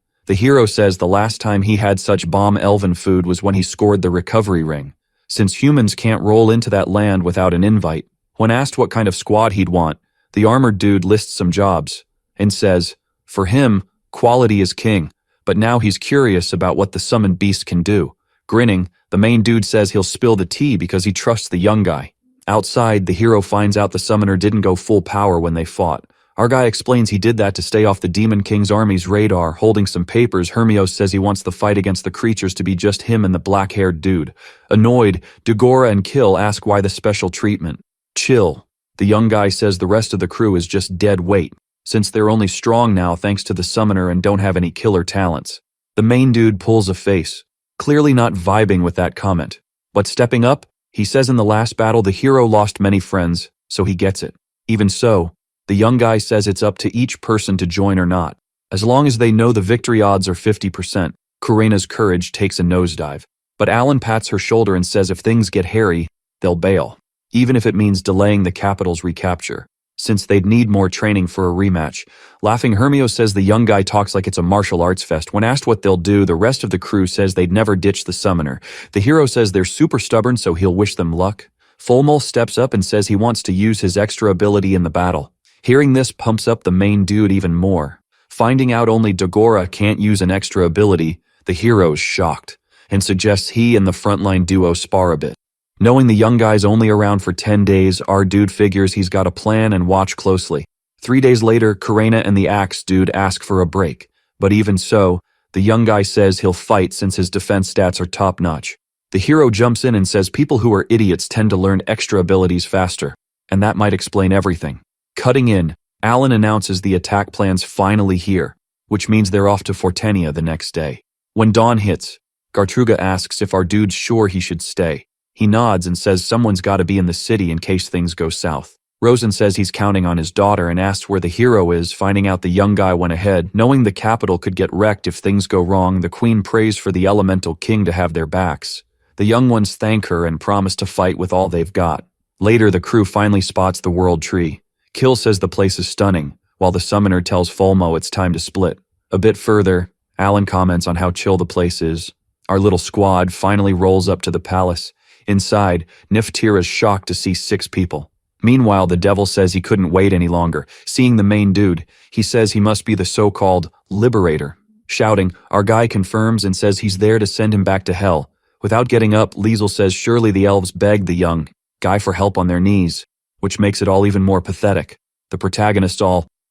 Speaker 1: The hero says the last time he had such bomb elven food was when he scored the recovery ring. Since humans can't roll into that land without an invite, when asked what kind of squad he'd want, the armored dude lists some jobs, and says, for him, quality is king, but now he's curious about what the summoned beast can do. Grinning, the main dude says he'll spill the tea because he trusts the young guy. Outside, the hero finds out the summoner didn't go full power when they fought. Our guy explains he did that to stay off the Demon King's army's radar. Holding some papers, Hermios says he wants the fight against the creatures to be just him and the black-haired dude. Annoyed, Dagora and Kill ask why the special treatment. Chill. The young guy says the rest of the crew is just dead weight, since they're only strong now thanks to the summoner and don't have any killer talents. The main dude pulls a face, clearly not vibing with that comment. But stepping up, he says in the last battle the hero lost many friends, so he gets it. Even so, the young guy says it's up to each person to join or not. As long as they know the victory odds are 50%, Kurena's courage takes a nosedive. But Alan pats her shoulder and says if things get hairy, they'll bail. Even if it means delaying the capital's recapture, since they'd need more training for a rematch. Laughing, Hermios says the young guy talks like it's a martial arts fest. When asked what they'll do, the rest of the crew says they'd never ditch the summoner. The hero says they're super stubborn, so he'll wish them luck. Fulmul steps up and says he wants to use his extra ability in the battle. Hearing this pumps up the main dude even more. Finding out only Dagora can't use an extra ability, the hero's shocked, and suggests he and the frontline duo spar a bit. Knowing the young guy's only around for 10 days, our dude figures he's got a plan and watch closely. 3 days later, Kurena and the axe dude ask for a break. But even so, the young guy says he'll fight since his defense stats are top-notch. The hero jumps in and says people who are idiots tend to learn extra abilities faster, and that might explain everything. Cutting in, Alan announces the attack plan's finally here, which means they're off to Fortenia the next day. When dawn hits, Gartruga asks if our dude's sure he should stay. He nods and says someone's gotta be in the city in case things go south. Rosen says he's counting on his daughter and asks where the hero is, finding out the young guy went ahead. Knowing the capital could get wrecked if things go wrong, the queen prays for the elemental king to have their backs. The young ones thank her and promise to fight with all they've got. Later, the crew finally spots the world tree. Kill says the place is stunning, while the summoner tells Fulmo it's time to split. A bit further, Alan comments on how chill the place is. Our little squad finally rolls up to the palace. Inside, Niftir is shocked to see 6 people. Meanwhile, the devil says he couldn't wait any longer. Seeing the main dude, he says he must be the so-called liberator. Shouting, our guy confirms and says he's there to send him back to hell. Without getting up, Liesel says surely the elves begged the young guy for help on their knees, which makes it all even more pathetic. The protagonist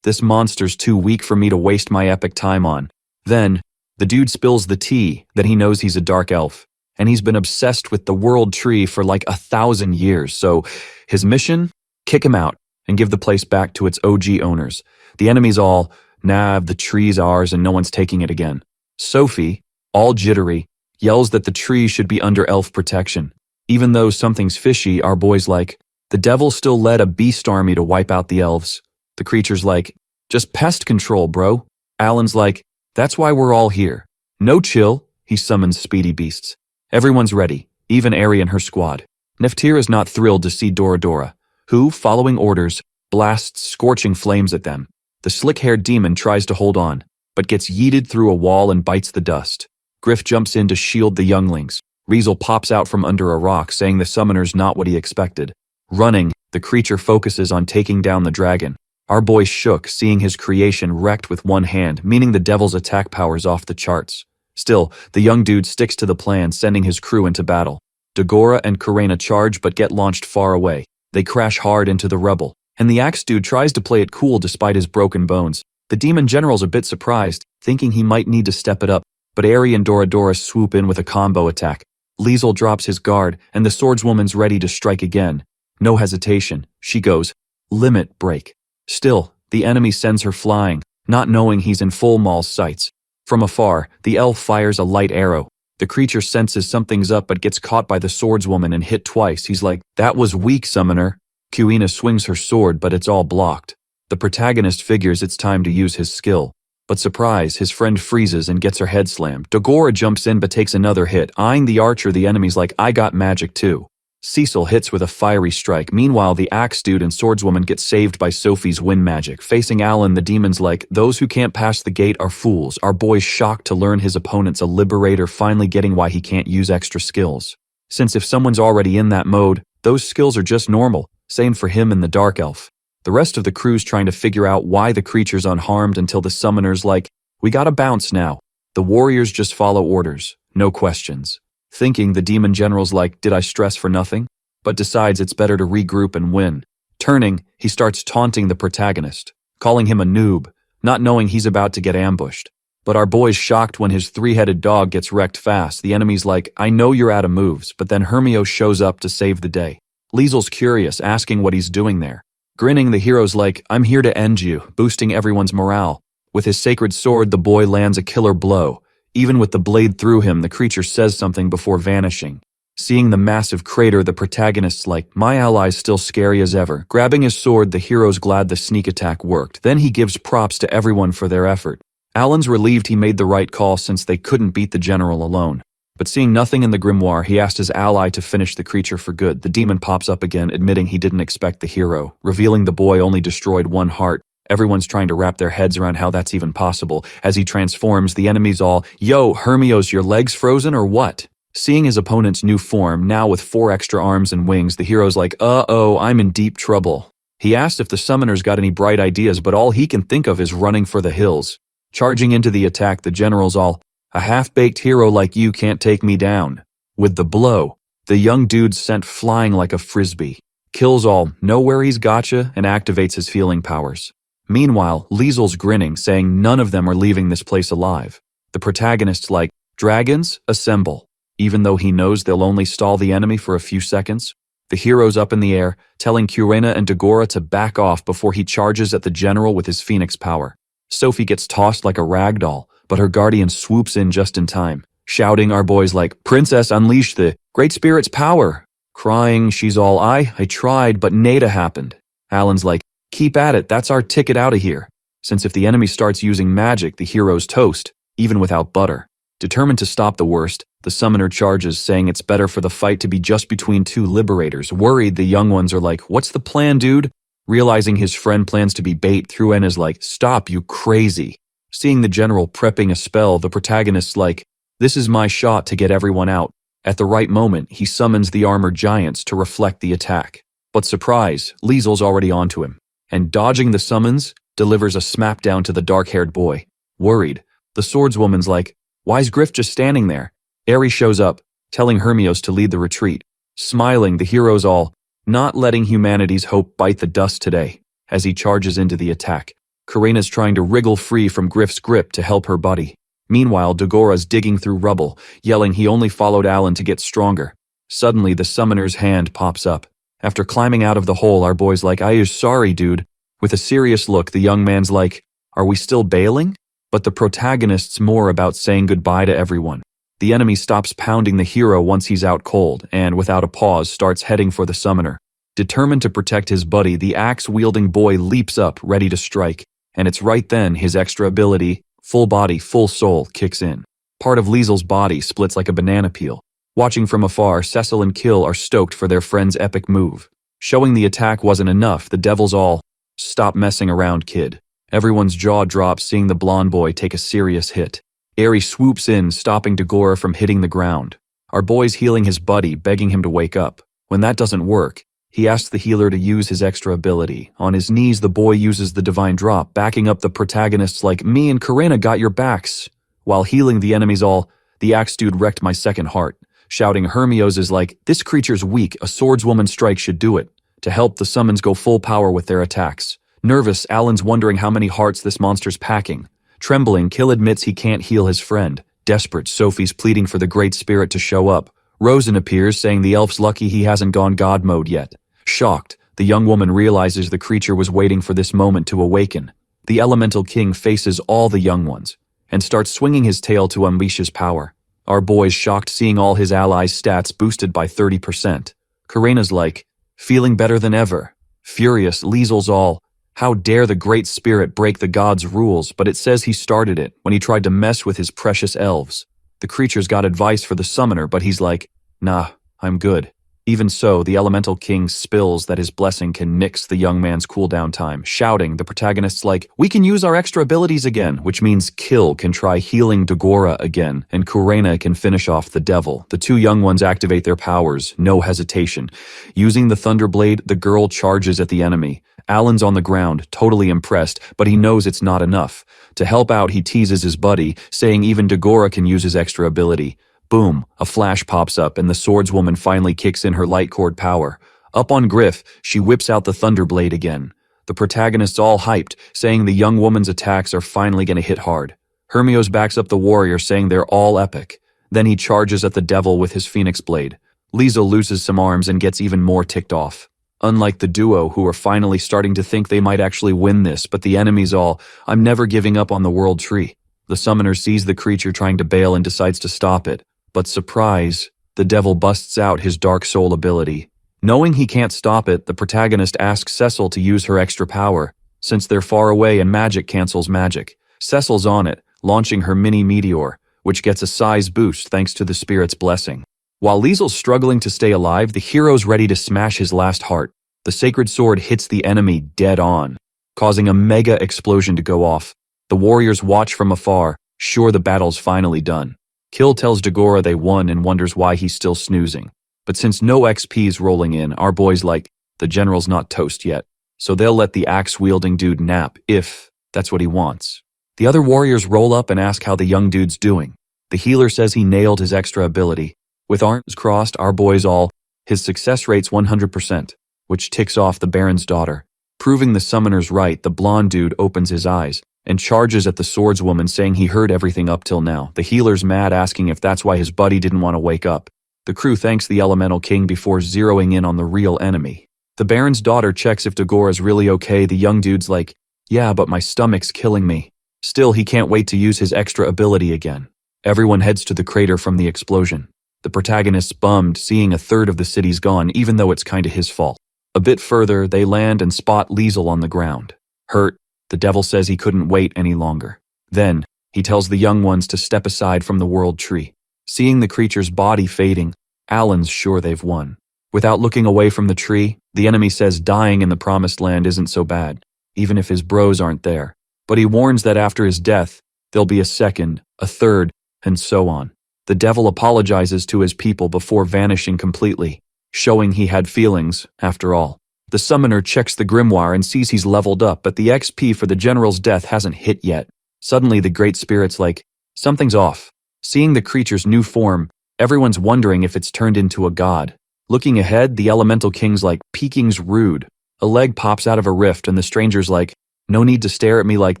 Speaker 1: this monster's too weak for me to waste my epic time on. Then, the dude spills the tea that he knows he's a dark elf, and he's been obsessed with the world tree for like 1,000 years, so his mission? Kick him out and give the place back to its OG owners. The enemy's nah, the tree's ours and no one's taking it again. Sophie, all jittery, yells that the tree should be under elf protection. Even though something's fishy, our boy's like, the devil still led a beast army to wipe out the elves. The creature's like, just pest control, bro. Alan's like, that's why we're all here. No chill, he summons speedy beasts. Everyone's ready, even Ari and her squad. Neftir is not thrilled to see Dora, who, following orders, blasts scorching flames at them. The slick-haired demon tries to hold on, but gets yeeted through a wall and bites the dust. Griff jumps in to shield the younglings. Riesel pops out from under a rock, saying the summoner's not what he expected. Running, the creature focuses on taking down the dragon. Our boy shook, seeing his creation wrecked with one hand, meaning the devil's attack power's off the charts. Still, the young dude sticks to the plan, sending his crew into battle. Dagora and Kurena charge but get launched far away. They crash hard into the rubble, and the axe dude tries to play it cool despite his broken bones. The demon general's a bit surprised, thinking he might need to step it up, but Ari and Dora swoop in with a combo attack. Liesel drops his guard, and the swordswoman's ready to strike again. No hesitation, she goes, limit break. Still, the enemy sends her flying, not knowing he's in Fulmul's sights. From afar, the elf fires a light arrow. The creature senses something's up but gets caught by the swordswoman and hit twice. He's like, that was weak, summoner. Kuina swings her sword, but it's all blocked. The protagonist figures it's time to use his skill. But surprise, his friend freezes and gets her head slammed. Dagora jumps in but takes another hit. Eyeing the archer, the enemy's like, I got magic too. Cecil hits with a fiery strike. Meanwhile, the axe dude and swordswoman get saved by Sophie's wind magic. Facing Alan, the demon's like, those who can't pass the gate are fools. Our boy's shocked to learn his opponent's a liberator, finally getting why he can't use extra skills. Since if someone's already in that mode, those skills are just normal. Same for him and the dark elf. The rest of the crew's trying to figure out why the creature's unharmed until the summoner's like, we gotta bounce now. The warriors just follow orders, no questions. thinking the demon general's like, did I stress for nothing? But decides it's better to regroup and win. Turning, he starts taunting the protagonist, calling him a noob, not knowing he's about to get ambushed. But our boy's shocked when his three-headed dog gets wrecked fast. The enemy's like, I know you're out of moves, but then Hermio shows up to save the day. Liesel's curious, asking what he's doing there. Grinning, the hero's like, I'm here to end you, boosting everyone's morale. With his sacred sword, the boy lands a killer blow. Even with the blade through him, the creature says something before vanishing. Seeing the massive crater, the protagonist's like, my ally's still scary as ever. Grabbing his sword, the hero's glad the sneak attack worked. Then he gives props to everyone for their effort. Alan's relieved he made the right call since they couldn't beat the general alone. But seeing nothing in the grimoire, he asked his ally to finish the creature for good. The demon pops up again, admitting he didn't expect the hero, revealing the boy only destroyed one heart. Everyone's trying to wrap their heads around how that's even possible. As he transforms, the enemy's all, yo, Hermios, your legs frozen or what? Seeing his opponent's new form, now with 4 extra arms and wings, the hero's like, uh-oh, I'm in deep trouble. He asked if the summoner's got any bright ideas, but all he can think of is running for the hills. Charging into the attack, the general's all, a half-baked hero like you can't take me down. With the blow, the young dude's sent flying like a frisbee. Kills all, know where he's gotcha, and activates his healing powers. Meanwhile, Liesel's grinning, saying none of them are leaving this place alive. The protagonist's like, dragons, assemble. Even though he knows they'll only stall the enemy for a few seconds. The hero's up in the air, telling Kurena and Dagora to back off before he charges at the general with his phoenix power. Sophie gets tossed like a rag doll, but her guardian swoops in just in time, shouting our boys like, Princess, unleash the Great Spirit's power. Crying, she's all, I tried, but nada happened. Alan's like, keep at it, that's our ticket out of here. Since if the enemy starts using magic, the hero's toast, even without butter. Determined to stop the worst, the summoner charges, saying it's better for the fight to be just between 2 liberators. Worried, the young ones are like, what's the plan, dude? Realizing his friend plans to be bait, Thruen is like, stop, you crazy. Seeing the general prepping a spell, the protagonist's like, this is my shot to get everyone out. At the right moment, he summons the armored giants to reflect the attack. But surprise, Liesel's already onto him. And dodging the summons, delivers a smackdown to the dark-haired boy. Worried, the swordswoman's like, why's Griff just standing there? Aerie shows up, telling Hermios to lead the retreat. Smiling, the hero's all, not letting humanity's hope bite the dust today, as he charges into the attack. Karena's trying to wriggle free from Griff's grip to help her buddy. Meanwhile, Dagora's digging through rubble, yelling he only followed Alan to get stronger. Suddenly, the summoner's hand pops up. After climbing out of the hole, our boy's like, I is sorry, dude. With a serious look, the young man's like, are we still bailing? But the protagonist's more about saying goodbye to everyone. The enemy stops pounding the hero once he's out cold, and without a pause starts heading for the summoner. Determined to protect his buddy, the axe-wielding boy leaps up, ready to strike. And it's right then his extra ability, full body, full soul, kicks in. Part of Liesel's body splits like a banana peel. Watching from afar, Cecil and Kill are stoked for their friend's epic move. Showing the attack wasn't enough, the devil's all, stop messing around, kid. Everyone's jaw drops seeing the blonde boy take a serious hit. Aerie swoops in, stopping Dagora from hitting the ground. Our boy's healing his buddy, begging him to wake up. When that doesn't work, he asks the healer to use his extra ability. On his knees, the boy uses the divine drop, backing up the protagonists like, me and Karena got your backs. While healing the enemies all, the axe dude wrecked my second heart. Shouting, Hermios is like, this creature's weak, a swordswoman strike should do it. To help, the summons go full power with their attacks. Nervous, Alan's wondering how many hearts this monster's packing. Trembling, Kill admits he can't heal his friend. Desperate, Sophie's pleading for the Great Spirit to show up. Rosen appears, saying the elf's lucky he hasn't gone god mode yet. Shocked, the young woman realizes the creature was waiting for this moment to awaken. The Elemental King faces all the young ones, and starts swinging his tail to unleash his power. Our boy's shocked seeing all his allies' stats boosted by 30%. Karena's like, feeling better than ever. Furious, Liesel's all, how dare the Great Spirit break the gods' rules, but it says he started it when he tried to mess with his precious elves. The creature's got advice for the summoner, but he's like, nah, I'm good. Even so, the Elemental King spills that his blessing can nix the young man's cooldown time, shouting, the protagonist's like, we can use our extra abilities again, which means Kill can try healing Dagora again, and Kurena can finish off the devil. The 2 young ones activate their powers, no hesitation. Using the Thunderblade, the girl charges at the enemy. Alan's on the ground, totally impressed, but he knows it's not enough. To help out, he teases his buddy, saying even Dagora can use his extra ability. Boom, a flash pops up and the swordswoman finally kicks in her light cord power. Up on Griff, she whips out the Thunderblade again. The protagonist's all hyped, saying the young woman's attacks are finally gonna hit hard. Hermios backs up the warrior, saying they're all epic. Then he charges at the devil with his Phoenix Blade. Liesel loses some arms and gets even more ticked off. Unlike the duo, who are finally starting to think they might actually win this, but the enemy's all, "I'm never giving up on the world tree." The summoner sees the creature trying to bail and decides to stop it. But surprise, the devil busts out his Dark Soul ability. Knowing he can't stop it, the protagonist asks Cecil to use her extra power, since they're far away and magic cancels magic. Cecil's on it, launching her mini meteor, which gets a size boost thanks to the spirit's blessing. While Liesel's struggling to stay alive, the hero's ready to smash his last heart. The sacred sword hits the enemy dead on, causing a mega explosion to go off. The warriors watch from afar, sure the battle's finally done. Kill tells Dagora they won and wonders why he's still snoozing. But since no XP's rolling in, our boy's like, the general's not toast yet, so they'll let the axe-wielding dude nap, if that's what he wants. The other warriors roll up and ask how the young dude's doing. The healer says he nailed his extra ability. With arms crossed, our boy's all, his success rate's 100%, which ticks off the Baron's daughter. Proving the summoner's right, the blonde dude opens his eyes and charges at the swordswoman, saying he heard everything up till now. The healer's mad, asking if that's why his buddy didn't want to wake up. The crew thanks the Elemental King before zeroing in on the real enemy. The Baron's daughter checks if Dagora's really okay. The young dude's like, "Yeah, but my stomach's killing me." Still, he can't wait to use his extra ability again. Everyone heads to the crater from the explosion. The protagonist's bummed, seeing a third of the city's gone, even though it's kinda his fault. A bit further, they land and spot Liesel on the ground. Hurt, the devil says he couldn't wait any longer. Then, he tells the young ones to step aside from the world tree. Seeing the creature's body fading, Alan's sure they've won. Without looking away from the tree, the enemy says dying in the promised land isn't so bad, even if his bros aren't there. But he warns that after his death, there'll be a second, a third, and so on. The devil apologizes to his people before vanishing completely, showing he had feelings, after all. The summoner checks the grimoire and sees he's leveled up, but the XP for the general's death hasn't hit yet. Suddenly the Great Spirit's like, something's off. Seeing the creature's new form, everyone's wondering if it's turned into a god. Looking ahead, the Elemental King's like, "Peeking's rude." A leg pops out of a rift and the stranger's like, "No need to stare at me like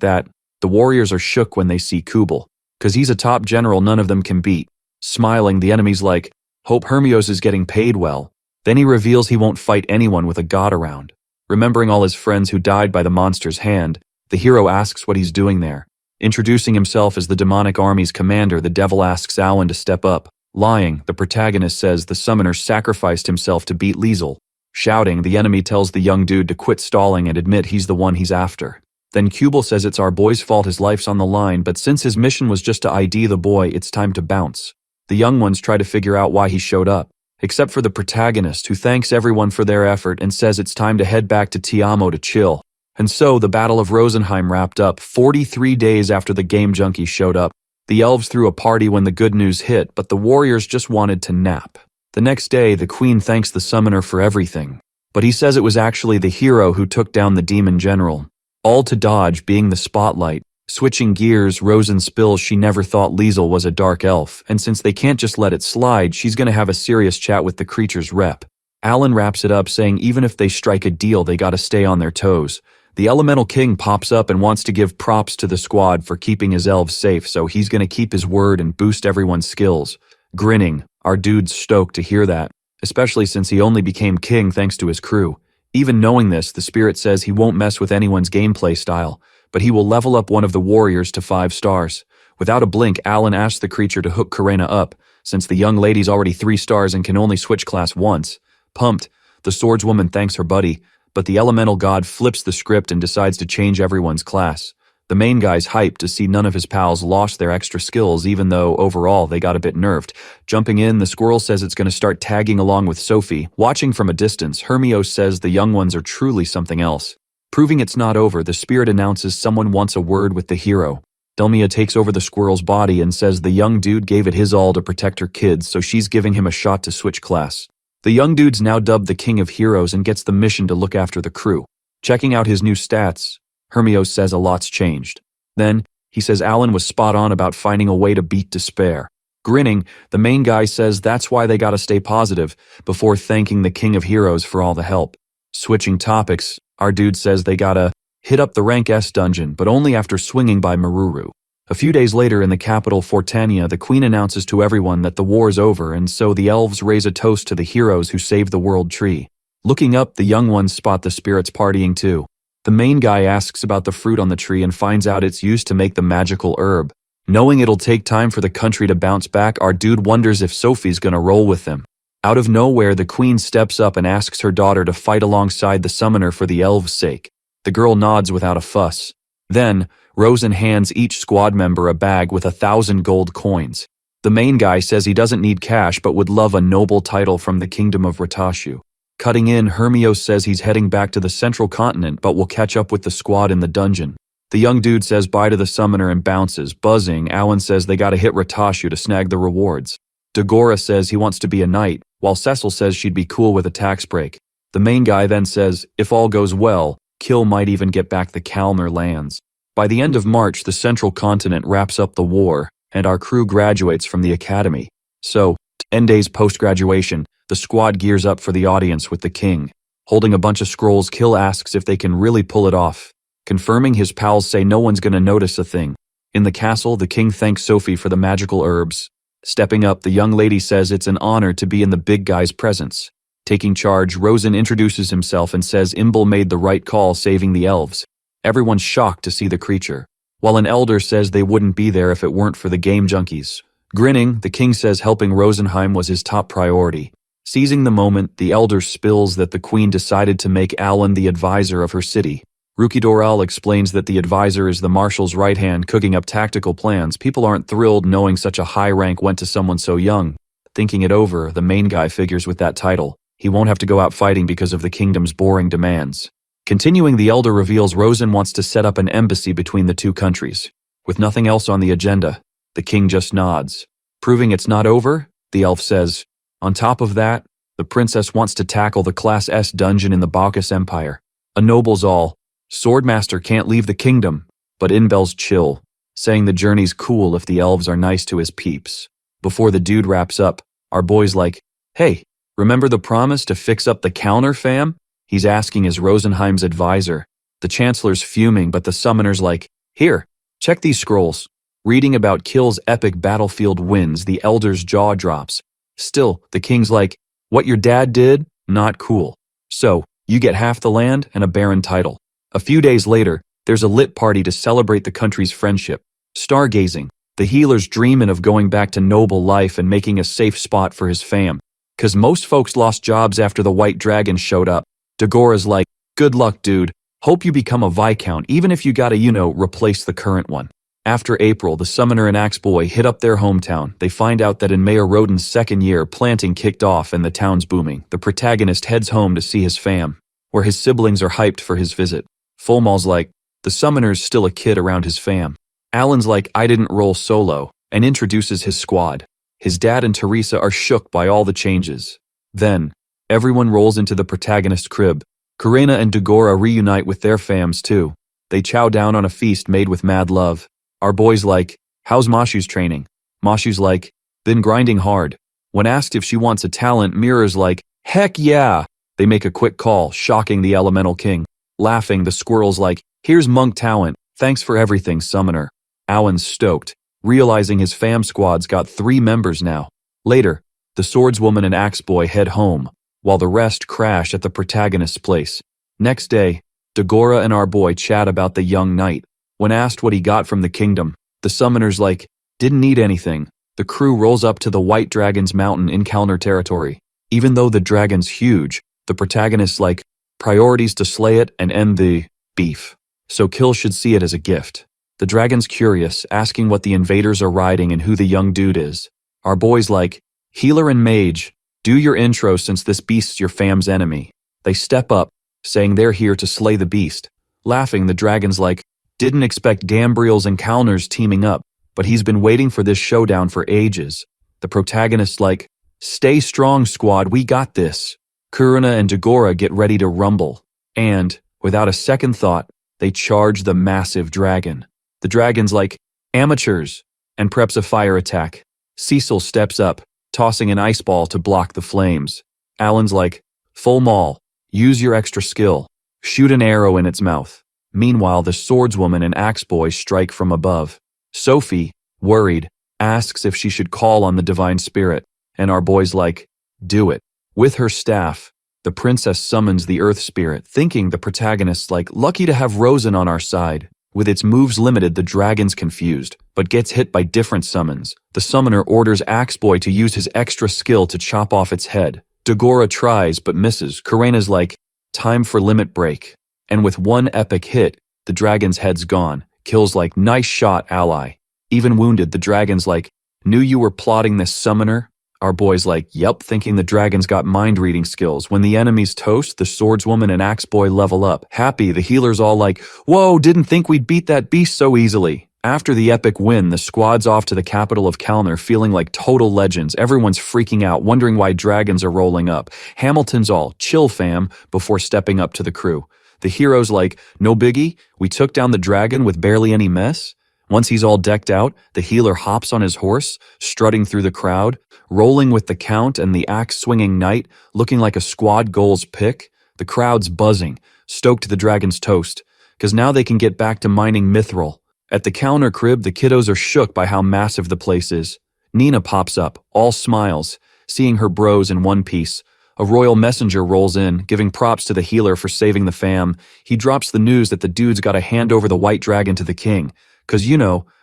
Speaker 1: that." The warriors are shook when they see Kubel, cause he's a top general none of them can beat. Smiling, the enemy's like, "Hope Hermios is getting paid well." Then he reveals he won't fight anyone with a god around. Remembering all his friends who died by the monster's hand, the hero asks what he's doing there. Introducing himself as the demonic army's commander, the devil asks Alan to step up. Lying, the protagonist says the summoner sacrificed himself to beat Liesel. Shouting, the enemy tells the young dude to quit stalling and admit he's the one he's after. Then Kubel says it's our boy's fault, his life's on the line, but since his mission was just to ID the boy, it's time to bounce. The young ones try to figure out why he showed up, except for the protagonist, who thanks everyone for their effort and says it's time to head back to Tiamo to chill. And so, the Battle of Rosenheim wrapped up 43 days after the Game Junkies showed up. The elves threw a party when the good news hit, but the warriors just wanted to nap. The next day, the queen thanks the summoner for everything, but he says it was actually the hero who took down the demon general. All to dodge being the spotlight. Switching gears, Rosen spills she never thought Liesel was a dark elf, and since they can't just let it slide, she's gonna have a serious chat with the creature's rep. Alan wraps it up saying even if they strike a deal, they gotta stay on their toes. The Elemental King pops up and wants to give props to the squad for keeping his elves safe, so he's gonna keep his word and boost everyone's skills. Grinning, our dude's stoked to hear that, especially since he only became king thanks to his crew. Even knowing this, the spirit says he won't mess with anyone's gameplay style, but he will level up one of the warriors to 5 stars. Without a blink, Alan asks the creature to hook Karena up, since the young lady's already 3 stars and can only switch class once. Pumped, the swordswoman thanks her buddy, but the elemental god flips the script and decides to change everyone's class. The main guy's hyped to see none of his pals lost their extra skills, even though overall they got a bit nerfed. Jumping in, the squirrel says it's going to start tagging along with Sophie. Watching from a distance, Hermios says the young ones are truly something else. Proving it's not over, the spirit announces someone wants a word with the hero. Delmia takes over the squirrel's body and says the young dude gave it his all to protect her kids, so she's giving him a shot to switch class. The young dude's now dubbed the King of Heroes and gets the mission to look after the crew. Checking out his new stats, Hermios says a lot's changed. Then, he says Alan was spot on about finding a way to beat despair. Grinning, the main guy says that's why they gotta stay positive, before thanking the King of Heroes for all the help. Switching topics, our dude says they gotta hit up the rank S dungeon, but only after swinging by Maruru. A few days later in the capital Fortania, the queen announces to everyone that the war is over, and so the elves raise a toast to the heroes who saved the world tree. Looking up, the young ones spot the spirits partying too. The main guy asks about the fruit on the tree and finds out it's used to make the magical herb. Knowing it'll take time for the country to bounce back, our dude wonders if Sophie's gonna roll with them. Out of nowhere, the queen steps up and asks her daughter to fight alongside the summoner for the elves' sake. The girl nods without a fuss. Then, Rosen hands each squad member a bag with 1,000 gold coins. The main guy says he doesn't need cash but would love a noble title from the kingdom of Ratashu. Cutting in, Hermios says he's heading back to the central continent but will catch up with the squad in the dungeon. The young dude says bye to the summoner and bounces. Buzzing, Alan says they gotta hit Ratashu to snag the rewards. Dagora says he wants to be a knight, while Cecil says she'd be cool with a tax break. The main guy then says, if all goes well, Kill might even get back the Kalmar lands. By the end of March, the central continent wraps up the war, and our crew graduates from the academy. So, 10 days post-graduation, the squad gears up for the audience with the king. Holding a bunch of scrolls, Kill asks if they can really pull it off. Confirming, his pals say no one's gonna notice a thing. In the castle, the king thanks Sophie for the magical herbs. Stepping up, the young lady says it's an honor to be in the big guy's presence. Taking charge, Rosen introduces himself and says Imbil made the right call saving the elves. Everyone's shocked to see the creature, while an elder says they wouldn't be there if it weren't for the game junkies. Grinning, the king says helping Rosenheim was his top priority. Seizing the moment, the elder spills that the queen decided to make Alan the advisor of her city. Rukidoral explains that the advisor is the marshal's right hand cooking up tactical plans. People aren't thrilled knowing such a high rank went to someone so young. Thinking it over, the main guy figures with that title, he won't have to go out fighting because of the kingdom's boring demands. Continuing, the elder reveals Rosen wants to set up an embassy between the two countries. With nothing else on the agenda, the king just nods. Proving it's not over, the elf says. On top of that, the princess wants to tackle the Class S dungeon in the Bacchus Empire. A noble's all. Swordmaster can't leave the kingdom, but Inbel's chill, saying the journey's cool if the elves are nice to his peeps. Before the dude wraps up, our boy's like, hey, remember the promise to fix up the counter, fam? He's asking as Rosenheim's advisor. The chancellor's fuming, but the summoner's like, here, check these scrolls. Reading about Kill's epic battlefield wins, the elder's jaw drops. Still, the king's like, what your dad did? Not cool. So, you get half the land and a barren title. A few days later, there's a lit party to celebrate the country's friendship. Stargazing, the healer's dreaming of going back to noble life and making a safe spot for his fam. 'Cause most folks lost jobs after the White Dragon showed up. Dagora's like, good luck, dude. Hope you become a Viscount, even if you gotta, replace the current one. After April, the summoner and axe boy hit up their hometown. They find out that in Mayor Roden's second year, planting kicked off and the town's booming. The protagonist heads home to see his fam, where his siblings are hyped for his visit. Fulmal's like, the summoner's still a kid around his fam. Alan's like, I didn't roll solo, and introduces his squad. His dad and Teresa are shook by all the changes. Then, everyone rolls into the protagonist's crib. Karina and Dagora reunite with their fams too. They chow down on a feast made with mad love. Our boy's like, how's Mashu's training? Mashu's like, been grinding hard. When asked if she wants a talent, Mira's like, heck yeah! They make a quick call, shocking the elemental king. Laughing, the squirrel's like, here's monk talent, thanks for everything, summoner. Alan's stoked, realizing his fam squad's got 3 members now. Later, the swordswoman and axe boy head home, while the rest crash at the protagonist's place. Next day, Dagora and our boy chat about the young knight. When asked what he got from the kingdom, the summoner's like, didn't need anything. The crew rolls up to the White Dragon's mountain in Kalnar territory. Even though the dragon's huge, the protagonist's like, priorities to slay it and end the beef. So Kill should see it as a gift. The dragon's curious, asking what the invaders are riding and who the young dude is. Our boy's like, healer and mage, do your intro since this beast's your fam's enemy. They step up, saying they're here to slay the beast. Laughing, the dragon's like, didn't expect Gambriels and Kalnars teaming up, but he's been waiting for this showdown for ages. The protagonist's like, stay strong, squad, we got this. Kuruna and Dagora get ready to rumble, and, without a second thought, they charge the massive dragon. The dragon's like, amateurs, and preps a fire attack. Cecil steps up, tossing an ice ball to block the flames. Alan's like, "Full maul. Use your extra skill. Shoot an arrow in its mouth." Meanwhile, the swordswoman and axe boy strike from above. Sophie, worried, asks if she should call on the divine spirit, and our boy's like, "Do it." With her staff, the princess summons the earth spirit, thinking the protagonist's like, "Lucky to have Rosen on our side." With its moves limited, the dragon's confused, but gets hit by different summons. The summoner orders Axeboy to use his extra skill to chop off its head. Dagora tries, but misses. Karena's like, "Time for limit break." And with one epic hit, the dragon's head's gone. Kills like, "Nice shot, ally." Even wounded, the dragon's like, "Knew you were plotting this, summoner?" Our boy's like, "Yep," thinking the dragon's got mind-reading skills. When the enemies toast, the swordswoman and axeboy level up. Happy, the healer's all like, "Whoa, didn't think we'd beat that beast so easily." After the epic win, the squad's off to the capital of Kalner feeling like total legends. Everyone's freaking out, wondering why dragons are rolling up. Hamilton's all, "Chill, fam," before stepping up to the crew. The hero's like, "No biggie, we took down the dragon with barely any mess." Once he's all decked out, the healer hops on his horse, strutting through the crowd, rolling with the count and the axe-swinging knight, looking like a squad goals pick. The crowd's buzzing, stoked the dragon's toast, because now they can get back to mining mithril. At the counter crib, the kiddos are shook by how massive the place is. Nina pops up, all smiles, seeing her bros in one piece. A royal messenger rolls in, giving props to the healer for saving the fam. He drops the news that the dude's gotta hand over the white dragon to the king. 'Cause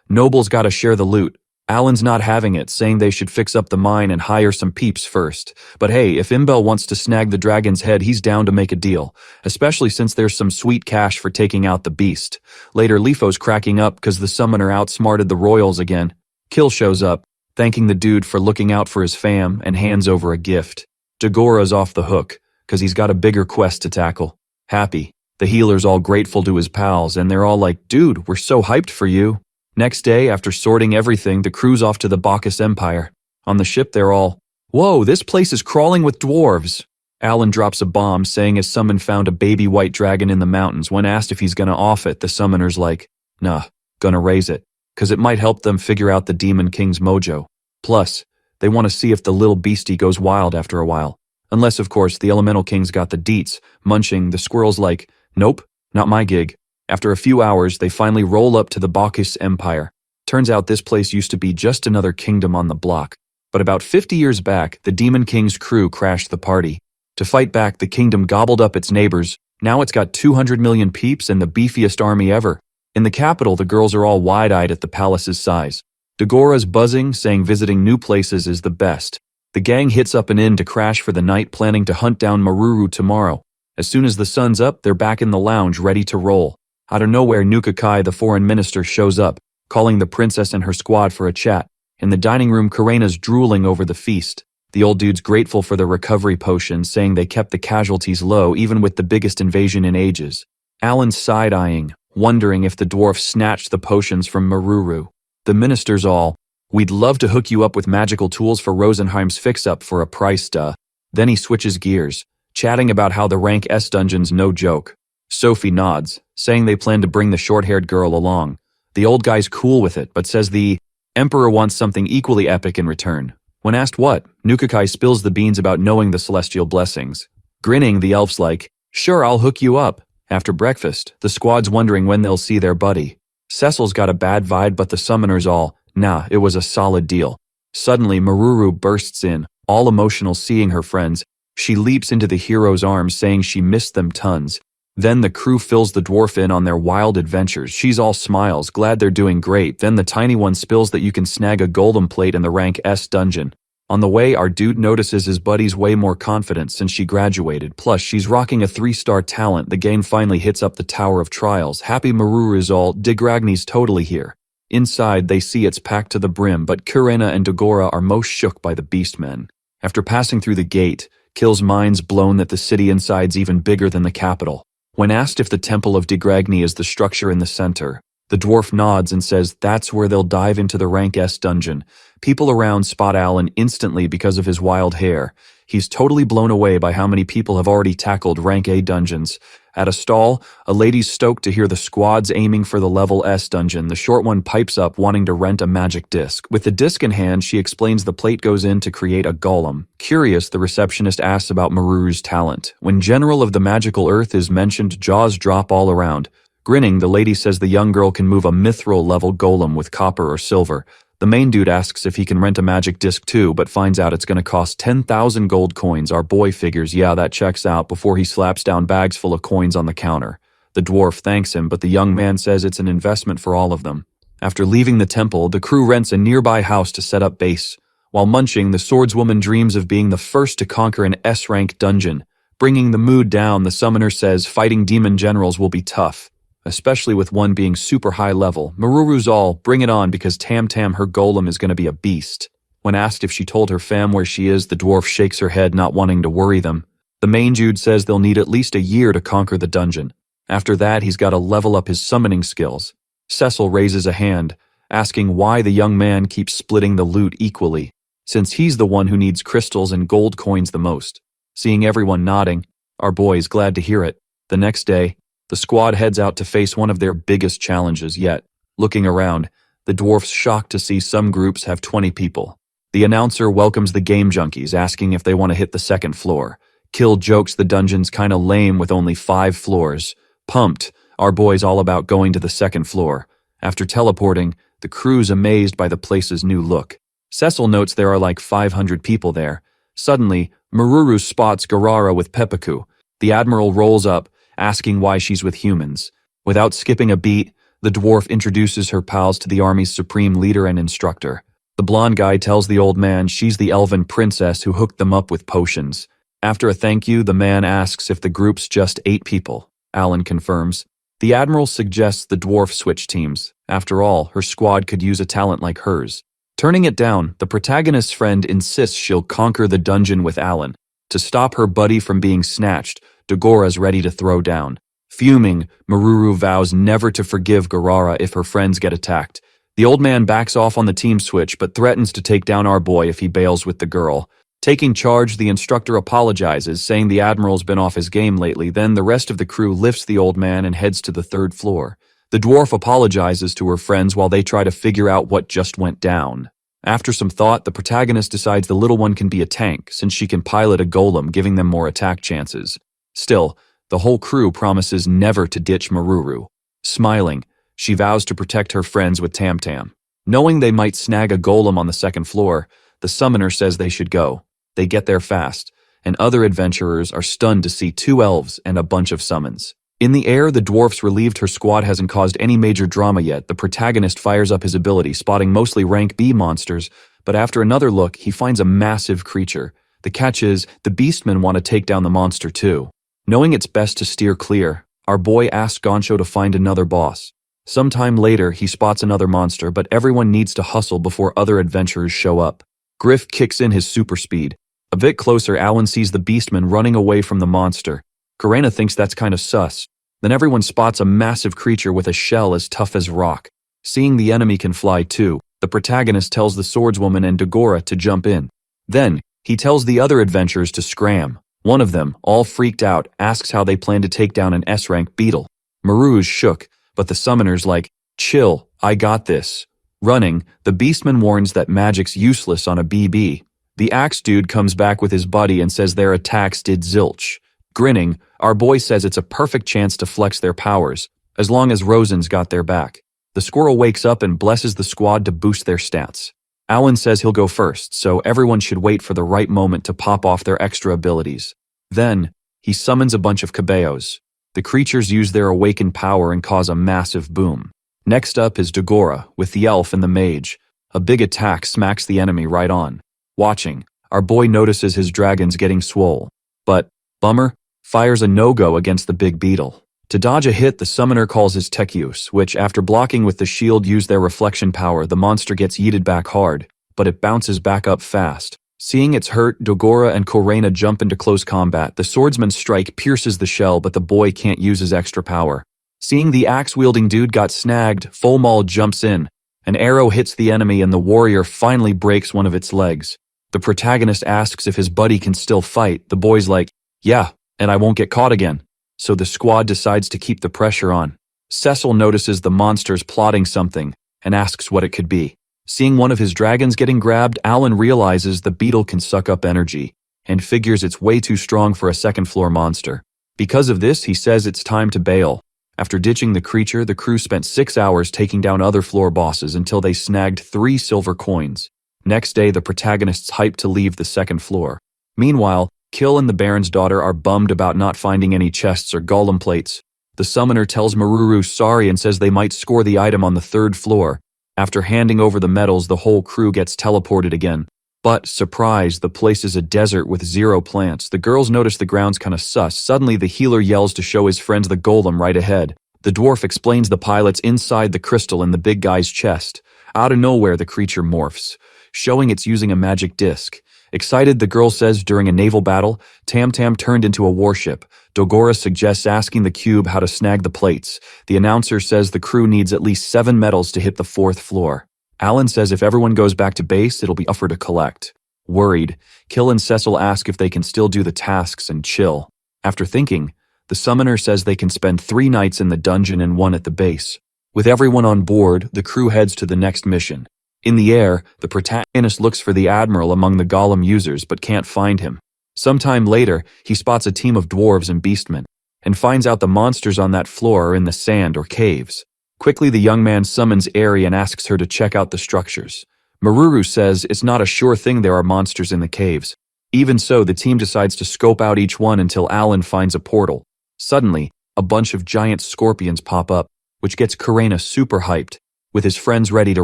Speaker 1: nobles gotta share the loot. Alan's not having it, saying they should fix up the mine and hire some peeps first. But hey, if Imbel wants to snag the dragon's head, he's down to make a deal. Especially since there's some sweet cash for taking out the beast. Later, Lifo's cracking up 'cause the summoner outsmarted the royals again. Kill shows up, thanking the dude for looking out for his fam, and hands over a gift. Dagora's off the hook, 'cause he's got a bigger quest to tackle. Happy. The healer's all grateful to his pals, and they're all like, "Dude, we're so hyped for you." Next day, after sorting everything, the crew's off to the Bacchus Empire. On the ship, they're all, "Whoa, this place is crawling with dwarves." Alan drops a bomb, saying his summon found a baby white dragon in the mountains. When asked if he's gonna off it, the summoner's like, "Nah, gonna raise it, 'cause it might help them figure out the Demon King's mojo. Plus, they want to see if the little beastie goes wild after a while. Unless, of course, the Elemental King's got the deets." Munching, the squirrel's like, "Nope, not my gig." After a few hours, they finally roll up to the Bacchus Empire. Turns out this place used to be just another kingdom on the block. But about 50 years back, the Demon King's crew crashed the party. To fight back, the kingdom gobbled up its neighbors. Now it's got 200 million peeps and the beefiest army ever. In the capital, the girls are all wide-eyed at the palace's size. Dagora's buzzing, saying visiting new places is the best. The gang hits up an inn to crash for the night, planning to hunt down Maruru tomorrow. As soon as the sun's up, they're back in the lounge, ready to roll. Out of nowhere, Nukakai, the foreign minister, shows up, calling the princess and her squad for a chat. In the dining room, Karena's drooling over the feast. The old dude's grateful for the recovery potion, saying they kept the casualties low even with the biggest invasion in ages. Alan's side-eyeing, wondering if the dwarf snatched the potions from Maruru. The minister's all, "We'd love to hook you up with magical tools for Rosenheim's fix-up for a price, duh." Then he switches gears, chatting about how the rank S dungeon's no joke. Sophie nods, saying they plan to bring the short-haired girl along. The old guy's cool with it, but says the emperor wants something equally epic in return. When asked what, Nukakai spills the beans about knowing the celestial blessings. Grinning, the elf's like, "Sure, I'll hook you up." After breakfast, the squad's wondering when they'll see their buddy. Cecil's got a bad vibe, but the summoner's all, "Nah, it was a solid deal." Suddenly, Maruru bursts in, all emotional seeing her friends. She leaps into the hero's arms, saying she missed them tons. Then the crew fills the dwarf in on their wild adventures. She's all smiles, glad they're doing great. Then the tiny one spills that you can snag a golden plate in the rank S dungeon. On the way, our dude notices his buddy's way more confident since she graduated. Plus, she's rocking a 3-star talent. The game finally hits up the Tower of Trials. Happy Maruru is all, Digragni's totally here. Inside, they see it's packed to the brim, but Kurena and Dagora are most shook by the beastmen. After passing through the gate, Kill's mind's blown that the city inside's even bigger than the capital. When asked if the Temple of Digragni is the structure in the center, the dwarf nods and says that's where they'll dive into the rank S dungeon. People around spot Alan instantly because of his wild hair. He's totally blown away by how many people have already tackled rank A dungeons. At a stall, a lady's stoked to hear the squads aiming for the level S dungeon. The short one pipes up wanting to rent a magic disc. With the disc in hand, she explains the plate goes in to create a golem. Curious, the receptionist asks about Maruru's talent. When General of the Magical Earth is mentioned, jaws drop all around. Grinning, the lady says the young girl can move a mithril-level golem with copper or silver. The main dude asks if he can rent a magic disc too, but finds out it's going to cost 10,000 gold coins. Our boy figures, yeah, that checks out, before he slaps down bags full of coins on the counter. The dwarf thanks him, but the young man says it's an investment for all of them. After leaving the temple, the crew rents a nearby house to set up base. While munching, the swordswoman dreams of being the first to conquer an S-rank dungeon. Bringing the mood down, the summoner says fighting demon generals will be tough, especially with one being super high level. Maruru's all, bring it on, because Tam Tam, her golem, is going to be a beast. When asked if she told her fam where she is, the dwarf shakes her head, not wanting to worry them. The main dude says they'll need at least a year to conquer the dungeon. After that, he's got to level up his summoning skills. Cecil raises a hand, asking why the young man keeps splitting the loot equally, since he's the one who needs crystals and gold coins the most. Seeing everyone nodding, our boy is glad to hear it. The next day, the squad heads out to face one of their biggest challenges yet. Looking around, the dwarf's shocked to see some groups have 20 people. The announcer welcomes the game junkies, asking if they want to hit the second floor. Kill jokes the dungeon's kinda lame with only 5 floors. Pumped, our boy's all about going to the second floor. After teleporting, the crew's amazed by the place's new look. Cecil notes there are like 500 people there. Suddenly, Maruru spots Garara with Peppaku. The admiral rolls up, asking why she's with humans. Without skipping a beat, the dwarf introduces her pals to the army's supreme leader and instructor. The blonde guy tells the old man she's the elven princess who hooked them up with potions. After a thank you, the man asks if the group's just 8 people. Alan confirms. The admiral suggests the dwarf switch teams. After all, her squad could use a talent like hers. Turning it down, the protagonist's friend insists she'll conquer the dungeon with Alan. To stop her buddy from being snatched, Dagora's ready to throw down. Fuming, Maruru vows never to forgive Garara if her friends get attacked. The old man backs off on the team switch but threatens to take down our boy if he bails with the girl. Taking charge, the instructor apologizes, saying the admiral's been off his game lately. Then the rest of the crew lifts the old man and heads to the 3rd floor. The dwarf apologizes to her friends while they try to figure out what just went down. After some thought, the protagonist decides the little one can be a tank, since she can pilot a golem, giving them more attack chances. Still, the whole crew promises never to ditch Maruru. Smiling, she vows to protect her friends with Tam Tam. Knowing they might snag a golem on the 2nd floor, the summoner says they should go. They get there fast, and other adventurers are stunned to see 2 elves and a bunch of summons. In the air, the dwarf's relieved her squad hasn't caused any major drama yet. The protagonist fires up his ability, spotting mostly rank B monsters, but after another look, he finds a massive creature. The catch is, the beastmen want to take down the monster too. Knowing it's best to steer clear, our boy asks Goncho to find another boss. Sometime later, he spots another monster, but everyone needs to hustle before other adventurers show up. Griff kicks in his super speed. A bit closer, Alan sees the beastman running away from the monster. Karena thinks that's kind of sus. Then everyone spots a massive creature with a shell as tough as rock. Seeing the enemy can fly too, the protagonist tells the swordswoman and Dagora to jump in. Then, he tells the other adventurers to scram. One of them, all freaked out, asks how they plan to take down an S-rank beetle. Maruru's shook, but the summoner's like, chill, I got this. Running, the beastman warns that magic's useless on a BB. The axe dude comes back with his buddy and says their attacks did zilch. Grinning, our boy says it's a perfect chance to flex their powers, as long as Rosen's got their back. The squirrel wakes up and blesses the squad to boost their stats. Alan says he'll go first, so everyone should wait for the right moment to pop off their extra abilities. Then, he summons a bunch of caballos. The creatures use their awakened power and cause a massive boom. Next up is Dagora, with the elf and the mage. A big attack smacks the enemy right on. Watching, our boy notices his dragons getting swole. But, bummer, fires a no-go against the big beetle. To dodge a hit, the summoner calls his tech use, which, after blocking with the shield, use their reflection power. The monster gets yeeted back hard, but it bounces back up fast. Seeing it's hurt, Dagora and Korena jump into close combat. The swordsman's strike pierces the shell, but the boy can't use his extra power. Seeing the axe-wielding dude got snagged, Folmal jumps in. An arrow hits the enemy and the warrior finally breaks one of its legs. The protagonist asks if his buddy can still fight. The boy's like, yeah, and I won't get caught again. so the squad decides to keep the pressure on. Cecil notices the monsters plotting something and asks what it could be. Seeing one of his dragons getting grabbed, Alan realizes the beetle can suck up energy and figures it's way too strong for a second-floor monster. Because of this, he says it's time to bail. After ditching the creature, the crew spent 6 hours taking down other floor bosses until they snagged 3 silver coins. Next day, the protagonists hyped to leave the second floor. Meanwhile, Kill and the Baron's daughter are bummed about not finding any chests or golem plates. The summoner tells Maruru sorry and says they might score the item on the 3rd floor. After handing over the medals, the whole crew gets teleported again. But, surprise, the place is a desert with 0 plants. The girls notice the ground's kinda sus. Suddenly, the healer yells to show his friends the golem right ahead. The dwarf explains the pilot's inside the crystal in the big guy's chest. Out of nowhere, the creature morphs, showing it's using a magic disc. Excited, the girl says during a naval battle, Tam Tam turned into a warship. Dogora suggests asking the cube how to snag the plates. The announcer says the crew needs at least 7 medals to hit the 4th floor. Alan says if everyone goes back to base, it'll be tougher to collect. Worried, Kill and Cecil ask if they can still do the tasks and chill. After thinking, the summoner says they can spend 3 nights in the dungeon and 1 at the base. With everyone on board, the crew heads to the next mission. In the air, the protagonist looks for the Admiral among the golem users but can't find him. Sometime later, he spots a team of dwarves and beastmen, and finds out the monsters on that floor are in the sand or caves. Quickly, the young man summons Eri and asks her to check out the structures. Maruru says it's not a sure thing there are monsters in the caves. Even so, the team decides to scope out each one until Alan finds a portal. Suddenly, a bunch of giant scorpions pop up, which gets Karena super hyped. With his friends ready to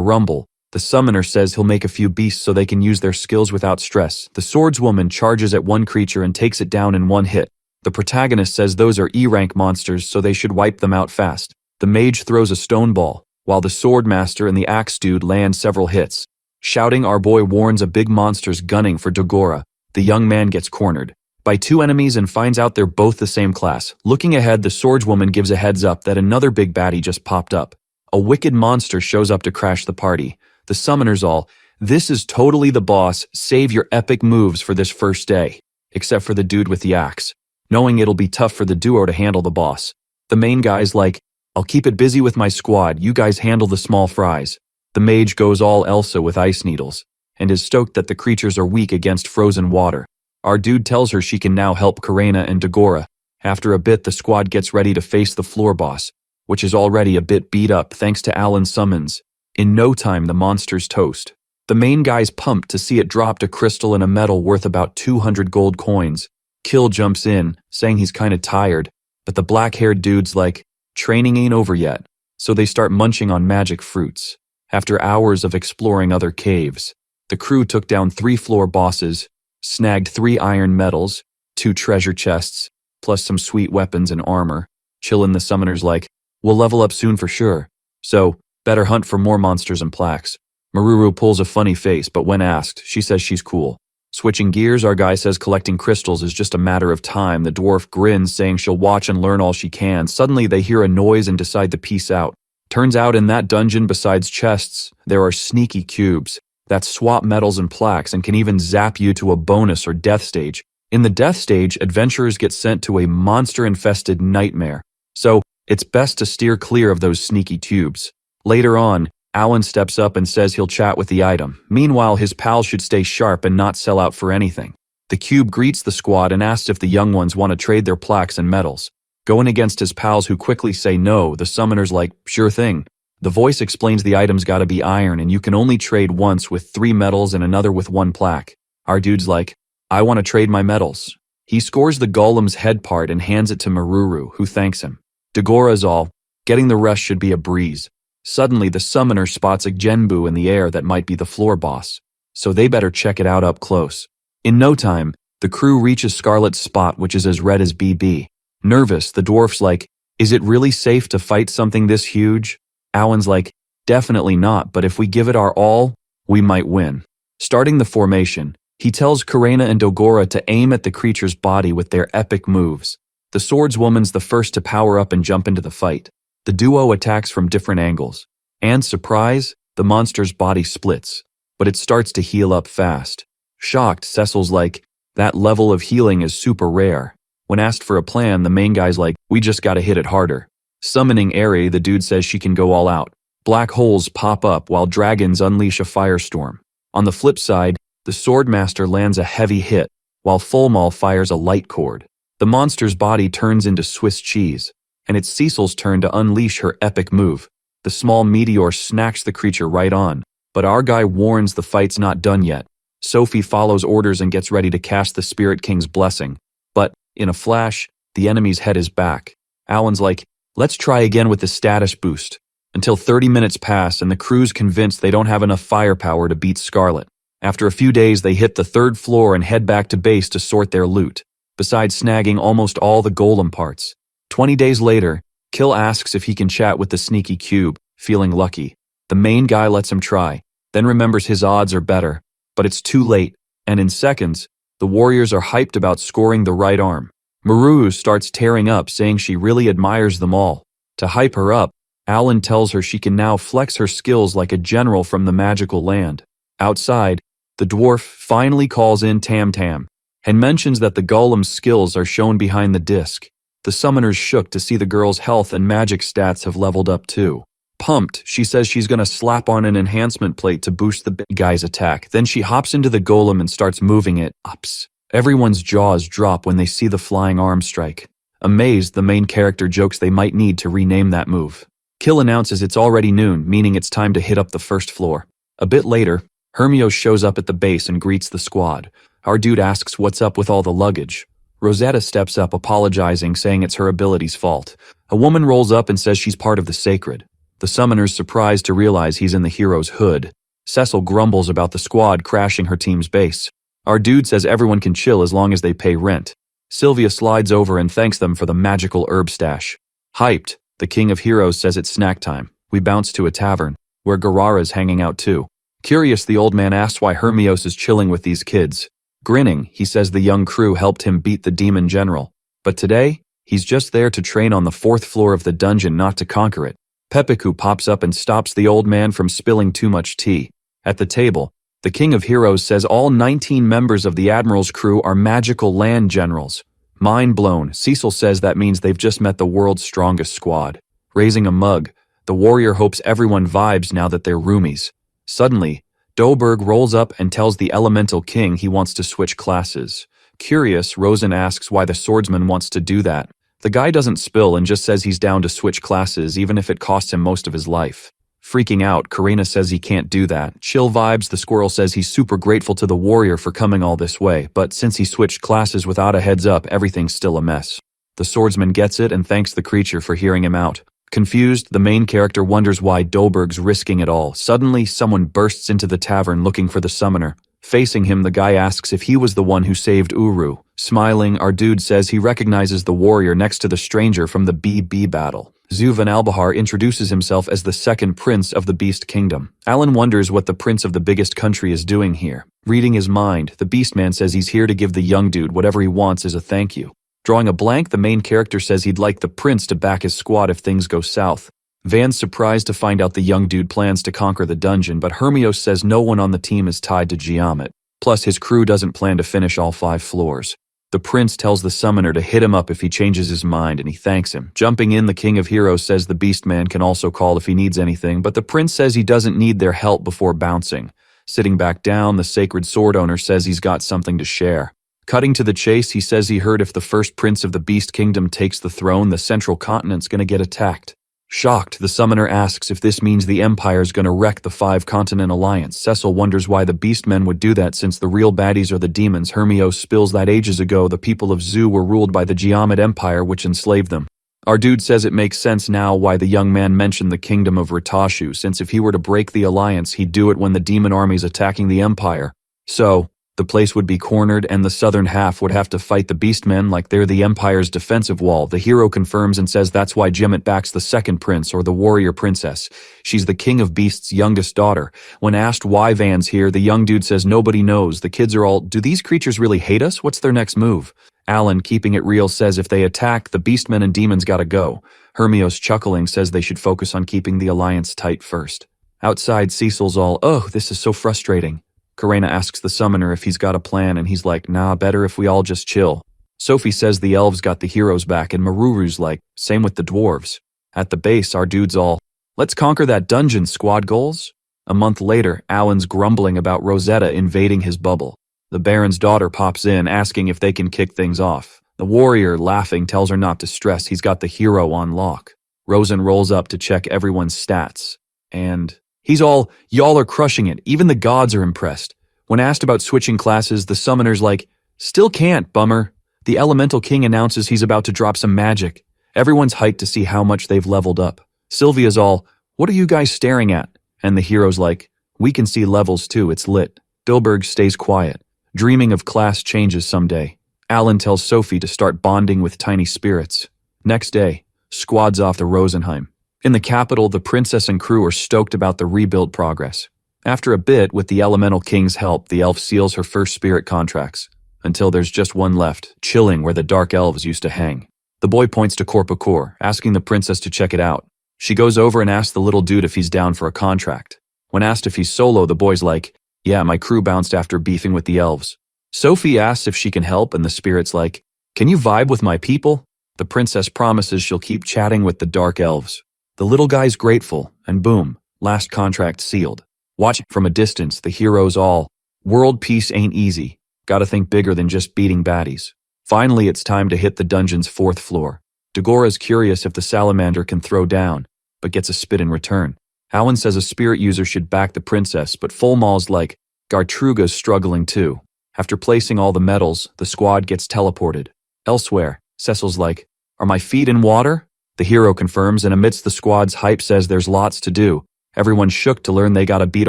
Speaker 1: rumble, the summoner says he'll make a few beasts so they can use their skills without stress. The swordswoman charges at one creature and takes it down in 1 hit. The protagonist says those are E-rank monsters, so they should wipe them out fast. The mage throws a stone ball, while the swordmaster and the axe dude land several hits. Shouting, our boy warns a big monster's gunning for Dogora. The young man gets cornered by 2 enemies and finds out they're both the same class. Looking ahead, the swordswoman gives a heads up that another big baddie just popped up. A wicked monster shows up to crash the party. The summoners all, this is totally the boss, save your epic moves for this first day. Except for the dude with the axe, knowing it'll be tough for the duo to handle the boss. The main guy's like, I'll keep it busy with my squad, you guys handle the small fries. The mage goes all Elsa with ice needles, and is stoked that the creatures are weak against frozen water. Our dude tells her she can now help Karena and Dogora. After a bit, the squad gets ready to face the floor boss, which is already a bit beat up thanks to Alan's summons. In no time, the monsters toast. The main guy's pumped to see it dropped a crystal and a medal worth about 200 gold coins. Kill jumps in, saying he's kinda tired, but the black-haired dude's like, training ain't over yet, so they start munching on magic fruits. After hours of exploring other caves, the crew took down 3 floor bosses, snagged 3 iron medals, 2 treasure chests, plus some sweet weapons and armor. Chillin' the summoner's like, we'll level up soon for sure, so better hunt for more monsters and plaques. Maruru pulls a funny face, but when asked, she says she's cool. Switching gears, our guy says collecting crystals is just a matter of time. The dwarf grins, saying she'll watch and learn all she can. Suddenly, they hear a noise and decide to peace out. Turns out in that dungeon, besides chests, there are sneaky cubes that swap medals and plaques and can even zap you to a bonus or death stage. In the death stage, adventurers get sent to a monster-infested nightmare, so it's best to steer clear of those sneaky tubes. Later on, Alan steps up and says he'll chat with the item. Meanwhile, his pals should stay sharp and not sell out for anything. The cube greets the squad and asks if the young ones want to trade their plaques and medals. Going against his pals who quickly say no, the summoner's like, sure thing. The voice explains the item's gotta be iron and you can only trade once with 3 medals and another with 1 plaque. Our dude's like, I want to trade my medals. He scores the golem's head part and hands it to Maruru, who thanks him. Dogora's all, getting the rest should be a breeze. Suddenly, the summoner spots a Genbu in the air that might be the floor boss, so they better check it out up close. In no time, the crew reaches Scarlet's spot, which is as red as BB. Nervous, the dwarf's like, is it really safe to fight something this huge? Alan's like, definitely not, but if we give it our all, we might win. Starting the formation, he tells Karena and Dogora to aim at the creature's body with their epic moves. The swordswoman's the first to power up and jump into the fight. The duo attacks from different angles, and surprise, the monster's body splits, but it starts to heal up fast. Shocked, Cecil's like, that level of healing is super rare. When asked for a plan, the main guy's like, we just gotta hit it harder. Summoning Eri, the dude says she can go all out. Black holes pop up while dragons unleash a firestorm. On the flip side, the Swordmaster lands a heavy hit, while Fulmal fires a light cord. The monster's body turns into Swiss cheese, and it's Cecil's turn to unleash her epic move. The small meteor snacks the creature right on, but our guy warns the fight's not done yet. Sophie follows orders and gets ready to cast the Spirit King's blessing. But, in a flash, the enemy's head is back. Alan's like, let's try again with the status boost. Until 30 minutes pass and the crew's convinced they don't have enough firepower to beat Scarlet. After a few days, they hit the 3rd floor and head back to base to sort their loot, besides snagging almost all the golem parts. 20 days later, Kill asks if he can chat with the sneaky cube, feeling lucky. The main guy lets him try, then remembers his odds are better, but it's too late, and in seconds, the warriors are hyped about scoring the right arm. Maru starts tearing up, saying she really admires them all. To hype her up, Alan tells her she can now flex her skills like a general from the magical land. Outside, the dwarf finally calls in Tam Tam, and mentions that the golem's skills are shown behind the disc. The summoners shook to see the girl's health and magic stats have leveled up too. Pumped, she says she's gonna slap on an enhancement plate to boost the big guy's attack. Then she hops into the golem and starts moving it. Ups. Everyone's jaws drop when they see the flying arm strike. Amazed, the main character jokes they might need to rename that move. Kill announces it's already noon, meaning it's time to hit up the 1st floor. A bit later, Hermios shows up at the base and greets the squad. Our dude asks what's up with all the luggage. Rosetta steps up, apologizing, saying it's her ability's fault. A woman rolls up and says she's part of the sacred. The summoner's surprised to realize he's in the hero's hood. Cecil grumbles about the squad crashing her team's base. Our dude says everyone can chill as long as they pay rent. Sylvia slides over and thanks them for the magical herb stash. Hyped, the King of Heroes says it's snack time. We bounce to a tavern, where Garara's hanging out too. Curious, the old man asks why Hermios is chilling with these kids. Grinning, he says the young crew helped him beat the demon general. But today, he's just there to train on the 4th floor of the dungeon, not to conquer it. Pepeku pops up and stops the old man from spilling too much tea. At the table, the King of Heroes says all 19 members of the Admiral's crew are magical land generals. Mind blown, Cecil says that means they've just met the world's strongest squad. Raising a mug, the warrior hopes everyone vibes now that they're roomies. Suddenly, Doberg rolls up and tells the Elemental King he wants to switch classes. Curious, Rosen asks why the swordsman wants to do that. The guy doesn't spill and just says he's down to switch classes even if it costs him most of his life. Freaking out, Karina says he can't do that. Chill vibes, the squirrel says he's super grateful to the warrior for coming all this way, but since he switched classes without a heads up, everything's still a mess. The swordsman gets it and thanks the creature for hearing him out. Confused, the main character wonders why Doberg's risking it all. Suddenly, someone bursts into the tavern looking for the summoner. Facing him, the guy asks if he was the one who saved Uru. Smiling, our dude says he recognizes the warrior next to the stranger from the BB battle. Zuvan Albahar introduces himself as the 2nd prince of the Beast Kingdom. Alan wonders what the prince of the biggest country is doing here. Reading his mind, the Beastman says he's here to give the young dude whatever he wants as a thank you. Drawing a blank, the main character says he'd like the prince to back his squad if things go south. Van's surprised to find out the young dude plans to conquer the dungeon, but Hermios says no one on the team is tied to Giamat. Plus, his crew doesn't plan to finish all 5 floors. The prince tells the summoner to hit him up if he changes his mind, and he thanks him. Jumping in, the King of Heroes says the Beastman can also call if he needs anything, but the prince says he doesn't need their help before bouncing. Sitting back down, the sacred sword owner says he's got something to share. Cutting to the chase, he says he heard if the first prince of the Beast Kingdom takes the throne, the central continent's gonna get attacked. Shocked, the summoner asks if this means the Empire's gonna wreck the 5-continent alliance. Cecil wonders why the Beastmen would do that since the real baddies are the demons. Hermios spills that ages ago the people of Zu were ruled by the Giamat Empire, which enslaved them. Our dude says it makes sense now why the young man mentioned the kingdom of Ratashu, since if he were to break the alliance, he'd do it when the demon army's attacking the Empire. So, the place would be cornered and the southern half would have to fight the Beastmen like they're the Empire's defensive wall. The hero confirms and says that's why Giamat backs the 2nd prince, or the warrior princess. She's the King of Beasts' youngest daughter. When asked why Van's here, the young dude says nobody knows. The kids are all, do these creatures really hate us? What's their next move? Alan, keeping it real, says if they attack, the Beastmen and demons gotta go. Hermios, chuckling, says they should focus on keeping the alliance tight first. Outside, Cecil's all, oh, this is so frustrating. Karina asks the summoner if he's got a plan and he's like, nah, better if we all just chill. Sophie says the elves got the heroes back and Maruru's like, same with the dwarves. At the base, our dudes all, let's conquer that dungeon, squad goals? A month later, Alan's grumbling about Rosetta invading his bubble. The Baron's daughter pops in, asking if they can kick things off. The warrior, laughing, tells her not to stress, he's got the hero on lock. Rosen rolls up to check everyone's stats. And he's all, y'all are crushing it, even the gods are impressed. When asked about switching classes, the summoner's like, still can't, bummer. The Elemental King announces he's about to drop some magic. Everyone's hyped to see how much they've leveled up. Sylvia's all, what are you guys staring at? And the hero's like, we can see levels too, it's lit. Dilberg stays quiet, dreaming of class changes someday. Alan tells Sophie to start bonding with tiny spirits. Next day, squads off to Rosenheim. In the capital, the princess and crew are stoked about the rebuild progress. After a bit, with the Elemental King's help, the elf seals her first spirit contracts. Until there's just one left, chilling where the dark elves used to hang. The boy points to Corpacor, asking the princess to check it out. She goes over and asks the little dude if he's down for a contract. When asked if he's solo, the boy's like, yeah, my crew bounced after beefing with the elves. Sophie asks if she can help, and the spirit's like, can you vibe with my people? The princess promises she'll keep chatting with the dark elves. The little guy's grateful, and boom, last contract sealed. Watching from a distance, the heroes all, world peace ain't easy. Gotta think bigger than just beating baddies. Finally, it's time to hit the dungeon's 4th floor. Dagora's curious if the salamander can throw down, but gets a spit in return. Alan says a spirit user should back the princess, but Fulmal's like, Gartruga's struggling too. After placing all the medals, the squad gets teleported. Elsewhere, Cecil's like, are my feet in water? The hero confirms, and amidst the squad's hype says there's lots to do. Everyone's shook to learn they gotta beat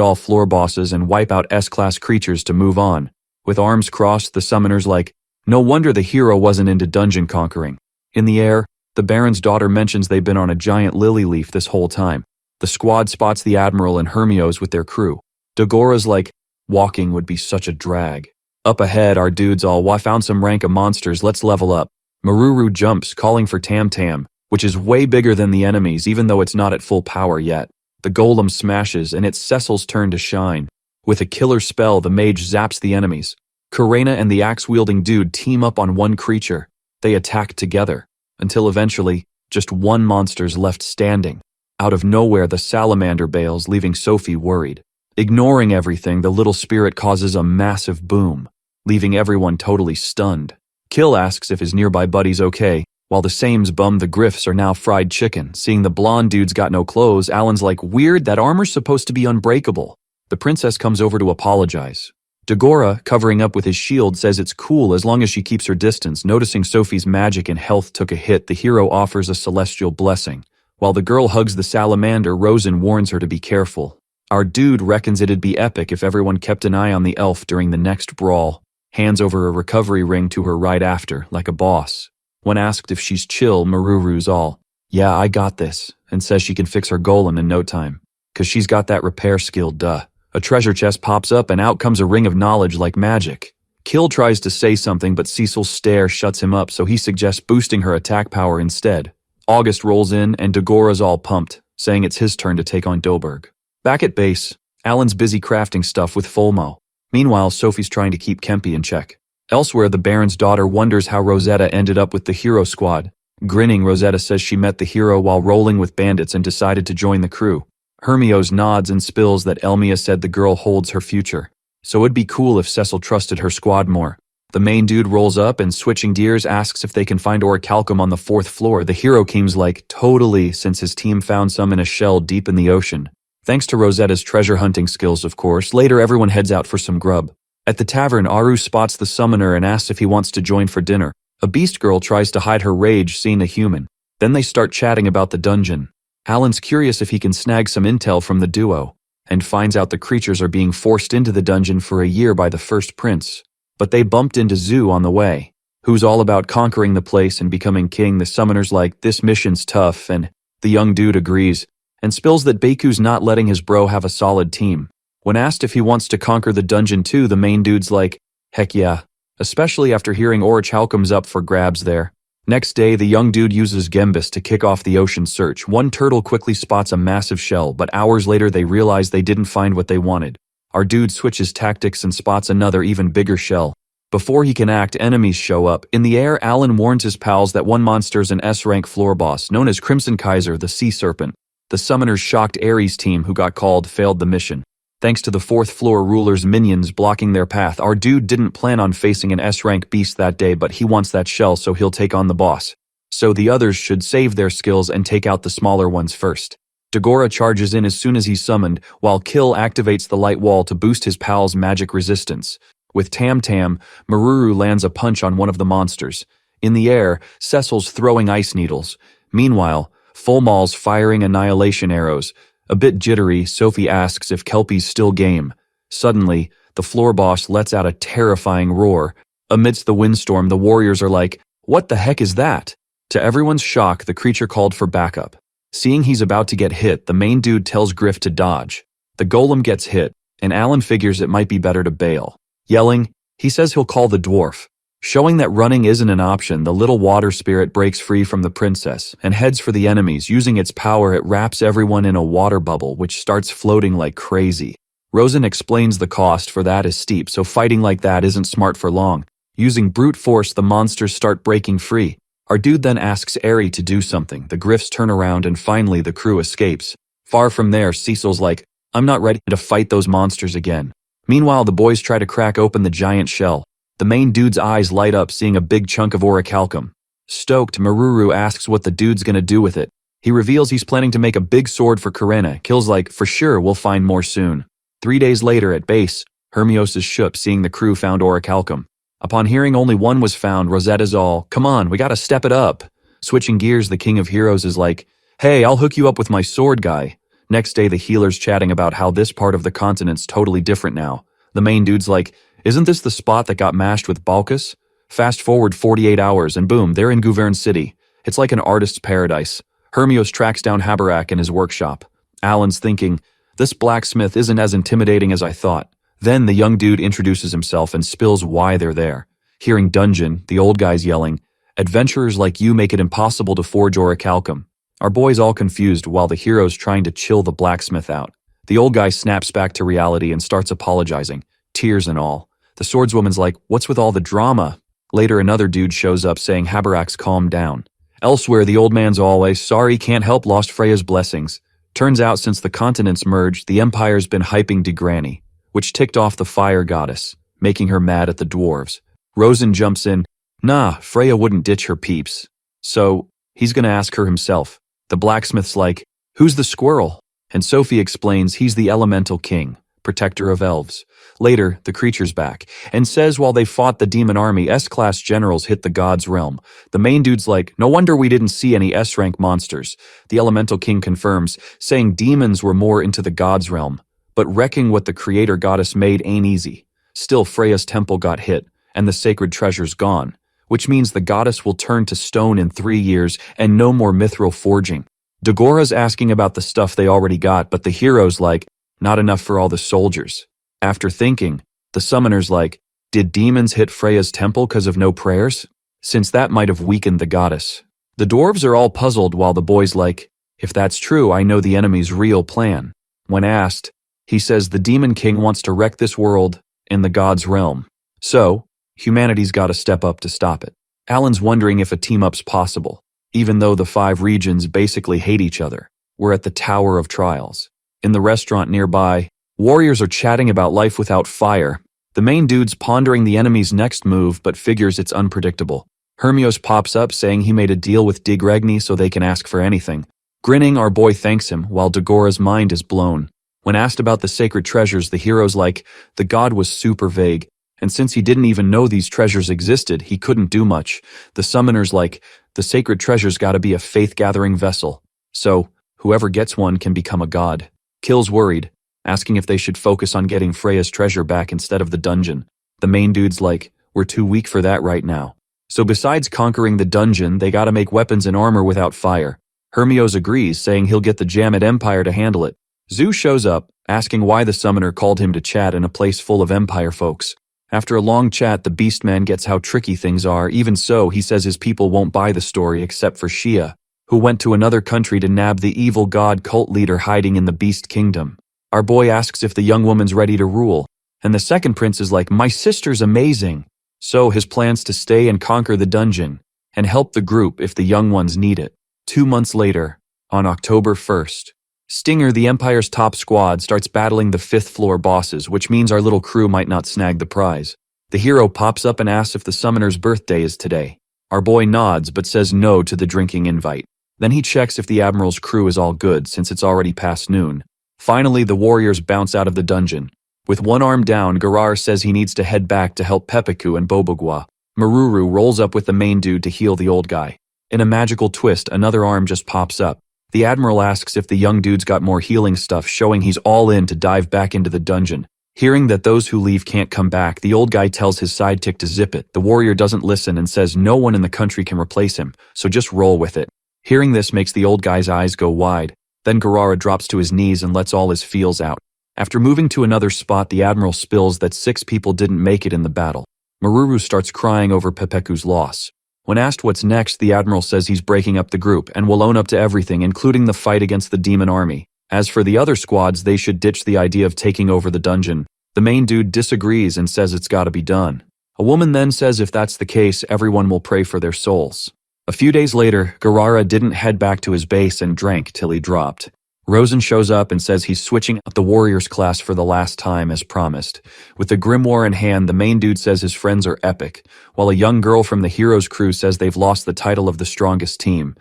Speaker 1: all floor bosses and wipe out S-class creatures to move on. With arms crossed, the summoner's like, no wonder the hero wasn't into dungeon conquering. In the air, the Baron's daughter mentions they've been on a giant lily leaf this whole time. The squad spots the Admiral and Hermios with their crew. Dagora's like, walking would be such a drag. Up ahead, our dudes all, found some rank of monsters, let's level up. Maruru jumps, calling for Tam Tam, which is way bigger than the enemies even though it's not at full power yet. The golem smashes, and it's Cecil's turn to shine. With a killer spell, the mage zaps the enemies. Karena and the axe-wielding dude team up on one creature. They attack together, until eventually, just one monster's left standing. Out of nowhere, the salamander bails, leaving Sophie worried. Ignoring everything, the little spirit causes a massive boom, leaving everyone totally stunned. Kill asks if his nearby buddy's okay, while the sames bum the Griffs are now fried chicken. Seeing the blonde dude's got no clothes, Alan's like, weird, that armor's supposed to be unbreakable. The princess comes over to apologize. Dagora, covering up with his shield, says it's cool as long as she keeps her distance. Noticing Sophie's magic and health took a hit, the hero offers a celestial blessing. While the girl hugs the salamander, Rosen warns her to be careful. Our dude reckons it'd be epic if everyone kept an eye on the elf during the next brawl. Hands over a recovery ring to her right after, like a boss. When asked if she's chill, Maruru's all, yeah, I got this, and says she can fix her golem in no time. 'Cause she's got that repair skill, duh. A treasure chest pops up and out comes a ring of knowledge like magic. Kill tries to say something, but Cecil's stare shuts him up, so he suggests boosting her attack power instead. August rolls in and Dagora's all pumped, saying it's his turn to take on Dilberg. Back at base, Alan's busy crafting stuff with Fulmo. Meanwhile, Sophie's trying to keep Kempi in check. Elsewhere, the Baron's daughter wonders how Rosetta ended up with the hero squad. Grinning, Rosetta says she met the hero while rolling with bandits and decided to join the crew. Hermios nods and spills that Elmia said the girl holds her future. So it'd be cool if Cecil trusted her squad more. The main dude rolls up and, switching gears, asks if they can find orichalcum on the 4th floor. The hero King's like, totally, since his team found some in a shell deep in the ocean. Thanks to Rosetta's treasure hunting skills, of course. Later, everyone heads out for some grub. At the tavern, Aru spots the summoner and asks if he wants to join for dinner. A beast girl tries to hide her rage seeing a human. Then they start chatting about the dungeon. Alan's curious if he can snag some intel from the duo, and finds out the creatures are being forced into the dungeon for a year by the first prince. But they bumped into Zu on the way, who's all about conquering the place and becoming king. The summoner's like, this mission's tough, and the young dude agrees, and spills that Baku's not letting his bro have a solid team. When asked if he wants to conquer the dungeon too, the main dude's like, heck yeah, especially after hearing orichalcum's up for grabs there. Next day, the young dude uses Gembus to kick off the ocean search. One turtle quickly spots a massive shell, but hours later they realize they didn't find what they wanted. Our dude switches tactics and spots another even bigger shell, Before he can act, enemies show up. In the air, Alan warns his pals that one monster's an S-rank floor boss, known as Crimson Kaiser, the Sea Serpent. The summoner's shocked Ares team, who got called, failed the mission. Thanks to the 4th floor ruler's minions blocking their path, our dude didn't plan on facing an S-rank beast that day, but he wants that shell, so he'll take on the boss. So the others should save their skills and take out the smaller ones first. Dagora charges in as soon as he's summoned, while Kill activates the light wall to boost his pal's magic resistance. With Tam Tam, Maruru lands a punch on one of the monsters. In the air, Cecil's throwing ice needles. Meanwhile, Fulmal's firing annihilation arrows. A bit jittery, Sophie asks if Kelpie's still game. Suddenly, the floor boss lets out a terrifying roar. Amidst the windstorm, the warriors are like, "What the heck is that?" To everyone's shock, the creature called for backup. Seeing he's about to get hit, the main dude tells Griff to dodge. The golem gets hit, and Alan figures it might be better to bail. Yelling, he says he'll call the dwarf. Showing that running isn't an option, the little water spirit breaks free from the princess and heads for the enemies. Using its power, it wraps everyone in a water bubble, which starts floating like crazy. Rosen explains the cost for that is steep, so fighting like that isn't smart for long. Using brute force, the monsters start breaking free. Our dude then asks Ari to do something. The Griffs turn around and finally the crew escapes. Far from there, Cecil's like, "I'm not ready to fight those monsters again." Meanwhile, the boys try to crack open the giant shell. The main dude's eyes light up, seeing a big chunk of orichalcum. Stoked, Maruru asks what the dude's gonna do with it. He reveals he's planning to make a big sword for Karena. Kill's like, "For sure, we'll find more soon." 3 days later at base, Hermios is shook seeing the crew found orichalcum. Upon hearing only one was found, Rosetta's all, "Come on, we gotta step it up." Switching gears, the King of Heroes is like, "Hey, I'll hook you up with my sword guy." Next day, the healer's chatting about how this part of the continent's totally different now. The main dude's like, "Isn't this the spot that got mashed with Balkus?" Fast forward 48 hours and boom, they're in Guvern City. It's like an artist's paradise. Hermios tracks down Habarak in his workshop. Alan's thinking, "This blacksmith isn't as intimidating as I thought." Then the young dude introduces himself and spills why they're there. Hearing Dungeon, the old guy's yelling, "Adventurers like you make it impossible to forge orichalcum." Our boy's all confused while the hero's trying to chill the blacksmith out. The old guy snaps back to reality and starts apologizing, tears and all. The swordswoman's like, "What's with all the drama?" Later, another dude shows up saying Habarak's calmed down. Elsewhere, the old man's always, "Sorry, can't help, lost Freya's blessings." Turns out since the continents merged, the Empire's been hyping DeGranny, which ticked off the fire goddess, making her mad at the dwarves. Rosen jumps in, "Nah, Freya wouldn't ditch her peeps." So, he's gonna ask her himself. The blacksmith's like, "Who's the squirrel?" And Sophie explains he's the Elemental King, protector of elves. Later, the creature's back, and says while they fought the demon army, S-class generals hit the god's realm. The main dude's like, "No wonder we didn't see any S-rank monsters." The Elemental King confirms, saying demons were more into the god's realm. But wrecking what the creator goddess made ain't easy. Still, Freya's temple got hit, and the sacred treasure's gone, which means the goddess will turn to stone in 3 years and no more mithril forging. Dagora's asking about the stuff they already got, but the hero's like, "Not enough for all the soldiers." After thinking, the summoner's like, "Did demons hit Freya's temple because of no prayers? Since that might have weakened the goddess." The dwarves are all puzzled while the boy's like, "If that's true, I know the enemy's real plan." When asked, he says the Demon King wants to wreck this world in the god's realm. So, humanity's gotta step up to stop it. Alan's wondering if a team-up's possible, even though the 5 regions basically hate each other. We're at the Tower of Trials. In the restaurant nearby, warriors are chatting about life without fire. The main dude's pondering the enemy's next move, but figures it's unpredictable. Hermios pops up saying he made a deal with Digregni so they can ask for anything. Grinning, our boy thanks him, while Dagora's mind is blown. When asked about the sacred treasures, the hero's like, the god was super vague, and since he didn't even know these treasures existed, he couldn't do much. The summoner's like, the sacred treasure's gotta be a faith-gathering vessel. So, whoever gets one can become a god. Kill's worried, asking if they should focus on getting Freya's treasure back instead of the dungeon. The main dude's like, "We're too weak for that right now." So besides conquering the dungeon, they gotta make weapons and armor without fire. Hermios agrees, saying he'll get the Jammet Empire to handle it. Zu shows up, asking why the summoner called him to chat in a place full of Empire folks. After a long chat, the Beastman gets how tricky things are. Even so, he says his people won't buy the story except for Shia, who went to another country to nab the evil god cult leader hiding in the Beast Kingdom. Our boy asks if the young woman's ready to rule, and the second prince is like, "My sister's amazing." So his plans to stay and conquer the dungeon, and help the group if the young ones need it. 2 months later, on October 1st, Stinger, the Empire's top squad, starts battling the 5th floor bosses, which means our little crew might not snag the prize. The hero pops up and asks if the summoner's birthday is today. Our boy nods but says no to the drinking invite. Then he checks if the Admiral's crew is all good since it's already past noon. Finally, the warriors bounce out of the dungeon. With one arm down, Garar says he needs to head back to help Pepeku and Bobogwa. Maruru rolls up with the main dude to heal the old guy. In a magical twist, another arm just pops up. The Admiral asks if the young dude's got more healing stuff, showing he's all in to dive back into the dungeon. Hearing that those who leave can't come back, the old guy tells his sidekick to zip it. The warrior doesn't listen and says no one in the country can replace him, so just roll with it. Hearing this makes the old guy's eyes go wide. Then Garara drops to his knees and lets all his feels out. After moving to another spot, the Admiral spills that 6 people didn't make it in the battle. Maruru starts crying over Pepeku's loss. When asked what's next, the Admiral says he's breaking up the group and will own up to everything, including the fight against the demon army. As for the other squads, they should ditch the idea of taking over the dungeon. The main dude disagrees and says it's gotta be done. A woman then says if that's the case, everyone will pray for their souls. A few days later, Garara didn't head back to his base and drank till he dropped. Rosen shows up and says he's switching out the Warriors class for the last time as promised. With the grimoire in hand, the main dude says his friends are epic, while a young girl from the Heroes crew says they've lost the title of the strongest team.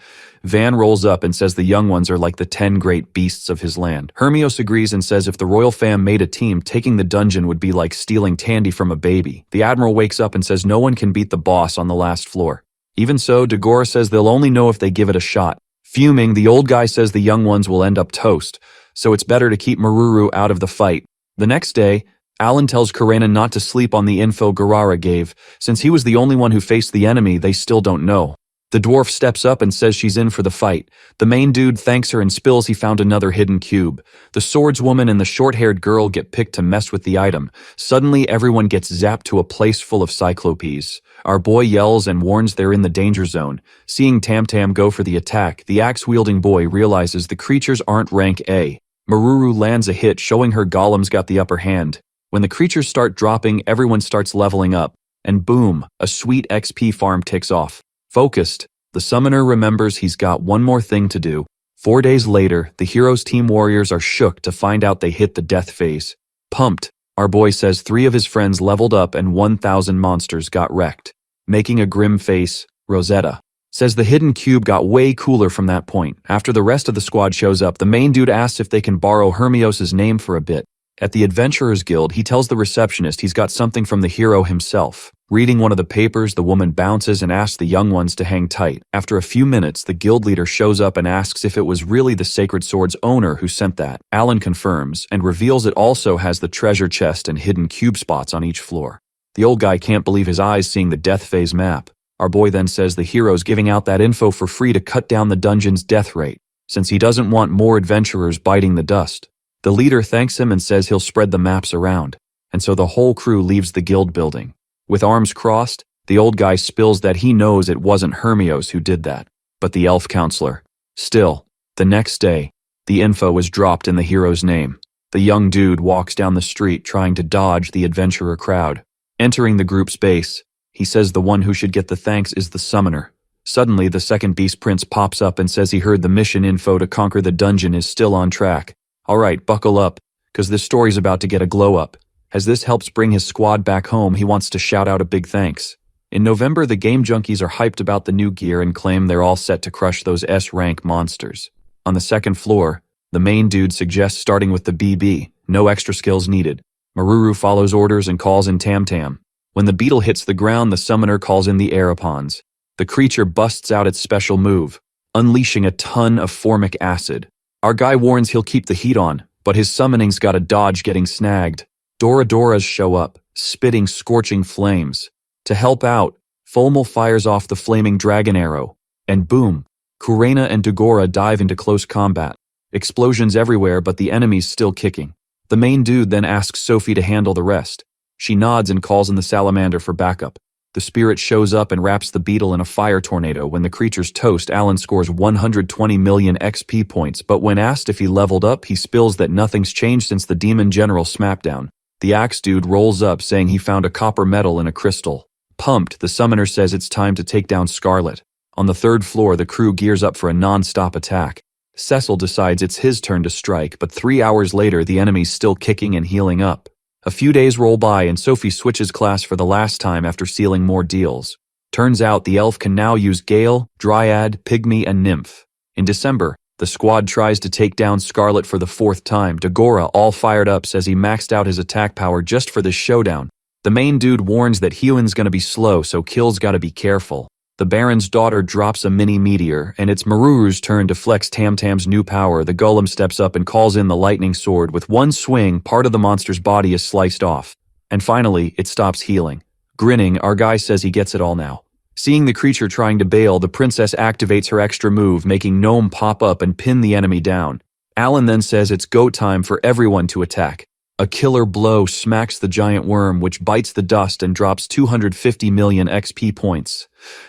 Speaker 1: Van rolls up and says the young ones are like the 10 great beasts of his land. Hermios agrees and says if the royal fam made a team, taking the dungeon would be like stealing candy from a baby. The Admiral wakes up and says no one can beat the boss on the last floor. Even so, Dagora says they'll only know if they give it a shot. Fuming, the old guy says the young ones will end up toast, so it's better to keep Maruru out of the fight. The next day, Alan tells Karena not to sleep on the info Garara gave. Since he was the only one who faced the enemy, they still don't know. The dwarf steps up and says she's in for the fight. The main dude thanks her and spills he found another hidden cube. The swordswoman and the short-haired girl get picked to mess with the item. Suddenly, everyone gets zapped to a place full of cyclopes. Our boy yells and warns they're in the danger zone. Seeing Tam Tam go for the attack, the axe-wielding boy realizes the creatures aren't rank A. Maruru lands a hit, showing her golems got the upper hand. When the creatures start dropping, everyone starts leveling up. And boom, a sweet XP farm ticks off. Focused, the summoner remembers he's got one more thing to do. 4 days later, the heroes' team warriors are shook to find out they hit the death phase. Pumped, our boy says 3 of his friends leveled up and 1,000 monsters got wrecked. Making a grim face, Rosetta says the hidden cube got way cooler from that point. After the rest of the squad shows up, the main dude asks if they can borrow Hermios' name for a bit. At the Adventurers Guild, he tells the receptionist he's got something from the hero himself. Reading one of the papers, the woman bounces and asks the young ones to hang tight. After a few minutes, the guild leader shows up and asks if it was really the Sacred Sword's owner who sent that. Alan confirms and reveals it also has the treasure chest and hidden cube spots on each floor. The old guy can't believe his eyes seeing the death phase map. Our boy then says the hero's giving out that info for free to cut down the dungeon's death rate, since he doesn't want more adventurers biting the dust. The leader thanks him and says he'll spread the maps around, and so the whole crew leaves the guild building. With arms crossed, the old guy spills that he knows it wasn't Hermios who did that, but the elf counselor. Still, the next day, the info was dropped in the hero's name. The young dude walks down the street trying to dodge the adventurer crowd. Entering the group's base, he says the one who should get the thanks is the summoner. Suddenly, the second beast prince pops up and says he heard the mission info to conquer the dungeon is still on track. Alright, buckle up, cause this story's about to get a glow up. As this helps bring his squad back home, he wants to shout out a big thanks. In November, the game junkies are hyped about the new gear and claim they're all set to crush those S-rank monsters. On the second floor, the main dude suggests starting with the BB, no extra skills needed. Maruru follows orders and calls in Tam Tam. When the beetle hits the ground, the summoner calls in the Aeropons. The creature busts out its special move, unleashing a ton of formic acid. Our guy warns he'll keep the heat on, but his summoning's gotta dodge getting snagged. Doradoras show up, spitting scorching flames. To help out, Fulmel fires off the flaming dragon arrow, and boom, Kurena and Dagora dive into close combat. Explosions everywhere, but the enemy's still kicking. The main dude then asks Sophie to handle the rest. She nods and calls in the salamander for backup. The spirit shows up and wraps the beetle in a fire tornado. When the creature's toast, Alan scores 120 million XP points, but when asked if he leveled up, he spills that nothing's changed since the demon general smackdown. The axe dude rolls up saying he found a copper medal in a crystal. Pumped, the summoner says it's time to take down Scarlet. On the third floor, the crew gears up for a non-stop attack. Cecil decides it's his turn to strike, but 3 hours later, the enemy's still kicking and healing up. A few days roll by and Sophie switches class for the last time after sealing more deals. Turns out the elf can now use Gale, Dryad, Pygmy, and Nymph. In December, the squad tries to take down Scarlet for the 4th time. Dagora, all fired up, says he maxed out his attack power just for this showdown. The main dude warns that healing's gonna be slow, so kills gotta be careful. The Baron's daughter drops a mini meteor, and it's Maruru's turn to flex Tamtam's new power. The golem steps up and calls in the lightning sword. With one swing, part of the monster's body is sliced off. And finally, it stops healing. Grinning, our guy says he gets it all now. Seeing the creature trying to bail, the princess activates her extra move, making Gnome pop up and pin the enemy down. Alan then says it's go time for everyone to attack. A killer blow smacks the giant worm, which bites the dust and drops 250 million XP points.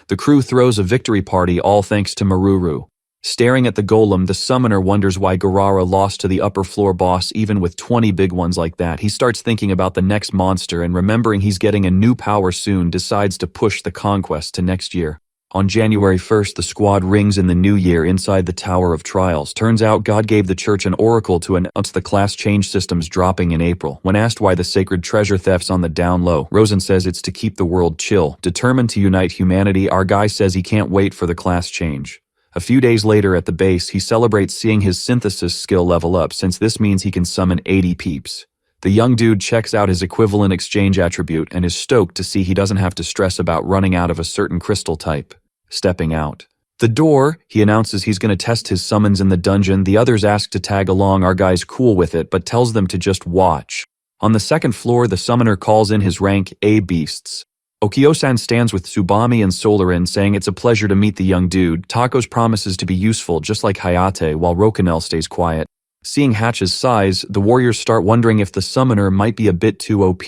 Speaker 1: The crew throws a victory party, all thanks to Maruru. Staring at the golem, the summoner wonders why Garara lost to the upper floor boss even with 20 big ones like that. He starts thinking about the next monster and, remembering he's getting a new power soon, decides to push the conquest to next year. On January 1st, the squad rings in the new year inside the Tower of Trials. Turns out God gave the church an oracle to announce the class change systems dropping in April. When asked why the sacred treasure theft's on the down low, Rosen says it's to keep the world chill. Determined to unite humanity, our guy says he can't wait for the class change. A few days later at the base, he celebrates seeing his synthesis skill level up, since this means he can summon 80 peeps. The young dude checks out his equivalent exchange attribute and is stoked to see he doesn't have to stress about running out of a certain crystal type. Stepping out the door, he announces he's going to test his summons in the dungeon. The others ask to tag along. Our guy's cool with it, but tells them to just watch. On the second floor, the summoner calls in his rank A beasts. Okio-san stands with Tsubami and Solarin, saying it's a pleasure to meet the young dude. Takos promises to be useful, just like Hayate, while Rokanel stays quiet. Seeing Hatch's size, the warriors start wondering if the summoner might be a bit too OP.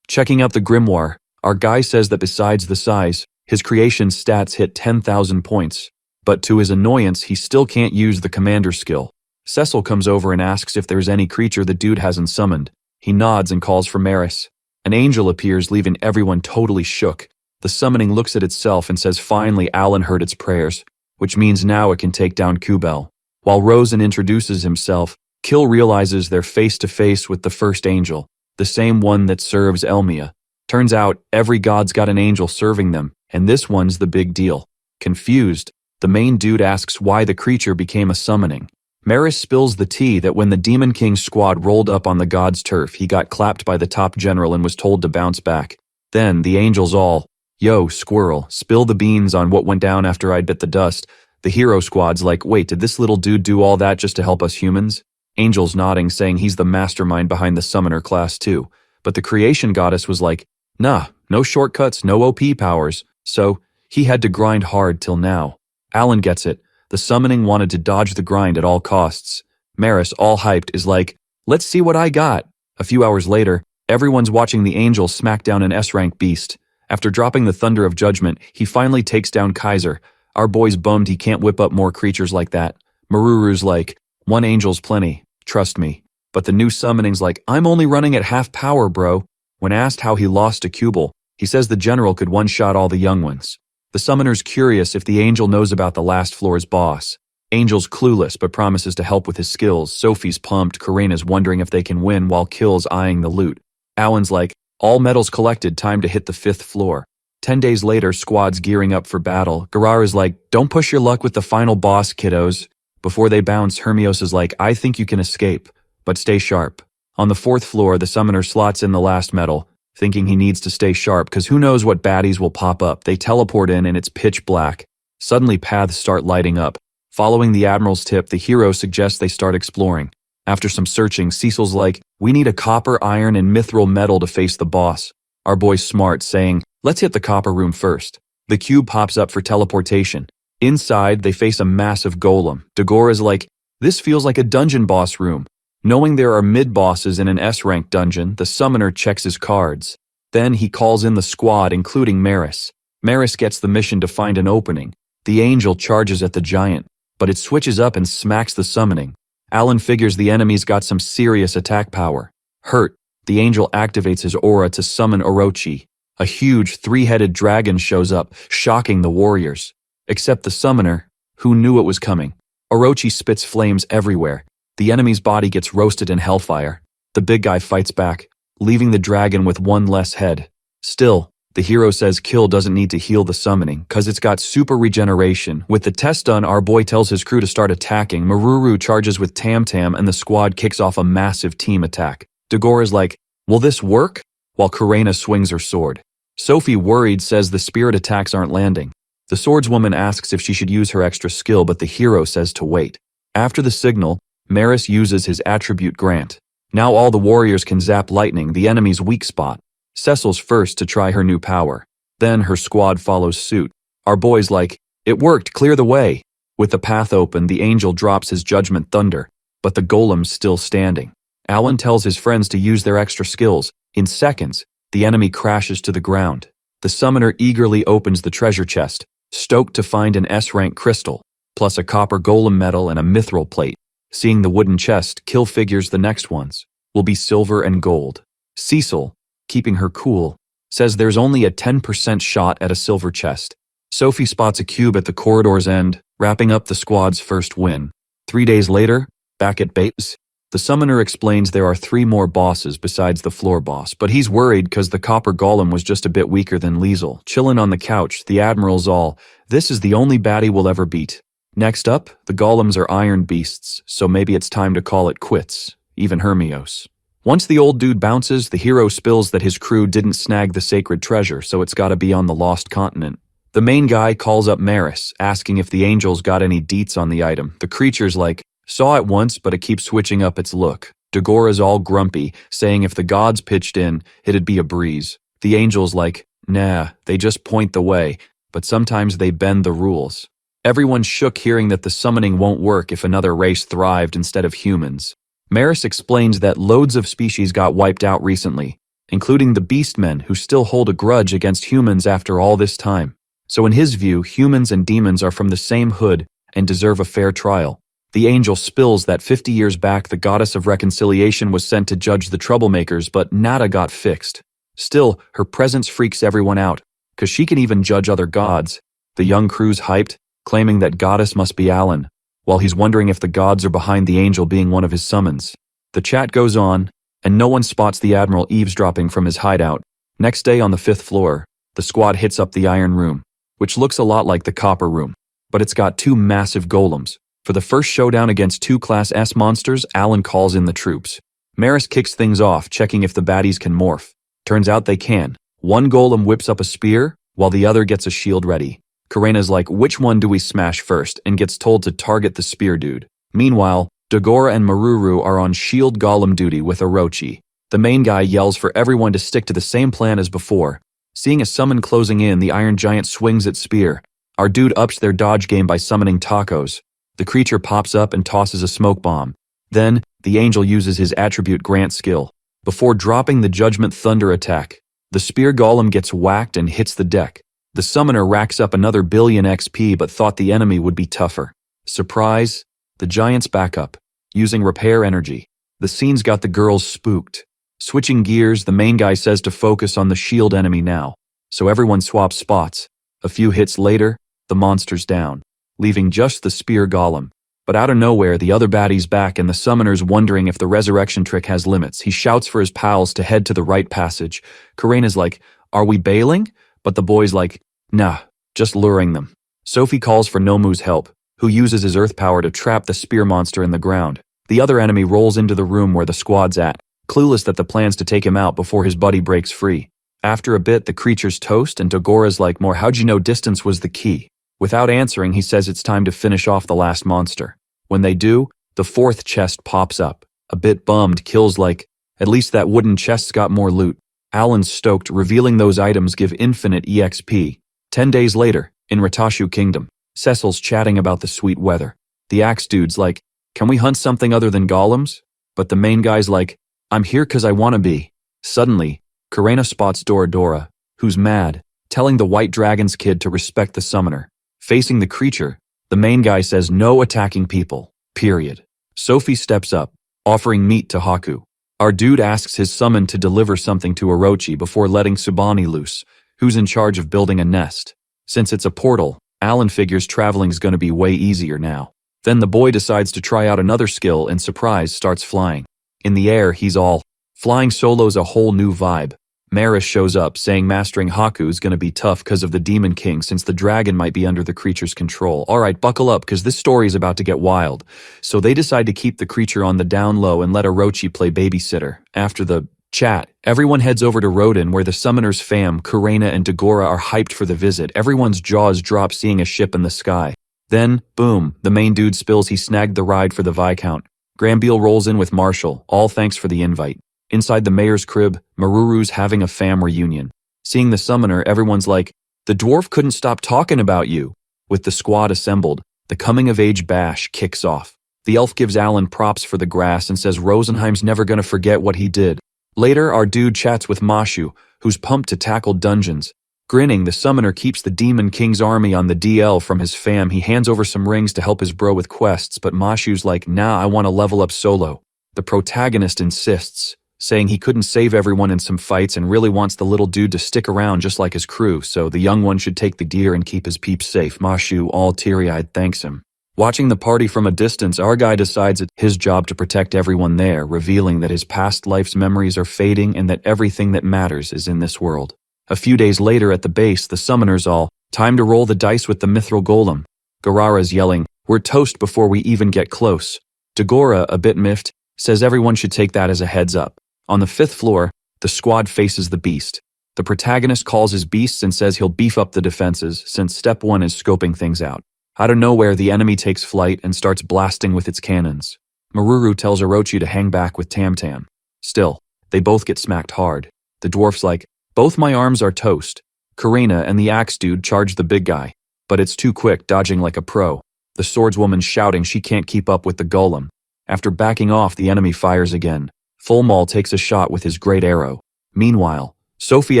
Speaker 1: Checking out the grimoire, our guy says that besides the size, his creation stats hit 10,000 points, but to his annoyance, he still can't use the commander skill. Cecil comes over and asks if there's any creature the dude hasn't summoned. He nods and calls for Maris. An angel appears, leaving everyone totally shook. The summoning looks at itself and says finally Alan heard its prayers, which means now it can take down Kubel. While Rosen introduces himself, Kill realizes they're face to face with the first angel, the same one that serves Elmia. Turns out every god's got an angel serving them, and this one's the big deal. Confused, the main dude asks why the creature became a summoning. Maris spills the tea that when the Demon King's squad rolled up on the god's turf, he got clapped by the top general and was told to bounce back. Then the angels all, "Yo, squirrel, spill the beans on what went down after I'd bit the dust." The hero squad's like, "Wait, did this little dude do all that just to help us humans?" Angel's nodding, saying he's the mastermind behind the summoner class too. But the creation goddess was like, "Nah, no shortcuts, no OP powers." So, he had to grind hard till now. Alan gets it. The summoning wanted to dodge the grind at all costs. Maris, all hyped, is like, "Let's see what I got." A few hours later, everyone's watching the angel smack down an S-rank beast. After dropping the Thunder of Judgment, he finally takes down Kaiser. Our boy's bummed he can't whip up more creatures like that. Maruru's like, "One angel's plenty, trust me." But the new summoning's like, "I'm only running at half power, bro." When asked how he lost to Kubel, he says the general could one-shot all the young ones. The summoner's curious if the angel knows about the last floor's boss. Angel's clueless but promises to help with his skills. Sophie's pumped. Karena's wondering if they can win while Kill's eyeing the loot. Alan's like, "All medals collected, time to hit the 5th floor." 10 days later, squad's gearing up for battle. Garara's like, "Don't push your luck with the final boss, kiddos." Before they bounce, Hermios is like, "I think you can escape, but stay sharp." On the 4th floor, the summoner slots in the last medal, thinking he needs to stay sharp because who knows what baddies will pop up. They teleport in and it's pitch black. Suddenly paths start lighting up. Following the Admiral's tip, the hero suggests they start exploring. After some searching, Cecil's like, "We need a copper, iron, and mithril metal to face the boss." Our boy's smart, saying, "Let's hit the copper room first." The cube pops up for teleportation. Inside, they face a massive golem. Dagora's like, "This feels like a dungeon boss room." Knowing there are mid-bosses in an S-rank dungeon, the summoner checks his cards. Then he calls in the squad, including Maris. Maris gets the mission to find an opening. The angel charges at the giant, but it switches up and smacks the summoning. Alan figures the enemy's got some serious attack power. Hurt, the angel activates his aura to summon Orochi. A huge three-headed dragon shows up, shocking the warriors. Except the summoner, who knew it was coming. Orochi spits flames everywhere. The enemy's body gets roasted in hellfire. The big guy fights back, leaving the dragon with one less head. Still, the hero says Kill doesn't need to heal the summoning, cause it's got super regeneration. With the test done, our boy tells his crew to start attacking. Maruru charges with Tam Tam and the squad kicks off a massive team attack. Dagora's like, will this work? While Karena swings her sword. Sophie, worried, says the spirit attacks aren't landing. The swordswoman asks if she should use her extra skill, but the hero says to wait. After the signal, Maris uses his attribute Grant. Now all the warriors can zap lightning, the enemy's weak spot. Cecil's first to try her new power. Then her squad follows suit. Our boy's like, it worked, clear the way. With the path open, the angel drops his judgment thunder, but the golem's still standing. Alan tells his friends to use their extra skills. In seconds, the enemy crashes to the ground. The summoner eagerly opens the treasure chest, stoked to find an S-rank crystal, plus a copper golem medal and a mithril plate. Seeing the wooden chest, Kill figures the next ones will be silver and gold. Cecil, keeping her cool, says there's only a 10% shot at a silver chest. Sophie spots a cube at the corridor's end, wrapping up the squad's first win. 3 days later, back at base, the summoner explains there are 3 more bosses besides the floor boss, but he's worried cause the copper golem was just a bit weaker than Liesel. Chillin' on the couch, the admiral's all, this is the only baddie we'll ever beat. Next up, the golems are iron beasts, so maybe it's time to call it quits, even Hermios. Once the old dude bounces, the hero spills that his crew didn't snag the sacred treasure, so it's gotta be on the lost continent. The main guy calls up Maris, asking if the angels got any deets on the item. The creature's like, saw it once, but it keeps switching up its look. Dagora's all grumpy, saying if the gods pitched in, it'd be a breeze. The angel's like, nah, they just point the way, but sometimes they bend the rules. Everyone's shook hearing that the summoning won't work if another race thrived instead of humans. Maris explains that loads of species got wiped out recently, including the beastmen who still hold a grudge against humans after all this time. So in his view, humans and demons are from the same hood and deserve a fair trial. The angel spills that 50 years back the goddess of reconciliation was sent to judge the troublemakers, but nada got fixed. Still, her presence freaks everyone out, cause she can even judge other gods. The young crew's hyped, claiming that goddess must be Alan, while he's wondering if the gods are behind the angel being one of his summons. The chat goes on, and no one spots the admiral eavesdropping from his hideout. Next day on the 5th floor, the squad hits up the iron room, which looks a lot like the copper room, but it's got 2 massive golems. For the first showdown against 2 Class S monsters, Alan calls in the troops. Maris kicks things off, checking if the baddies can morph. Turns out they can. One golem whips up a spear, while the other gets a shield ready. Karena's like, which one do we smash first, and gets told to target the spear dude. Meanwhile, Dagora and Maruru are on shield golem duty with Orochi. The main guy yells for everyone to stick to the same plan as before. Seeing a summon closing in, the iron giant swings its spear. Our dude ups their dodge game by summoning tacos. The creature pops up and tosses a smoke bomb. Then, the angel uses his attribute Grant skill. Before dropping the Judgment Thunder attack, the spear golem gets whacked and hits the deck. The summoner racks up another billion XP but thought the enemy would be tougher. Surprise! The giants back up, using repair energy. The scene's got the girls spooked. Switching gears, the main guy says to focus on the shield enemy now. So everyone swaps spots. A few hits later, the monster's down, leaving just the spear golem. But out of nowhere, the other baddie's back and the summoner's wondering if the resurrection trick has limits. He shouts for his pals to head to the right passage. Karena's like, are we bailing? But the boy's like, nah, just luring them. Sophie calls for Nomu's help, who uses his earth power to trap the spear monster in the ground. The other enemy rolls into the room where the squad's at, clueless that the plan's to take him out before his buddy breaks free. After a bit, the creature's toast and Dagora's like, more, how'd you know distance was the key? Without answering, he says it's time to finish off the last monster. When they do, the 4th chest pops up. A bit bummed, Kill's like, at least that wooden chest's got more loot. Alan's stoked, revealing those items give infinite EXP. 10 days later, in Ratashu Kingdom, Cecil's chatting about the sweet weather. The axe dude's like, can we hunt something other than golems? But the main guy's like, I'm here cause I wanna be. Suddenly, Karena spots Dora, who's mad, telling the White Dragon's kid to respect the summoner. Facing the creature, the main guy says no attacking people, period. Sophie steps up, offering meat to Haku. Our dude asks his summon to deliver something to Orochi before letting Subani loose, who's in charge of building a nest. Since it's a portal, Alan figures traveling's gonna be way easier now. Then the boy decides to try out another skill and surprise starts flying. In the air, he's all, flying solo's a whole new vibe. Maris shows up, saying mastering Haku's gonna be tough cause of the Demon King since the dragon might be under the creature's control. Alright, buckle up cause this story's about to get wild. So they decide to keep the creature on the down low and let Orochi play babysitter. After the chat, everyone heads over to Rodin where the summoners fam, Kurena and Dagora are hyped for the visit. Everyone's jaws drop seeing a ship in the sky. Then, boom, the main dude spills he snagged the ride for the Viscount. Granville rolls in with Marshall, all thanks for the invite. Inside the mayor's crib, Maruru's having a fam reunion. Seeing the summoner, everyone's like, the dwarf couldn't stop talking about you. With the squad assembled, the coming-of-age bash kicks off. The elf gives Alan props for the grass and says Rosenheim's never gonna forget what he did. Later, our dude chats with Mashu, who's pumped to tackle dungeons. Grinning, the summoner keeps the Demon King's army on the DL from his fam. He hands over some rings to help his bro with quests, but Mashu's like, nah, I want to level up solo. The protagonist insists, saying he couldn't save everyone in some fights and really wants the little dude to stick around just like his crew, so the young one should take the gear and keep his peeps safe. Mashu, all teary-eyed, thanks him. Watching the party from a distance, our guy decides it's his job to protect everyone there, revealing that his past life's memories are fading and that everything that matters is in this world. A few days later at the base, the summoners all, time to roll the dice with the mithril golem. Garara's yelling, we're toast before we even get close. Dagora, a bit miffed, says everyone should take that as a heads up. On the 5th floor, the squad faces the beast. The protagonist calls his beasts and says he'll beef up the defenses since step 1 is scoping things out. Out of nowhere, the enemy takes flight and starts blasting with its cannons. Maruru tells Orochi to hang back with Tam-Tam. Still, they both get smacked hard. The dwarf's like, both my arms are toast. Kurena and the axe dude charge the big guy, but it's too quick, dodging like a pro. The swordswoman's shouting she can't keep up with the golem. After backing off, the enemy fires again. Fulmal takes a shot with his great arrow. Meanwhile, Sophie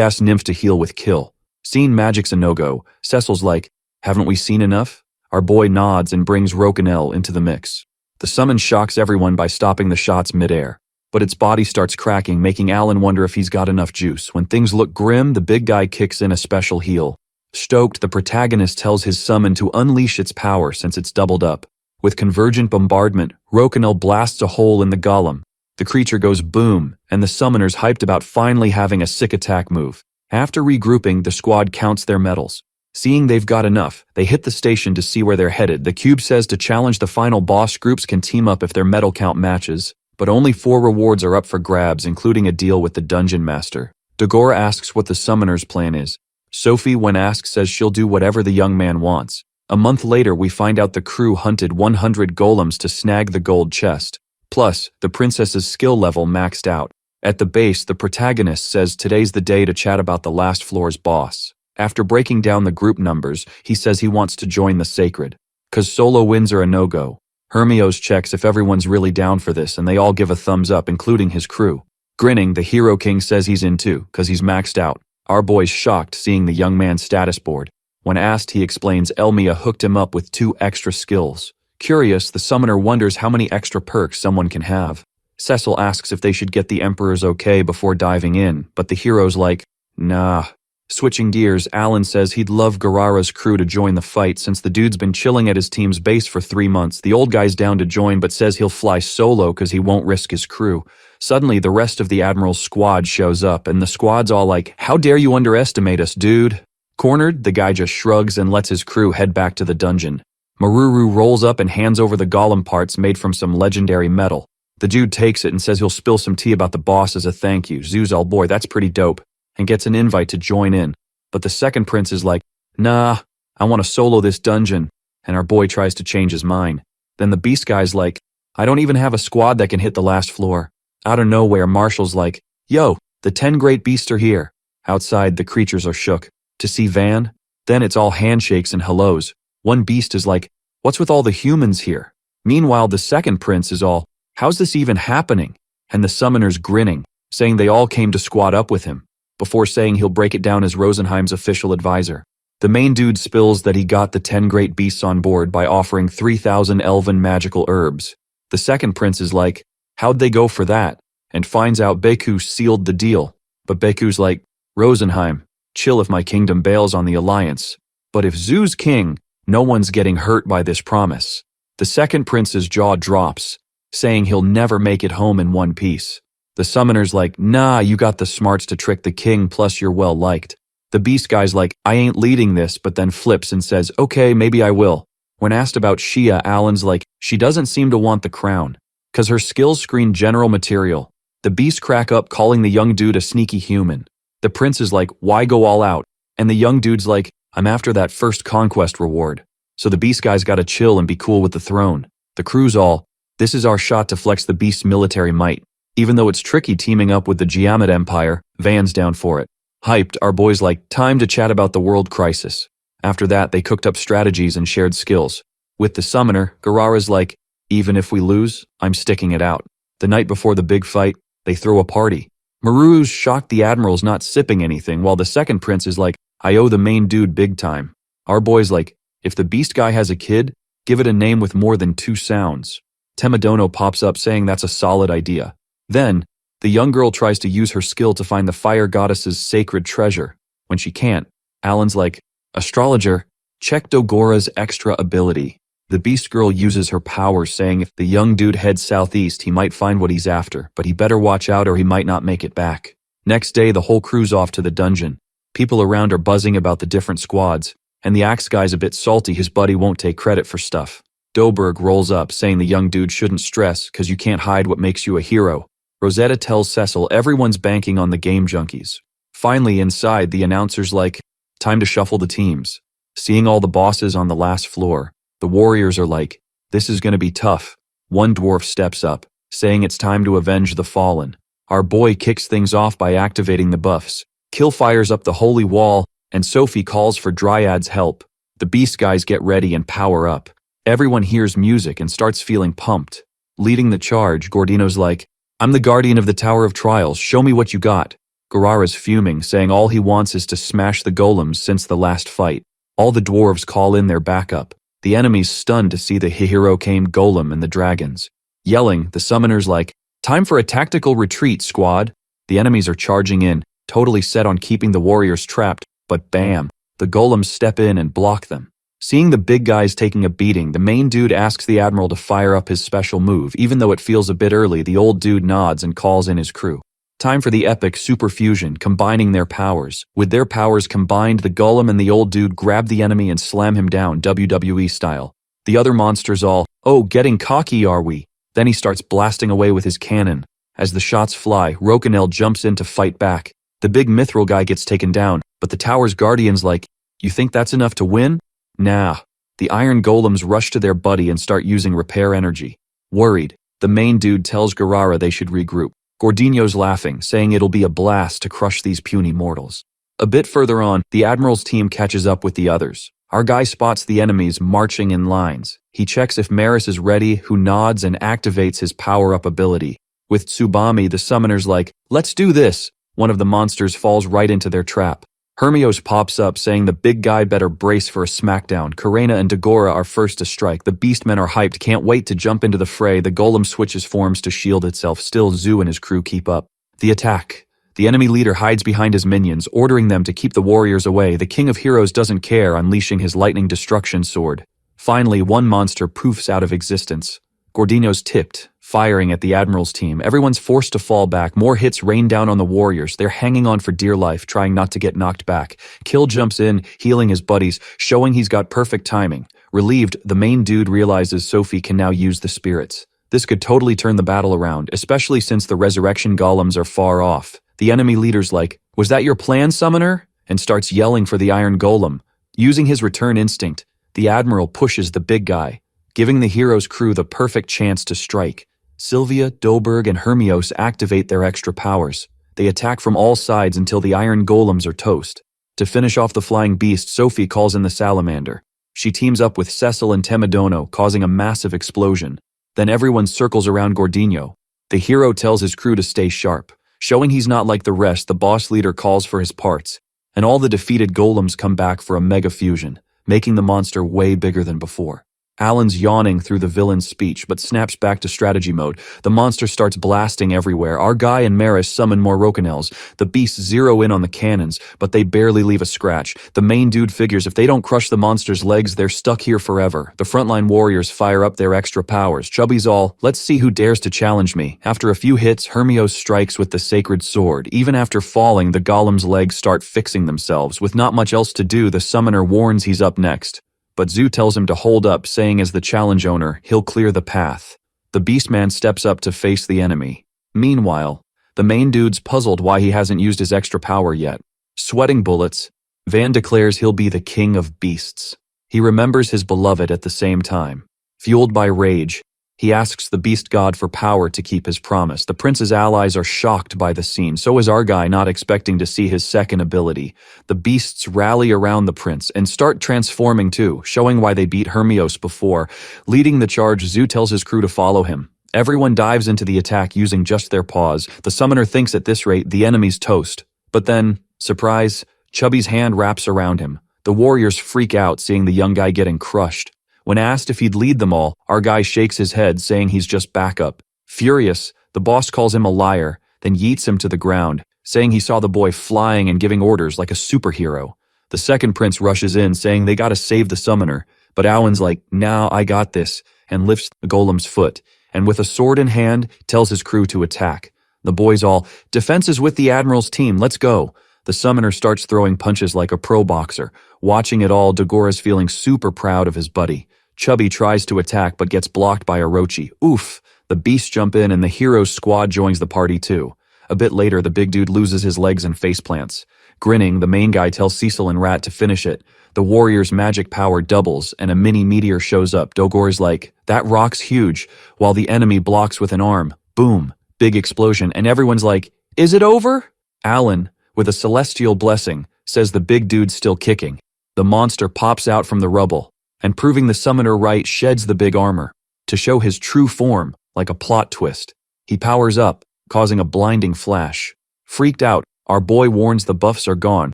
Speaker 1: asks Nymph to heal with Kill. Seeing magic's a no-go, Cecil's like, haven't we seen enough? Our boy nods and brings Rokanel into the mix. The summon shocks everyone by stopping the shots mid-air, but its body starts cracking, making Alan wonder if he's got enough juice. When things look grim, the big guy kicks in a special heal. Stoked, the protagonist tells his summon to unleash its power since it's doubled up. With convergent bombardment, Rokanel blasts a hole in the golem. The creature goes boom, and the summoners hyped about finally having a sick attack move. After regrouping, the squad counts their medals. Seeing they've got enough, they hit the station to see where they're headed. The cube says to challenge the final boss, groups can team up if their medal count matches, but only 4 rewards are up for grabs, including a deal with the dungeon master. Dagora asks what the summoner's plan is. Sophie, when asked, says she'll do whatever the young man wants. A month later, we find out the crew hunted 100 golems to snag the gold chest. Plus, the princess's skill level maxed out. At the base, the protagonist says today's the day to chat about the last floor's boss. After breaking down the group numbers, he says he wants to join the Sacred. 'Cause solo wins are a no-go. Hermios checks if everyone's really down for this and they all give a thumbs up, including his crew. Grinning, the Hero King says he's in too, 'cause he's maxed out. Our boy's shocked seeing the young man's status board. When asked, he explains Elmia hooked him up with 2 extra skills. Curious, the summoner wonders how many extra perks someone can have. Cecil asks if they should get the Emperor's okay before diving in, but the hero's like, nah. Switching gears, Alan says he'd love Garara's crew to join the fight since the dude's been chilling at his team's base for 3 months. The old guy's down to join but says he'll fly solo cause he won't risk his crew. Suddenly, the rest of the Admiral's squad shows up and the squad's all like, how dare you underestimate us, dude? Cornered, the guy just shrugs and lets his crew head back to the dungeon. Maruru rolls up and hands over the golem parts made from some legendary metal. The dude takes it and says he'll spill some tea about the boss as a thank you. Zoo's all, boy, that's pretty dope, and gets an invite to join in. But the second prince is like, nah, I want to solo this dungeon, and our boy tries to change his mind. Then the beast guy's like, I don't even have a squad that can hit the last floor. Out of nowhere, Marshall's like, yo, the 10 great beasts are here. Outside, the creatures are shook. To see Van? Then it's all handshakes and hellos. One beast is like, what's with all the humans here? Meanwhile, the second prince is all, how's this even happening? And the summoner's grinning, saying they all came to squad up with him, before saying he'll break it down as Rosenheim's official advisor. The main dude spills that he got the 10 great beasts on board by offering 3,000 elven magical herbs. The second prince is like, how'd they go for that? and finds out Beku sealed the deal. But Beku's like, Rosenheim, chill if my kingdom bails on the alliance. But if Zu's king, no one's getting hurt by this promise. The second prince's jaw drops, saying he'll never make it home in one piece. The summoner's like, nah, you got the smarts to trick the king, plus you're well liked. The beast guy's like, I ain't leading this, but then flips and says, okay, maybe I will. When asked about Shia, Alan's like, she doesn't seem to want the crown, 'cause her skills screen general material. The beast crack up, calling the young dude a sneaky human. The prince is like, why go all out? And the young dude's like, I'm after that first conquest reward. So the beast guy's gotta chill and be cool with the throne. The crew's all, this is our shot to flex the beast's military might. Even though it's tricky teaming up with the Giamid Empire, Van's down for it. Hyped, our boys like, time to chat about the world crisis. After that, they cooked up strategies and shared skills. With the summoner, Garara's like, even if we lose, I'm sticking it out. The night before the big fight, they throw a party. Maru's shocked the admiral's not sipping anything, while the second prince is like, I owe the main dude big time. Our boy's like, if the beast guy has a kid, give it a name with more than 2 sounds. Temedono pops up saying that's a solid idea. Then, the young girl tries to use her skill to find the fire goddess's sacred treasure. When she can't, Alan's like, astrologer, check Dogora's extra ability. The beast girl uses her powers, saying if the young dude heads southeast, he might find what he's after, but he better watch out or he might not make it back. Next day, the whole crew's off to the dungeon. People around are buzzing about the different squads, and the axe guy's a bit salty his buddy won't take credit for stuff. Doberg rolls up, saying the young dude shouldn't stress, 'cause you can't hide what makes you a hero. Rosetta tells Cecil everyone's banking on the game junkies. Finally, inside, the announcer's like, time to shuffle the teams. Seeing all the bosses on the last floor, the warriors are like, this is gonna be tough. One dwarf steps up, saying it's time to avenge the fallen. Our boy kicks things off by activating the buffs. Kill fires up the holy wall, and Sophie calls for Dryad's help. The beast guys get ready and power up. Everyone hears music and starts feeling pumped. Leading the charge, Gordino's like, I'm the guardian of the Tower of Trials, show me what you got. Garara's fuming, saying all he wants is to smash the golems since the last fight. All the dwarves call in their backup. The enemy's stunned to see the Hihiro came golem and the dragons. Yelling, the summoner's like, time for a tactical retreat, squad. The enemies are charging in, totally set on keeping the warriors trapped, but bam, the golems step in and block them. Seeing the big guys taking a beating, the main dude asks the admiral to fire up his special move. Even though it feels a bit early, the old dude nods and calls in his crew. Time for the epic super fusion, combining their powers. With their powers combined, the golem and the old dude grab the enemy and slam him down, WWE style. The other monsters all, oh, getting cocky are we? Then he starts blasting away with his cannon. As the shots fly, Rokanel jumps in to fight back. The big mithril guy gets taken down, but the tower's guardian's like, you think that's enough to win? Nah. The iron golems rush to their buddy and start using repair energy. Worried, the main dude tells Garara they should regroup. Gordino's laughing, saying it'll be a blast to crush these puny mortals. A bit further on, the admiral's team catches up with the others. Our guy spots the enemies marching in lines. He checks if Maris is ready, who nods and activates his power-up ability. With Tsubami, the summoner's like, let's do this. One of the monsters falls right into their trap. Hermios pops up, saying the big guy better brace for a smackdown. Karena and Dagora are first to strike. The beastmen are hyped, can't wait to jump into the fray. The golem switches forms to shield itself. Still, Zu and his crew keep up. The attack. The enemy leader hides behind his minions, ordering them to keep the warriors away. The king of heroes doesn't care, unleashing his lightning destruction sword. Finally, one monster poofs out of existence. Gordino's tipped, firing at the admiral's team. Everyone's forced to fall back. More hits rain down on the warriors. They're hanging on for dear life, trying not to get knocked back. Kill jumps in, healing his buddies, showing he's got perfect timing. Relieved, the main dude realizes Sophie can now use the spirits. This could totally turn the battle around, especially since the resurrection golems are far off. The enemy leader's like, was that your plan, summoner? And starts yelling for the iron golem. Using his return instinct, the admiral pushes the big guy, giving the hero's crew the perfect chance to strike. Sylvia, Doberg, and Hermios activate their extra powers. They attack from all sides until the iron golems are toast. To finish off the flying beast, Sophie calls in the salamander. She teams up with Cecil and Temedono, causing a massive explosion. Then everyone circles around Gordino. The hero tells his crew to stay sharp. Showing he's not like the rest, the boss leader calls for his parts, and all the defeated golems come back for a mega fusion, making the monster way bigger than before. Alan's yawning through the villain's speech, but snaps back to strategy mode. The monster starts blasting everywhere. Our guy and Maris summon more Rocanels. The beasts zero in on the cannons, but they barely leave a scratch. The main dude figures if they don't crush the monster's legs, they're stuck here forever. The frontline warriors fire up their extra powers. Chubby's all, let's see who dares to challenge me. After a few hits, Hermios strikes with the sacred sword. Even after falling, the golem's legs start fixing themselves. With not much else to do, the summoner warns he's up next. But Zu tells him to hold up, saying as the challenge owner, he'll clear the path. The Beastman steps up to face the enemy. Meanwhile, the main dude's puzzled why he hasn't used his extra power yet. Sweating bullets, Van declares he'll be the king of beasts. He remembers his beloved at the same time. Fueled by rage, he asks the beast god for power to keep his promise. The prince's allies are shocked by the scene, so is our guy, not expecting to see his second ability. The beasts rally around the prince and start transforming too, showing why they beat Hermios before. Leading the charge, Zu tells his crew to follow him. Everyone dives into the attack using just their paws. The summoner thinks at this rate the enemy's toast. But then, surprise, Chubby's hand wraps around him. The warriors freak out seeing the young guy getting crushed. When asked if he'd lead them all, our guy shakes his head, saying he's just backup. Furious, the boss calls him a liar, then yeets him to the ground, saying he saw the boy flying and giving orders like a superhero. The second prince rushes in, saying they gotta save the summoner, but Alan's like, nah, I got this, and lifts the golem's foot, and with a sword in hand, tells his crew to attack. The boys all, defense is with the admiral's team, let's go. The summoner starts throwing punches like a pro boxer. Watching it all, Dagora's feeling super proud of his buddy. Chubby tries to attack but gets blocked by Orochi. Oof! The beasts jump in and the hero's squad joins the party too. A bit later, the big dude loses his legs and faceplants. Grinning, the main guy tells Cecil and Rat to finish it. The warrior's magic power doubles and a mini meteor shows up. Dagora's like, that rock's huge, while the enemy blocks with an arm. Boom! Big explosion, and everyone's like, is it over? Alan, with a celestial blessing, says the big dude's still kicking. The monster pops out from the rubble, and proving the summoner right, sheds the big armor. To show his true form, like a plot twist, he powers up, causing a blinding flash. Freaked out, our boy warns the buffs are gone,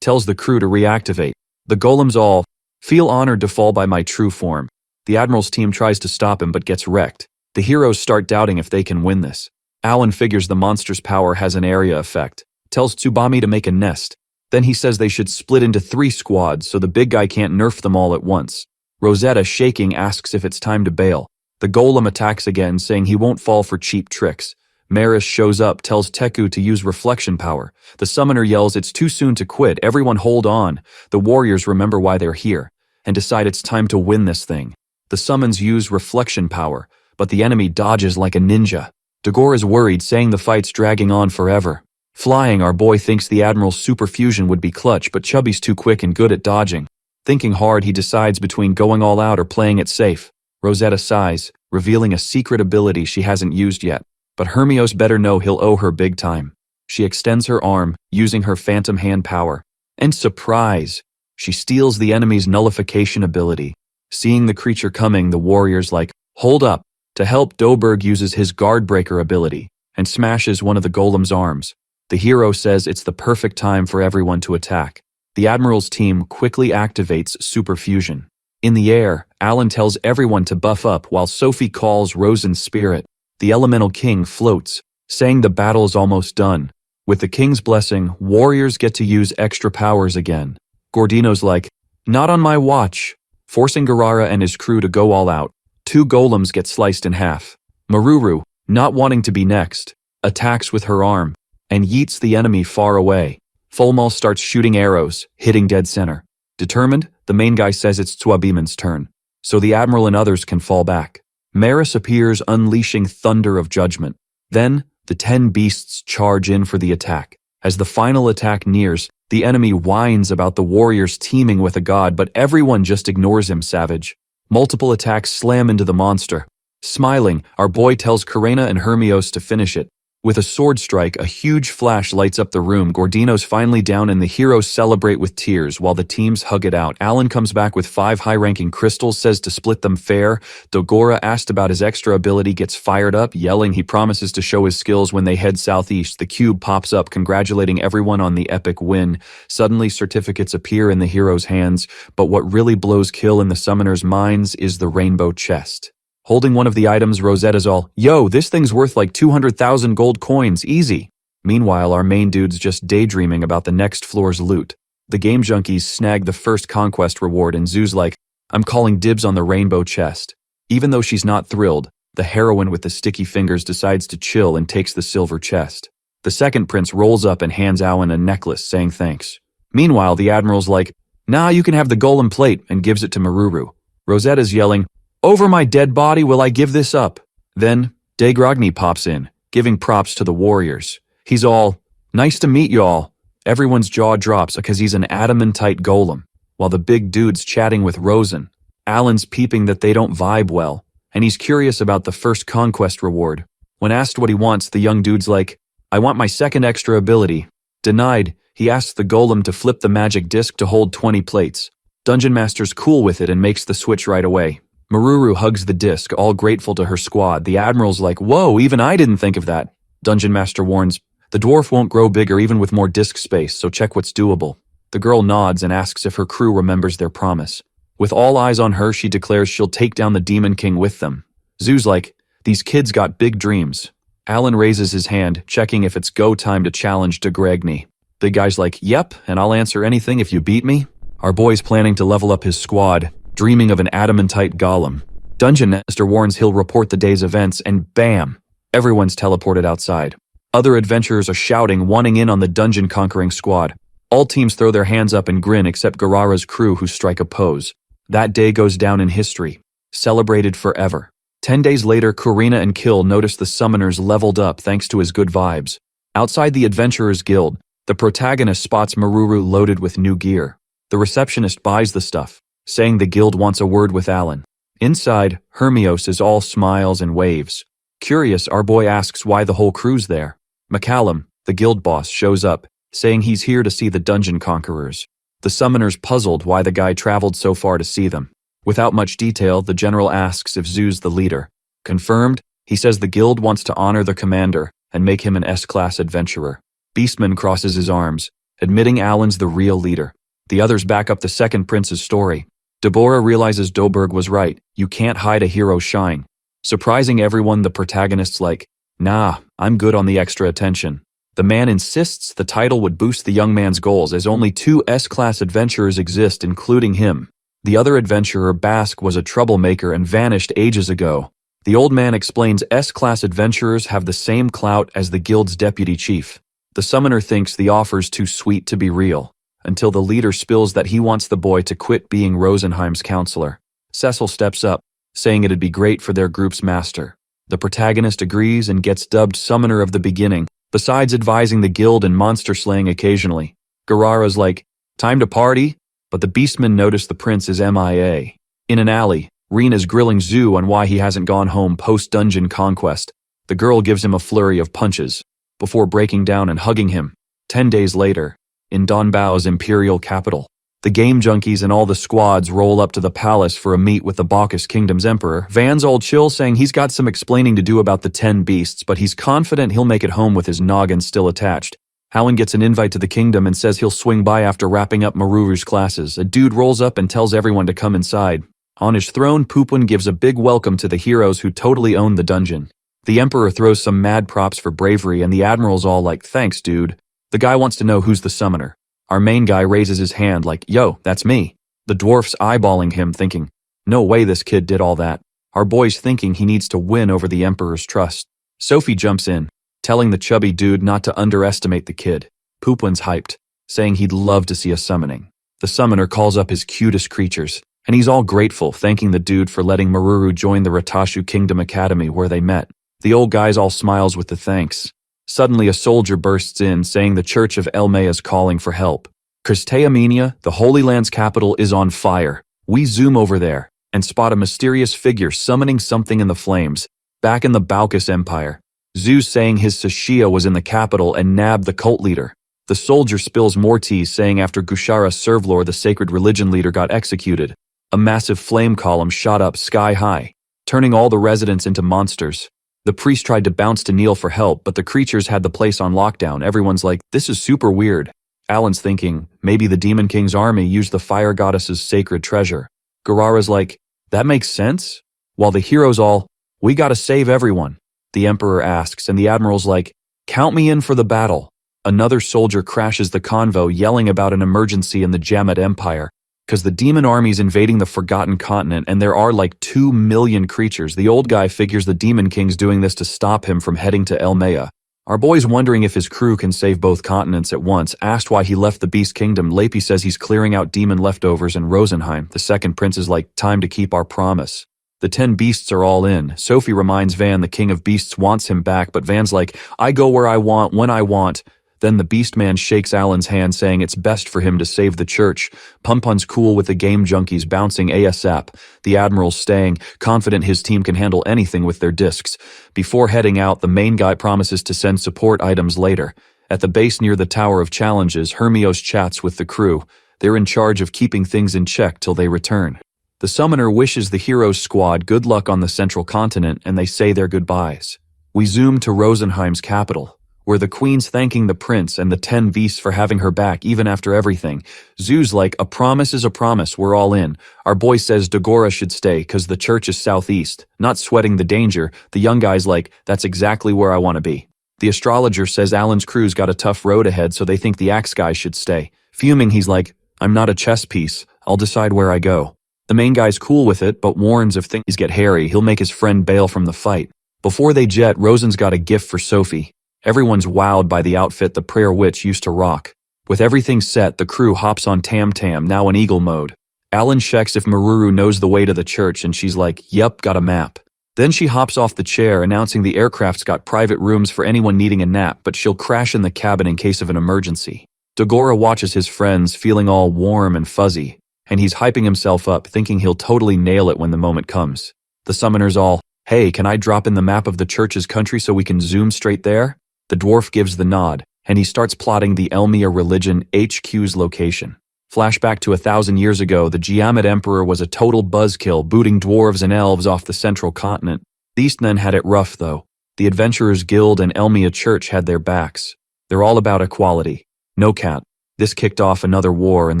Speaker 1: tells the crew to reactivate. The golems all feel honored to fall by my true form. The admiral's team tries to stop him but gets wrecked. The heroes start doubting if they can win this. Alan figures the monster's power has an area effect, tells Tsubami to make a nest. Then he says they should split into 3 squads so the big guy can't nerf them all at once. Rosetta, shaking, asks if it's time to bail. The golem attacks again, saying he won't fall for cheap tricks. Maris shows up, tells Teku to use reflection power. The summoner yells it's too soon to quit, everyone hold on. The warriors remember why they're here, and decide it's time to win this thing. The summons use reflection power, but the enemy dodges like a ninja. Dagora's worried, saying the fight's dragging on forever. Flying, our boy thinks the Admiral's super fusion would be clutch, but Chubby's too quick and good at dodging. Thinking hard, he decides between going all out or playing it safe. Rosetta sighs, revealing a secret ability she hasn't used yet. But Hermios better know he'll owe her big time. She extends her arm, using her phantom hand power. And surprise! She steals the enemy's nullification ability. Seeing the creature coming, the warrior's like, hold up. To help, Doberg uses his Guardbreaker ability and smashes one of the golem's arms. The hero says it's the perfect time for everyone to attack. The Admiral's team quickly activates Super Fusion. In the air, Alan tells everyone to buff up while Sophie calls Rosen's spirit. The Elemental King floats, saying the battle's almost done. With the King's blessing, warriors get to use extra powers again. Gordino's like, not on my watch, forcing Garara and his crew to go all out. 2 golems get sliced in half. Maruru, not wanting to be next, attacks with her arm and yeets the enemy far away. Fulmal starts shooting arrows, hitting dead center. Determined, the main guy says it's Twabiman's turn, so the Admiral and others can fall back. Maris appears, unleashing thunder of judgment. Then, the 10 beasts charge in for the attack. As the final attack nears, the enemy whines about the warriors teaming with a god, but everyone just ignores him, savage. Multiple attacks slam into the monster. Smiling, our boy tells Karena and Hermios to finish it. With a sword strike, a huge flash lights up the room. Gordino's finally down and the heroes celebrate with tears while the teams hug it out. Alan comes back with 5 high-ranking crystals, says to split them fair. Dogora, asked about his extra ability, gets fired up, yelling he promises to show his skills when they head southeast. The cube pops up, congratulating everyone on the epic win. Suddenly, certificates appear in the heroes' hands, but what really blows kill in the summoners' minds is the rainbow chest. Holding one of the items, Rosetta's all, "Yo, this thing's worth like 200,000 gold coins, easy." Meanwhile, our main dude's just daydreaming about the next floor's loot. The game junkies snag the first conquest reward and Zoo's like, "I'm calling dibs on the rainbow chest." Even though she's not thrilled, the heroine with the sticky fingers decides to chill and takes the silver chest. The second prince rolls up and hands Owen a necklace, saying thanks. Meanwhile, the admiral's like, "Nah, you can have the golem plate," and gives it to Maruru. Rosetta's yelling, "Over my dead body will I give this up." Then, De Grogny pops in, giving props to the warriors. He's all, "Nice to meet y'all." Everyone's jaw drops because he's an adamantite golem, while the big dude's chatting with Rosen. Alan's peeping that they don't vibe well, and he's curious about the first conquest reward. When asked what he wants, the young dude's like, "I want my second extra ability." Denied, he asks the golem to flip the magic disc to hold 20 plates. Dungeon Master's cool with it and makes the switch right away. Maruru hugs the disc, all grateful to her squad. The admiral's like, "Whoa, even I didn't think of that." Dungeon Master warns, "The dwarf won't grow bigger even with more disc space, so check what's doable." The girl nods and asks if her crew remembers their promise. With all eyes on her, she declares she'll take down the Demon King with them. Zoo's like, "These kids got big dreams." Alan raises his hand, checking if it's go time to challenge De Grogny. The guy's like, "Yep, and I'll answer anything if you beat me." Our boy's planning to level up his squad, dreaming of an adamantite golem. Dungeon Master warns he'll report the day's events, and bam! Everyone's teleported outside. Other adventurers are shouting, wanting in on the dungeon-conquering squad. All teams throw their hands up and grin except Garara's crew, who strike a pose. That day goes down in history, celebrated forever. 10 days later, Kurina and Kill notice the summoners leveled up thanks to his good vibes. Outside the Adventurers Guild, the protagonist spots Maruru loaded with new gear. The receptionist buys the stuff, saying the guild wants a word with Alan. Inside, Hermios is all smiles and waves. Curious, our boy asks why the whole crew's there. McCallum, the guild boss, shows up, saying he's here to see the dungeon conquerors. The summoner's puzzled why the guy traveled so far to see them. Without much detail, the general asks if Zoo's the leader. Confirmed, he says the guild wants to honor the commander and make him an S-class adventurer. Beastman crosses his arms, admitting Alan's the real leader. The others back up the second prince's story. Deborah realizes Doberg was right, you can't hide a hero's shine. Surprising everyone, the protagonist's like, "Nah, I'm good on the extra attention." The man insists the title would boost the young man's goals as only 2 S-class adventurers exist, including him. The other adventurer, Bask, was a troublemaker and vanished ages ago. The old man explains S-class adventurers have the same clout as the guild's deputy chief. The summoner thinks the offer's too sweet to be real, until the leader spills that he wants the boy to quit being Rosenheim's counselor. Cecil steps up, saying it'd be great for their group's master. The protagonist agrees and gets dubbed Summoner of the Beginning, besides advising the guild and monster slaying occasionally. Garara's like, "Time to party?" But the beastmen notice the prince is MIA. In an alley, Rena's grilling Zoo on why he hasn't gone home post-dungeon conquest. The girl gives him a flurry of punches, before breaking down and hugging him. 10 days later, in Donbao's imperial capital, the game junkies and all the squads roll up to the palace for a meet with the Bacchus Kingdom's emperor. Van's all chill, saying he's got some explaining to do about the 10 beasts, but he's confident he'll make it home with his noggin still attached. Howin gets an invite to the kingdom and says he'll swing by after wrapping up Maruru's classes. A dude rolls up and tells everyone to come inside. On his throne, Poopwin gives a big welcome to the heroes who totally own the dungeon. The emperor throws some mad props for bravery, and the admiral's all like, "Thanks, dude." The guy wants to know who's the summoner. Our main guy raises his hand like, "Yo, that's me." The dwarf's eyeballing him, thinking, "No way this kid did all that." Our boy's thinking he needs to win over the emperor's trust. Sophie jumps in, telling the chubby dude not to underestimate the kid. Poopwin's hyped, saying he'd love to see a summoning. The summoner calls up his cutest creatures, and he's all grateful, thanking the dude for letting Maruru join the Ratashu Kingdom Academy where they met. The old guy's all smiles with the thanks. Suddenly a soldier bursts in, saying the Church of Elmea is calling for help. Christeamenia, the Holy Land's capital, is on fire. We zoom over there, and spot a mysterious figure summoning something in the flames. Back in the Bacchus Empire, Zeus saying his Sashia was in the capital and nabbed the cult leader. The soldier spills more tea saying after Gushara Servlor the sacred religion leader got executed, a massive flame column shot up sky high, turning all the residents into monsters. The priest tried to bounce to Neil for help, but the creatures had the place on lockdown. Everyone's like, this is super weird. Alan's thinking, maybe the Demon King's army used the fire goddess's sacred treasure. Garara's like, that makes sense? While the heroes all, we gotta save everyone. The Emperor asks, and the Admiral's like, count me in for the battle. Another soldier crashes the convo yelling about an emergency in the Jamad Empire, because the demon army's invading the Forgotten Continent and there are like 2 million creatures. The old guy figures the Demon King's doing this to stop him from heading to Elmea. Our boy's wondering if his crew can save both continents at once. Asked why he left the Beast Kingdom, Lapi says he's clearing out demon leftovers in Rosenheim. The second prince is like, time to keep our promise. The 10 beasts are all in. Sophie reminds Van the King of Beasts wants him back, but Van's like, I go where I want, when I want. Then the Beast Man shakes Alan's hand saying it's best for him to save the church. Punpun's cool with the game junkies bouncing ASAP. The Admiral's staying, confident his team can handle anything with their discs. Before heading out, the main guy promises to send support items later. At the base near the Tower of Challenges, Hermios chats with the crew. They're in charge of keeping things in check till they return. The summoner wishes the heroes squad good luck on the central continent and they say their goodbyes. We zoom to Rosenheim's capital, where the queen's thanking the prince and the 10 beasts for having her back even after everything. Zoo's like, a promise is a promise, we're all in. Our boy says Dagora should stay cause the church is southeast. Not sweating the danger, the young guy's like, that's exactly where I want to be. The astrologer says Alan's crew's got a tough road ahead so they think the axe guy should stay. Fuming, he's like, I'm not a chess piece, I'll decide where I go. The main guy's cool with it, but warns if things get hairy, he'll make his friend bail from the fight. Before they jet, Rosen's got a gift for Sophie. Everyone's wowed by the outfit the prayer witch used to rock. With everything set, the crew hops on Tam Tam, now in eagle mode. Alan checks if Maruru knows the way to the church and she's like, yep, got a map. Then she hops off the chair announcing the aircraft's got private rooms for anyone needing a nap, but she'll crash in the cabin in case of an emergency. Dagora watches his friends feeling all warm and fuzzy, and he's hyping himself up thinking he'll totally nail it when the moment comes. The summoner's all, hey, can I drop in the map of the church's country so we can zoom straight there? The dwarf gives the nod, and he starts plotting the Elmea religion HQ's location. Flashback to 1,000 years ago, the Giamad Emperor was a total buzzkill, booting dwarves and elves off the central continent. The Eastmen had it rough, though. The Adventurers Guild and Elmea Church had their backs. They're all about equality. No cat. This kicked off another war, and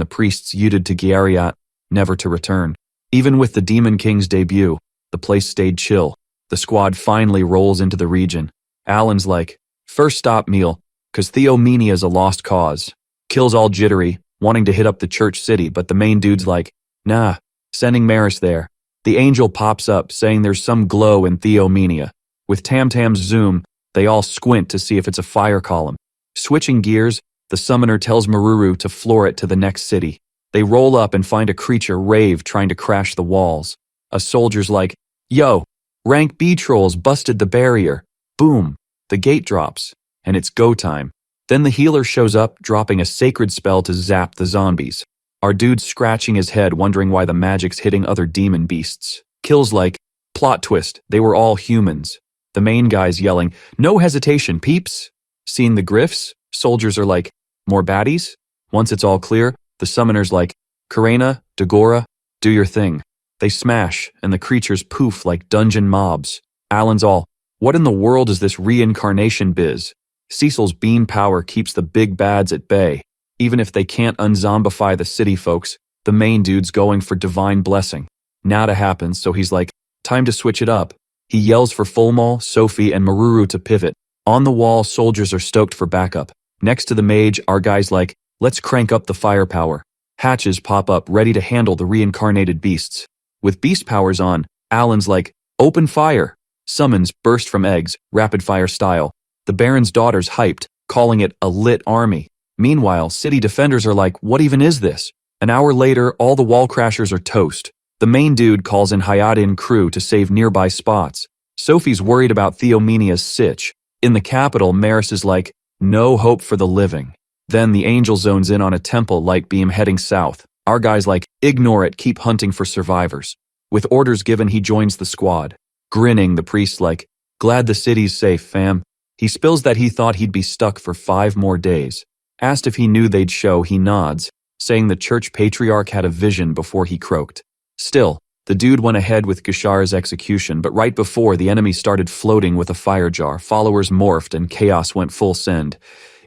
Speaker 1: the priests yielded to Giariat, never to return. Even with the Demon King's debut, the place stayed chill. The squad finally rolls into the region. Alan's like, first stop meal, cause Theomenia's a lost cause. Kills all jittery, wanting to hit up the church city, but the main dude's like, nah, sending Maris there. The angel pops up, saying there's some glow in Theomenia. With Tam Tam's zoom, they all squint to see if it's a fire column. Switching gears, the summoner tells Maruru to floor it to the next city. They roll up and find a creature rave trying to crash the walls. A soldier's like, yo, rank B trolls busted the barrier. Boom, the gate drops, and it's go time. Then the healer shows up, dropping a sacred spell to zap the zombies. Our dude's scratching his head wondering why the magic's hitting other demon beasts. Kill's like, plot twist, they were all humans. The main guy's yelling, no hesitation, peeps. Seeing the griffs, soldiers are like, more baddies? Once it's all clear, the summoner's like, Karena, Dagora, do your thing. They smash, and the creatures poof like dungeon mobs. Alan's all, what in the world is this reincarnation biz? Cecil's beam power keeps the big bads at bay. Even if they can't unzombify the city folks, the main dude's going for divine blessing. Nada happens, so he's like, time to switch it up. He yells for Fulmal, Sophie, and Maruru to pivot. On the wall, soldiers are stoked for backup. Next to the mage, our guy's like, let's crank up the firepower. Hatches pop up ready to handle the reincarnated beasts. With beast powers on, Alan's like, open fire. Summons burst from eggs, rapid fire style. The Baron's daughter's hyped, calling it a lit army. Meanwhile, city defenders are like, what even is this? An hour later, all the wall crashers are toast. The main dude calls in Hayadin crew to save nearby spots. Sophie's worried about Theomenia's sitch. In the capital, Maris is like, no hope for the living. Then the angel zones in on a temple light beam heading south. Our guy's like, ignore it, keep hunting for survivors. With orders given, he joins the squad. Grinning, the priest's like, Glad the city's safe, fam. He spills that he thought he'd be stuck for 5 more days. Asked if he knew they'd show, he nods, saying the church patriarch had a vision before he croaked. Still, the dude went ahead with Gashara's execution, but right before the enemy started floating with a fire jar, followers morphed and chaos went full send.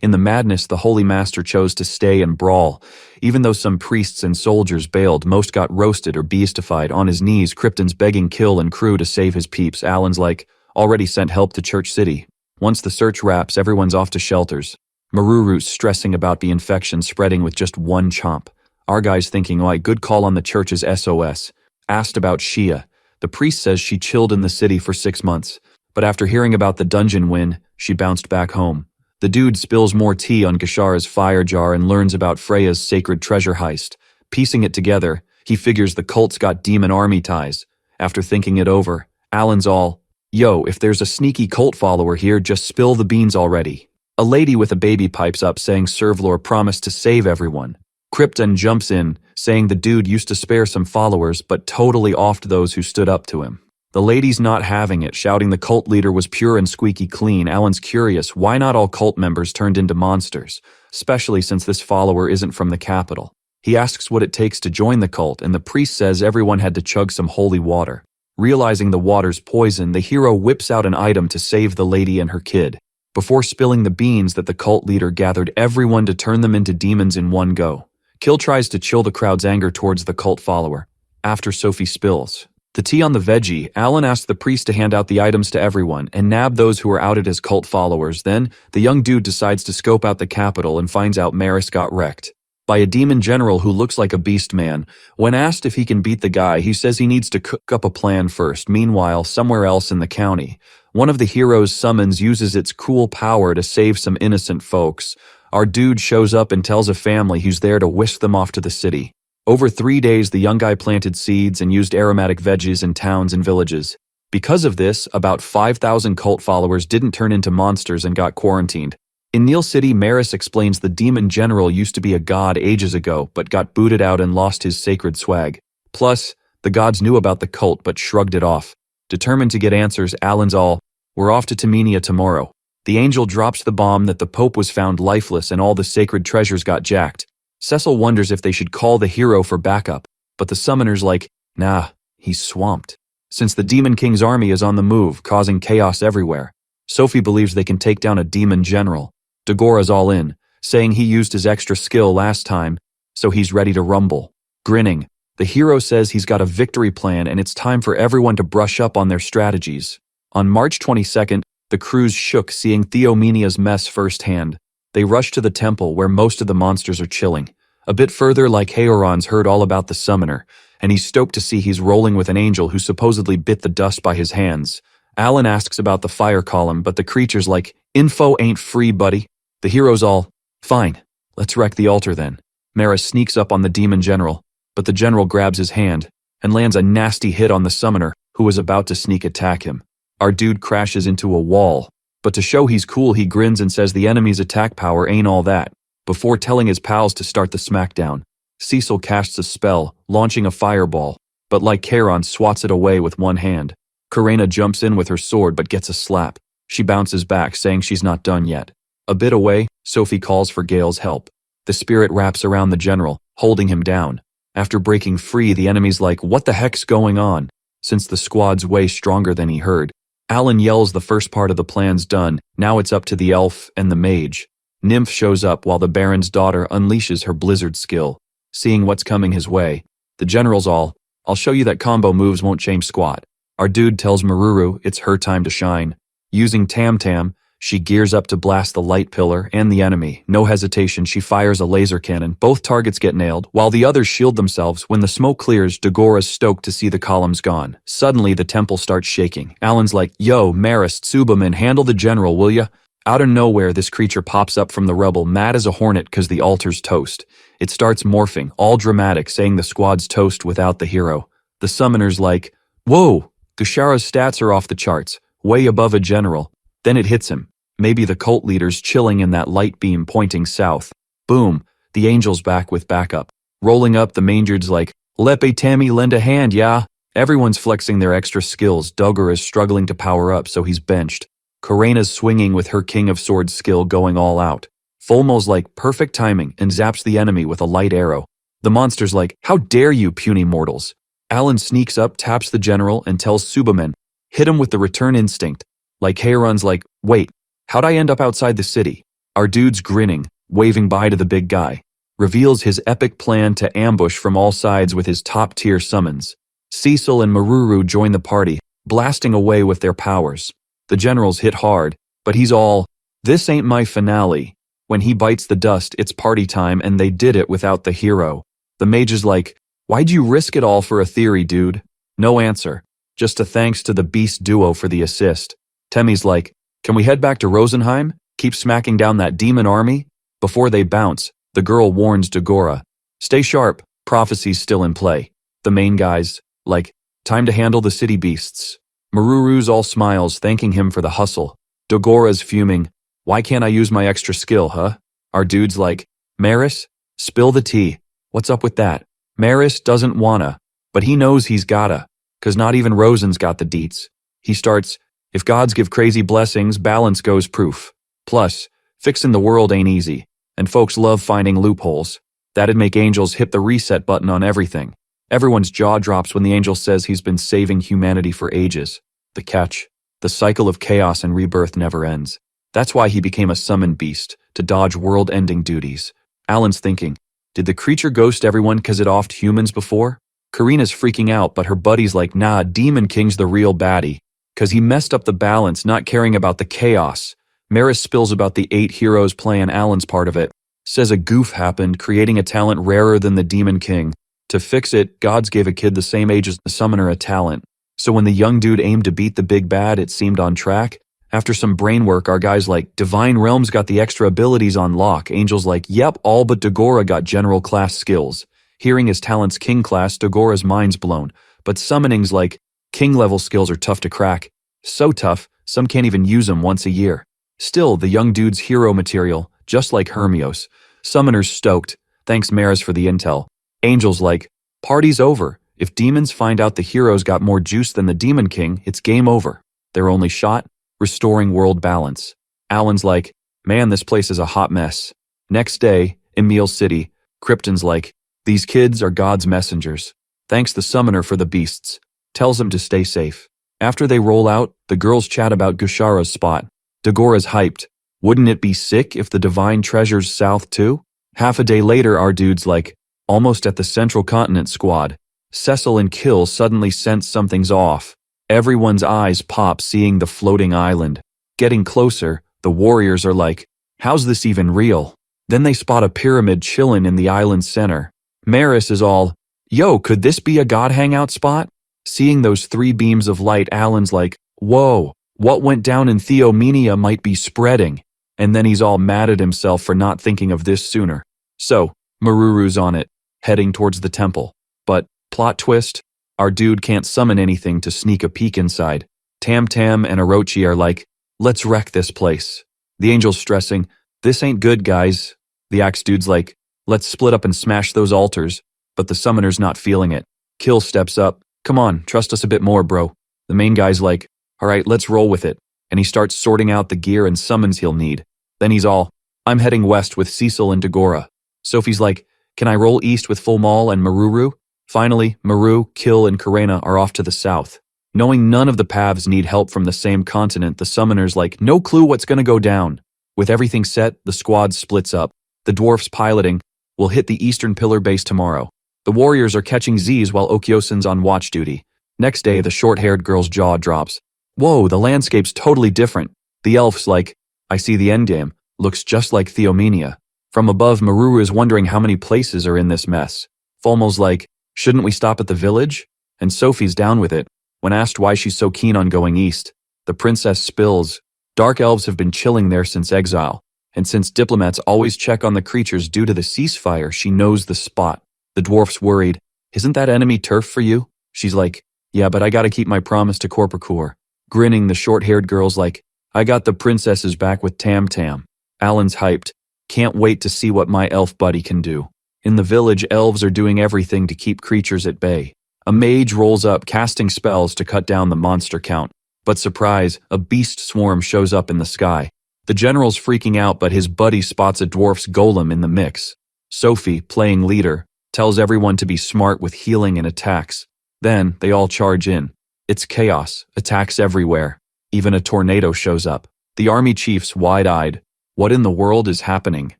Speaker 1: In the madness, the Holy Master chose to stay and brawl. Even though some priests and soldiers bailed, most got roasted or beastified. On his knees, Krypton's begging Kill and crew to save his peeps. Alan's like, already sent help to Church City. Once the search wraps, everyone's off to shelters. Maruru's stressing about the infection spreading with just one chomp. Our guy's thinking, oh, good call on the church's SOS. Asked about Shia. The priest says she chilled in the city for 6 months, but after hearing about the dungeon win, she bounced back home. The dude spills more tea on Gashara's fire jar and learns about Freya's sacred treasure heist. Piecing it together, he figures the cult's got demon army ties. After thinking it over, Alan's all, yo, if there's a sneaky cult follower here, just spill the beans already. A lady with a baby pipes up saying Servlor promised to save everyone. Krypton jumps in, saying the dude used to spare some followers but totally offed those who stood up to him. The lady's not having it, shouting the cult leader was pure and squeaky clean. Alan's curious why not all cult members turned into monsters, especially since this follower isn't from the capital. He asks what it takes to join the cult, and the priest says everyone had to chug some holy water. Realizing the water's poison, the hero whips out an item to save the lady and her kid. Before spilling the beans that the cult leader gathered everyone to turn them into demons in one go. Kill tries to chill the crowd's anger towards the cult follower. After Sophie spills the tea on the veggie, Alan asks the priest to hand out the items to everyone and nab those who are outed as cult followers. Then, the young dude decides to scope out the capital and finds out Maris got wrecked by a demon general who looks like a beast man. When asked if he can beat the guy, he says he needs to cook up a plan first. Meanwhile, somewhere else in the county, one of the hero's summons uses its cool power to save some innocent folks. Our dude shows up and tells a family who's there to whisk them off to the city. Over 3 days, the young guy planted seeds and used aromatic veggies in towns and villages. Because of this, about 5,000 cult followers didn't turn into monsters and got quarantined. In Neil City, Maris explains the demon general used to be a god ages ago, but got booted out and lost his sacred swag. Plus, the gods knew about the cult but shrugged it off. Determined to get answers, Alan's all, we're off to Tamenia tomorrow. The angel drops the bomb that the Pope was found lifeless and all the sacred treasures got jacked. Cecil wonders if they should call the hero for backup, but the summoner's like, nah, he's swamped. Since the Demon King's army is on the move, causing chaos everywhere, Sophie believes they can take down a demon general. Dagora's all in, saying he used his extra skill last time, so he's ready to rumble. Grinning, the hero says he's got a victory plan and it's time for everyone to brush up on their strategies. On March 22nd, the crews shook seeing Theomenia's mess firsthand. They rush to the temple where most of the monsters are chilling. A bit further, Lycaoron's heard all about the summoner, and he's stoked to see he's rolling with an angel who supposedly bit the dust by his hands. Alan asks about the fire column, but the creature's like, info ain't free, buddy. The hero's all, fine, let's wreck the altar then. Maris sneaks up on the demon general, but the general grabs his hand and lands a nasty hit on the summoner, who was about to sneak attack him. Our dude crashes into a wall, but to show he's cool, he grins and says the enemy's attack power ain't all that, before telling his pals to start the smackdown. Cecil casts a spell, launching a fireball, but Lycaon swats it away with one hand. Karena jumps in with her sword but gets a slap. She bounces back, saying she's not done yet. A bit away, Sophie calls for Gale's help. The spirit wraps around the general, holding him down. After breaking free, the enemy's like, what the heck's going on? Since the squad's way stronger than he heard. Alan yells the first part of the plan's done, now it's up to the elf and the mage. Nymph shows up while the Baron's daughter unleashes her blizzard skill. Seeing what's coming his way, the general's all, I'll show you that combo moves won't change squat. Our dude tells Maruru it's her time to shine. Using Tam Tam, she gears up to blast the light pillar and the enemy. No hesitation, she fires a laser cannon. Both targets get nailed, while the others shield themselves. When the smoke clears, Dagora's stoked to see the columns gone. Suddenly, the temple starts shaking. Alan's like, yo, Maris, Tsubaman, handle the general, will ya? Out of nowhere, this creature pops up from the rubble, mad as a hornet cause the altar's toast. It starts morphing, all dramatic, saying the squad's toast without the hero. The summoner's like, whoa, Gashara's stats are off the charts, way above a general. Then it hits him. Maybe the cult leader's chilling in that light beam pointing south. Boom, the angel's back with backup. Rolling up, the mangerd's like, Lepe Tammy lend a hand, yeah? Everyone's flexing their extra skills. Duggar is struggling to power up, so he's benched. Karena's swinging with her King of Swords skill going all out. Fulmo's like, perfect timing, and zaps the enemy with a light arrow. The monster's like, how dare you, puny mortals. Alan sneaks up, taps the general, and tells Subamen, hit him with the return instinct. Like Heiron's like, wait, how'd I end up outside the city? Our dude's grinning, waving bye to the big guy. Reveals his epic plan to ambush from all sides with his top-tier summons. Cecil and Maruru join the party, blasting away with their powers. The generals hit hard, but he's all, this ain't my finale. When he bites the dust, it's party time, and they did it without the hero. The mage is like, why'd you risk it all for a theory, dude? No answer. Just a thanks to the beast duo for the assist. Temmie's like, can we head back to Rosenheim? Keep smacking down that demon army? Before they bounce, the girl warns Dagora. Stay sharp, prophecy's still in play. The main guys, like, time to handle the city beasts. Maruru's all smiles, thanking him for the hustle. Dagora's fuming. Why can't I use my extra skill, huh? Our dude's like, Maris, spill the tea. What's up with that? Maris doesn't wanna, but he knows he's gotta, 'cause not even Rosen's got the deets. He starts, if gods give crazy blessings, balance goes proof. Plus, fixing the world ain't easy, and folks love finding loopholes. That'd make angels hit the reset button on everything. Everyone's jaw drops when the angel says he's been saving humanity for ages. The catch, the cycle of chaos and rebirth never ends. That's why he became a summoned beast, to dodge world-ending duties. Alan's thinking, did the creature ghost everyone 'cause it offed humans before? Karina's freaking out, but her buddy's like, nah, Demon King's the real baddie, 'cause he messed up the balance, not caring about the chaos. Maris spills about the 8 heroes playing Alan's part of it. Says a goof happened, creating a talent rarer than the Demon King. To fix it, gods gave a kid the same age as the summoner a talent. So when the young dude aimed to beat the big bad, it seemed on track. After some brain work, our guy's like, Divine Realms got the extra abilities on lock. Angel's like, yep, all but Dagora got general class skills. Hearing his talents king class, Dagora's mind's blown. But summoning's like, king level skills are tough to crack. So tough, some can't even use them once a year. Still, the young dude's hero material, just like Hermios. Summoner's stoked, thanks Maris for the intel. Angel's like, party's over. If demons find out the heroes got more juice than the Demon King, it's game over. Their only shot? Restoring world balance. Alan's like, man, this place is a hot mess. Next day, in Meal City, Krypton's like, these kids are God's messengers. Thanks the summoner for the beasts. Tells them to stay safe. After they roll out, the girls chat about Gushara's spot. Dagora's hyped. Wouldn't it be sick if the divine treasures south too? Half a day later, our dude's like, almost at the Central Continent squad. Cecil and Kill suddenly sense something's off. Everyone's eyes pop seeing the floating island. Getting closer, the warriors are like, how's this even real? Then they spot a pyramid chillin' in the island's center. Maris is all, yo, could this be a god hangout spot? Seeing those 3 beams of light, Alan's like, whoa, what went down in Theomenia might be spreading. And then he's all mad at himself for not thinking of this sooner. So, Maruru's on it, heading towards the temple. But, plot twist, our dude can't summon anything to sneak a peek inside. Tam Tam and Orochi are like, let's wreck this place. The angel's stressing, this ain't good, guys. The axe dude's like, let's split up and smash those altars. But the summoner's not feeling it. Kill steps up, come on, trust us a bit more, bro. The main guy's like, alright, let's roll with it. And he starts sorting out the gear and summons he'll need. Then he's all, I'm heading west with Cecil and Dagora. Sophie's like, can I roll east with Fulmal and Maruru? Finally, Maru, Kill, and Karena are off to the south. Knowing none of the paths need help from the same continent, the summoner's like, no clue what's gonna go down. With everything set, the squad splits up. The dwarfs piloting will hit the eastern pillar base tomorrow. The warriors are catching Z's while Okyosen's on watch duty. Next day, the short-haired girl's jaw drops. Whoa, the landscape's totally different. The elf's like, I see the endgame. Looks just like Theomenia. From above, Maruru is wondering how many places are in this mess. Fulmal's like, shouldn't we stop at the village? And Sophie's down with it. When asked why she's so keen on going east, the princess spills. Dark elves have been chilling there since exile, and since diplomats always check on the creatures due to the ceasefire, she knows the spot. The dwarf's worried. Isn't that enemy turf for you? She's like, yeah, but I gotta keep my promise to Corpacor. Grinning, the short-haired girl's like, I got the princesses back with Tam Tam. Alan's hyped. Can't wait to see what my elf buddy can do. In the village, elves are doing everything to keep creatures at bay. A mage rolls up, casting spells to cut down the monster count. But surprise, a beast swarm shows up in the sky. The general's freaking out, but his buddy spots a dwarf's golem in the mix. Sophie, playing leader, tells everyone to be smart with healing and attacks. Then, they all charge in. It's chaos, attacks everywhere. Even a tornado shows up. The army chief's wide-eyed. What in the world is happening?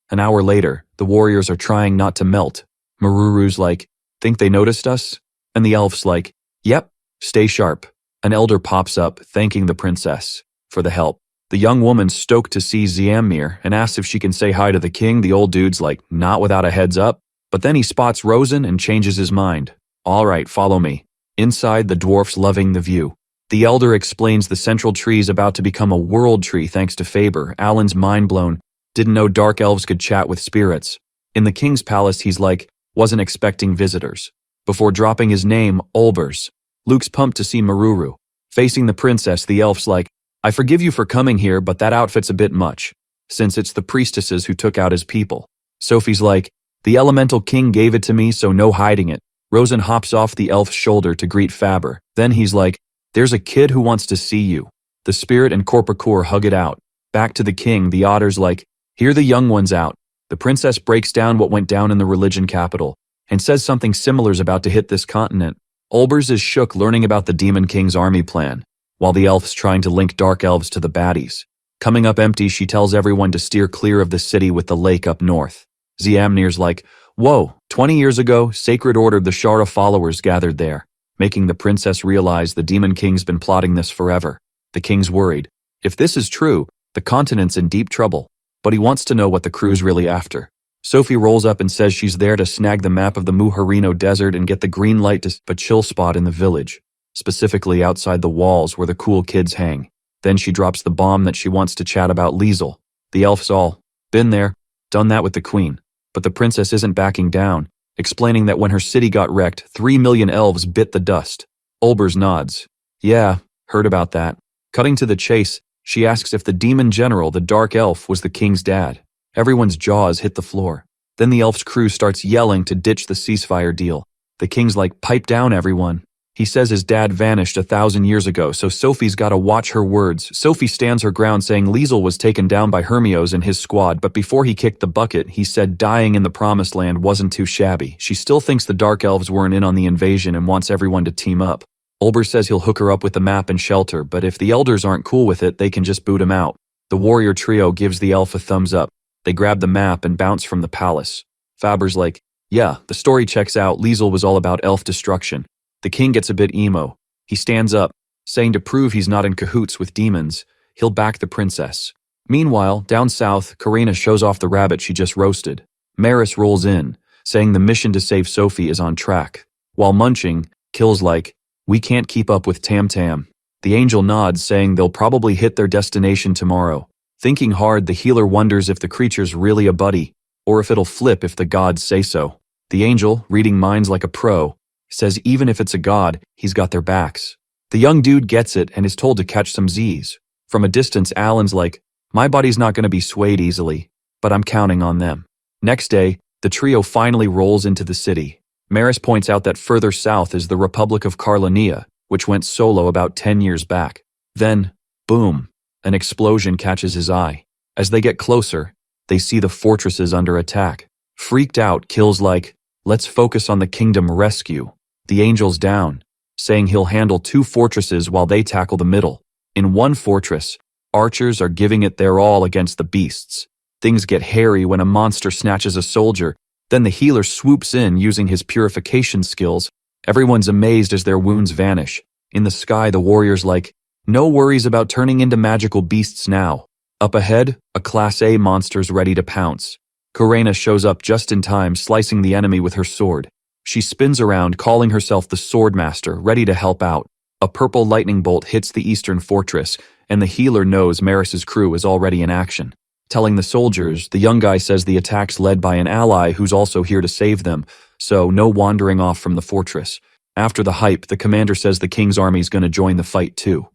Speaker 1: An hour later, the warriors are trying not to melt. Maruru's like, think they noticed us? And the elf's like, yep, stay sharp. An elder pops up, thanking the princess for the help. The young woman's stoked to see Xiamir and asks if she can say hi to the king. The old dude's like, not without a heads up. But then he spots Rosen and changes his mind. All right, follow me. Inside, the dwarf's loving the view. The elder explains the central tree's about to become a world tree thanks to Faber. Alan's mind blown. Didn't know dark elves could chat with spirits. In the king's palace, he's like, wasn't expecting visitors. Before dropping his name, Olbers. Luke's pumped to see Maruru. Facing the princess, the elf's like, I forgive you for coming here, but that outfit's a bit much, since it's the priestesses who took out his people. Sophie's like, the elemental king gave it to me, so no hiding it. Rosen hops off the elf's shoulder to greet Faber. Then he's like, there's a kid who wants to see you. The spirit and Corpacor hug it out. Back to the king, the otter's like, hear the young ones out. The princess breaks down what went down in the religion capital, and says something similar's about to hit this continent. Olbers is shook learning about the Demon King's army plan, while the elf's trying to link dark elves to the baddies. Coming up empty, she tells everyone to steer clear of the city with the lake up north. Xiamnir's like, whoa, 20 years ago, Sacred Order the Shara followers gathered there, making the princess realize the Demon King's been plotting this forever. The king's worried. If this is true, the continent's in deep trouble, but he wants to know what the crew's really after. Sophie rolls up and says she's there to snag the map of the Muharino Desert and get the green light to a chill spot in the village, specifically outside the walls where the cool kids hang. Then she drops the bomb that she wants to chat about Liesel. The elf's all, been there, done that with the queen. But the princess isn't backing down, explaining that when her city got wrecked, 3 million elves bit the dust. Olbers nods. Yeah, heard about that. Cutting to the chase, she asks if the demon general, the dark elf, was the king's dad. Everyone's jaws hit the floor. Then the elf's crew starts yelling to ditch the ceasefire deal. The king's like, pipe down, everyone. He says his dad vanished 1,000 years ago, so Sophie's gotta watch her words. Sophie stands her ground saying Liesel was taken down by Hermios and his squad, but before he kicked the bucket, he said dying in the promised land wasn't too shabby. She still thinks the dark elves weren't in on the invasion and wants everyone to team up. Olbers says he'll hook her up with the map and shelter, but if the elders aren't cool with it, they can just boot him out. The warrior trio gives the elf a thumbs up. They grab the map and bounce from the palace. Faber's like, yeah, the story checks out. Liesel was all about elf destruction. The king gets a bit emo. He stands up, saying to prove he's not in cahoots with demons, he'll back the princess. Meanwhile, down south, Karina shows off the rabbit she just roasted. Maris rolls in, saying the mission to save Sophie is on track. While munching, Kill's like, we can't keep up with Tam Tam. The angel nods, saying they'll probably hit their destination tomorrow. Thinking hard, the healer wonders if the creature's really a buddy, or if it'll flip if the gods say so. The angel, reading minds like a pro, says even if it's a god, he's got their backs. The young dude gets it and is told to catch some Z's. From a distance, Alan's like, my body's not going to be swayed easily, but I'm counting on them. Next day, the trio finally rolls into the city. Maris points out that further south is the Republic of Carlania, which went solo about 10 years back. Then, boom, an explosion catches his eye. As they get closer, they see the fortresses under attack. Freaked out, Kill's like, let's focus on the kingdom rescue. The angel's down, saying he'll handle 2 fortresses while they tackle the middle. In one fortress, archers are giving it their all against the beasts. Things get hairy when a monster snatches a soldier. Then the healer swoops in using his purification skills. Everyone's amazed as their wounds vanish. In the sky, the warrior's like, no worries about turning into magical beasts now. Up ahead, a Class A monster's ready to pounce. Karina shows up just in time, slicing the enemy with her sword. She spins around, calling herself the Swordmaster, ready to help out. A purple lightning bolt hits the eastern fortress, and the healer knows Maris's crew is already in action. Telling the soldiers, the young guy says the attack's led by an ally who's also here to save them, so no wandering off from the fortress. After the hype, the commander says the king's army's gonna join the fight too.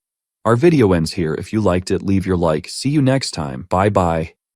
Speaker 1: Our video ends here. If you liked it, leave your like. See you next time. Bye bye.